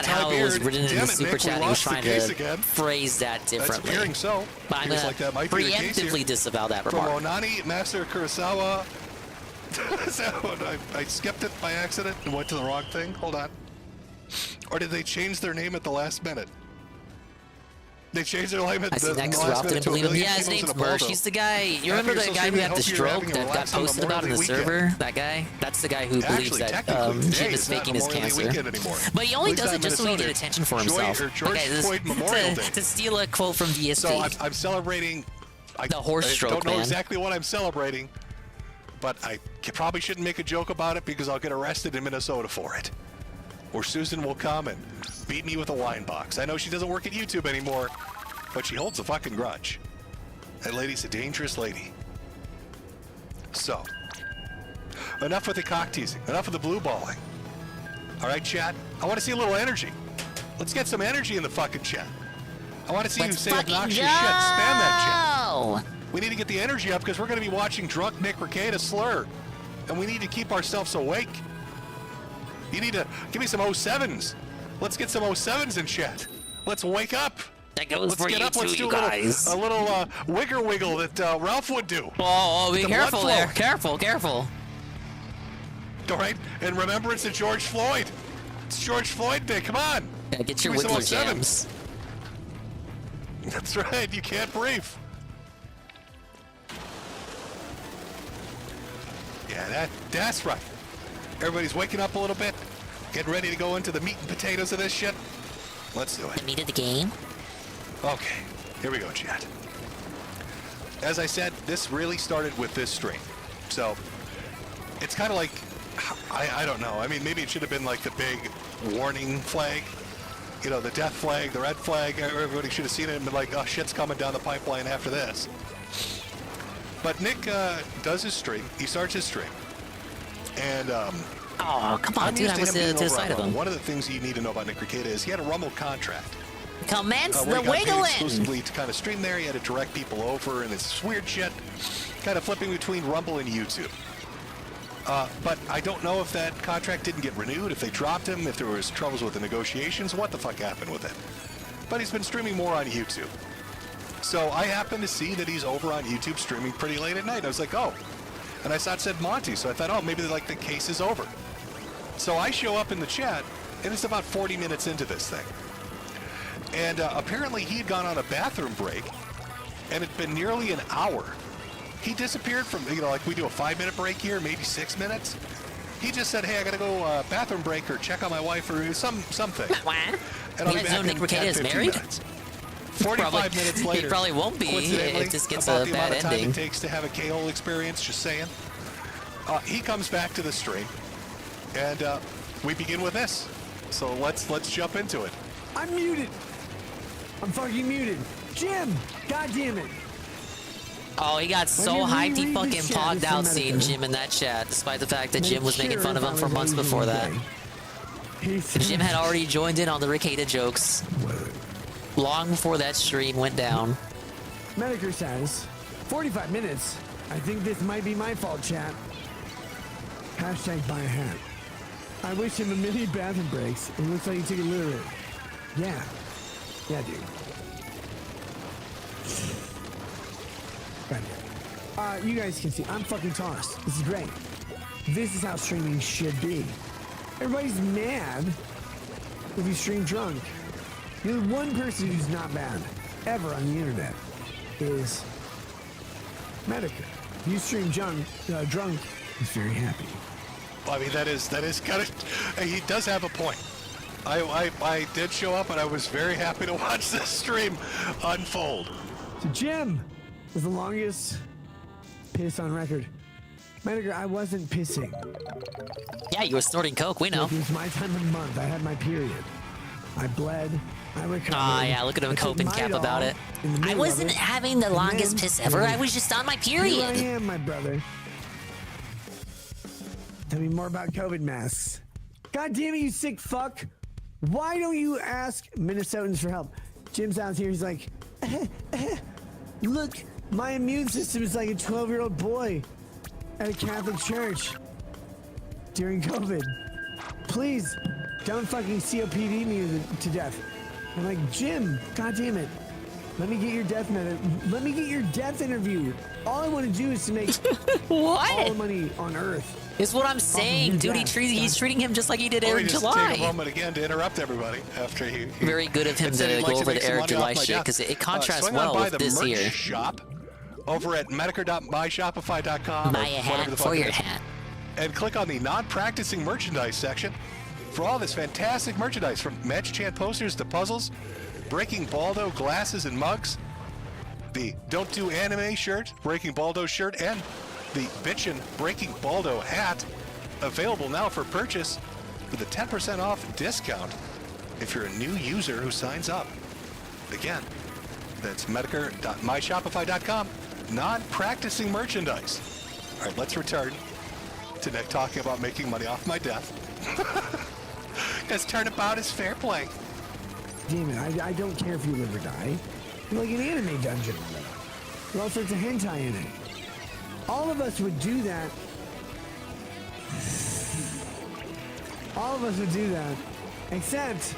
how it was written in the super chat. He was trying to phrase that differently. That's so. But I'm going to preemptively disavow that remark. From Onani, Master Kurosawa. I skipped it by accident and went to the wrong thing. Hold on. Or did they change their name at the last minute? They changed their name at the last minute. Yeah, his name's Mersh. He's the guy. You remember the guy who had the stroke that got posted about in the server? That guy? That's the guy who believes that Jim is faking his cancer. But he only does it just so he can get attention for himself. Okay, to steal a quote from DSP. So I'm celebrating. The horse stroke, I don't know exactly what I'm celebrating, but I probably shouldn't make a joke about it because I'll get arrested in Minnesota for it. Or Susan will come and beat me with a wine box. I know she doesn't work at YouTube anymore, but she holds a fucking grudge. That lady's a dangerous lady. So, enough with the cock teasing. Enough with the blue balling. All right, chat? I want to see a little energy. Let's get some energy in the fucking chat. I want to see you say obnoxious shit. Spam that chat. We need to get the energy up because we're going to be watching drunk Nick Ricada slur. And we need to keep ourselves awake. You need to give me some 07s. Let's get some 07s in chat. Let's wake up. That goes for you Let's too, do you guys. A little wiggle that Ralph would do. Oh, be careful there. Careful. All right, in remembrance of George Floyd. It's George Floyd Day. Come on. Yeah, get your Wiggler jams. That's right. You can't breathe. Yeah, that's right. Everybody's waking up a little bit, getting ready to go into the meat and potatoes of this shit. Let's do it. The meat of the game. Okay, here we go, chat. As I said, this really started with this stream. So, it's kind of like, I don't know. I mean, maybe it should have been like the big warning flag. You know, the death flag, the red flag. Everybody should have seen it and been like, oh, shit's coming down the pipeline after this. But Nick does his stream. He starts his stream. And, oh, come on, dude. I was to the side of him. One of the things you need to know about Nick Ricada is he had a Rumble contract. Commence the where he got paid wiggling! exclusively to kind of stream there. He had to direct people over, and it's weird shit. Kind of flipping between Rumble and YouTube. But I don't know if that contract didn't get renewed, if they dropped him, if there was troubles with the negotiations, what the fuck happened with it. But he's been streaming more on YouTube. So I happened to see that he's over on YouTube streaming pretty late at night. I was like, oh. And I saw it said Monty, so I thought, oh, maybe like the case is over. So I show up in the chat, and it's about 40 minutes into this thing. And apparently he had gone on a bathroom break, and it'd been nearly an hour. He disappeared from, you know, like we do a 5-minute break here, maybe 6 minutes. He just said, hey, I gotta go bathroom break or check on my wife or something. And I'll be back in 10-15 minutes. 45 minutes later, he probably won't be if this gets a bad ending. Time it takes to have a K-hole experience, just saying. He comes back to the stream, and we begin with this. So let's jump into it. I'm muted. I'm fucking muted. Jim, God damn it. Oh, he got so hyped he fucking pogged out seeing Jim in that chat, despite the fact that Jim was making fun of him for months before that. Jim had already joined in on the Ricada jokes long before that stream went down. Metokur says, 45 minutes. I think this might be my fault, chat. Hashtag buy a hat. I wish him a mini bathroom breaks. It looks like he took it literally. Yeah. Yeah, dude. You guys can see, I'm fucking tossed. This is great. This is how streaming should be. Everybody's mad if you stream drunk. The one person who's not mad ever on the internet is Metokur. If you stream drunk, he's very happy. Well, I mean, that is kind of, he does have a point. I did show up and I was very happy to watch this stream unfold. So Jim was the longest piss on record. Metokur, I wasn't pissing. Yeah, you were snorting coke, we know. It was my time of month. I had my period. I bled. I recovered. Ah, yeah, look at him coping cap about it. I wasn't having the longest piss ever. I was just on my period. Here I am, my brother. Tell me more about COVID masks. God damn it, you sick fuck. Why don't you ask Minnesotans for help? Jim's out here. He's like, look, my immune system is like a 12-year-old boy at a Catholic church during COVID. Please, don't fucking COPD me to death. I'm like, Jim, God damn it. Let me get your let me get your death interview. All I want to do is to make all the money on Earth. It's what I'm saying, dude. He's treating him just like he did Eric July. Take a moment again to interrupt everybody after he very good of him to go over the Eric July shit because it contrasts well with this here. Shop over at Metokur.myshopify.com. Buy a hat for your hat. And click on the non-practicing merchandise section for all this fantastic merchandise, from Match Chant posters to puzzles, Breaking Baldo glasses and mugs, the Don't Do Anime shirt, Breaking Baldo shirt, and the Bitchin' Breaking Baldo hat, available now for purchase with a 10% off discount if you're a new user who signs up. Again, that's Metokur.myshopify.com, non-practicing merchandise. All right, let's return to Nick talking about making money off my death. Because turnabout is fair play. Damn it, I don't care if you live or die. You're like an anime dungeon. There's all sorts of hentai in it. All of us would do that. All of us would do that. Except,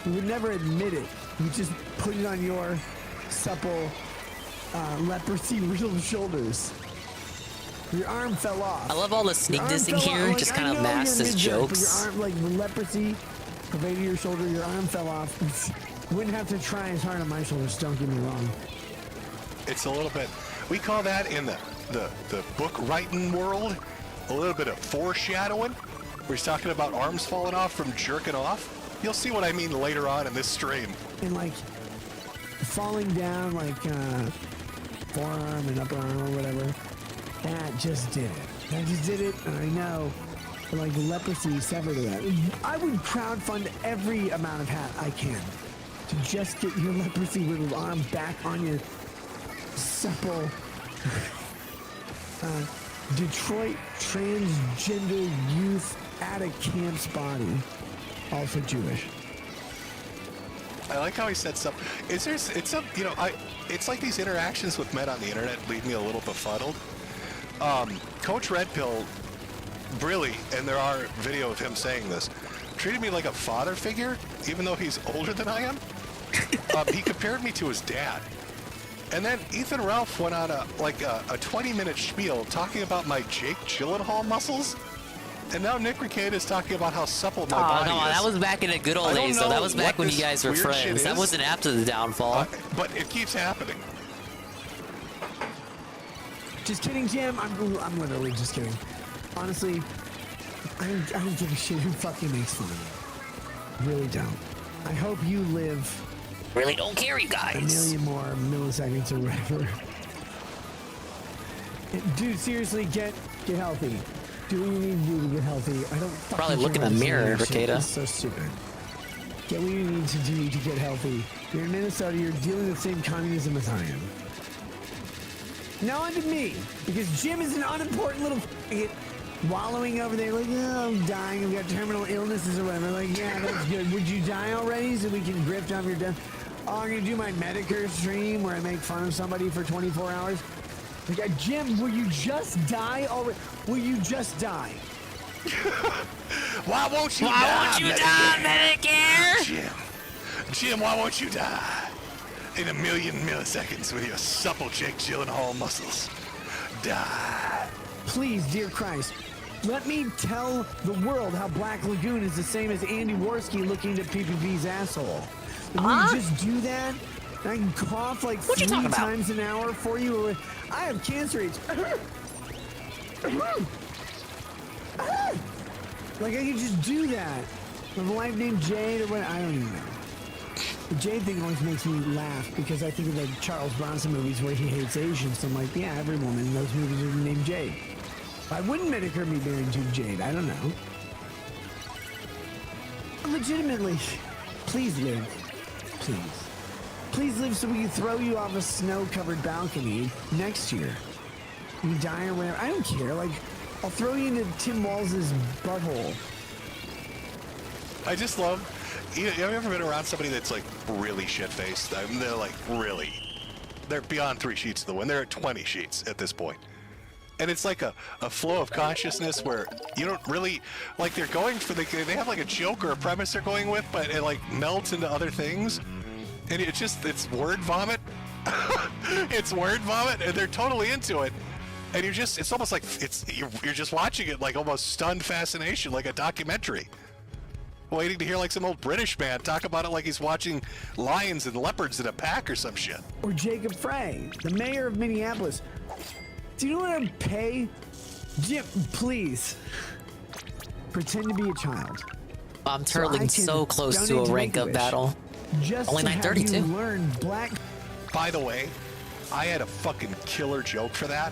we would never admit it. We just put it on your supple, leprosy-riddled shoulders. Your arm fell off. I love all the sneak dissing here, just kind of masks as jokes. Your arm, like the leprosy pervaded your shoulder, your arm fell off. You wouldn't have to try as hard on my shoulders, don't get me wrong. It's a little bit, we call that in the book writing world, a little bit of foreshadowing, where he's talking about arms falling off from jerking off. You'll see what I mean later on in this stream. And like falling down like forearm and upper arm or whatever, that just did it. That just did it, and I know like leprosy severed to that. I would crowdfund every amount of hat I can to just get your leprosy riddled arm back on your supple Detroit transgender youth at a camp's body, also Jewish. I like how he said something. It's like these interactions with men on the internet leave me a little befuddled. Coach Red Pill, really, and there are video of him saying this, treated me like a father figure, even though he's older than I am. He compared me to his dad. And then Ethan Ralph went on a 20-minute spiel talking about my Jake Gyllenhaal muscles. And now Nick ReCade is talking about how supple my body no, is. that was back in the good old days, though. That was back when you guys were friends. That wasn't after the downfall. But it keeps happening. Just kidding, Jim. I'm literally just kidding. Honestly, I don't give a shit who fucking makes fun of me. Really don't. I hope you live. Really don't care, you guys. A million more milliseconds or whatever. Dude, seriously, get healthy. Do what you need to do to get healthy. I don't fucking probably look in the mirror, Ricada. It's so stupid. Get what you need to do to get healthy. You're in Minnesota, you're dealing with the same communism as I am. Now onto me, because Jim is an unimportant little wallowing over there like, oh, I'm dying, I've got terminal illnesses or whatever. Like, yeah, that's good. Would you die already so we can grift off your death? Oh, I'm gonna do my Metokur stream where I make fun of somebody for 24 hours. Like, Jim, will you just die already? Will you just die? Why won't you die? Why won't you die, Medicare? Jim, why won't you die? In a million milliseconds with your supple Jake Gyllenhaal muscles. Die. Please, dear Christ, let me tell the world how Black Lagoon is the same as Andy Worski looking at PPV's asshole. Will you just do that? I can cough like 3 times an hour for you. I have cancer AIDS. Like, I can just do that. I have a wife named Jade or what? I don't even know. The Jade thing always makes me laugh because I think of the Charles Bronson movies where he hates Asians. So I'm like, yeah, every woman in those movies are named Jade. Why wouldn't Metokur be married to Jade? I don't know. Legitimately, please live. Please. Please live so we can throw you off a snow-covered balcony next year. You die or whatever. I don't care. Like, I'll throw you into Tim Walz's butthole. I just love. Have you ever been around somebody that's like really shit-faced? I mean, they're like really. They're beyond 3 sheets of the wind. They're at 20 sheets at this point. And it's like a flow of consciousness where you don't really, like, they're going for they have like a joke or a premise they're going with, but it like melts into other things. And it's word vomit. It's word vomit, and they're totally into it. And it's almost like you're just watching it like almost stunned fascination, like a documentary. Waiting to hear like some old British man talk about it like he's watching lions and leopards in a pack or some shit. Or Jacob Frey, the mayor of Minneapolis. Do you know what I'd pay? Jim, please. Pretend to be a child. I'm turtling so close to a rank up battle. Just only 932. Learn black. By the way, I had a fucking killer joke for that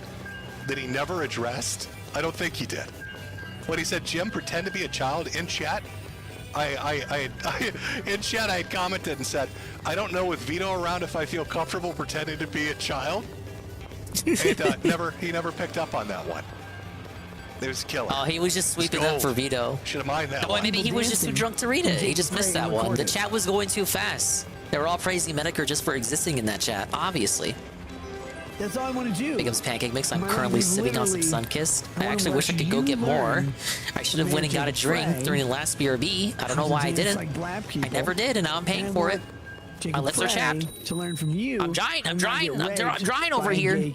he never addressed. I don't think he did. When he said, Jim, pretend to be a child in chat, in chat I had commented and said, I don't know with Vito around if I feel comfortable pretending to be a child. And he never picked up on that one. It was killer. Oh, he was just sweeping up for Vito. Should have minded that one. Maybe he was just too drunk to read it. He just missed that one. The chat was going too fast. They were all praising Metokur just for existing in that chat, obviously. That's all I want to do. Big ups Pancake Mix. I'm currently sipping on some Sunkist. I actually wish I could go get more. I should have went and got a drink during the last BRB. I don't know why I didn't. I never did, and now I'm paying for it. My lips are chapped. To learn from you. I'm drying over here.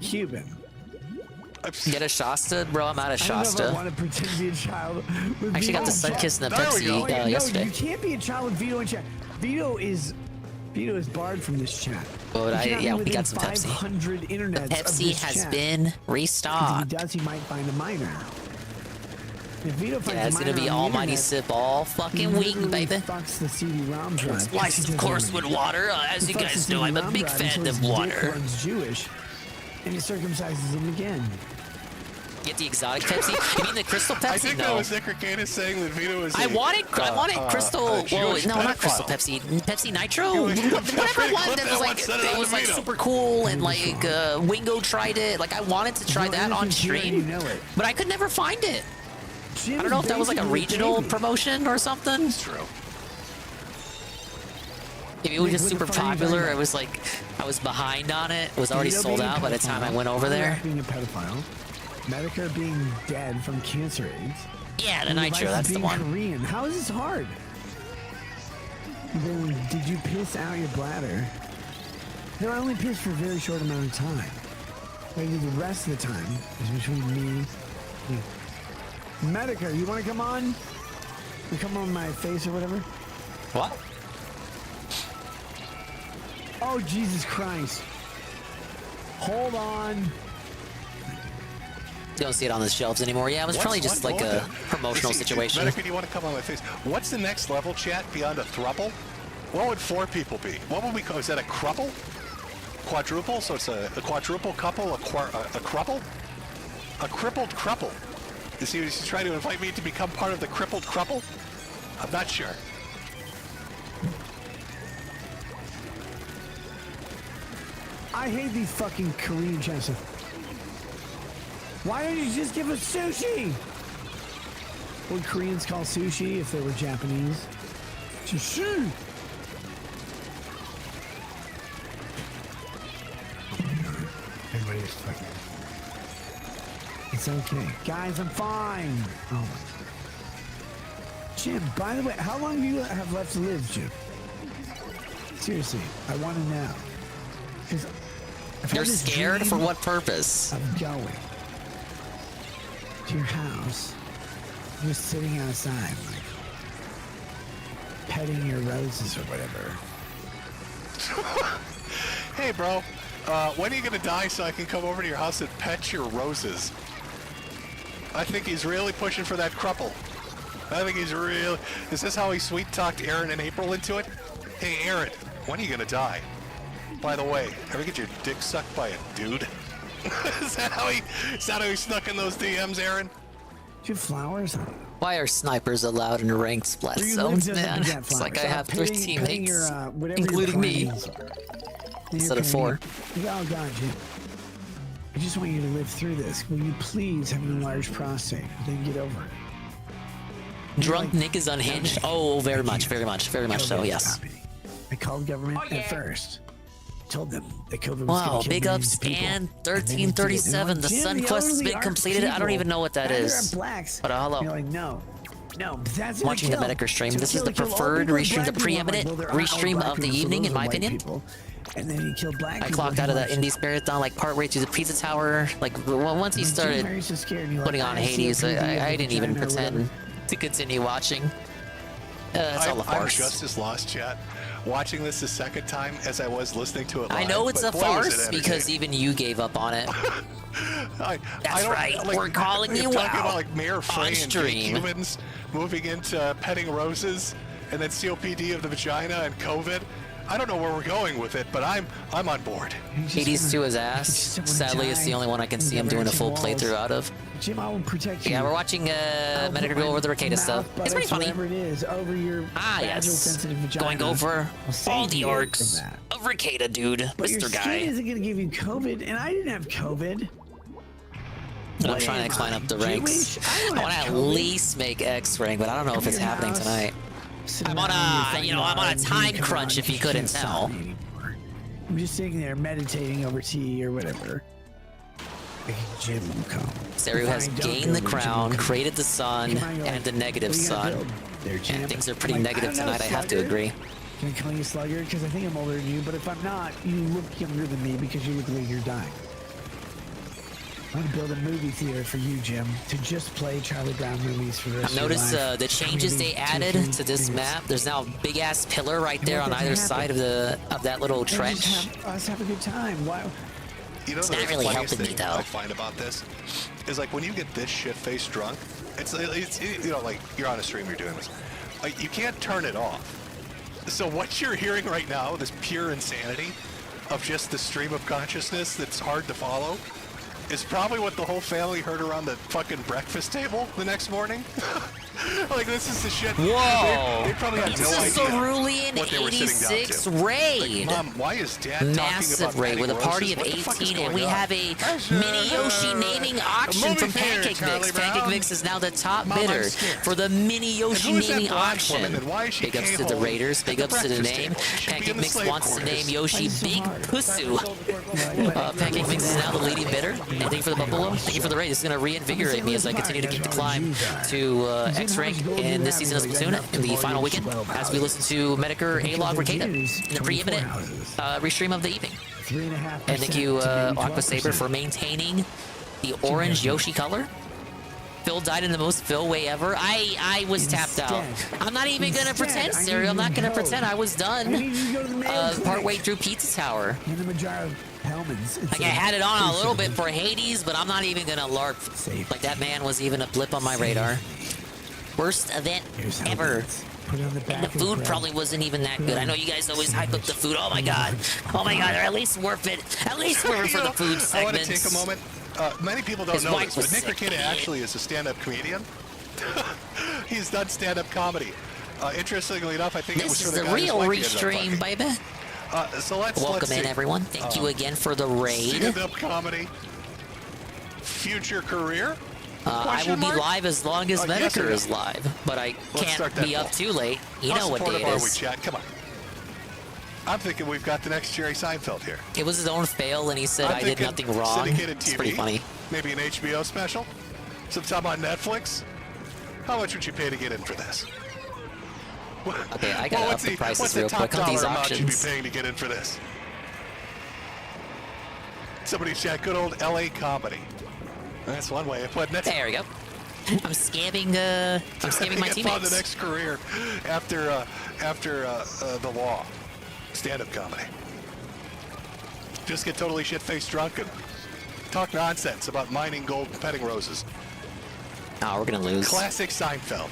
Get a Shasta? Bro, I'm out of Shasta. I want to pretend to be a child. I actually got the Sunkist and the Pepsi yesterday. You can't be a child with Vito in chat. Vito is barred from this chat. But we got some Pepsi. 500 internets Pepsi has been restocked. If he does, he might find a minor. If Vito finds Yeah, it's gonna miner be on the almighty internet, sip all he fucking week, literally baby. fucks the CD-ROM drive. Spliced, of course, with water. As He you fucks guys the know, I'm a CD-ROM big drive fan until his of dick water. runs Jewish, and he circumcises him again. Get the exotic Pepsi. You mean the crystal Pepsi? I think that was DisgrACed saying that Vito is. I wanted crystal. Well, Jewish no, not crystal pedophile. Pepsi. Pepsi Nitro. Whatever one that was like super cool and like Wingo tried it. Like I wanted to try that on stream, but I could never find it. I don't know if that was like a regional promotion or something. It's true. Maybe it was just super popular. It was like I was behind on it. It was already sold out by the time I went over there. Being a pedophile, Metokur being dead from cancer AIDS. Yeah, the Nitro. That's the one. Korean. How is this hard? Then did you piss out your bladder? No, I only pissed for a very short amount of time. Like the rest of the time is between me. Metokur, you want to come on? You come on my face or whatever? What? Oh, Jesus Christ. Hold on. You don't see it on the shelves anymore. Yeah, it was probably just like a promotional situation. Metokur, do you want to come on my face? What's the next level, chat, beyond a throuple? What would 4 people be? What would we call? Is that a cruple? Quadruple? So it's a quadruple couple, a cruple? A crippled crupple. Is he trying to invite me to become part of the crippled crupple? I'm not sure. I hate these fucking Korean chefs. Why don't you just give us sushi? What would Koreans call sushi if they were Japanese? Sushi! Everybody's fucking... It's okay. Guys, I'm fine. Oh my... Jim, by the way, how long do you have left to live, Jim? Seriously, I want to know. Because You're scared? For what purpose? I'm going to your house, just sitting outside, like petting your roses or whatever. Hey, bro. When are you gonna die so I can come over to your house and pet your roses? I think he's really pushing for that crupple. I think he's really... Is this how he sweet-talked Aaron and April into it? Hey, Aaron, when are you gonna die? By the way, ever get your dick sucked by a dude? Is that how he snuck in those DMs, Aaron? Do you have flowers? Why are snipers allowed in ranked splat zones, man? It's like I have 3 teammates, including me, instead of 4. Oh God, Jim. I just want you to live through this. Will you please have an enlarged prostate? Then get over it. Drunk Nick is unhinged. Oh, very much so. Yes. I called government at first. Told them that COVID was Wow, gonna kill big millions ups of people. and And then he did it. 1337. And The like, Sun Jim, Quest has the been elderly completed. I don't people, even know what that neither is. are blacks. But hello. You're like, no, but that's Watching the Metokur stream. This is the preferred restream, the preeminent restream of the evening, in my opinion. And then he killed black I people. clocked out of that Indies marathon like partway through the pizza tower. Like once he started putting on Hades, I didn't even pretend to continue watching. It's all a I'm farce. just as lost, chat. Watching this the second time as I was listening to it live. I know it's a but boy, was it farce because even you gave up on it. That's right. We're calling you talking out about like Mayor Frey and stream. humans moving into petting roses, and then COPD of the vagina and COVID. I don't know where we're going with it, but I'm on board. Hades to his ass. Sadly, it's the only one I can see him doing a full playthrough out of. Jim, I will protect you. Yeah, we're watching Metokur go over the Ricada stuff. It's pretty funny. Whatever it is, over your yes. sensitive vagina. Going over all the arcs that. of Ricada, dude. But your Mr. skin Guy. isn't going to give you COVID, and I didn't have COVID. I'm trying to climb up the ranks. I want to at least make X rank, but I don't know if it's happening tonight. I'm on a time crunch if you couldn't tell. I'm just sitting there meditating over tea or whatever. Jim will come. Seru has gained the crown, created the sun, and the negative sun. And things are pretty negative tonight, I have to agree. Can I call you Slugger? Because I think I'm older than you, but if I'm not, you look younger than me because you look like you're dying. I want to build a movie theater for you, Jim, to just play Charlie Brown movies for the rest of your life. Notice the changes they added to this map. There's now a big ass pillar right there on either side of that little trench. Let's have a good time. Why? You know, It's the not really funniest helping me, thing though. I find about this is like when you get this shit-faced drunk, it's you know, like you're on a stream, you're doing this, like you can't turn it off. So what you're hearing right now, this pure insanity of just the stream of consciousness that's hard to follow, is probably what the whole family heard around the fucking breakfast table the next morning. Like, this is the shit. Whoa! They probably had This no is idea Cerulean what they were sitting down 86 to. raid. Like, Mom, why is Dad Massive talking about raid with a Patty party of Rose's? What the fuck is 18, and going we on? have a mini Yoshi naming auction movie from theater, Pancake Charlie Mix. Brown. Pancake Mix is now the top Mom, I'm bidder scared. for the mini Yoshi who is that naming black auction. woman, and why is she Big ups to the K-hole Raiders. at Big the ups to the breakfast name. table? She should be Pancake in the Mix slave wants to quarters. name Yoshi Big Pussu. Pancake Mix is now the leading bidder. And thank you for the Buffalo. Thank you for the raid. This is going to reinvigorate me as I continue to keep the climb to X rank in this season of Splatoon in the final weekend as we listen to Metokur, A-Log, Ricada in the preeminent restream of the evening. And thank you, Aqua Saber, for maintaining the orange Yoshi color. Phil died in the most Phil way ever. I was tapped out. I'm not even gonna pretend, Stereo. I'm not gonna pretend I was done. Partway through Pizza Tower. Like I had it on a little bit for Hades, but I'm not even gonna LARP. Like that man was even a blip on my radar. Worst event ever. And the food probably wasn't even that good. I know you guys always hype up the food. Oh my god. Oh my god, they're at least worth it. At least worth it for the food segments. I want to take a moment. Many people don't His know wife this, but was Nick sick. Ricada actually is a stand-up comedian. He's done stand-up comedy. Interestingly enough, I think it was This for is the the guy whose real wife he ended up Restream, fucking. baby. So let's Welcome in, see. everyone. Thank you again for the raid. Stand-up comedy. Future career? I will be live as long as Yes or Metokur no? is live, but I Let's can't start that be up poll. too late. You How know what day supportive it are we, is. chat? Come on. I'm thinking we've got the next Jerry Seinfeld here. It was his own fail, and he said I'm I did thinking nothing wrong. syndicated It's TV, pretty funny. Maybe an HBO special, sometime on Netflix. How much would you pay to get in for this? Okay, I gotta up the prices real quick on these amount you'd be auctions. paying to get in for this? Somebody chat, good old LA comedy. That's one way of putting it. There we go. I'm scamming my Found the teammates. next career after the law, stand-up comedy. Just get totally shit-faced drunk and talk nonsense about mining gold and petting roses. Oh, we're gonna lose. Classic Seinfeld.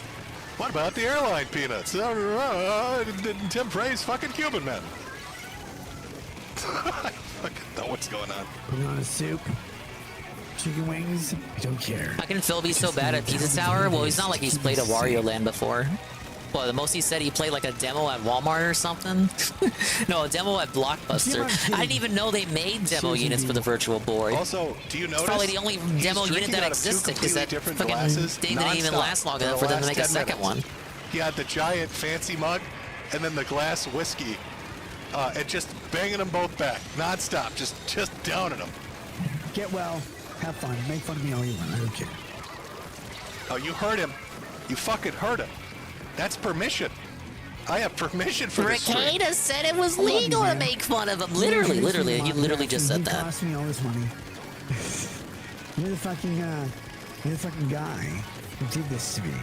What about the airline peanuts? Tim praised fucking Cuban men. I fucking know what's going on. Put it on a soup. Chicken wings. I don't care. How can Phil be so bad at Pizza Tower? Well, he's not like he's played a Wario Land before. Well, the most he said he played like a demo at Walmart or something. No, a demo at Blockbuster. I didn't even know they made demo units for the Virtual Boy. Also, do you notice? It's probably the only he's demo unit drinking that out of two existed because that completely different fucking glasses thing didn't even nonstop last long for enough the for them to last make a 10 second minutes. one. He had the giant fancy mug and then the glass whiskey and just banging them both back nonstop, just downing them. Get well. Have fun. Make fun of me all you want. I don't care. Oh, you heard him. You fucking heard him. That's permission. I have permission for this stream. Ricada said it was legal to make fun of him. Literally, he literally just said You that. cost me all this money. You're the fucking guy who did this to me.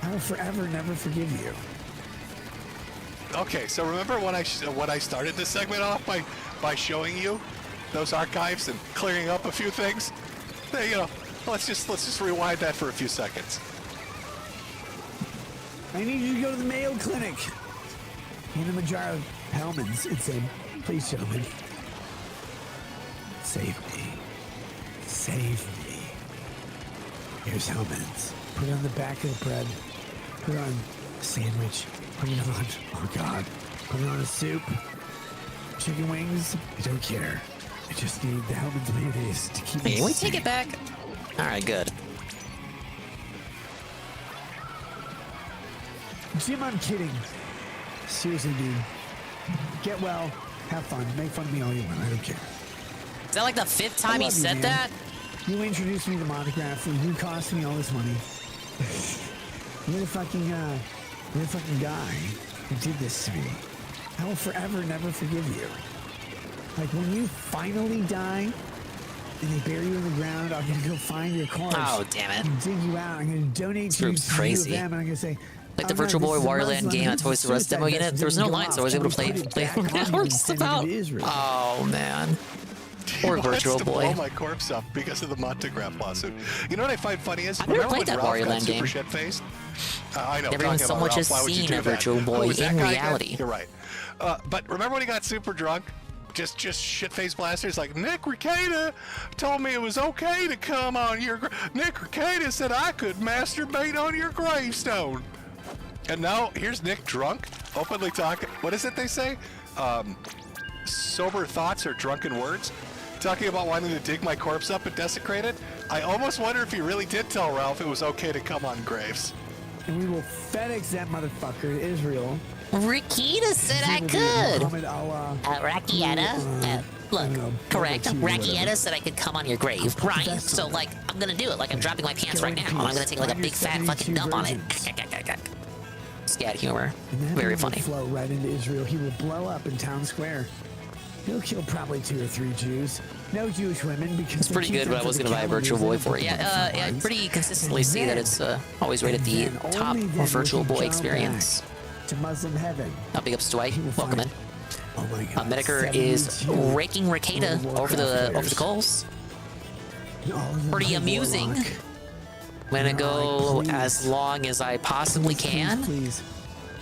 I will forever never forgive you. Okay, so remember when I started this segment off by showing you those archives and clearing up a few things? Hey, you know, let's just rewind that for a few seconds. I need you to go to the Mayo Clinic. Hand him a jar of Hellman's and say, please, gentlemen, save me. Save me. Here's Hellman's. Put it on the back of the bread. Put it on a sandwich. Put it on, oh God. Put it on a soup. Chicken wings. I don't care. I just need the Hellman's mayonnaise to keep me Hey, can we sane. take it back? All right, good. Jim, I'm kidding. Seriously, dude. Get well. Have fun. Make fun of me all you want. I don't care. Is that like the fifth time he I love you, said man. that? You introduced me to Monograph. You cost me all this money. You're the fucking guy who did this to me. I will forever never forgive you. Like when you finally die and they bury you in the ground, I'm gonna go find your corpse. Oh, damn it. And dig you out. I'm gonna donate This to you group's to crazy. them, and I'm gonna say. Like the "All right, Virtual Boy this is a Wario Land Muslim game at who's Toys R Us suicide demo unit, vest there was no didn't go line, so I off. was able to Can we play put it from back now. on We're and just send it to about. Israel?" Oh man. Poor He wants Virtual to Boy. blow my corpse up because of the Montagraph lawsuit. You know what I find funny is, I've never remember played when that Ralph Wario got Land super game. shit-faced? I know. Everyone talking so about much Ralph, has why would you seen do a that? Virtual Who Boy was that in guy again? reality. You're right. But remember when he got super drunk? Just shit-faced blasters like, Nick Rekieta told me it was okay to come on your... Nick Rekieta said I could masturbate on your gravestone. And now, here's Nick drunk, openly talking... What is it they say? Sober thoughts or drunken words? Talking about wanting to dig my corpse up and desecrate it? I almost wonder if he really did tell Ralph it was okay to come on graves. And we will FedEx that motherfucker to Israel. Rakita said I could. Rakieta? Look, correct. Rakieta said I could come on your grave. Right. So, like, I'm gonna do it. Like, I'm dropping my pants right now. I'm gonna take, like, a big fat fucking dump on it. Scat humor. Very funny. He will flow right into Israel. He will blow up in town square. He'll kill probably 2 or 3 Jews. No Jewish women because it's pretty good, but I was gonna buy a Virtual Boy for it. Yeah, I pretty consistently see that it's always rated the top Virtual Boy experience. To Muslim heaven. Big ups to Dwight. Welcome in. Oh my God. Metokur is raking Raketa over the coals. Pretty amusing. I'm gonna go as long as I possibly can,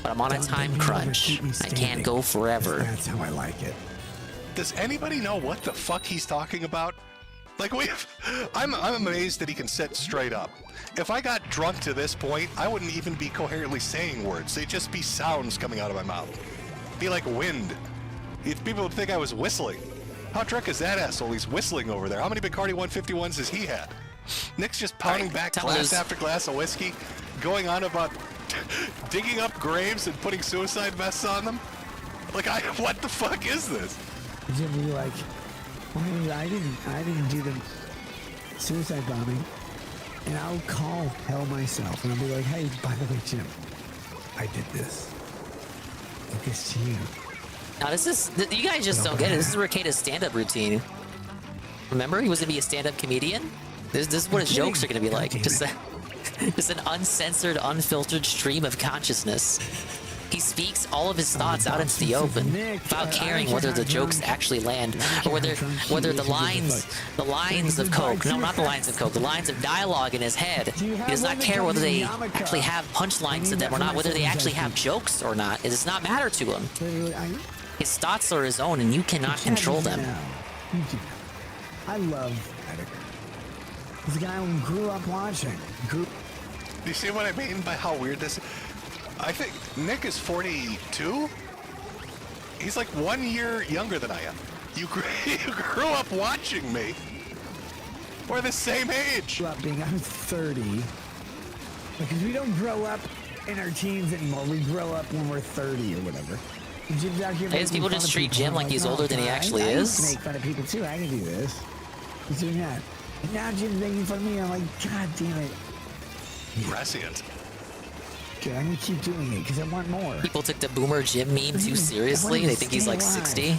but I'm on a time crunch. I can't go forever. That's how I like it. Does anybody know what the fuck he's talking about? Like, I'm amazed that he can sit straight up. If I got drunk to this point, I wouldn't even be coherently saying words. They'd just be sounds coming out of my mouth. Be like wind. People would think I was whistling. How drunk is that asshole? He's whistling over there. How many Bacardi 151s has he had? Nick's just pounding back glass after glass of whiskey, going on about digging up graves and putting suicide vests on them. Like, what the fuck is this? Jim will be like, well, I didn't do the suicide bombing, and I'll call hell myself, and I'll be like, hey, by the way, Jim, I did this. I did this to you. Now this is, you guys just don't get it. This is Raketa's stand-up routine. Remember, he was gonna be a stand-up comedian. This is what his jokes are gonna be like. Just an uncensored, unfiltered stream of consciousness. He speaks all of his thoughts out into the open without caring whether the jokes actually land or whether the lines of coke, no, not the lines of coke, the lines of dialogue in his head. He does not care whether they actually have punchlines to them or not, whether they actually have jokes or not. It does not matter to him. His thoughts are his own, and you cannot control them. I love Metokur. He's a guy who grew up watching. Do you see what I mean by how weird this is? I think Nick is 42. He's like 1 year younger than I am. You grew up watching me. We're the same age. I'm 30. Because we don't grow up in our teens anymore. We grow up when we're 30 or whatever. Jim's out here. I guess people just treat Jim like he's older than he actually is. I make fun of people too. I can do this. He's doing that. And now Jim's making fun of me. I'm like, God damn it. Prescient. Okay, I'm gonna keep doing it because I want more. People took the Boomer Jim meme too seriously. They think he's like 60.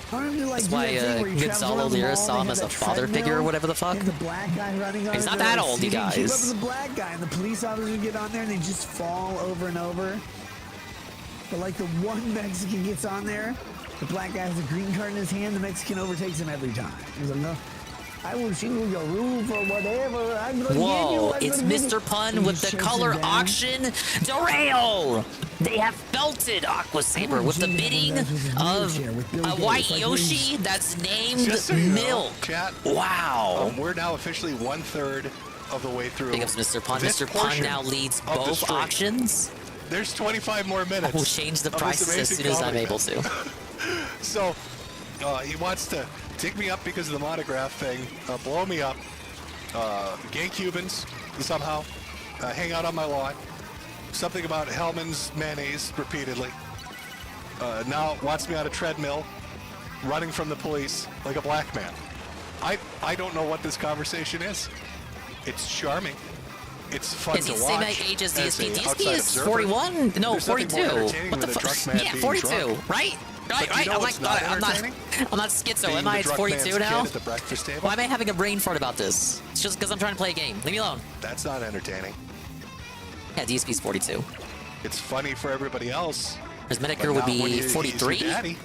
That's why Gonzalo Lira saw him as a father figure or whatever the fuck. The black guy running he's not that old, you guys. Keep up with the black guy, and the police officers get on there and they just fall over and over. But like the one Mexican gets on there, the black guy has a green card in his hand, the Mexican overtakes him every time. He's like, no. I will single your roof or whatever. I'm gonna Whoa, it's Mr. Pun with the color auction derail. They have belted Aqua Saber with the bidding of a white Yoshi that's named Milk. Chat. Wow. We're now officially 1/3 of the way through. Big ups, Mr. Pun. Mr. Pun now leads both auctions. There's 25 more minutes. I will change the prices as soon as I'm able to. So, he wants to dig me up because of the monograph thing, blow me up, gay Cubans somehow, hang out on my lawn, something about Hellman's mayonnaise repeatedly, now wants me on a treadmill, running from the police like a black man. I don't know what this conversation is. It's charming. It's fun to watch. Is he same age as DSP? DSP is 41? No, 42. What the fuck? Yeah, 42, right? Right. I'm not schizo. Am I? It's 42 now? Why am I having a brain fart about this? It's just because I'm trying to play a game. Leave me alone. That's not entertaining. Yeah, DSP's 42. It's funny for everybody else. His Metokur would be 43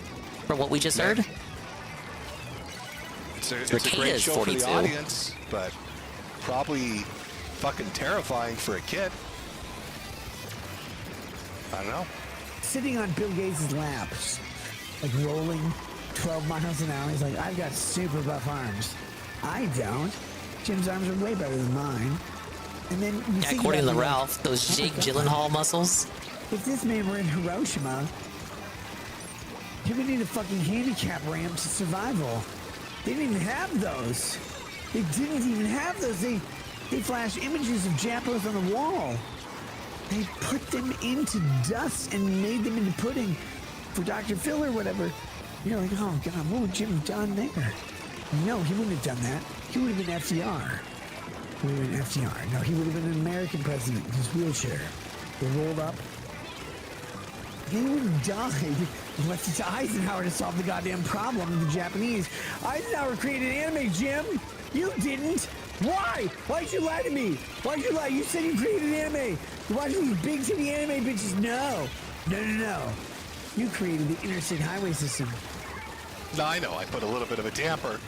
from what we just heard. it's a great is show for 42. the audience, but probably fucking terrifying for a kid. I don't know. Sitting on Bill Gates' lap, like rolling 12 miles an hour. He's like, I've got super buff arms. I don't. Jim's arms are way better than mine. And then you think according to about it, Ralph, those oh Jake my God. Gyllenhaal muscles. If this man were in Hiroshima, he would need a fucking handicap ramp to survival. They didn't even have those. They didn't even have those. They flash images of Japos on the wall. They put them into dust and made them into pudding for Dr. Phil or whatever. You're like, oh God, what would Jim have done there? No, he wouldn't have done that. He would have been FDR. He would have been FDR. No, he would have been an American president in his wheelchair. They rolled up. He would have died and left it to Eisenhower to solve the goddamn problem of the Japanese. Eisenhower created anime, Jim. You didn't. Why? Why'd you lie to me? Why'd you lie? You said you created anime. You watch these big titty anime bitches. No. No. You created the interstate highway system. No, I know. I put a little bit of a damper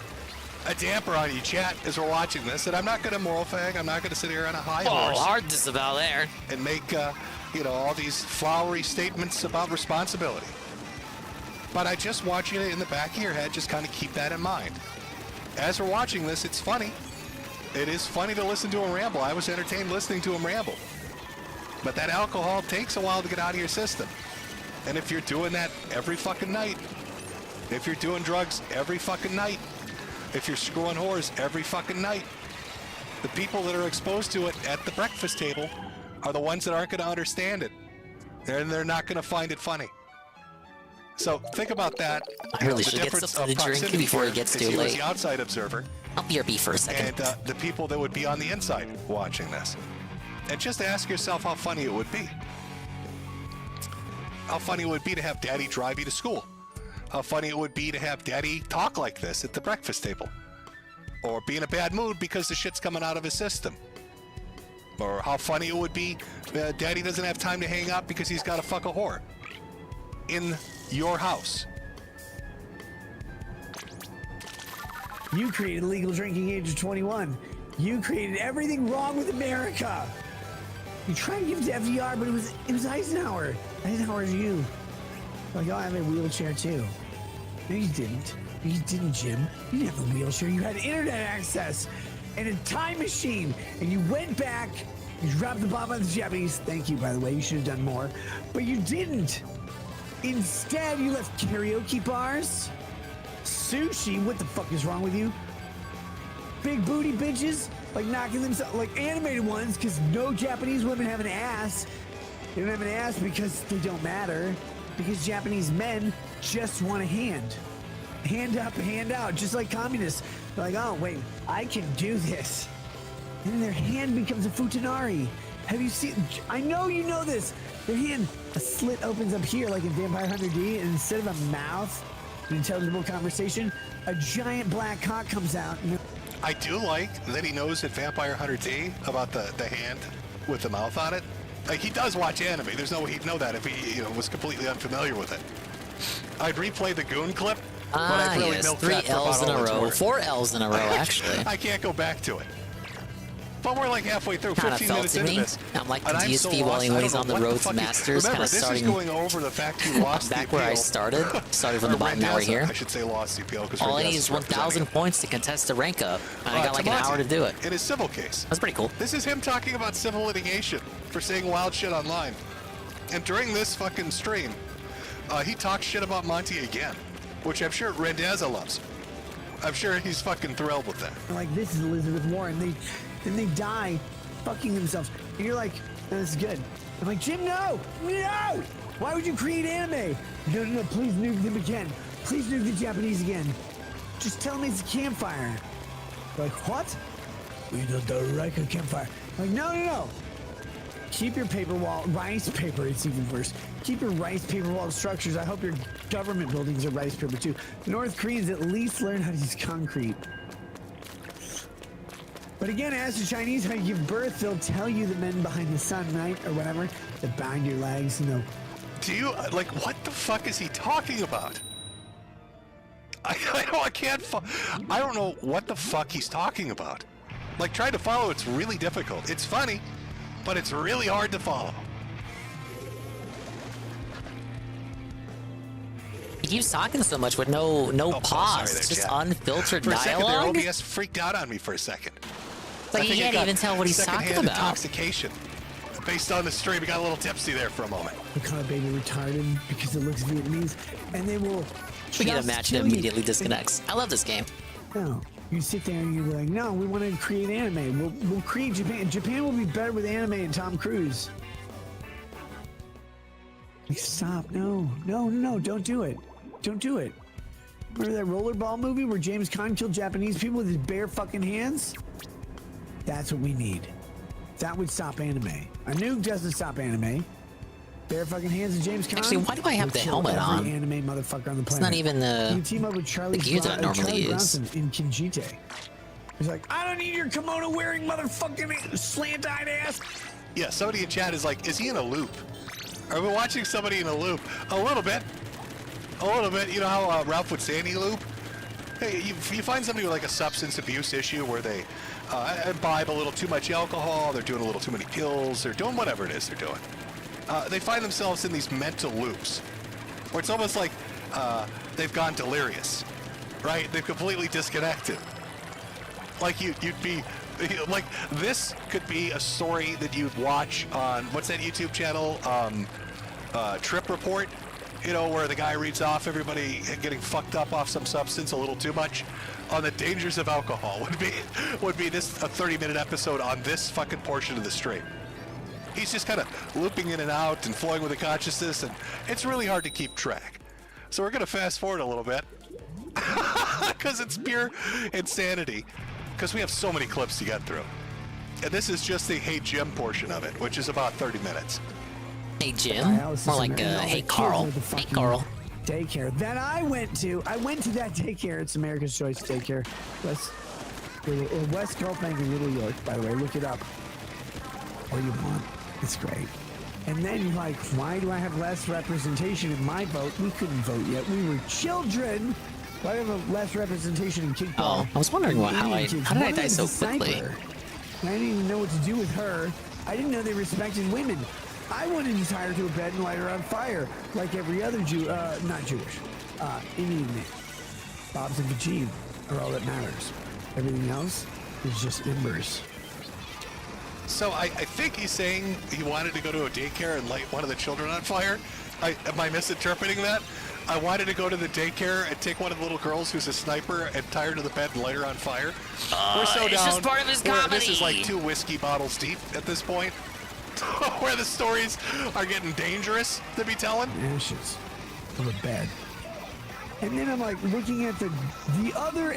on you, chat, as we're watching this. And I'm not going to moral fag. I'm not going to sit here on a high horse. Hard disavow there. And make, all these flowery statements about responsibility. But I just want you to, in the back of your head, just kind of keep that in mind. As we're watching this, it's funny. It is funny to listen to him ramble. I was entertained listening to him ramble. But that alcohol takes a while to get out of your system. And if you're doing that every fucking night, if you're doing drugs every fucking night, if you're screwing whores every fucking night, the people that are exposed to it at the breakfast table are the ones that aren't going to understand it. And they're not going to find it funny. So think about that. I really should get something to drink before it gets too late. late. The outside observer. I'll BRB for a second. And the people that would be on the inside watching this. And just ask yourself how funny it would be. How funny it would be to have Daddy drive you to school. How funny it would be to have Daddy talk like this at the breakfast table. Or be in a bad mood because the shit's coming out of his system. Or how funny it would be Daddy doesn't have time to hang out because he's got to fuck a whore. In your house. You created legal drinking age of 21. You created everything wrong with America. You tried to give it to FDR, but it was Eisenhower. Eisenhower's you. Like, oh, I have a wheelchair too. No, you didn't. You didn't, Jim. You didn't have a wheelchair. You had internet access and a time machine. And you went back, you dropped the bomb on the Japanese. Thank you, by the way. You should have done more. But you didn't. Instead, you left karaoke bars, sushi. What the fuck is wrong with you? Big booty bitches, like knocking themselves, like animated ones, because no Japanese women have an ass. They don't have an ass because they don't matter. Because Japanese men just want a hand. Hand up, hand out, just like communists. They're like, oh, wait, I can do this. And then their hand becomes a futanari. Have you seen, I know you know this. Their hand, a slit opens up here like in Vampire Hunter D, and instead of a mouth, an intelligible conversation, a giant black cock comes out. And I do like that he knows at Vampire Hunter D about the hand with the mouth on it. Like, he does watch anime. There's no way he'd know that if he was completely unfamiliar with it. I'd replay the Goon clip, but I'd really milk 3 that for L's in about a all it's row. worth. 4 L's in a row, actually. I can't go back to it. But we're like halfway through, Kind of 15 felt minutes to into me. this. I'm like the and I'm so DSP while lost, he I was don't on know the what road to fuck Masters, Remember, kind of this starting is going over the fact you lost back the where I appeal. started from the bottom, now we're here. I should say lost the appeal because All I need is 1,000 points to contest the rank up, and I got like an hour to do it. In his civil case. That's pretty cool. This is him talking about civil litigation for saying wild shit online. And during this fucking stream, he talks shit about Monty again, which I'm sure Randazza loves. I'm sure he's fucking thrilled with that. like, this is Elizabeth Warren. Then they die fucking themselves. And you're like, no, this is good. I'm like, Jim, no! No! Why would you create anime? No, please nuke them again. Please nuke the Japanese again. Just tell me it's a campfire. They're like, what? We don't like a campfire. I'm like, no. Keep your paper wall, rice paper, it's even worse. Keep your rice paper wall structures. I hope your government buildings are rice paper too. The North Koreans at least learn how to use concrete. But again, ask the Chinese how you give birth, they'll tell you the men behind the sun, right? Or whatever. To bind your legs, Do you, like, what the fuck is he talking about? I can't. I don't know what the fuck he's talking about. Like, trying to follow, it's really difficult. It's funny, but it's really hard to follow. He keeps talking so much with no pause, there, just Chad. unfiltered For a second there, dialogue. OBS freaked out on me for a second. Like, I you think can't it got even tell what he's talking secondhand about. Intoxication. Based on the stream, he got a little tipsy there for a moment. We call a baby retarded because it looks Vietnamese, and they will. We get a just match kill that you. immediately disconnects. I love this game. No, you sit there and you're like, no, we want to create anime. We'll create Japan. Japan will be better with anime and Tom Cruise. Like, stop! No, don't do it. Don't do it. Remember that rollerball movie where James Caan killed Japanese people with his bare fucking hands? That's what we need. That would stop anime. A nuke doesn't stop anime. Bare fucking hands of James Caan. Actually, why do I have would the kill helmet every on? anime motherfucker on the planet. It's not even the You team up with Charlie gear that I normally Charlie use. Bronson in Kinjite. He's like, I don't need your kimono wearing motherfucking slant-eyed ass. Yeah, somebody in chat is like, is he in a loop? Are we watching somebody in a loop? A little bit. A little bit. You know how Ralph would say any loop? Hey, you find somebody with like a substance abuse issue where they imbibe a little too much alcohol, they're doing a little too many pills, they're doing whatever it is they're doing. They find themselves in these mental loops where it's almost like they've gone delirious, right? They've completely disconnected. Like you'd be, like this could be a story that you'd watch on, what's that YouTube channel? Trip Report. You know, where the guy reads off everybody getting fucked up off some substance a little too much on the dangers of alcohol would be this a 30-minute episode on this fucking portion of the stream. He's just kind of looping in and out and flowing with the consciousness, and it's really hard to keep track. So we're going to fast forward a little bit because it's pure insanity because we have so many clips to get through. And this is just the Hey Jim portion of it, which is about 30 minutes. Hey Jim, more like Hey Carl. Hey Carl. Daycare that I went to. I went to that daycare. It's America's Choice Daycare, West Gulf Bank in Little York. By the way, look it up. Or you want. It's great. And then you're like, why do I have less representation in my vote? We couldn't vote yet. We were children. Why do I have less representation in kickball? Oh, I was wondering how did I die so quickly? And I didn't even know what to do with her. I didn't know they respected women. I wanted to tie her to a bed and light her on fire, like every other Jew, not Jewish, Indian man. Bob's and Vagine are all that matters. Everything else is just embers. So I think he's saying he wanted to go to a daycare and light one of the children on fire. Am I misinterpreting that? I wanted to go to the daycare and take one of the little girls who's a sniper and tie her to the bed and light her on fire. We're so it's down. just part of his comedy. This is like 2 whiskey bottles deep at this point. Where the stories are getting dangerous to be telling. Ashes of a bed. And then I'm like looking at the other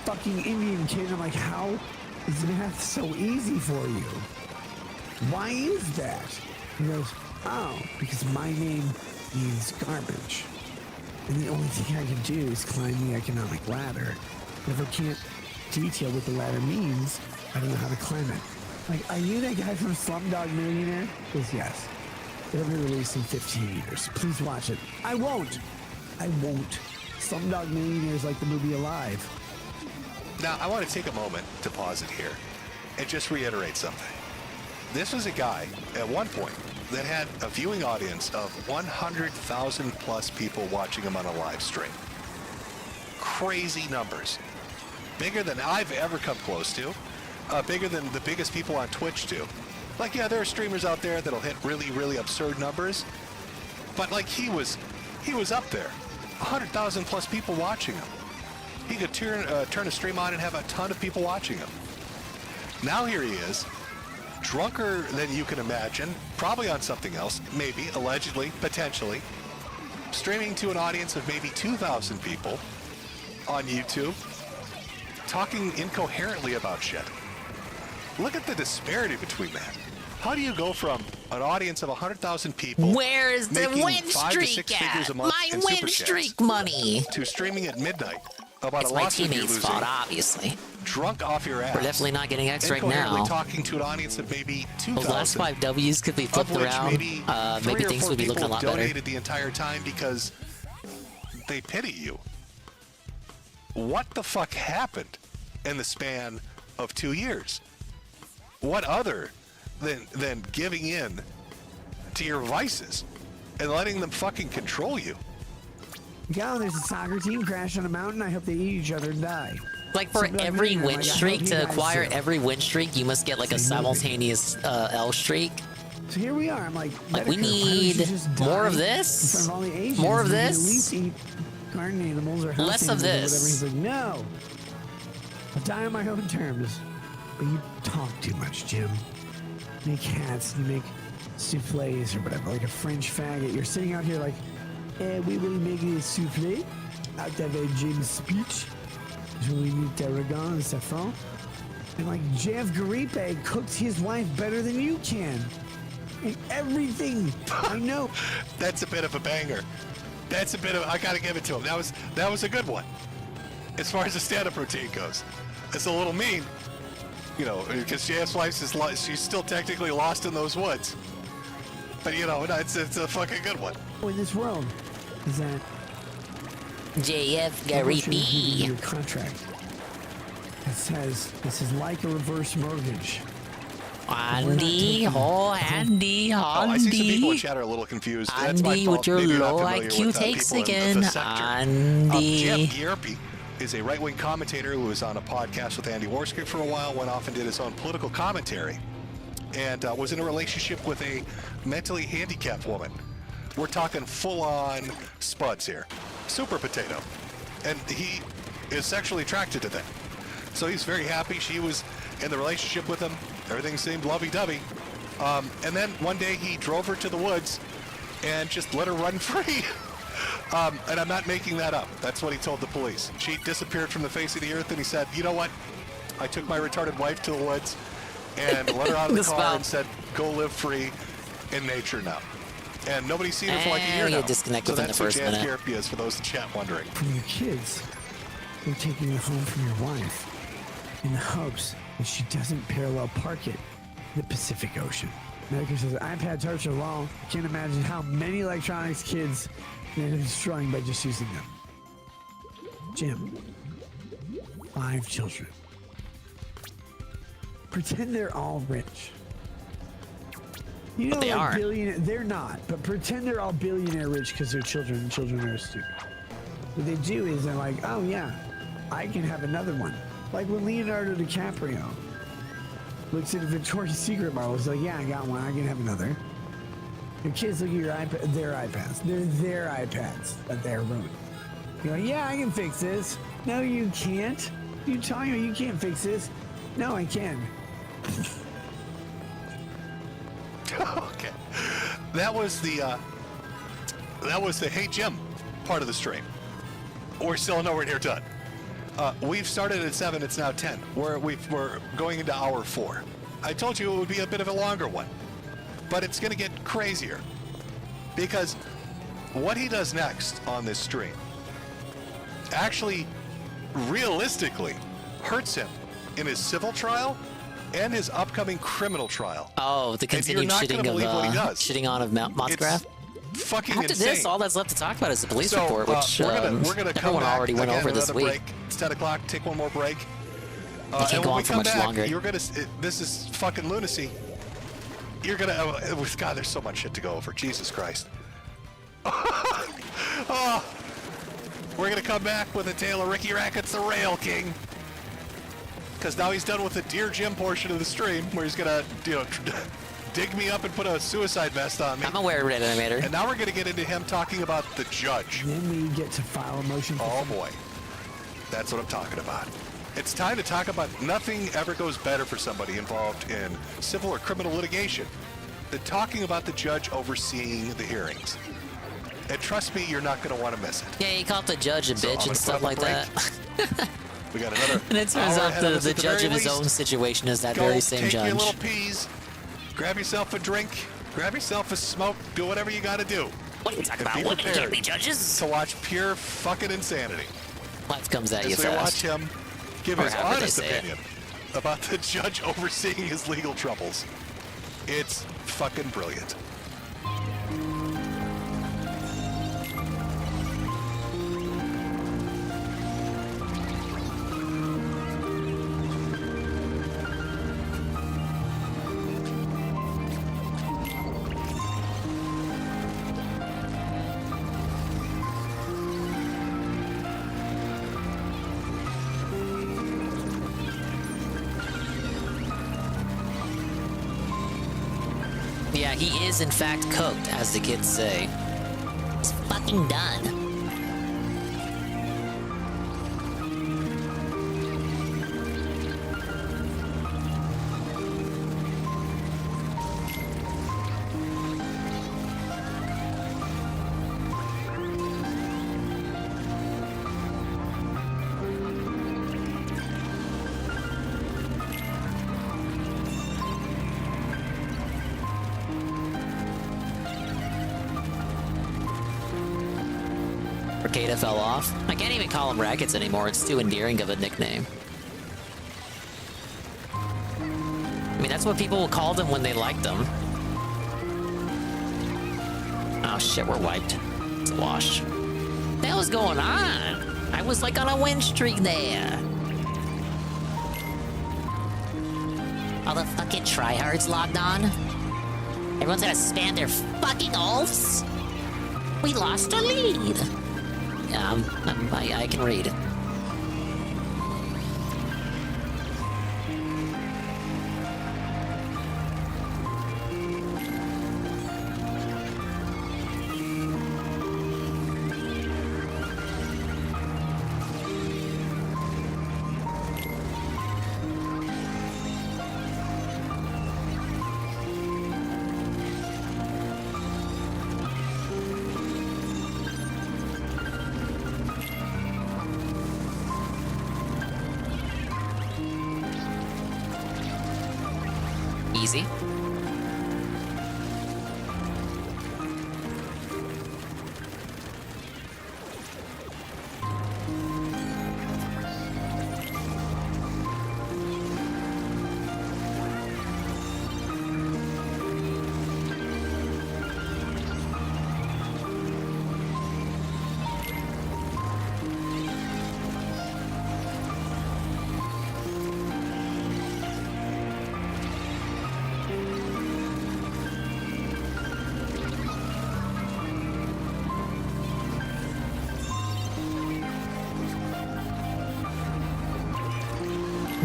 fucking Indian kid. I'm like, how is math so easy for you? Why is that? He goes, oh, because my name means garbage. And the only thing I can do is climb the economic ladder. If I can't detail what the ladder means, I don't know how to climb it. Like, are you that guy from Slumdog Millionaire? He goes, yes. It'll be released in 15 years. Please watch it. I won't. Slumdog Millionaire is like the movie Alive. Now, I want to take a moment to pause it here and just reiterate something. This was a guy, at one point, that had a viewing audience of 100,000 plus people watching him on a live stream. Crazy numbers. Bigger than I've ever come close to. Bigger than the biggest people on Twitch do. Like, yeah, there are streamers out there that'll hit really, really absurd numbers. But, like, he was up there. 100,000 plus people watching him. He could turn a stream on and have a ton of people watching him. Now here he is, drunker than you can imagine, probably on something else, maybe, allegedly, potentially, streaming to an audience of maybe 2,000 people on YouTube, talking incoherently about shit. Look at the disparity between that. How do you go from an audience of 100,000 people Where is the making win 5 to 6 streak figures at? a month My in win super chats streak money. to streaming at midnight about It's a my loss that you're teammates' losing, fault, obviously. drunk off your ass. We're definitely not getting X right incoherently now. talking to an audience of maybe 2,000. Those last 5 W's could be flipped of which around. Maybe, Maybe 3 or things 4 would be looking a people lot better. donated the entire time because they pity you. what the fuck happened in the span of 2 years? What other than giving in to your vices and letting them fucking control you? Go, there's a soccer team crash on a mountain. I hope they eat each other and die. Like for every win streak, to acquire every win streak, you must get like a simultaneous L streak. So here we are. I'm like we need more of this. More of this. Garden animals or less of this. He's like, no. I'll die on my own terms. But you talk too much, Jim. You make hats, you make souffles or whatever, like a French faggot. You're sitting out here like, we will make a souffle out of a Jim's speech. Je will need tarragon and saffron. And like Jeff Garipe cooks his wife better than you can. And everything. I know. That's a bit of a banger. That's a bit of, I gotta give it to him. That was a good one. As far as the stand-up routine goes. It's a little mean, you know, because Jeff's wife she's still technically lost in those woods. But you know, it's a fucking good one. In this world, is that JF Garipe. Your contract. It says this is like a reverse mortgage. Andy, Andy. I see some people in chat are a little confused. That's my Andy, fault. with your Maybe you're not low familiar IQ with, takes people in again. the sector. Andy. Jeff Garipe is a right-wing commentator who was on a podcast with Andy Warskick for a while, went off and did his own political commentary, and was in a relationship with a mentally handicapped woman. We're talking full-on spuds here. Super potato. And he is sexually attracted to them. So he's very happy she was in the relationship with him. Everything seemed lovey-dovey. And then one day he drove her to the woods and just let her run free. And I'm not making that up. That's what he told the police. She disappeared from the face of the earth, and he said, you know what? I took my retarded wife to the woods and let her out of the car and said, go live free in nature now. And nobody's seen her for like a year now. Disconnected So in the first that's minute. what Garipe is, for those in chat wondering. From your kids, you're taking it home from your wife in the hopes that she doesn't parallel park it in the Pacific Ocean. Metokur says, iPads hurt so long, I can't imagine how many electronics kids they're destroying by just using them. Jim, 5 children. Pretend they're all rich. You know, But they aren't. They're not, but pretend they're all billionaire rich because they're children and children are stupid. What they do is they're like, oh yeah, I can have another one. Like when Leonardo DiCaprio looks at a Victoria's Secret model, he's like, yeah, I got one, I can have another. Your kids look at your iPad, their iPads. They're their iPads that they're ruined. You're like, yeah, I can fix this. No, you can't. You telling me you can't fix this? No, I can. Okay, that was the Hey Jim part of the stream. We're still nowhere near done. We've started at 7. It's now 10. We're going into hour 4. I told you it would be a bit of a longer one, but it's going to get crazier because what he does next on this stream actually realistically hurts him in his civil trial and his upcoming criminal trial. Oh, the continued shitting on of Mothgraph? Fucking After insane. this, all that's left to talk about is the police So, report, which we're gonna come everyone back already went again, over this another week. break. It's 10 o'clock. Take one more break. They can't and go when on we for come much back, longer. you're gonna. This is fucking lunacy. You're gonna. God, there's so much shit to go over. Jesus Christ. Oh, we're gonna come back with a tale of Ricky Rackets, the Rail King. Because now he's done with the Dear Jim portion of the stream, where he's gonna, dig me up and put a suicide vest on me. I'm aware of Reanimator. And now we're gonna get into him talking about the judge. And then we get to file a motion. Oh boy, that's what I'm talking about. It's time to talk about nothing ever goes better for somebody involved in civil or criminal litigation than talking about the judge overseeing the hearings. And trust me, you're not going to want to miss it. Yeah, he called the judge a bitch and stuff like that. We got another. And it turns out the judge of his own situation is that very same Take judge. your little peas, grab yourself a drink, grab yourself a smoke, do whatever you got to do. What are you talking And about? be Women can't prepared be judges. to watch pure fucking insanity. Life comes at you As we fast. watch him give Or his however they honest say it. opinion about the judge overseeing his legal troubles. It's fucking brilliant. Yeah, he is in fact cooked, as the kids say. He's fucking done. Ricada fell off. I can't even call him Rackets anymore. It's too endearing of a nickname. I mean, that's what people called him when they liked him. Oh shit, we're wiped. It's a wash. What the hell is going on? I was like on a win streak there. All the fucking tryhards logged on. Everyone's gonna spam their fucking ults. We lost our lead. Yeah, I can read. Easy.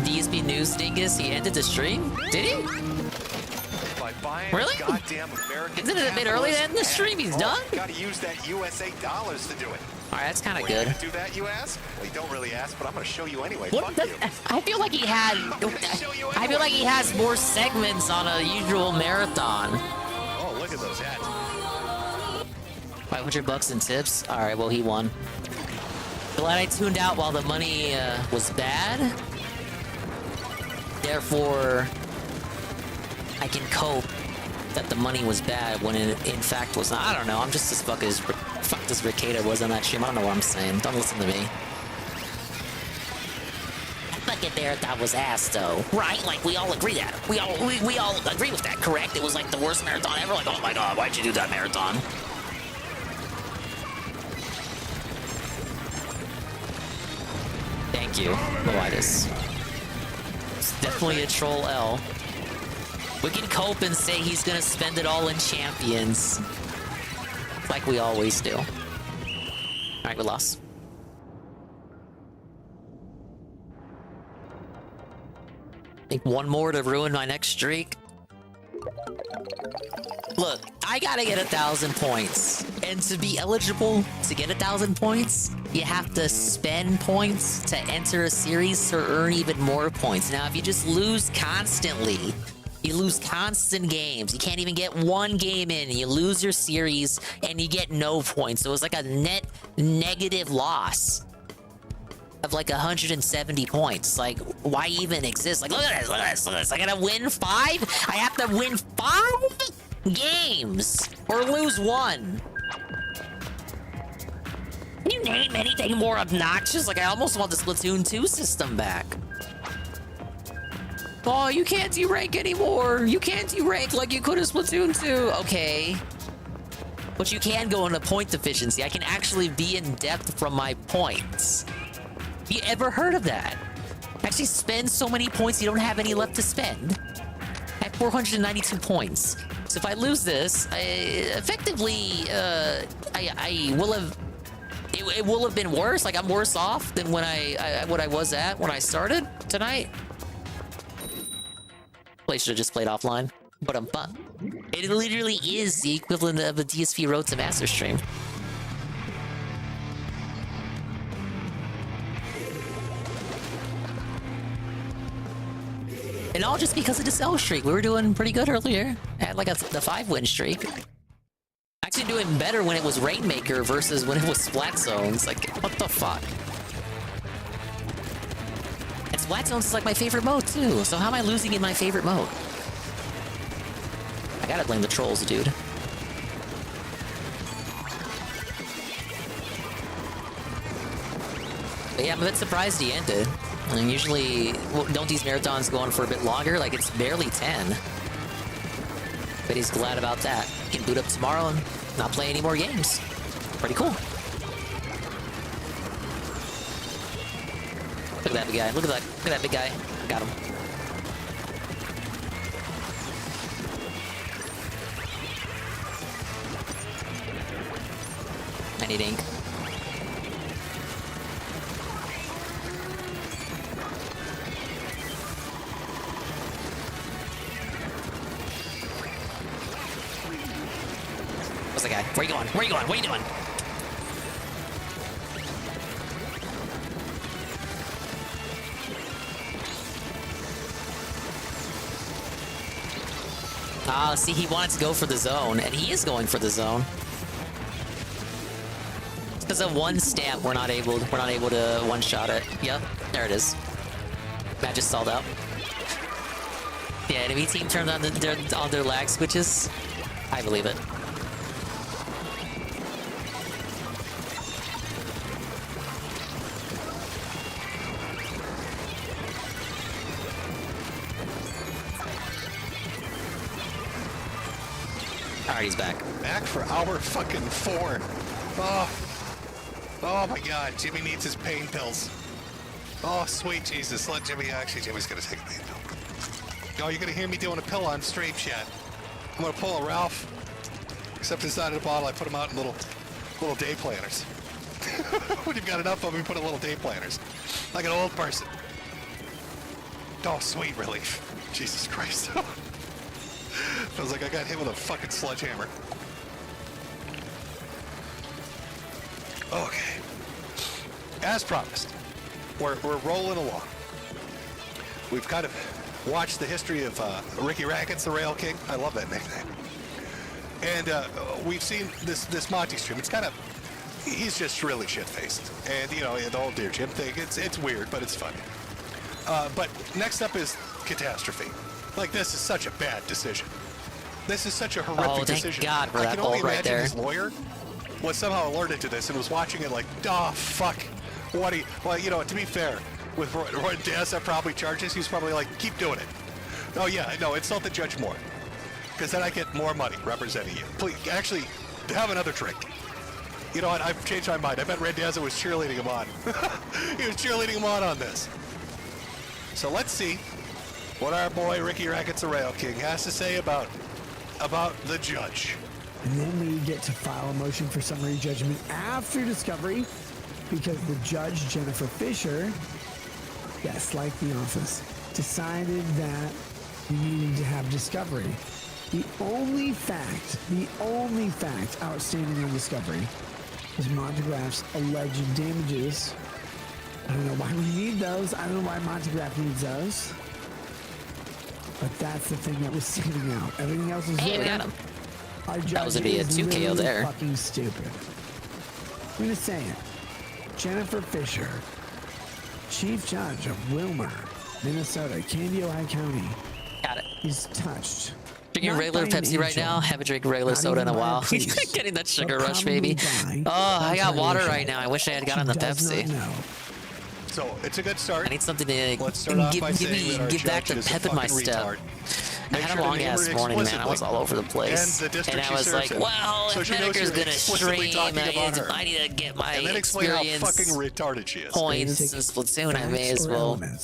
DSP News Dingus, he ended the stream? Did he? Really? Isn't it a bit early to end the stream? He's done? Gotta use that USA dollars to do it. Alright, that's kind of Well, you good. gonna do that, you ask? Well, you don't really ask, but I'm gonna show you anyway. What Fuck the, you. I feel like he had. I feel like he has more segments on a usual marathon. Oh, look at those hats. $500 in tips. All right, well he won. Glad I tuned out while the money was bad. Therefore, I can cope that the money was bad when it in fact was not. I don't know. I'm just as fucked as Ricada was on that stream. I don't know what I'm saying. Don't listen to me. That fucking marathon was ass, though, right? Like we all agree that. We all agree with that, correct? It was like the worst marathon ever. Like, oh my god, why'd you do that marathon? Thank you, Balldos. It's definitely a troll L. We can cope and say he's gonna spend it all in champions. Like we always do. Alright, we lost. I think one more to ruin my next streak. Look, I gotta get 1,000 points. And to be eligible to get 1,000 points, you have to spend points to enter a series to earn even more points. Now, if you just lose constantly, you lose constant games. You can't even get one game in. You lose your series and you get no points. So it was like a net negative loss of like 170 points. Like, why even exist? Like, look at this, look at this, look at this. I gotta win 5? I have to win 5 games or lose 1. Can you name anything more obnoxious? Like, I almost want the Splatoon 2 system back. Oh, you can't derank anymore. You can't derank like you could in Splatoon 2. Okay. But you can go into point deficiency. I can actually be in depth from my points. You ever heard of that? Actually spend so many points you don't have any left to spend. At 492 points. So if I lose this, effectively, I will have... It will have been worse. Like, I'm worse off than when what I was at when I started tonight. Play should have just played offline. But it literally is the equivalent of a DSP Road to Master Stream. And all just because of the cell streak. We were doing pretty good earlier. I had like the 5-win streak. Actually doing better when it was Rainmaker versus when it was Splat Zones. Like, what the fuck? And Splat Zones is like my favorite mode too. So how am I losing in my favorite mode? I gotta blame the trolls, dude. But yeah, I'm a bit surprised he ended. I mean, usually, don't these marathons go on for a bit longer? Like, it's barely 10. But he's glad about that. He can boot up tomorrow and not play any more games. Pretty cool. Look at that big guy. Look at that big guy. Got him. I need ink. What's the guy? Where you going? Where you going? What are you doing? Ah, see, he wanted to go for the zone, and he is going for the zone. Because of one stamp, we're not able to one-shot it. Yep, there it is. Matt just stalled out. Yeah, enemy team turned on their lag switches. I believe it. Alright, he's back. Back for hour fucking 4. Oh my god, Jimmy needs his pain pills. Oh, sweet Jesus. Let Jimmy, actually, Jimmy's gonna take a pain pill. Oh, you're gonna hear me doing a pill on stream, chat. I'm gonna pull a Ralph. Except inside of the bottle, I put them out in little day planners. When you've got enough of them, you put in little day planners. Like an old person. Oh, sweet relief. Jesus Christ. I was like, I got hit with a fucking sledgehammer. Okay. As promised, we're rolling along. We've kind of watched the history of Ricky Rackets, the Rail King. I love that nickname. And we've seen this Monty stream. It's kind of, he's just really shit-faced. And, you know, the whole Dear Jim thing, it's weird, but it's funny. But next up is Catastrophe. Like, this is such a bad decision. This is such a horrific decision. Oh, thank God for that ult right there. His lawyer was somehow alerted to this and was watching it like, oh, fuck. Well, you know, to be fair, with Roy Diaz that probably charges, he's probably like, keep doing it. Oh, yeah, no, insult the judge more. Because then I get more money representing you. Please, actually, have another drink. You know what, I've changed my mind. I bet Red Diaz was cheerleading him on. He was cheerleading him on this. So let's see what our boy Ricky Rackets, the Rail King, has to say about the judge. And then we get to file a motion for summary judgment after discovery because the judge, Jennifer Fisher, yes, like The Office, decided that we needed to have discovery. The only fact outstanding on discovery is Montegraph's alleged damages. I don't know why we need those. I don't know why Montegraph needs those. But that's the thing that was sitting out. Everything else is Hey, we got him. That was gonna be a 2 KO there. Fucking stupid. I'm gonna say it. Jennifer Fisher, Chief Judge of Wilmer, Minnesota, Candy, Ohio County. Got it. Is touched. Drinking regular Pepsi right now. Haven't drank regular soda in a while. Getting that sugar rush, baby. Oh, I got water right now. I wish I had gotten the Pepsi. So it's a good start. I need something to Let's start off by give back the pep in my step. I had a long ass morning, man. I was all over the place. And I was like, well, if Metokur's gonna stream, I need to get my experience points in Splatoon. I may as well. Man,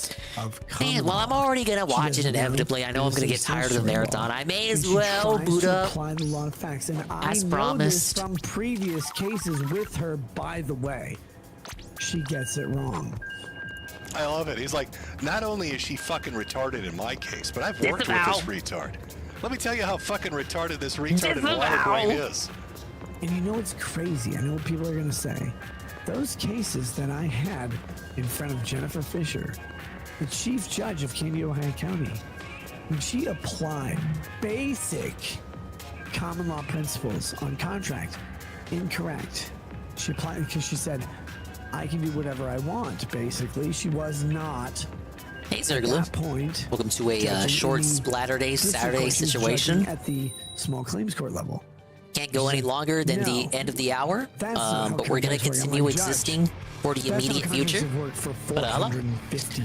well, I'm already gonna watch it inevitably. I know I'm gonna get tired of the marathon. I may as well boot up. As promised. From previous cases with her, by the way. She gets it wrong. I love it. He's like, not only is she fucking retarded in my case, but I've worked with this retard. Let me tell you how fucking retarded this retarded water brain is. And you know what's crazy? I know what people are going to say. Those cases that I had in front of Jennifer Fisher, the chief judge of Candy, Ohio County, when she applied basic common law principles on contract, incorrect. She applied because she said, I can do whatever I want, basically. She was not. Hey, Zergaloo. At that point, welcome to a short splatter day Saturday situation. At the small claims court level. Can't go any longer than the end of the hour, but we're going to continue existing for the immediate future. But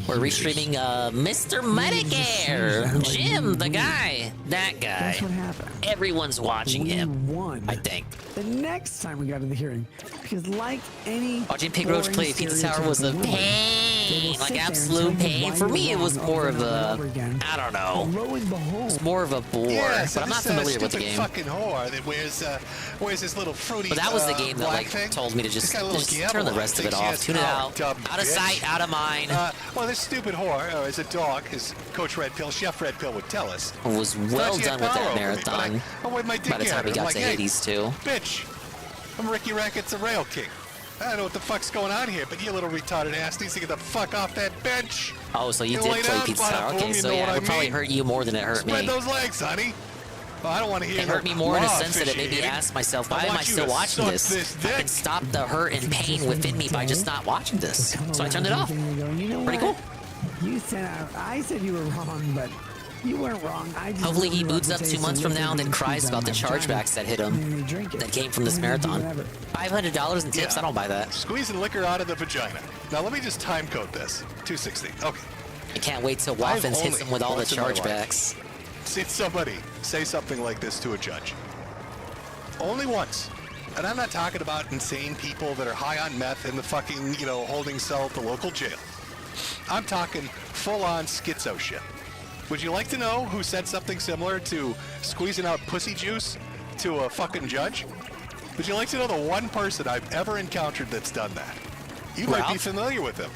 we're restreaming Mr. Medicare, Jim, the guy, that guy. That's what happened. Everyone's watching him, I think. The next time we got to the hearing, because like any watching Pig Roach play Pizza Tower was a pain, like absolute pain. For me, it was more of a, I don't know, it's more of a bore. Yeah, but I'm not familiar with the game. Fucking whore that wears his little fruity. But that was the game that like thing. told me to just turn the rest of it off, tune it out, out of sight, out of mind. Well, this stupid whore is a dog, as Coach Red Pill, Chef Red Pill would tell us. Was well done with that marathon. By the time we got to Hades too. Bitch, I'm Ricky Rackets, the Rail King. I don't know what the fuck's going on here, but you little retarded ass needs to get the fuck off that bench. Oh, so you did play Pizza Tower. Okay, so yeah, it probably hurt you more than it hurt me. Spread those legs, honey. Oh, I don't want to hear it hurt me more in a sense that it made me ask myself, why am I still watching this? I can stop the hurt and pain within me by just not watching this. So I turned it off. Pretty cool. You said I said you were wrong, but you weren't wrong. Hopefully he boots up 2 months from now and then cries about the chargebacks that hit him that came from this marathon. $500 in tips, I don't buy that. Squeezing liquor out of the vagina. Now let me just time code this. 260. Okay. I can't wait till Waffens hits him with all the chargebacks. See somebody say something like this to a judge. Only once. And I'm not talking about insane people that are high on meth in the fucking, holding cell at the local jail. I'm talking full-on schizo shit. Would you like to know who said something similar to squeezing out pussy juice to a fucking judge? Would you like to know the one person I've ever encountered that's done that? You might be familiar with him.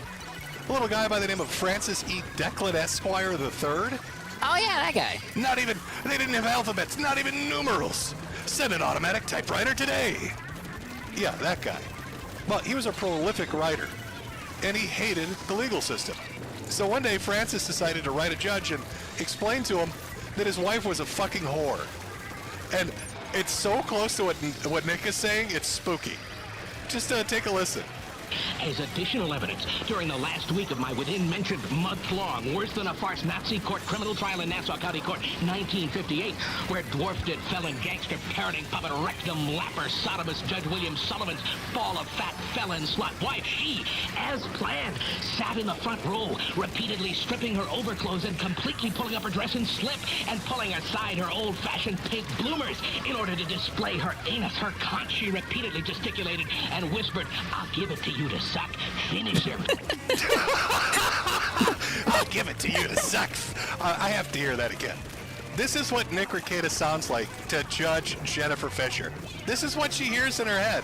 A little guy by the name of Francis E. Declan Esquire III. Oh yeah, that guy. They didn't have alphabets, not even numerals. Send an automatic typewriter today. Yeah, that guy. Well, he was a prolific writer, and he hated the legal system. So one day, Francis decided to write a judge and explain to him that his wife was a fucking whore. And it's so close to what Nick is saying, it's spooky. Just take a listen. As additional evidence, during the last week of my within-mentioned month-long, worse-than-a-farce Nazi court criminal trial in Nassau County Court, 1958, where dwarfed-it felon gangster parroting puppet rectum lapper sodomist Judge William Sullivan's ball of fat felon slut wife, she, as planned, sat in the front row, repeatedly stripping her overclothes and completely pulling up her dress and slip and pulling aside her old-fashioned pink bloomers in order to display her anus, her conch. She repeatedly gesticulated and whispered, "I'll give it to you to suck. Finish him." I'll give it to you to suck. I have to hear that again. This is what Nick Rekieta sounds like to Judge Jennifer Fisher. This is what she hears in her head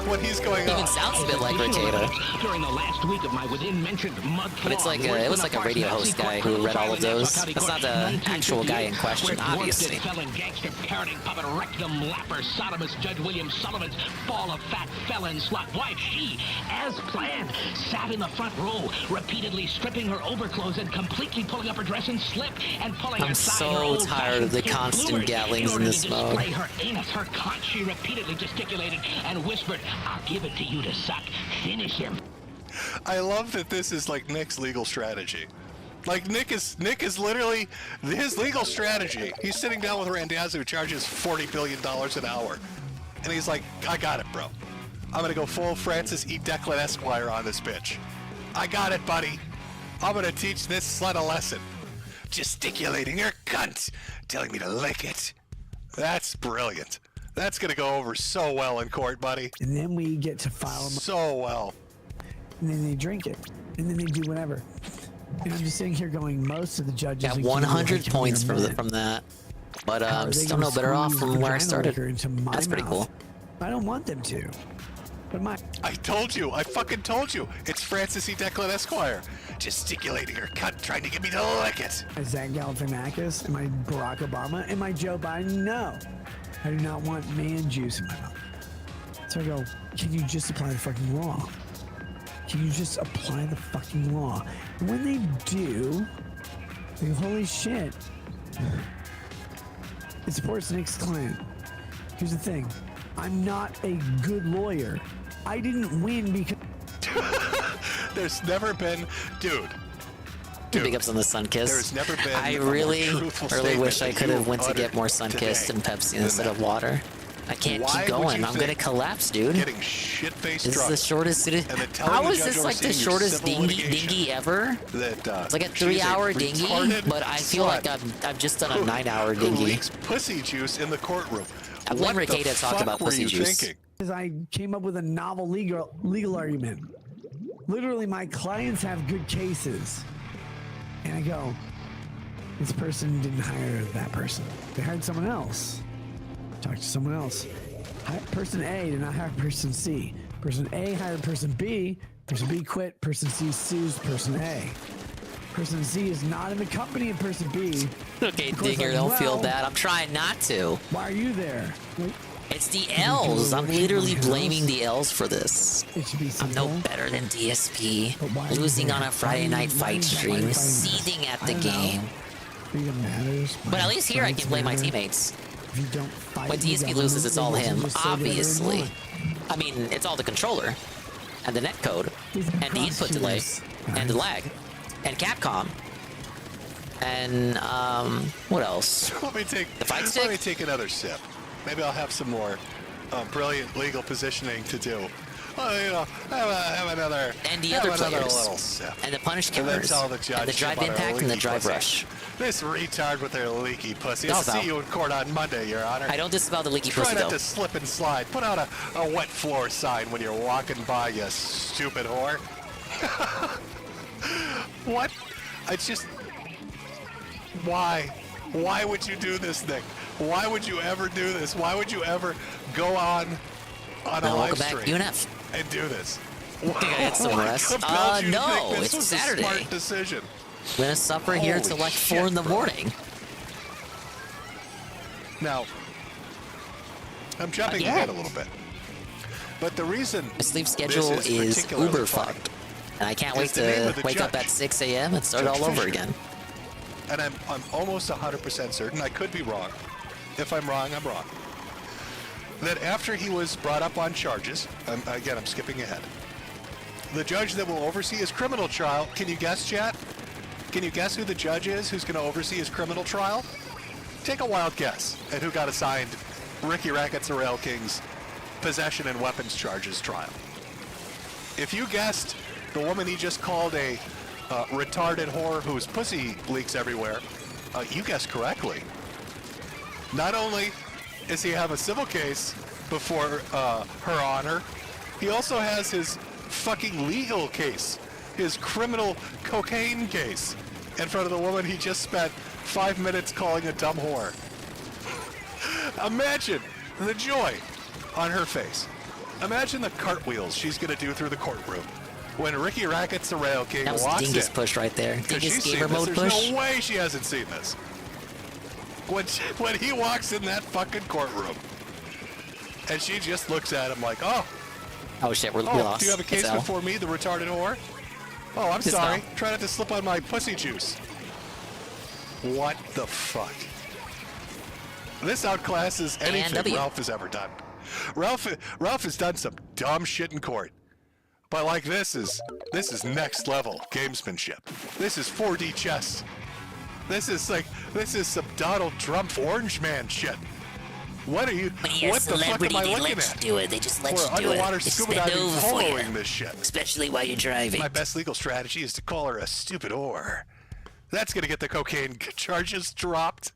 when he's going on. It even sounds a bit like Rekieta. During the last week of my within-mentioned month-long, but it was like a radio host guy who read all of those. That's not the actual guy in question, obviously. Felon gangster parroting puppet rectum lapper sodomist Judge William Sullivan's ball of fat felon slut wife, she, as planned, sat in the front row, repeatedly stripping her overclothes and completely pulling up her dress and slip and pulling aside her old tired of the constant gattlings in this mode. Display her anus, her conch. She repeatedly gesticulated and whispered, "I'll give it to you to suck. Finish him." I love that this is like Nick's legal strategy. Like Nick is literally his legal strategy. He's sitting down with Randazzo, who charges $40 billion an hour, and he's like, "I got it, bro. I'm gonna go full Francis E. Declan Esquire on this bitch. I got it, buddy. I'm gonna teach this slut a lesson. Gesticulating her cunt, telling me to lick it." That's brilliant. That's gonna go over so well in court, buddy. And then we get to file them so well. And then they drink it, and then they do whatever. And I'm just sitting here going, most of the judges got 100 points from that, but still no better off from where I started. That's pretty cool. I don't want them to. I told you. I fucking told you. It's Francis E. Declan Esquire. Gesticulating her cunt, trying to get me to lick it. Is that Galifianakis? Am I Barack Obama? Am I Joe Biden? No. I do not want man juice in my mouth. So I go, can you just apply the fucking law? Can you just apply the fucking law? And when they do, they go, holy shit. It supports Nick's client. Here's the thing. I'm not a good lawyer. I didn't win because... There's never been... Dude. Big ups on the Sunkist. There's never been I a more really truthful wish I statement could that have you went to get uttered more Sunkist and Pepsi instead of water. I can't Why keep would going. you I'm gonna think collapse, dude. Getting shit-faced This is drunk the shortest. How is this like the shortest dinghy ever? It's like a 3-hour dinghy, but I feel like I've just done a 9-hour who dinghy. leaks pussy juice in the courtroom. I've What never the to talk fuck about were pussy you juice. thinking? Because I came up with a novel legal argument. Literally, my clients have good cases. And I go, this person didn't hire that person. They hired someone else. Talk to someone else. Person A did not hire person C. Person A hired person B. Person B quit. Person C sues person A. Person C is not in the company of person B. Okay, Digger, don't feel bad. I'm trying not to. Why are you there? It's the L's. I'm literally blaming the L's for this. It should be I'm no better than DSP. Losing on a Friday night fight stream, seething at the game. Freedom matters. But at least here I can blame my teammates. When DSP loses, it's all him, obviously. I mean, it's all the controller, and the netcode, and the input delay, and the lag, and Capcom, and what else? Let me take the fight stick. Let me take another sip. Maybe I'll have some more brilliant legal positioning to do. Well, you know, have another. And the other players, little sip. and the punish And then counters, tell the judge and the drive about our impact, and the leaky drive pussy. rush. This retard with their leaky pussy. I'll Disavow. see you in court on Monday, Your Honor. I don't disavow the leaky Try pussy, not though. to slip and slide. Put out a wet floor sign when you're walking by, you stupid whore. What? It's just... Why? Why would you do this thing? Why would you ever do this? Why would you ever go on a live Welcome back, stream UNF. and do this? I think I get some What rest. compelled you to No, think this it's was Saturday. A smart decision. I'm gonna suffer here Holy till like shit, 4 in the bro. morning. Now, I'm jumping ahead a little bit. But the reason My sleep schedule is uber fucked. And I can't wait to wake up at 6 a.m. and start all over again. And I'm almost 100% certain, I could be wrong. If I'm wrong, I'm wrong. That after he was brought up on charges, again, I'm skipping ahead. The judge that will oversee his criminal trial, can you guess, chat? Can you guess who the judge is who's going to oversee his criminal trial? Take a wild guess at who got assigned Ricky Rackets or Rail King's possession and weapons charges trial. If you guessed the woman he just called a retarded whore whose pussy leaks everywhere, you guessed correctly. Not only does he have a civil case before Her Honor, he also has his fucking legal case, his criminal cocaine case, in front of the woman he just spent 5 minutes calling a dumb whore. Imagine the joy on her face. Imagine the cartwheels she's going to do through the courtroom when Ricky Rackets the Rail King That was walks Dingus in. push right there. Because Dingus she's gamer seen this. mode There's push. no way she hasn't seen this. When he walks in that fucking courtroom, and she just looks at him like, oh. Oh shit, we lost. Do you have a case It's L. before me, the retarded whore? Oh, I'm It's sorry. L. Try not to slip on my pussy juice. What the fuck? This outclasses anything W. Ralph has ever done. Ralph has done some dumb shit in court. But like this is next level gamesmanship. This is 4D chess. This is some Donald Trump Orange Man shit. What are you? When you're What a the fuck celebrity, am I they looking let at? you do it. They just let We're you do it. underwater They scuba spend diving over for you. following this shit. Especially while you're driving. My best legal strategy is to call her a stupid whore. That's gonna get the cocaine charges dropped.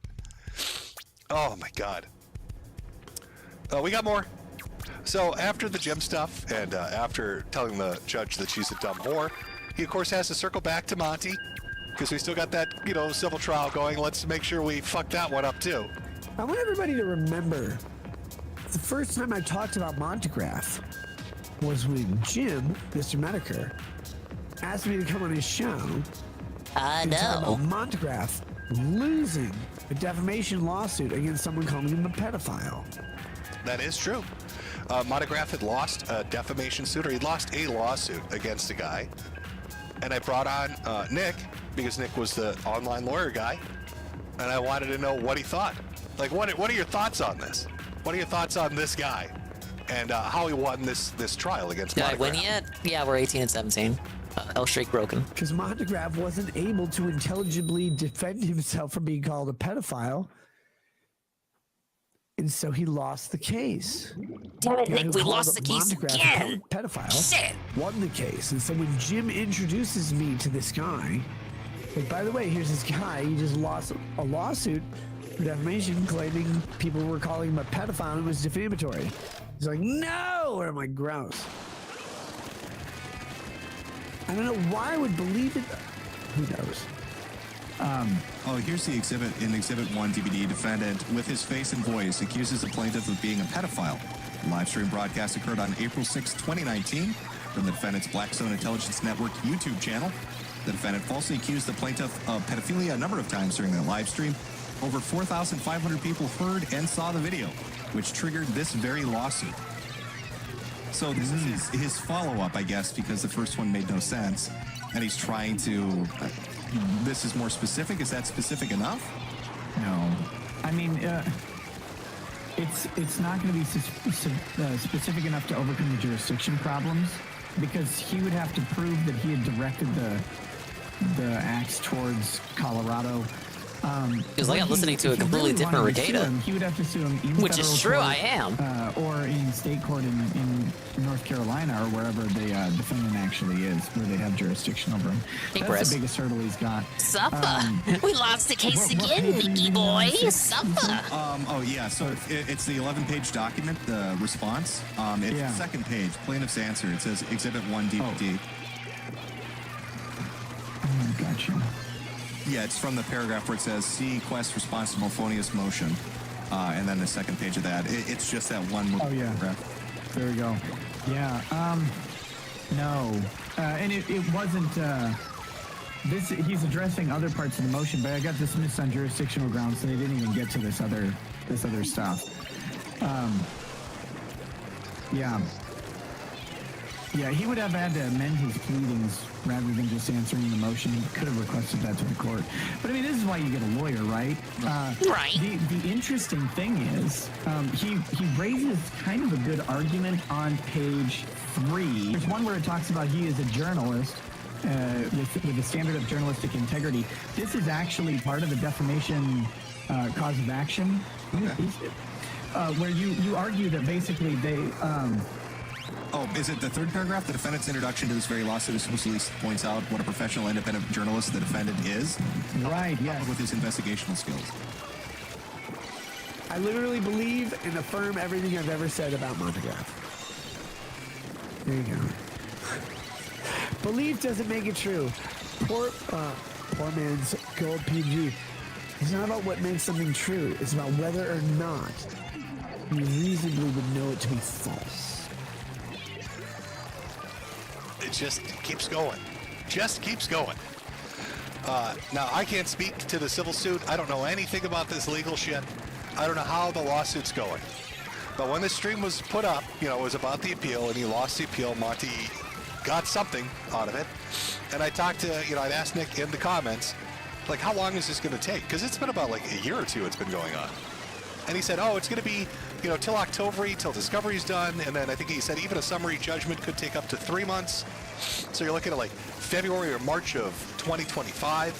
Oh my god. We got more. So after the gym stuff and after telling the judge that she's a dumb whore, he of course has to circle back to Monty because we still got that, civil trial going. Let's make sure we fuck that one up too. I want everybody to remember the first time I talked about Montegraph. was when Jim, Mr. Metokur, asked me to come on his show. I and talk know. about Montegraph losing a defamation lawsuit against someone calling him a pedophile. That is true. Montegraph had lost a defamation suit, or he'd lost a lawsuit against a guy. And I brought on Nick, because Nick was the online lawyer guy, and I wanted to know what he thought. Like, what are your thoughts on this? What are your thoughts on this guy? And how he won this trial against Did I Montegraph? win yet? Yeah, we're 18 and 17. L streak broken. Because Montegraph wasn't able to intelligibly defend himself from being called a pedophile. And so he lost the case. Damn it, The guy Nick, who we called lost the case Montegraph again. a pedophile Shit. won the case. And so when Jim introduces me to this guy, like, by the way, here's this guy, he just lost a lawsuit for defamation claiming people were calling him a pedophile and it was defamatory. He's like, no! And I'm like, gross. I don't know why I would believe it. Who knows? Oh, here's the exhibit. In Exhibit 1 DVD, defendant, with his face and voice, accuses the plaintiff of being a pedophile. The live stream broadcast occurred on April 6, 2019, from the defendant's Blackstone Intelligence Network YouTube channel. The defendant falsely accused the plaintiff of pedophilia a number of times during the live stream. Over 4,500 people heard and saw the video, which triggered this very lawsuit. So this is his follow-up, I guess, because the first one made no sense, and he's trying to... this is more specific. Is that specific enough? No. I mean, it's not going to be specific enough to overcome the jurisdiction problems, because he would have to prove that he had directed the acts towards Colorado. Because like I'm listening to a completely different Regata. He would have to sue him in Which is true, court, I am. or in state court in North Carolina, or wherever the defendant actually is, where they have jurisdiction over him. Hey, That's Chris. the biggest hurdle he's got. Suppa! We lost the case again, Mickey boy! Suppa! Oh, yeah. So it's the 11-page document, the response. It's the second page, plaintiff's answer. It says Exhibit 1 DVD. Gotcha. Yeah, it's from the paragraph where it says, see Quest response to Melphonius motion. And then the second page of that. It's just that one paragraph. There we go. Yeah. No. And it wasn't... he's addressing other parts of the motion, but I got dismissed on jurisdictional grounds, so they didn't even get to this other stuff. Yeah. Yeah, he would have had to amend his pleadings rather than just answering the motion. He could have requested that to the court. But I mean, this is why you get a lawyer, right? Right. The interesting thing is, he raises kind of a good argument on page 3. There's one where it talks about he is a journalist with the standard of journalistic integrity. This is actually part of the defamation cause of action, where you argue that basically they... Oh, is it the third paragraph? The defendant's introduction to this very lawsuit explicitly points out what a professional independent journalist the defendant is. Right, yes. With his investigational skills. I literally believe and affirm everything I've ever said about Montegraph. There you go. Belief doesn't make it true. Poor man's gold PG. It's not about what makes something true. It's about whether or not you reasonably would know it to be false. It just keeps going. Just keeps going. Now, I can't speak to the civil suit. I don't know anything about this legal shit. I don't know how the lawsuit's going. But when this stream was put up, it was about the appeal, and he lost the appeal. Monty got something out of it. And I talked to, I'd asked Nick in the comments, like, how long is this going to take? Because it's been about, like, a year or two it's been going on. And he said, it's going to be, till October, till discovery's done. And then I think he said even a summary judgment could take up to 3 months. So you're looking at, like, February or March of 2025.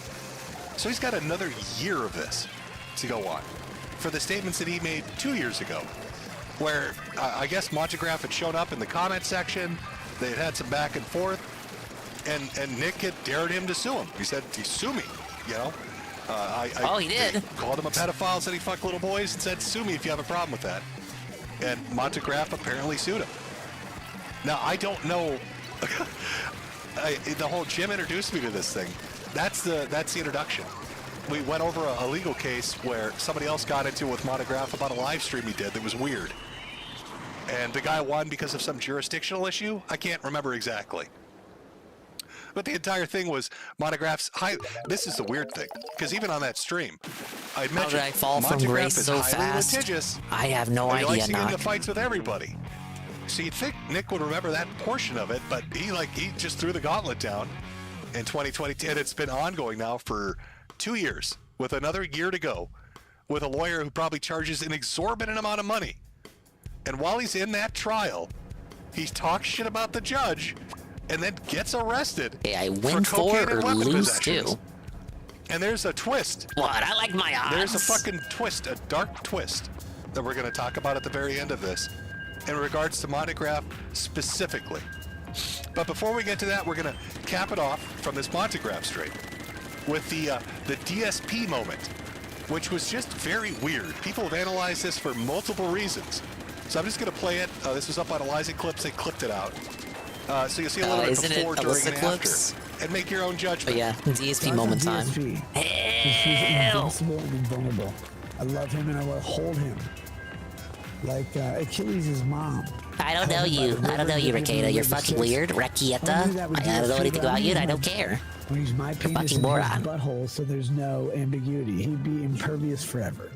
So he's got another year of this to go on for the statements that he made 2 years ago, where I guess Montegraph had shown up in the comment section. They had had some back and forth. And Nick had dared him to sue him. He said, sue me, He did. Called him a pedophile, said he fucked little boys, and said, sue me if you have a problem with that. And Montegraph apparently sued him. Now, I don't know. The whole Jim introduced me to this thing. That's the introduction. We went over a legal case where somebody else got into with Montegraph about a live stream he did that was weird. And the guy won because of some jurisdictional issue. I can't remember exactly. But the entire thing was Monograph's high. This is the weird thing, because even on that stream, I mentioned How did I fall from Montegraph grace is so highly fast? litigious. I have no and he likes idea, to get into Knock. fights with everybody. So you'd think Nick would remember that portion of it, but he just threw the gauntlet down in 2020, and it's been ongoing now for 2 years, with another year to go, with a lawyer who probably charges an exorbitant amount of money. And while he's in that trial, he talks shit about the judge, and then gets arrested. Hey, I win for four cocaine and or weapon lose possessions. two. And there's a twist. What? I like my odds. There's a fucking twist, a dark twist, that we're going to talk about at the very end of this, in regards to Montegraph specifically. But before we get to that, we're going to cap it off from this Montegraph stream with the DSP moment, which was just very weird. People have analyzed this for multiple reasons. So I'm just going to play it. This was up on Eliza Clips. They clipped it out. So you'll see a little bit before, during, and Clips? after. And make your own judgment. But yeah, DSP moment time. He's invincible and invulnerable. I love him and I will hold him. Like Achilles' mom. I don't know you. I don't know you, Raketa. You're fucking weird. Rakieta. I don't know anything about you and I don't care. When he's my You're penis fucking in his moron. butthole, so there's no ambiguity. He'd be impervious forever.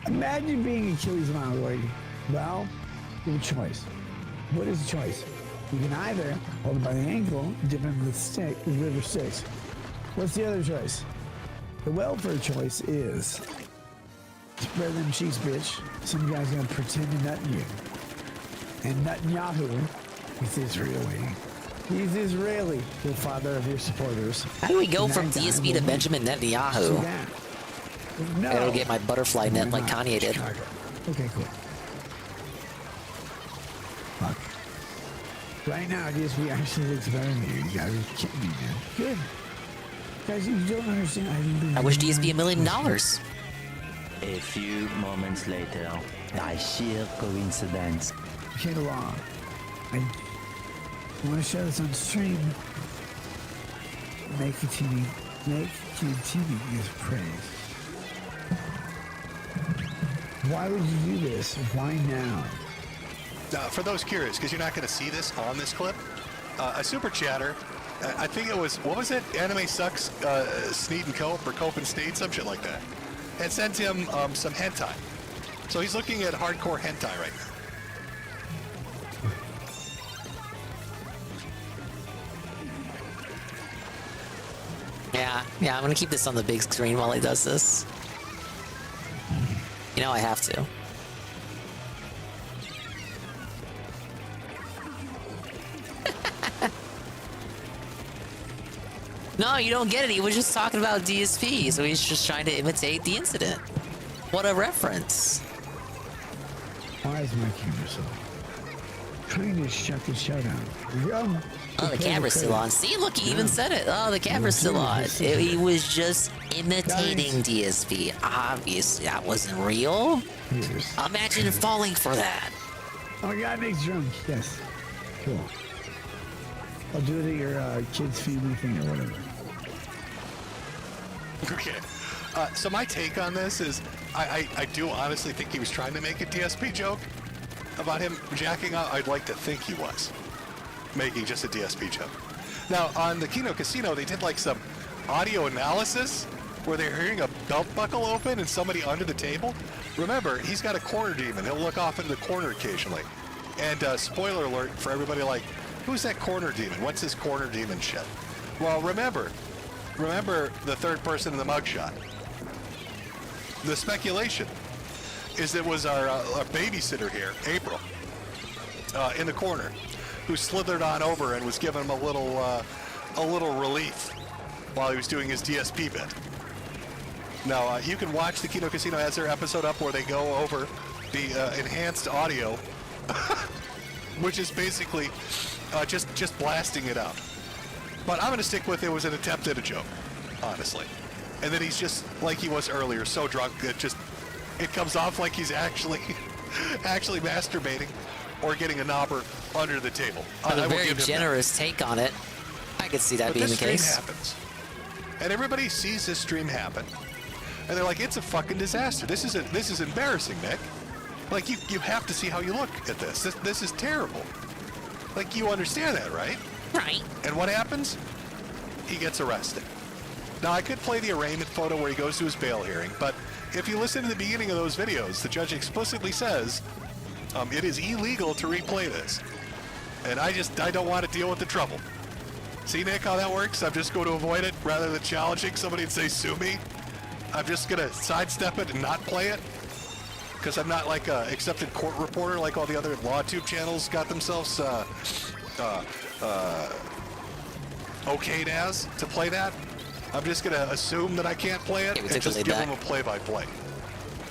Imagine being Achilles' mom, like, well, you have a choice. What is the choice? You can either hold it by the ankle, dip him with stick, with river sticks. What's the other choice? The welfare choice is spread them cheeks, bitch. Some guy's gonna pretend to nut you. And Netanyahu is Israeli. He's Israeli, the father of your supporters. How do we go And from that guy DSP to will Benjamin see Netanyahu? that. No. I gotta get my butterfly net like Kanye did. Chicago. Okay, cool. Fuck. Right now, DSP actually looks better than you. You gotta be kidding me, man. Good. Guys, you don't understand. I wish DSP $1 million. A few moments later, by sheer coincidence. Okay, Law. I want to share this on stream. Make continuing is praise. Why would you do this? Why now? For those curious, because you're not going to see this on this clip, a super chatter, I think it was, what was it? Anime Sucks, Sneed and Cope, or Cope and Sneed, some shit like that, had sent him some hentai. So he's looking at hardcore hentai right now. Yeah, I'm gonna keep this on the big screen while he does this. You know I have to. No, you don't get it. He was just talking about DSP, so he's just trying to imitate the incident. What a reference. Why is my camera so? Trying to shut the show down. Oh, the camera's still on. See, look, he even said it. Oh, the camera's still on. He was just imitating DSP. Obviously, that wasn't real. Imagine falling for that. Oh my God, Nick's drunk. Yes. Cool. I'll do it at your kids' family thing or whatever. Okay. So my take on this is, I do honestly think he was trying to make a DSP joke about him jacking off. I'd like to think he was making just a DSP joke. Now, on the Kino Casino, they did like some audio analysis where they're hearing a belt buckle open and somebody under the table. Remember, he's got a corner demon. He'll look off into the corner occasionally. And spoiler alert for everybody like, who's that corner demon? What's this corner demon shit? Well, remember the third person in the mugshot. The speculation is it was our babysitter here, April, in the corner, who slithered on over and was giving him a little relief while he was doing his DSP bit. Now, you can watch the Kino Casino has their episode up where they go over the enhanced audio, which is basically just blasting it out. But I'm going to stick with it was an attempt at a joke, honestly. And then he's just, like he was earlier, so drunk that it comes off like he's actually masturbating or getting a knobber under the table. A very generous take on it. I could see that being the case. This stream happens. And everybody sees this stream happen. And they're like, it's a fucking disaster. This is embarrassing, Nick. Like, you have to see how you look at this. This is terrible. Like, you understand that, right? Right. And what happens? He gets arrested. Now, I could play the arraignment photo where he goes to his bail hearing, but if you listen to the beginning of those videos, the judge explicitly says it is illegal to replay this. And I don't want to deal with the trouble. See, Nick, how that works? I'm just going to avoid it rather than challenging somebody and say, sue me. I'm just going to sidestep it and not play it. Because I'm not like an accepted court reporter like all the other LawTube channels got themselves okayed as to play that. I'm just going to assume that I can't play it and just give them a play-by-play.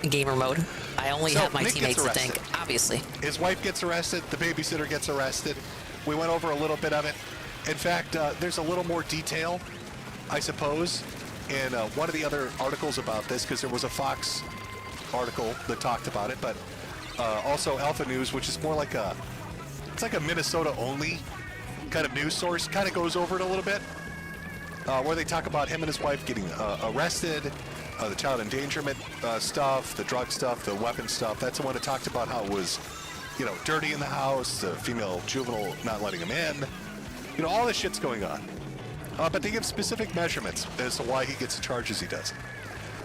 Gamer mode. I only have my teammates to thank, obviously. His wife gets arrested. The babysitter gets arrested. We went over a little bit of it. In fact, there's a little more detail, I suppose, in one of the other articles about this, because there was a Fox article that talked about it, but also Alpha News, which is more like it's like a Minnesota-only kind of news source, kind of goes over it a little bit, where they talk about him and his wife getting arrested, the child endangerment stuff, the drug stuff, the weapon stuff. That's the one that talked about how it was, dirty in the house, the female juvenile not letting him in. All this shit's going on. But they give specific measurements as to why he gets the charges he does.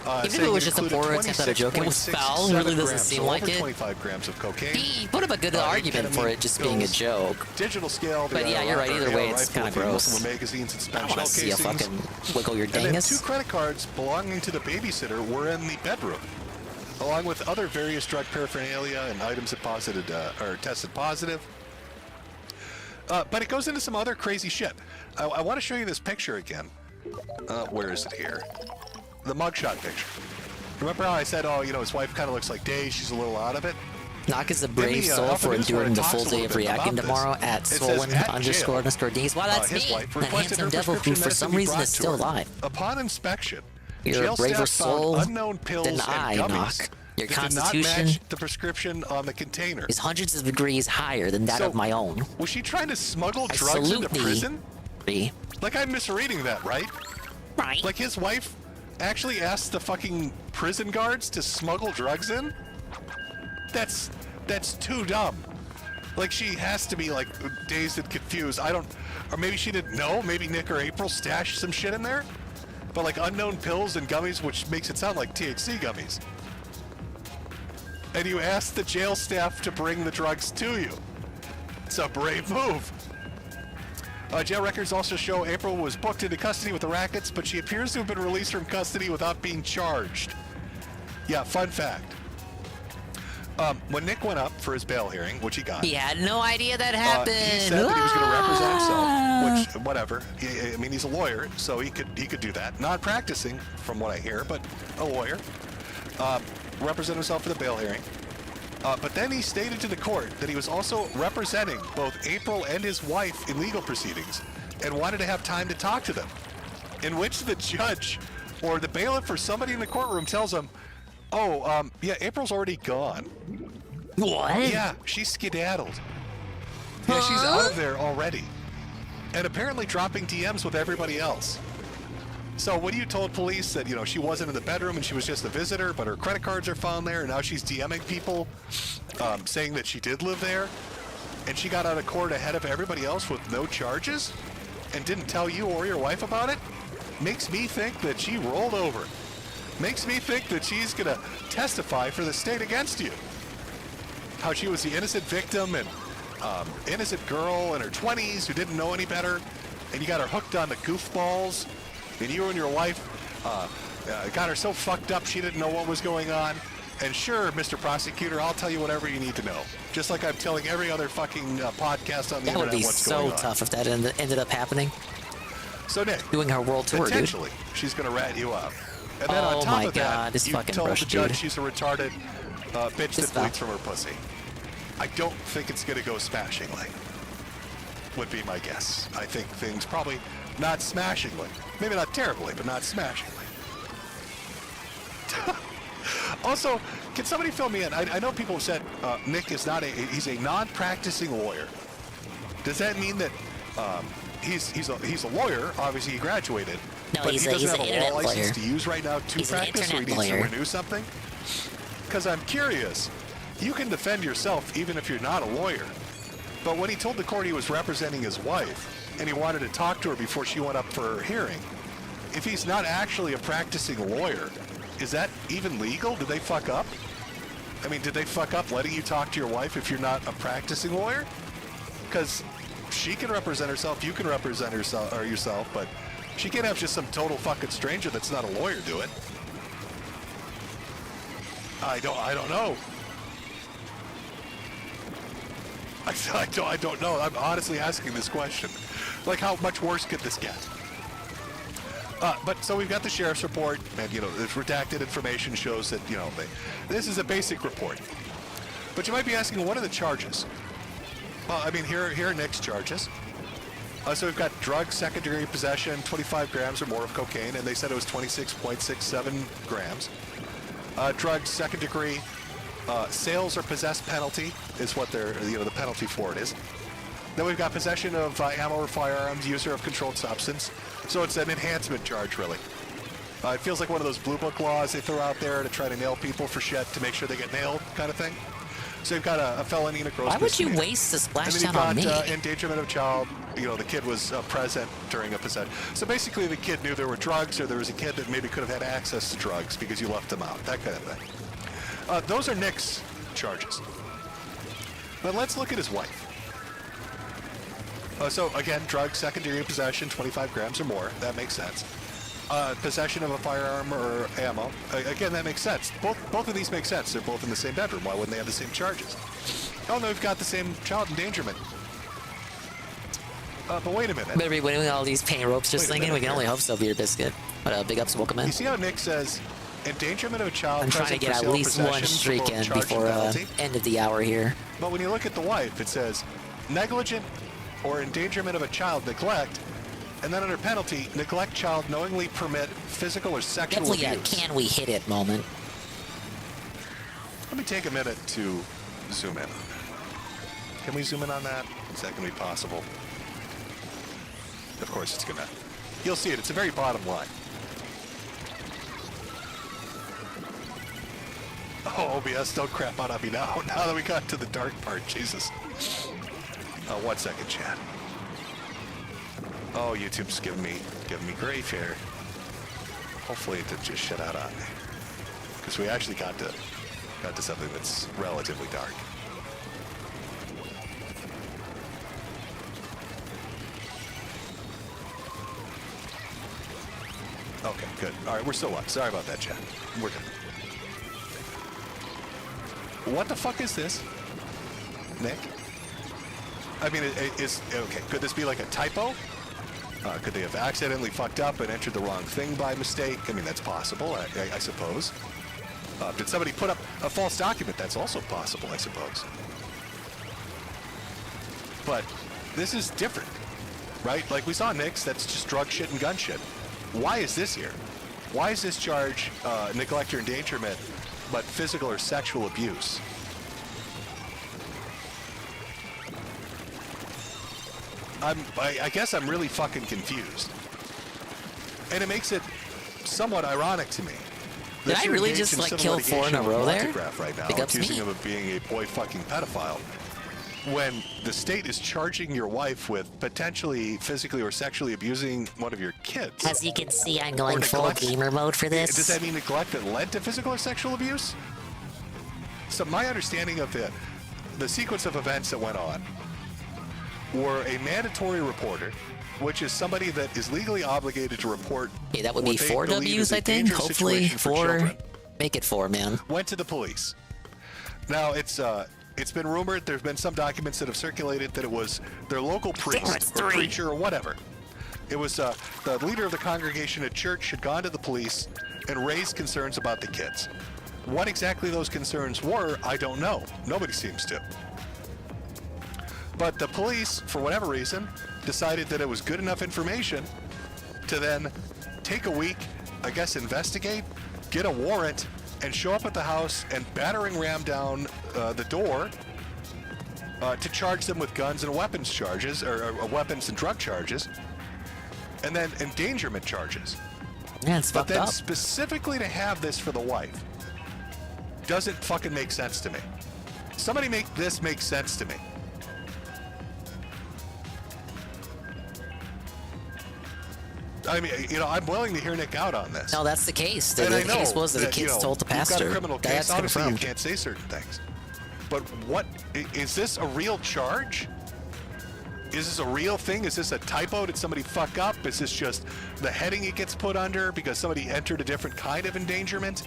Even if it was just a poor attempt at a joke, it was foul. It really doesn't seem like it. 25 grams of cocaine. He put up a good argument for it just being a joke. Digital scale. But yeah, you're right. Either way, it's kind of gross. Magazines and I don't want to see a fucking wiggle your dingus. And then 2 credit cards belonging to the babysitter were in the bedroom, along with other various drug paraphernalia and items that tested positive. But it goes into some other crazy shit. I want to show you this picture again. Where is it here? The mugshot picture. Remember how I said, his wife kind of looks like Day, she's a little out of it? Knock is a brave soul for enduring the full day of reacting tomorrow at swollen__D's. Wow, that's me! That handsome devil who for some reason is still alive. Upon inspection, you're a braver soul unknown pills than I, and gummies Knock. Your that constitution did not match the prescription on the container is hundreds of degrees higher than that of my own. Was she trying to smuggle drugs into prison? Like, I'm misreading that, right? Right. Like, his wife actually asked the fucking prison guards to smuggle drugs in? That's too dumb. Like, she has to be, like, dazed and confused. Or maybe she didn't know. Maybe Nick or April stashed some shit in there. But, like, unknown pills and gummies, which makes it sound like THC gummies. And you asked the jail staff to bring the drugs to you. It's a brave move. Jail records also show April was booked into custody with the rackets, but she appears to have been released from custody without being charged. Yeah, fun fact. When Nick went up for his bail hearing, which he got... He had no idea that happened. He said that he was going to represent himself, which, whatever. He's a lawyer, so he could do that. Not practicing, from what I hear, but a lawyer. Represent himself for the bail hearing. But then he stated to the court that he was also representing both April and his wife in legal proceedings and wanted to have time to talk to them, in which the judge or the bailiff or somebody in the courtroom tells him, yeah, April's already gone. What? Yeah, she's skedaddled. Yeah, she's out of there already. And apparently dropping DMs with everybody else. So when you told police that, she wasn't in the bedroom and she was just a visitor, but her credit cards are found there, and now she's DMing people, saying that she did live there, and she got out of court ahead of everybody else with no charges, and didn't tell you or your wife about it, makes me think that she rolled over. Makes me think that she's going to testify for the state against you. How she was the innocent victim and innocent girl in her 20s who didn't know any better, and you got her hooked on the goofballs. And you and your wife got her so fucked up she didn't know what was going on. And sure, Mr. Prosecutor, I'll tell you whatever you need to know. Just like I'm telling every other fucking podcast on the internet what's going on. That would be so tough if that ended up happening. So, Nick, doing her world tour, potentially, she's going to rat you out. And then on top of that, this you fucking told brush, the judge dude. she's a retarded bitch that bleeds from her pussy. I don't think it's going to go smashingly, would be my guess. I think things probably not smashingly. Maybe not terribly, but not smashingly. Also, can somebody fill me in? I know people have said Nick is he's a non-practicing lawyer. Does that mean that he's a lawyer? Obviously, he graduated. No, but he's he doesn't have a law license lawyer. to use right now to practice, or he needs to renew something? Because I'm curious you can defend yourself even if you're not a lawyer. But when he told the court he was representing his wife and he wanted to talk to her before she went up for her hearing, if he's not actually a practicing lawyer, is that even legal? Did they fuck up? I mean, did they fuck up letting you talk to your wife if you're not a practicing lawyer? Because she can represent herself, you can represent herself or yourself, but she can't have just some total fucking stranger that's not a lawyer do it. I don't know. I don't know. I'm honestly asking this question. Like, how much worse could this get? But so we've got the sheriff's report, and this redacted information shows that this is a basic report. But you might be asking, what are the charges? Well, I mean, here are Nick's charges. So we've got drug second-degree possession, 25 grams or more of cocaine, and they said it was 26.67 grams. Drug second-degree sales or possess penalty is what they're the penalty for it is. Then we've got possession of ammo or firearms, user of controlled substance. So it's an enhancement charge, really. It feels like one of those blue book laws they throw out there to try to nail people for shit to make sure they get nailed, kind of thing. So you've got a felony and a gross Why would you misdemeanor. waste the splash And then down on you've me? got endangerment of child. The kid was present during a possession. So basically the kid knew there were drugs, or there was a kid that maybe could have had access to drugs because you left them out, that kind of thing. Those are Nick's charges. But let's look at his wife. So again, drug second-degree possession, 25 grams or more. That makes sense. Possession of a firearm or ammo. Again, that makes sense. Both of these make sense. They're both in the same bedroom. Why wouldn't they have the same charges? Oh no, we've got the same child endangerment. But wait a minute. Better be winning all these paint ropes just thinking. We can only hope so, Beer Biscuit. But big ups, welcome in. You see how Nick says endangerment of a child? I'm trying to get at least one streak in before end of the hour here. But when you look at the wife, it says negligent or endangerment of a child neglect, and then under penalty, neglect child knowingly permit physical or sexual Definitely abuse. a can we hit it moment. Let me take a minute to zoom in. Can we zoom in on that? Is that going to be possible? Of course it's going to. You'll see it. It's the very bottom line. Oh, OBS, don't crap out on me now. Now that we got to the dark part, Jesus. 1 second, chat. Oh, YouTube's giving me grief here. Hopefully it didn't just shut out on me, because we actually got to something that's relatively dark. Okay, good. All right, we're still on. Sorry about that, chat. We're good. What the fuck is this, Nick? I mean, okay, could this be like a typo? Could they have accidentally fucked up and entered the wrong thing by mistake? I mean, that's possible, I suppose. Did somebody put up a false document? That's also possible, I suppose. But this is different, right? Like we saw Nick's, that's just drug shit and gun shit. Why is this here? Why is this charge neglect or endangerment, but physical or sexual abuse? I guess I'm really fucking confused. And it makes it somewhat ironic to me. Did I really just like kill 4 in a row there? Right now, Big ups accusing me. him of being a boy fucking pedophile. When the state is charging your wife with potentially physically or sexually abusing one of your kids. As you can see, I'm going full gamer mode for this. Does that mean neglect that led to physical or sexual abuse? So my understanding of the sequence of events that went on were a mandatory reporter, which is somebody that is legally obligated to report. Yeah, that would be 4 W's, I think. Hopefully 4. Make it 4, man. Went to the police. Now it's been rumored, there's been some documents that have circulated that it was their local priest or preacher or whatever. It was the leader of the congregation at church had gone to the police and raised concerns about the kids. What exactly those concerns were, I don't know. Nobody seems to. But the police, for whatever reason, decided that it was good enough information to then take a week, I guess, investigate, get a warrant, and show up at the house and battering ram down the door to charge them with guns and weapons charges, or weapons and drug charges, and then endangerment charges. Yeah, it's fucked up. But then specifically to have this for the wife doesn't fucking make sense to me. Somebody make this make sense to me. I mean, you know, I'm willing to hear Nick out on this. No, that's the case. The And I case know was that the kids told the You've got pastor. a criminal case. That's Obviously, confirmed. you can't say certain things. But what is this a real charge? Is this a real thing? Is this a typo? Did somebody fuck up? Is this just the heading it gets put under because somebody entered a different kind of endangerment?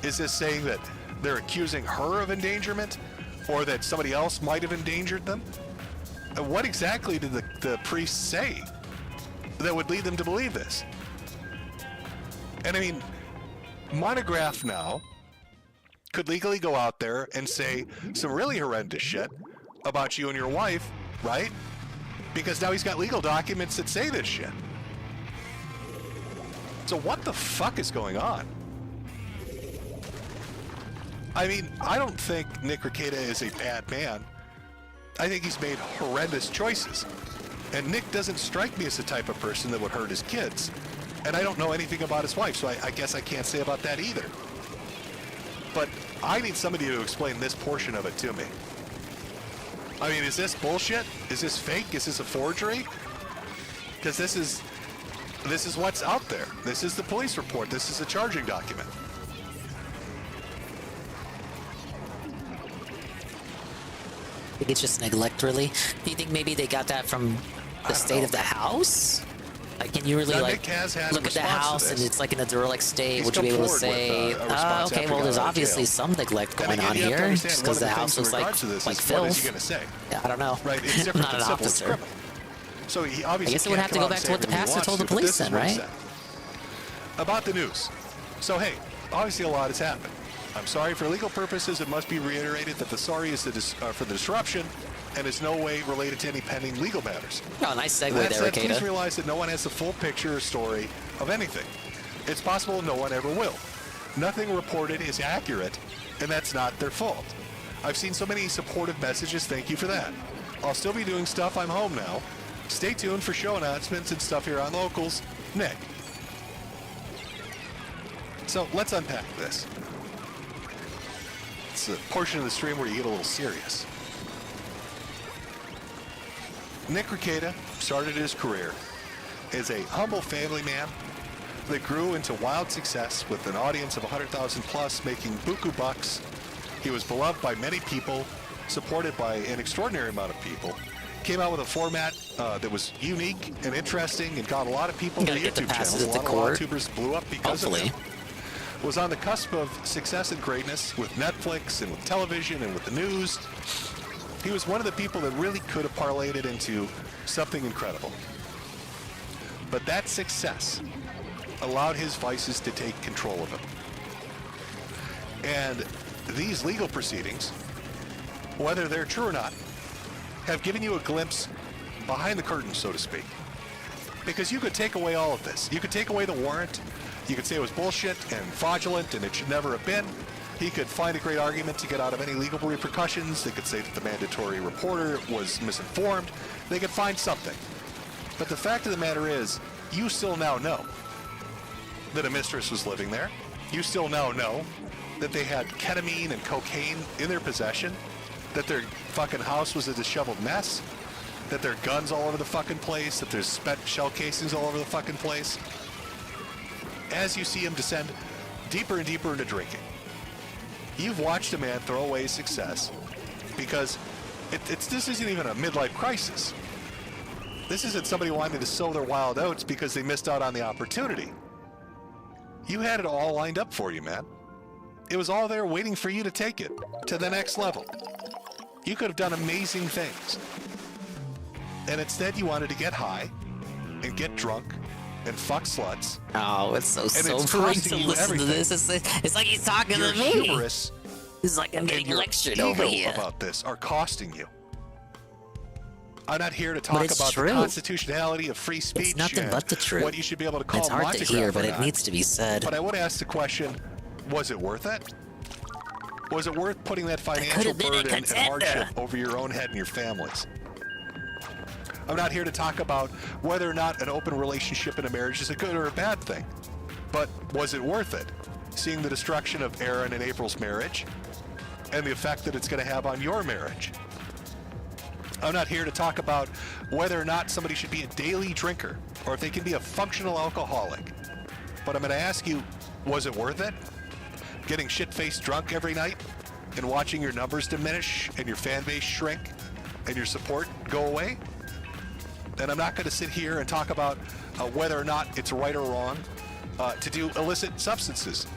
Is this saying that they're accusing her of endangerment, or that somebody else might have endangered them? What exactly did the priest say that would lead them to believe this? And I mean, Monograph now could legally go out there and say some really horrendous shit about you and your wife, right? Because now he's got legal documents that say this shit. So what the fuck is going on? I mean, I don't think Nick Rekieta is a bad man. I think he's made horrendous choices. And Nick doesn't strike me as the type of person that would hurt his kids. And I don't know anything about his wife, so I guess I can't say about that either. But I need somebody to explain this portion of it to me. I mean, is this bullshit? Is this fake? Is this a forgery? Because this is what's out there. This is the police report. This is a charging document. I think it's just neglect, really. Do you think maybe they got that from the state of the house? Like, can you really, Now, like, Nick has had a look at the response to house and this. it's like in a derelict state? He's Would you be come able to forward say, with, a response okay, after well, he there's got out of obviously jail. some neglect And going again, on you have to here, understand just one because of the the house things in was like regards to this is filth. what is he going to say? Yeah, I don't know. Right, it's different I'm not than an civil, it's officer. criminal. So he obviously I guess it would can't have to come go out back and to say what the everything he pastor wants told the to, but police this is then, what he right? said. About the news. So hey, obviously a lot has happened. I'm sorry for legal purposes. It must be reiterated that the sorry is for the disruption and is no way related to any pending legal matters. Oh, nice segue That there, said, please Rekieta. realize that no one has the full picture or story of anything. It's possible no one ever will. Nothing reported is accurate, and that's not their fault. I've seen so many supportive messages. Thank you for that. I'll still be doing stuff. I'm home now. Stay tuned for show announcements and stuff here on Locals. Nick. So let's unpack this. It's a portion of the stream where you get a little serious. Nick Rekieta started his career as a humble family man that grew into wild success with an audience of 100,000 plus, making buku bucks. He was beloved by many people, supported by an extraordinary amount of people. Came out with a format that was unique and interesting and got a lot of people to YouTube channels. A lot of YouTubers blew up because of it. Was on the cusp of success and greatness with Netflix and with television and with the news. He was one of the people that really could have parlayed it into something incredible. But that success allowed his vices to take control of him. And these legal proceedings, whether they're true or not, have given you a glimpse behind the curtain, so to speak. Because you could take away all of this. You could take away the warrant. You could say it was bullshit and fraudulent and it should never have been. He could find a great argument to get out of any legal repercussions. They could say that the mandatory reporter was misinformed. They could find something. But the fact of the matter is, you still now know that a mistress was living there. You still now know that they had ketamine and cocaine in their possession, that their fucking house was a disheveled mess, that there are guns all over the fucking place, that there's spent shell casings all over the fucking place. As you see him descend deeper and deeper into drinking, you've watched a man throw away success because this isn't even a midlife crisis. This isn't somebody wanting to sow their wild oats because they missed out on the opportunity. You had it all lined up for you, man. It was all there waiting for you to take it to the next level. You could have done amazing things. And instead you wanted to get high and get drunk and fuck sluts. Oh, it's so sobering to listen to this. It's like he's talking to me. Hubris it's like I'm getting lectured over here. About this are costing you. I'm not here to talk about true. the constitutionality of free speech. It's nothing but the truth. What you should be able to call it's hard to hear, but it needs to be said. But I would ask the question, was it worth it? Was it worth putting that financial burden and hardship over your own head and your families? I'm not here to talk about whether or not an open relationship in a marriage is a good or a bad thing. But was it worth it? Seeing the destruction of Aaron and April's marriage and the effect that it's going to have on your marriage. I'm not here to talk about whether or not somebody should be a daily drinker or if they can be a functional alcoholic. But I'm going to ask you, was it worth it? Getting shit-faced drunk every night and watching your numbers diminish and your fan base shrink and your support go away? And I'm not going to sit here and talk about whether or not it's right or wrong to do illicit substances.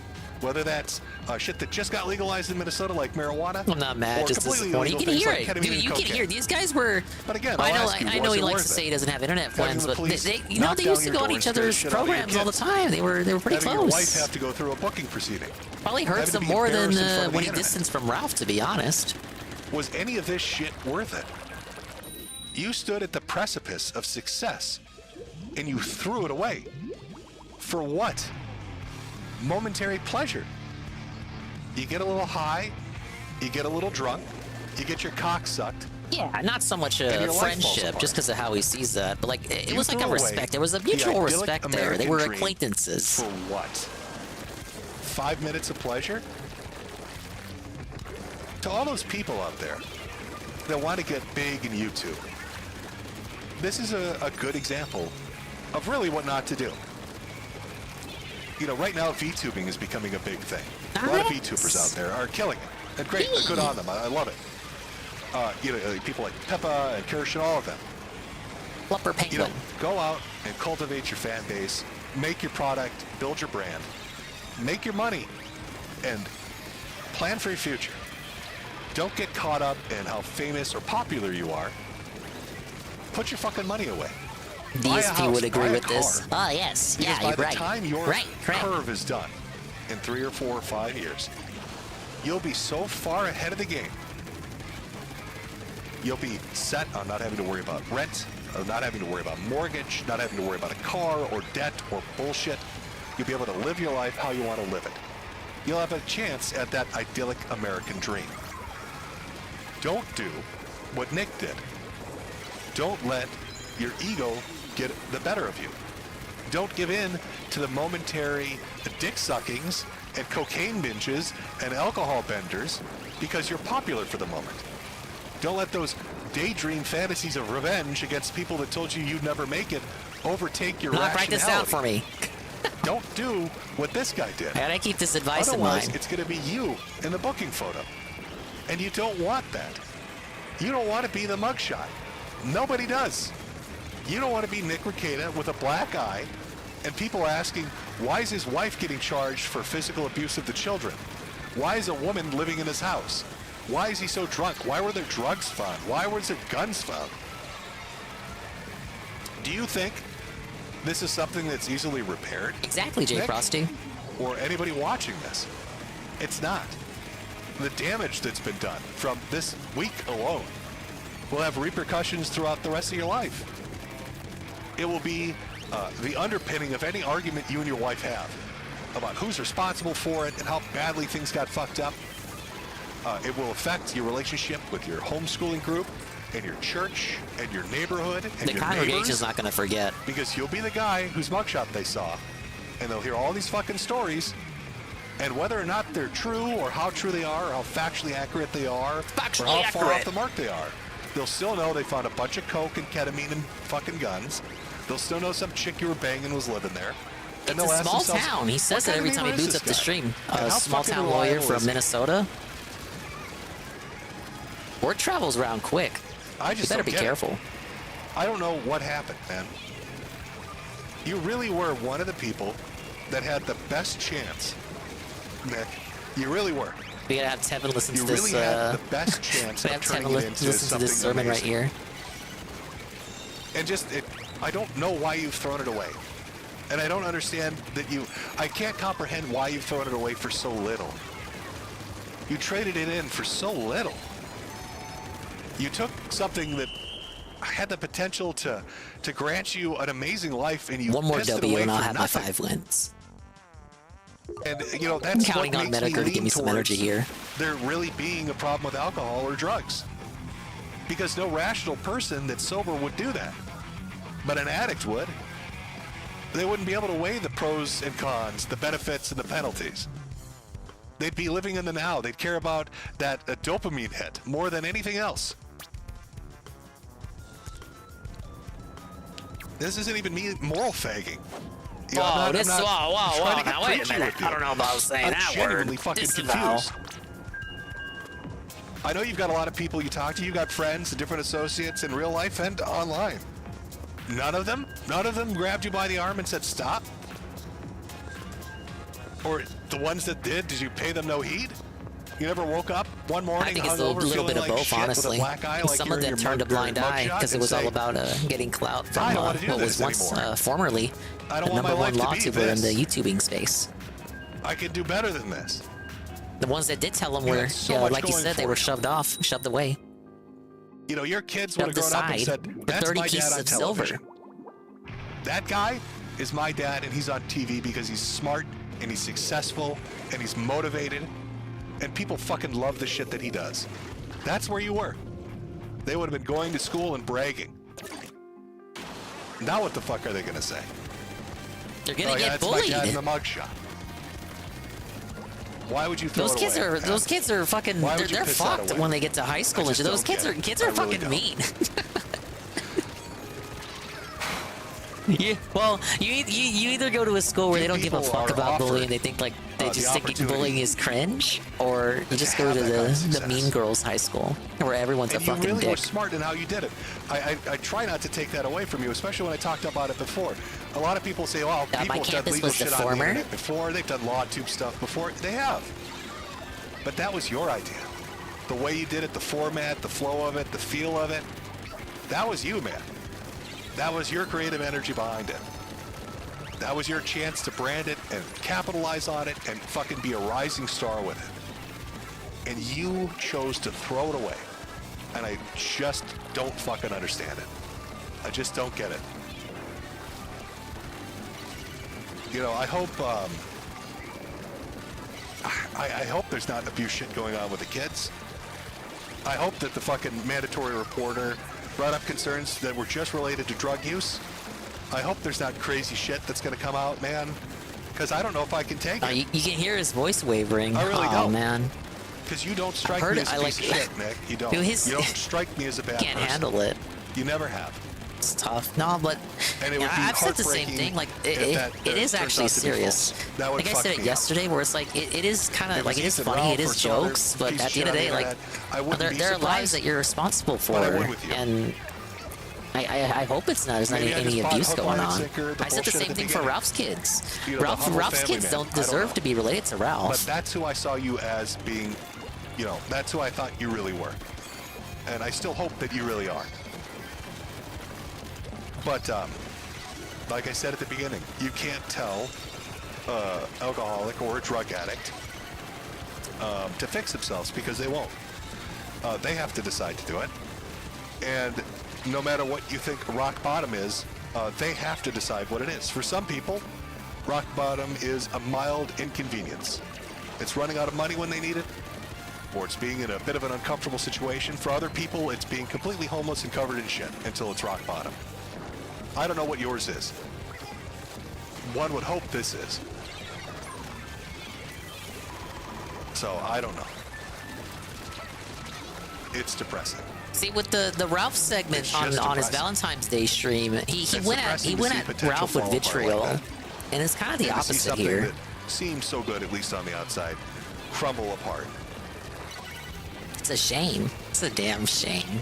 Whether that's shit that just got legalized in Minnesota, like marijuana. I'm not mad, just disappointed. You can hear it. Dude, you can hear it. These guys were. But again, I know he likes to say he doesn't have internet friends, but they used to go on each other's programs all the time. They were pretty close. Your wife have to go through a booking proceeding. Probably hurts him more than when he distanced from Ralph, to be honest. Was any of this shit worth it? You stood at the precipice of success, and you threw it away. For what? Momentary pleasure. You get a little high, you get a little drunk, you get your cock sucked. Yeah, not so much a friendship, just because of how he sees that, but like it was like a respect. There was a mutual respect there. They were acquaintances. For what? 5 minutes of pleasure? To all those people out there that want to get big in YouTube, this is a good example of really what not to do. You know, right now VTubing is becoming a big thing. A lot of VTubers out there are killing it. And great, good on them. I love it. You know, people like Peppa and Kirsch and all of them. Flupper Penguin. You know, go out and cultivate your fan base, make your product, build your brand, make your money, and plan for your future. Don't get caught up in how famous or popular you are. Put your fucking money away. DSP would agree with this. Oh, yes. Yeah, you're right. By the time your curve is done in 3 or 4 or 5 years, you'll be so far ahead of the game. You'll be set on not having to worry about rent, or not having to worry about mortgage, not having to worry about a car or debt or bullshit. You'll be able to live your life how you want to live it. You'll have a chance at that idyllic American dream. Don't do what Nick did. Don't let your ego get the better of you. Don't give in to the momentary dick suckings and cocaine binges and alcohol benders because you're popular for the moment. Don't let those daydream fantasies of revenge against people that told you you'd never make it overtake your rationality. Write this down for me. Don't do what this guy did. I gotta keep this advice in mind. Otherwise, it's gonna be you in the booking photo. And you don't want that. You don't want to be the mugshot. Nobody does. You don't want to be Nick Rekieta with a black eye and people asking, why is his wife getting charged for physical abuse of the children? Why is a woman living in his house? Why is he so drunk? Why were there drugs found? Why was there guns found? Do you think this is something that's easily repaired? Exactly, Jay Frosty. Or anybody watching this? It's not. The damage that's been done from this week alone will have repercussions throughout the rest of your life. It will be the underpinning of any argument you and your wife have about who's responsible for it and how badly things got fucked up. It will affect your relationship with your homeschooling group and your church and your neighborhood and the your congregation's not going to forget. Because you'll be the guy whose mugshot they saw, and they'll hear all these fucking stories, and whether or not they're true or how true they are or how factually accurate they are or how far off the mark they are, they'll still know they found a bunch of coke and ketamine and fucking guns. They'll still know some chick you were banging was living there. And It's a small town. He says it every time he boots up the stream. A small town lawyer from Minnesota. Word travels around quick. I just You better be don't get careful. it. I don't know what happened, man. You really were one of the people that had the best chance, Nick. You really were. We gotta have Tevin listen to You this. really had the best chance we of have turning Tevin it into listen to something this sermon right amazing. here. And just, I don't know why you've thrown it away. And I don't understand that I can't comprehend why you've thrown it away for so little. You traded it in for so little. You took something that had the potential to grant you an amazing life, and you One more pissed it W away and I'll for have my nothing. 5 wins. And, you know, that's I'm counting what on makes me Metokur to give lean me some energy towards here. there really being a problem with alcohol or drugs. Because no rational person that's sober would do that. But an addict would. They wouldn't be able to weigh the pros and cons, the benefits and the penalties. They'd be living in the now. They'd care about that dopamine hit more than anything else. This isn't even me moral fagging. You know, Whoa, I'm not whoa, trying to get now wait a preachy minute. with you. I don't know about saying I'm that genuinely word. fucking Disavow. confused. I know you've got a lot of people you talk to. You got friends, different associates in real life and online. None of them grabbed you by the arm and said stop? Or the ones that did you pay them no heed? You never woke up one morning, I think it's a hungover, little feeling bit of like both, shit with a honestly. black eye, like Some you're of in them your turned a blind eye mugshot because it and was all say, about getting clout from I don't wanna do what this was once anymore. formerly I the don't want my number one life law to be tuber in the this. YouTubing space. I can do better than this. The ones that did tell them You were, had so much like you going said, they for were you. shoved away. You know, your kids would have Shoved grown up and aside said, for that's 30 my dad pieces on of silver. television. That guy is my dad, and he's on TV because he's smart, and he's successful, and he's motivated, and people fucking love the shit that he does. That's where you were. They would have been going to school and bragging. Now what the fuck are they gonna say? They're gonna yeah, get that's my dad in bullied. the mugshot. Why would you throw Those it kids away? are those kids are fucking Why they're, would you they're piss that fucked away? when they get to high school I and just shit. Those don't kids get are it. kids I are really fucking don't. mean. Yeah, well, you either go to a school where they don't give a people fuck are about offered, bullying, they think like they the just think opportunity bullying is cringe, or you just go to have that kind of the success. mean girls high school where everyone's And a you fucking really were dick. smart in how you did it. I try not to take that away from you, especially when I talked about it before. A lot of people say, well, My people have done campus legal was the shit on the former. internet before. They've done law tube stuff before. They have. But that was your idea. The way you did it, the format, the flow of it, the feel of it. That was you, man. That was your creative energy behind it. That was your chance to brand it and capitalize on it and fucking be a rising star with it. And you chose to throw it away. And I just don't fucking understand it. I just don't get it. You know, I hope I hope there's not abuse shit going on with the kids. I hope that the fucking mandatory reporter brought up concerns that were just related to drug use. I hope there's not crazy shit that's going to come out, man. Because I don't know if I can take it. You can hear his voice wavering. I really oh, don't. man. Because you don't strike heard me it. as a I piece like- of shit, Nick. You don't. Dude, his- You don't strike me as a bad Can't person. handle it. You never have. It's tough. No, but And it would be I've said the same heartbreaking thing. Like if it that is turns actually out to be serious. false. That would Like I fuck said it me up. yesterday, where it's like it is kind of It like was it is Ethan funny, it Ralph or is some other jokes, but piece of at the end shit of the day, on the like internet. I wouldn't be there are lives surprised. that you're responsible for, But I would with you. and I hope it's not. There's not Maybe I any just bought abuse hook, going line, and on. sinker, the I said the bullshit at same the thing for beginning. Ralph's kids. You know, the humble Ralph's family kids man. don't I don't deserve know. to be related to Ralph. But that's who I saw you as being, you know, that's who I thought you really were. And I still hope that you really are. But, like I said at the beginning, you can't tell alcoholic or a drug addict to fix themselves because they won't. They have to decide to do it. And no matter what you think rock bottom is, they have to decide what it is. For some people, rock bottom is a mild inconvenience. It's running out of money when they need it, or it's being in a bit of an uncomfortable situation. For other people, it's being completely homeless and covered in shit until it's rock bottom. I don't know what yours is. One would hope this is. So, I don't know. It's depressing. See, with the Ralph segment It's on just his depressing. Valentine's Day stream, he It's went at depressing to see potential Ralph with fall apart vitriol, like that. and it's kind of the And to see opposite something here. that seems so good, at least on the outside, crumble apart. It's a shame. It's a damn shame.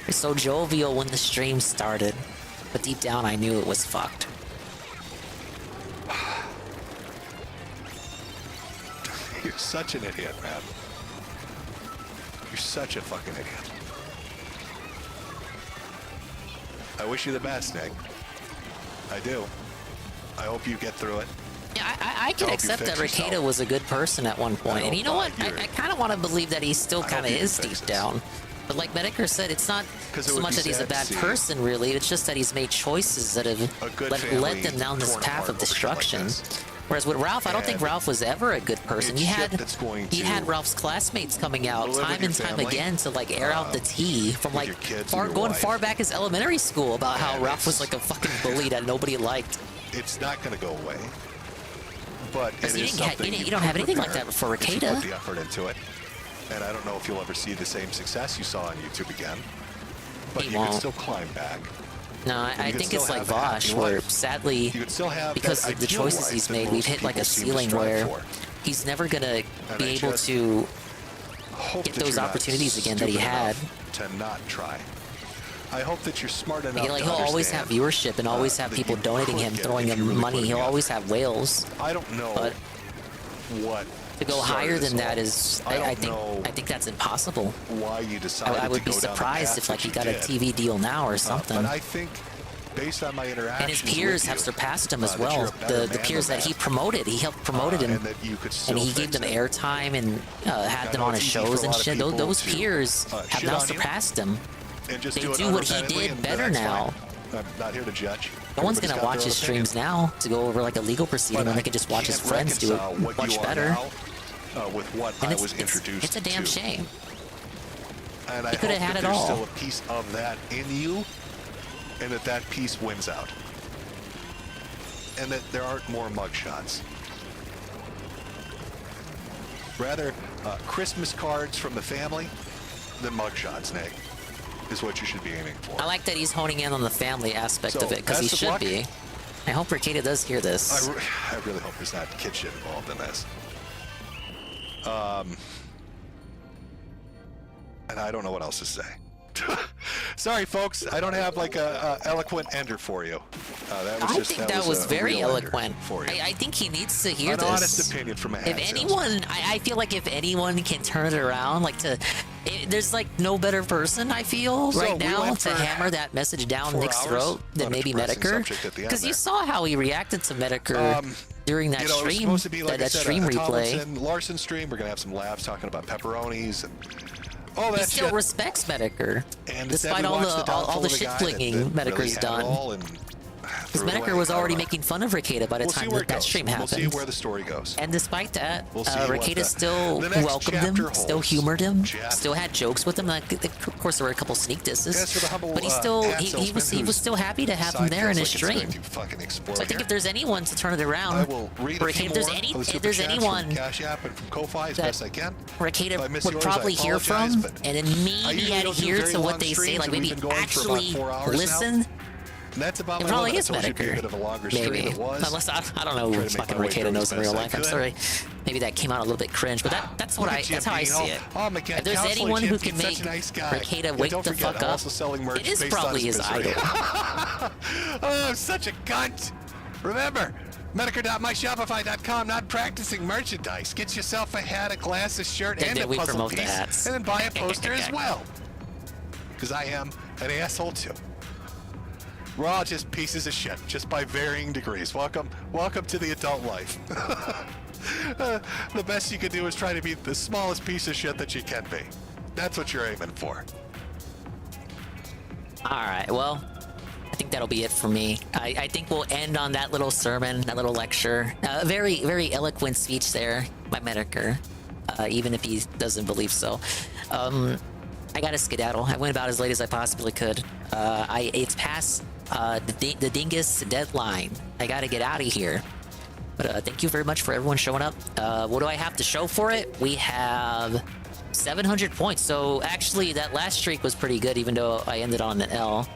You're so jovial when the stream started, but deep down I knew it was fucked. You're such an idiot, man. You're such a fucking idiot. I wish you the best, Nick. I do. I hope you get through it. Yeah, I can hope you accept that fix Ricada yourself. was a good person at one point, and you know what? I kind of want to believe that he still I kind of hope you is fix deep this. down. But like Metokur said, it's not 'Cause it so would much be that he's a sad to bad see person, really. It's just that he's made choices that have good led family them down this torn path apart of over shit like destruction. this. Whereas with Ralph, I don't think And Ralph was ever a good person. it's You shit had that's going you to had Ralph's classmates coming out live with time your and time family, again to like air out the tea from with like your kids far and your going wife. far back as elementary school about how And Ralph was like a fucking bully that nobody liked. It's not going to go away. But it is something you don't have anything like that for if you Ricada. put the effort into it. And I don't know if you'll ever see the same success you saw on YouTube again. But you can still climb back. No, I think it's like Vosh, where sadly, because of the choices he's made, we've hit like a ceiling where he's never gonna be able to get those opportunities again that he had. To not try. I hope that you're smart enough. Like, he'll always have viewership and always have people donating him, throwing him money. He'll always have whales. I don't know but what to go higher than that is. I think that's impossible. Why you decided I would to be go down the surprised path if like that he got you a did. TV deal now or something. But I think, based on my interactions, and his peers have surpassed him as well. The peers that he promoted, he helped promoted him, and he gave them airtime and had them on his shows and shit. Those peers have now surpassed him. And just They do what he did better now. I'm not here to judge. No one's gonna watch his streams now to go over like a legal proceeding when they can just watch his friends do it much better. With what I was introduced it's a damn shame. And I He hope could have had that it there's all. still a piece of that in you, and that piece wins out. And that there aren't more mugshots. Rather, Christmas cards from the family than mugshots, Nick, is what you should be aiming for. I like that he's honing in on the family aspect So, of it, because he best of should luck. be. I hope Ricada does hear this. I really hope there's not kid shit involved in this. And I don't know what else to say. Sorry, folks. I don't have like a eloquent ender for you. That was very real ender eloquent. for you. I think he needs to hear An this. honest opinion from a hand If anyone, I feel like if anyone can turn it around, like there's like no better person, I feel, So, right we now went to for hammer that message down 4 Nick's hours throat than on a maybe depressing Metokur. subject at the end Because you there. saw how he reacted to Metokur during that You know, it was stream, supposed to be, like I that said, stream a replay. Tomlinson Larson stream. We're gonna have some labs talking about pepperonis and all He that still shit. respects Metokur, And despite instead we all watched the all downfall the of a shit guy flinging that really Metokur's had it done. all and Because threw it Metokur away. was I don't already know. making fun of Ricada by the We'll see time where that it that goes. stream We'll happened. see where the story goes. And despite that, We'll see what Ricada the still next welcomed him, chapter still holds. humored him, Jeff. still had jokes with him. Like, of course, there were a couple sneak disses, As for the humble, but he still hat he salesman was still happy to have him side there in his feels like it's stream. going to fucking explode So I think here. if there's anyone to turn it around, I will read a Ricada, few if there's more any of the if super there's chats anyone from Cash App and from Ko-Fi as that best I can. Ricada If I miss would yours, probably I hear apologize, from but and then I maybe usually don't do adhere very to what long they say, streams, like and we've maybe been going for about actually 4 hours now. listen. And that's about It my probably limit. is I told you it'd be a Metokur. bit of a longer Maybe. stream. It was. Unless I don't know Try who to make fucking my way Ricada through knows as in real best I life. I'm could. sorry. Maybe that came out a little bit cringe, but that's what Look at you that's how I being see it. Oh, my God, If there's counseling anyone who champ, can he's such make a nice guy. Ricada Yeah, wake don't the forget, fuck I'm up, also selling merch it is based on probably his misery. idol. Oh, I'm such a cunt. Remember, Metokur.myshopify.com, not practicing merchandise. Get yourself a hat, a glass, a shirt, Then and did a we puzzle promote the piece. hats? And then buy a poster as well. Because I am an asshole too. We're all just pieces of shit, just by varying degrees. Welcome to the adult life. The best you can do is try to be the smallest piece of shit that you can be. That's what you're aiming for. All right, well, I think that'll be it for me. I think we'll end on that little sermon, that little lecture. Very, very eloquent speech there by Metokur, even if he doesn't believe so. I got to skedaddle. I went about as late as I possibly could. It's past the dingus deadline. I got to get out of here. But thank you very much for everyone showing up. What do I have to show for it? We have 700 points. So actually, that last streak was pretty good, even though I ended on an L.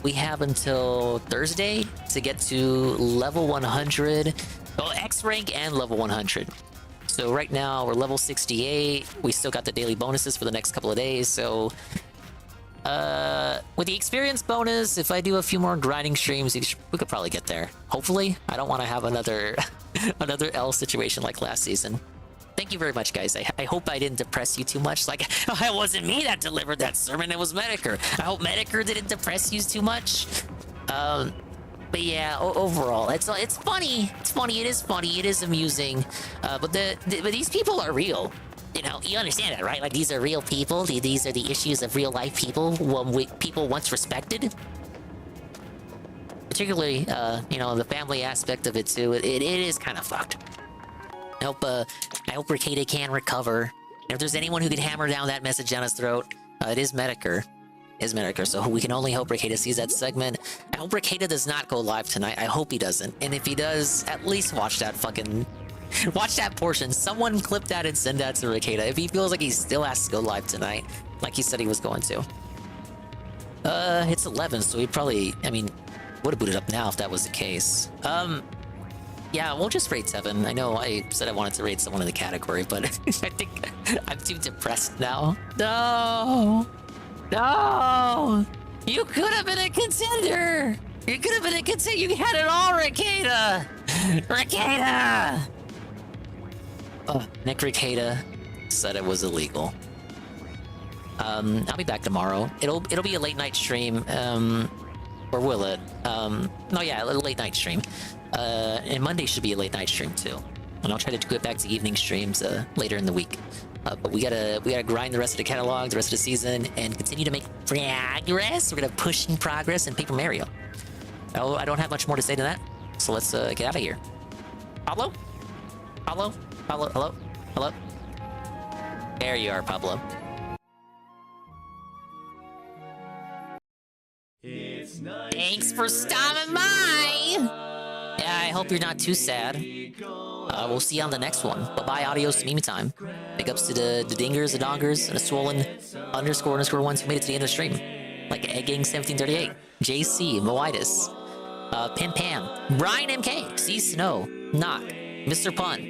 We have until Thursday to get to level 100. Well, X rank and level 100. So right now we're level 68. We still got the daily bonuses for the next couple of days. So with the experience bonus, if I do a few more grinding streams, we could probably get there. Hopefully. I don't want to have another another L situation like last season. Thank you very much, guys. I hope I didn't depress you too much. Like, it wasn't me that delivered that sermon. It was Metokur. I hope Metokur didn't depress you too much. But yeah, overall, it's funny. It's funny. It is funny. It is amusing. But but these people are real. You know, you understand that, right? Like, these are real people. These are the issues of real life people. People once respected. Particularly, you know, the family aspect of it too. It is kind of fucked. I hope Ricada can recover. And if there's anyone who can hammer down that message down his throat, it is Metokur. is Metokur, so we can only hope Ricada sees that segment. I hope Ricada does not go live tonight. I hope he doesn't. And if he does, at least watch that fucking... watch that portion. Someone clip that and send that to Ricada. If he feels like he still has to go live tonight, like he said he was going to. It's 11, so he probably... I mean, would have booted up now if that was the case. Yeah, we'll just rate 7. I know I said I wanted to rate someone in the category, but I think I'm too depressed now. No! No! You could have been a contender! You could have been a contender! You had it all, Ricada! Ricada! Nick Ricada said it was illegal. I'll be back tomorrow. It'll be a late night stream, or will it? No, yeah, a late night stream. And Monday should be a late night stream too. And I'll try to get back to evening streams later in the week. But we gotta grind the rest of the catalog, the rest of the season, and continue to make progress. We're gonna push in progress in Paper Mario. Oh, I don't have much more to say to that. So let's get out of here. Pablo? Pablo? Pablo? Hello? Hello? There you are, Pablo. Thanks for stopping by! Yeah, I hope you're not too sad. We'll see you on the next one. Bye-bye, adios, meme time. Big ups to the dingers, the dongers, and the swollen _ ones who made it to the end of the stream. Like Egging1738, JC, Moitis, Pim Pam, Brian MK, C Snow, Knock, Mr. Pun,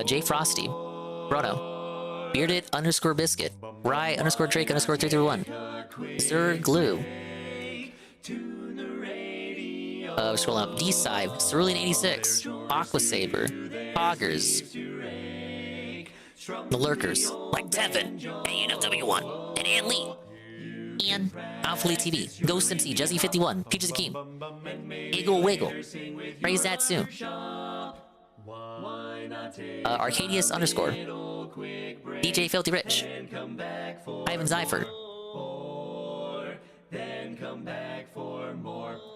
J Frosty, Bruno, Bearded _ Biscuit, Rye _ Drake _ 331, Sir Glue, scrolling up, D-Side, Cerulean86, Aquasaber, Poggers, The Lurkers, like Tevin, ANFW1, and Ann Lee, Ian, Alpha TV, Ghost MC, Jezzy51, Peaches Akeem, Eagle Wiggle, Praise That Soon, Arcadius _ DJ Filthy Rich, Ivan Zyfer,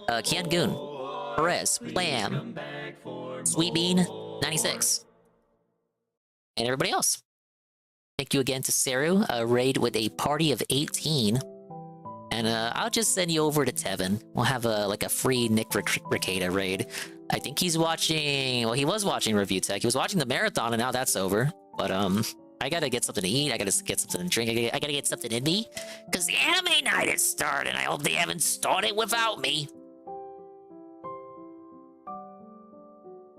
Kian Goon, Perez, Plam, Sweet Bean, 96, and everybody else. Thank you again to Saru, raid with a party of 18, and I'll just send you over to Tevin. We'll have like a free Nick Ricada raid. I think he's watching, well, he was watching Review Tech. He was watching the marathon, and now that's over. But I gotta get something to eat. I gotta get something to drink. I gotta get something in me, because the anime night is starting. I hope they haven't started without me.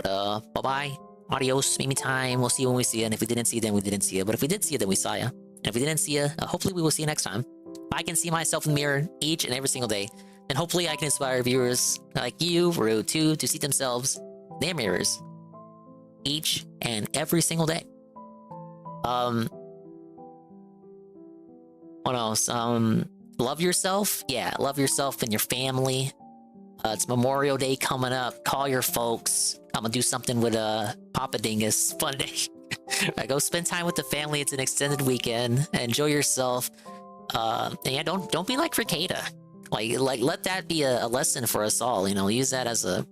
Bye-bye. Adios. Mimi time. We'll see you when we see you. And if we didn't see you, then we didn't see you. But if we did see you, then we saw you. And if we didn't see you, hopefully we will see you next time. If I can see myself in the mirror each and every single day, then hopefully I can inspire viewers like you, Rue, too, to see themselves in their mirrors each and every single day. What else? Love yourself. Yeah, love yourself and your family. It's Memorial Day coming up. Call your folks. I'm gonna do something with Papa Dingus. Fun day. Go spend time with the family. It's an extended weekend. Enjoy yourself. And yeah, don't be like Ricada. Like let that be a lesson for us all. You know, use that as a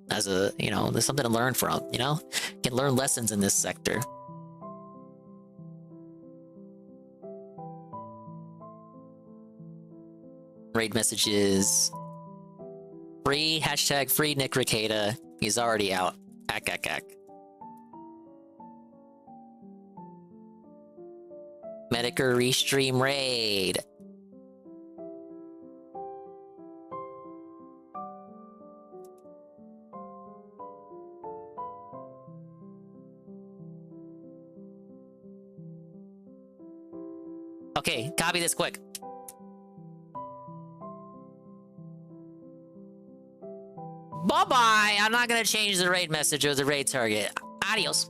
you know, there's something to learn from. You know, you can learn lessons in this sector. Raid messages. Free, hashtag free Nick Ricada. He's already out. Ack. Metokur Restream raid. Okay, copy this quick. Bye-bye! I'm not gonna change the raid message or the raid target. Adios.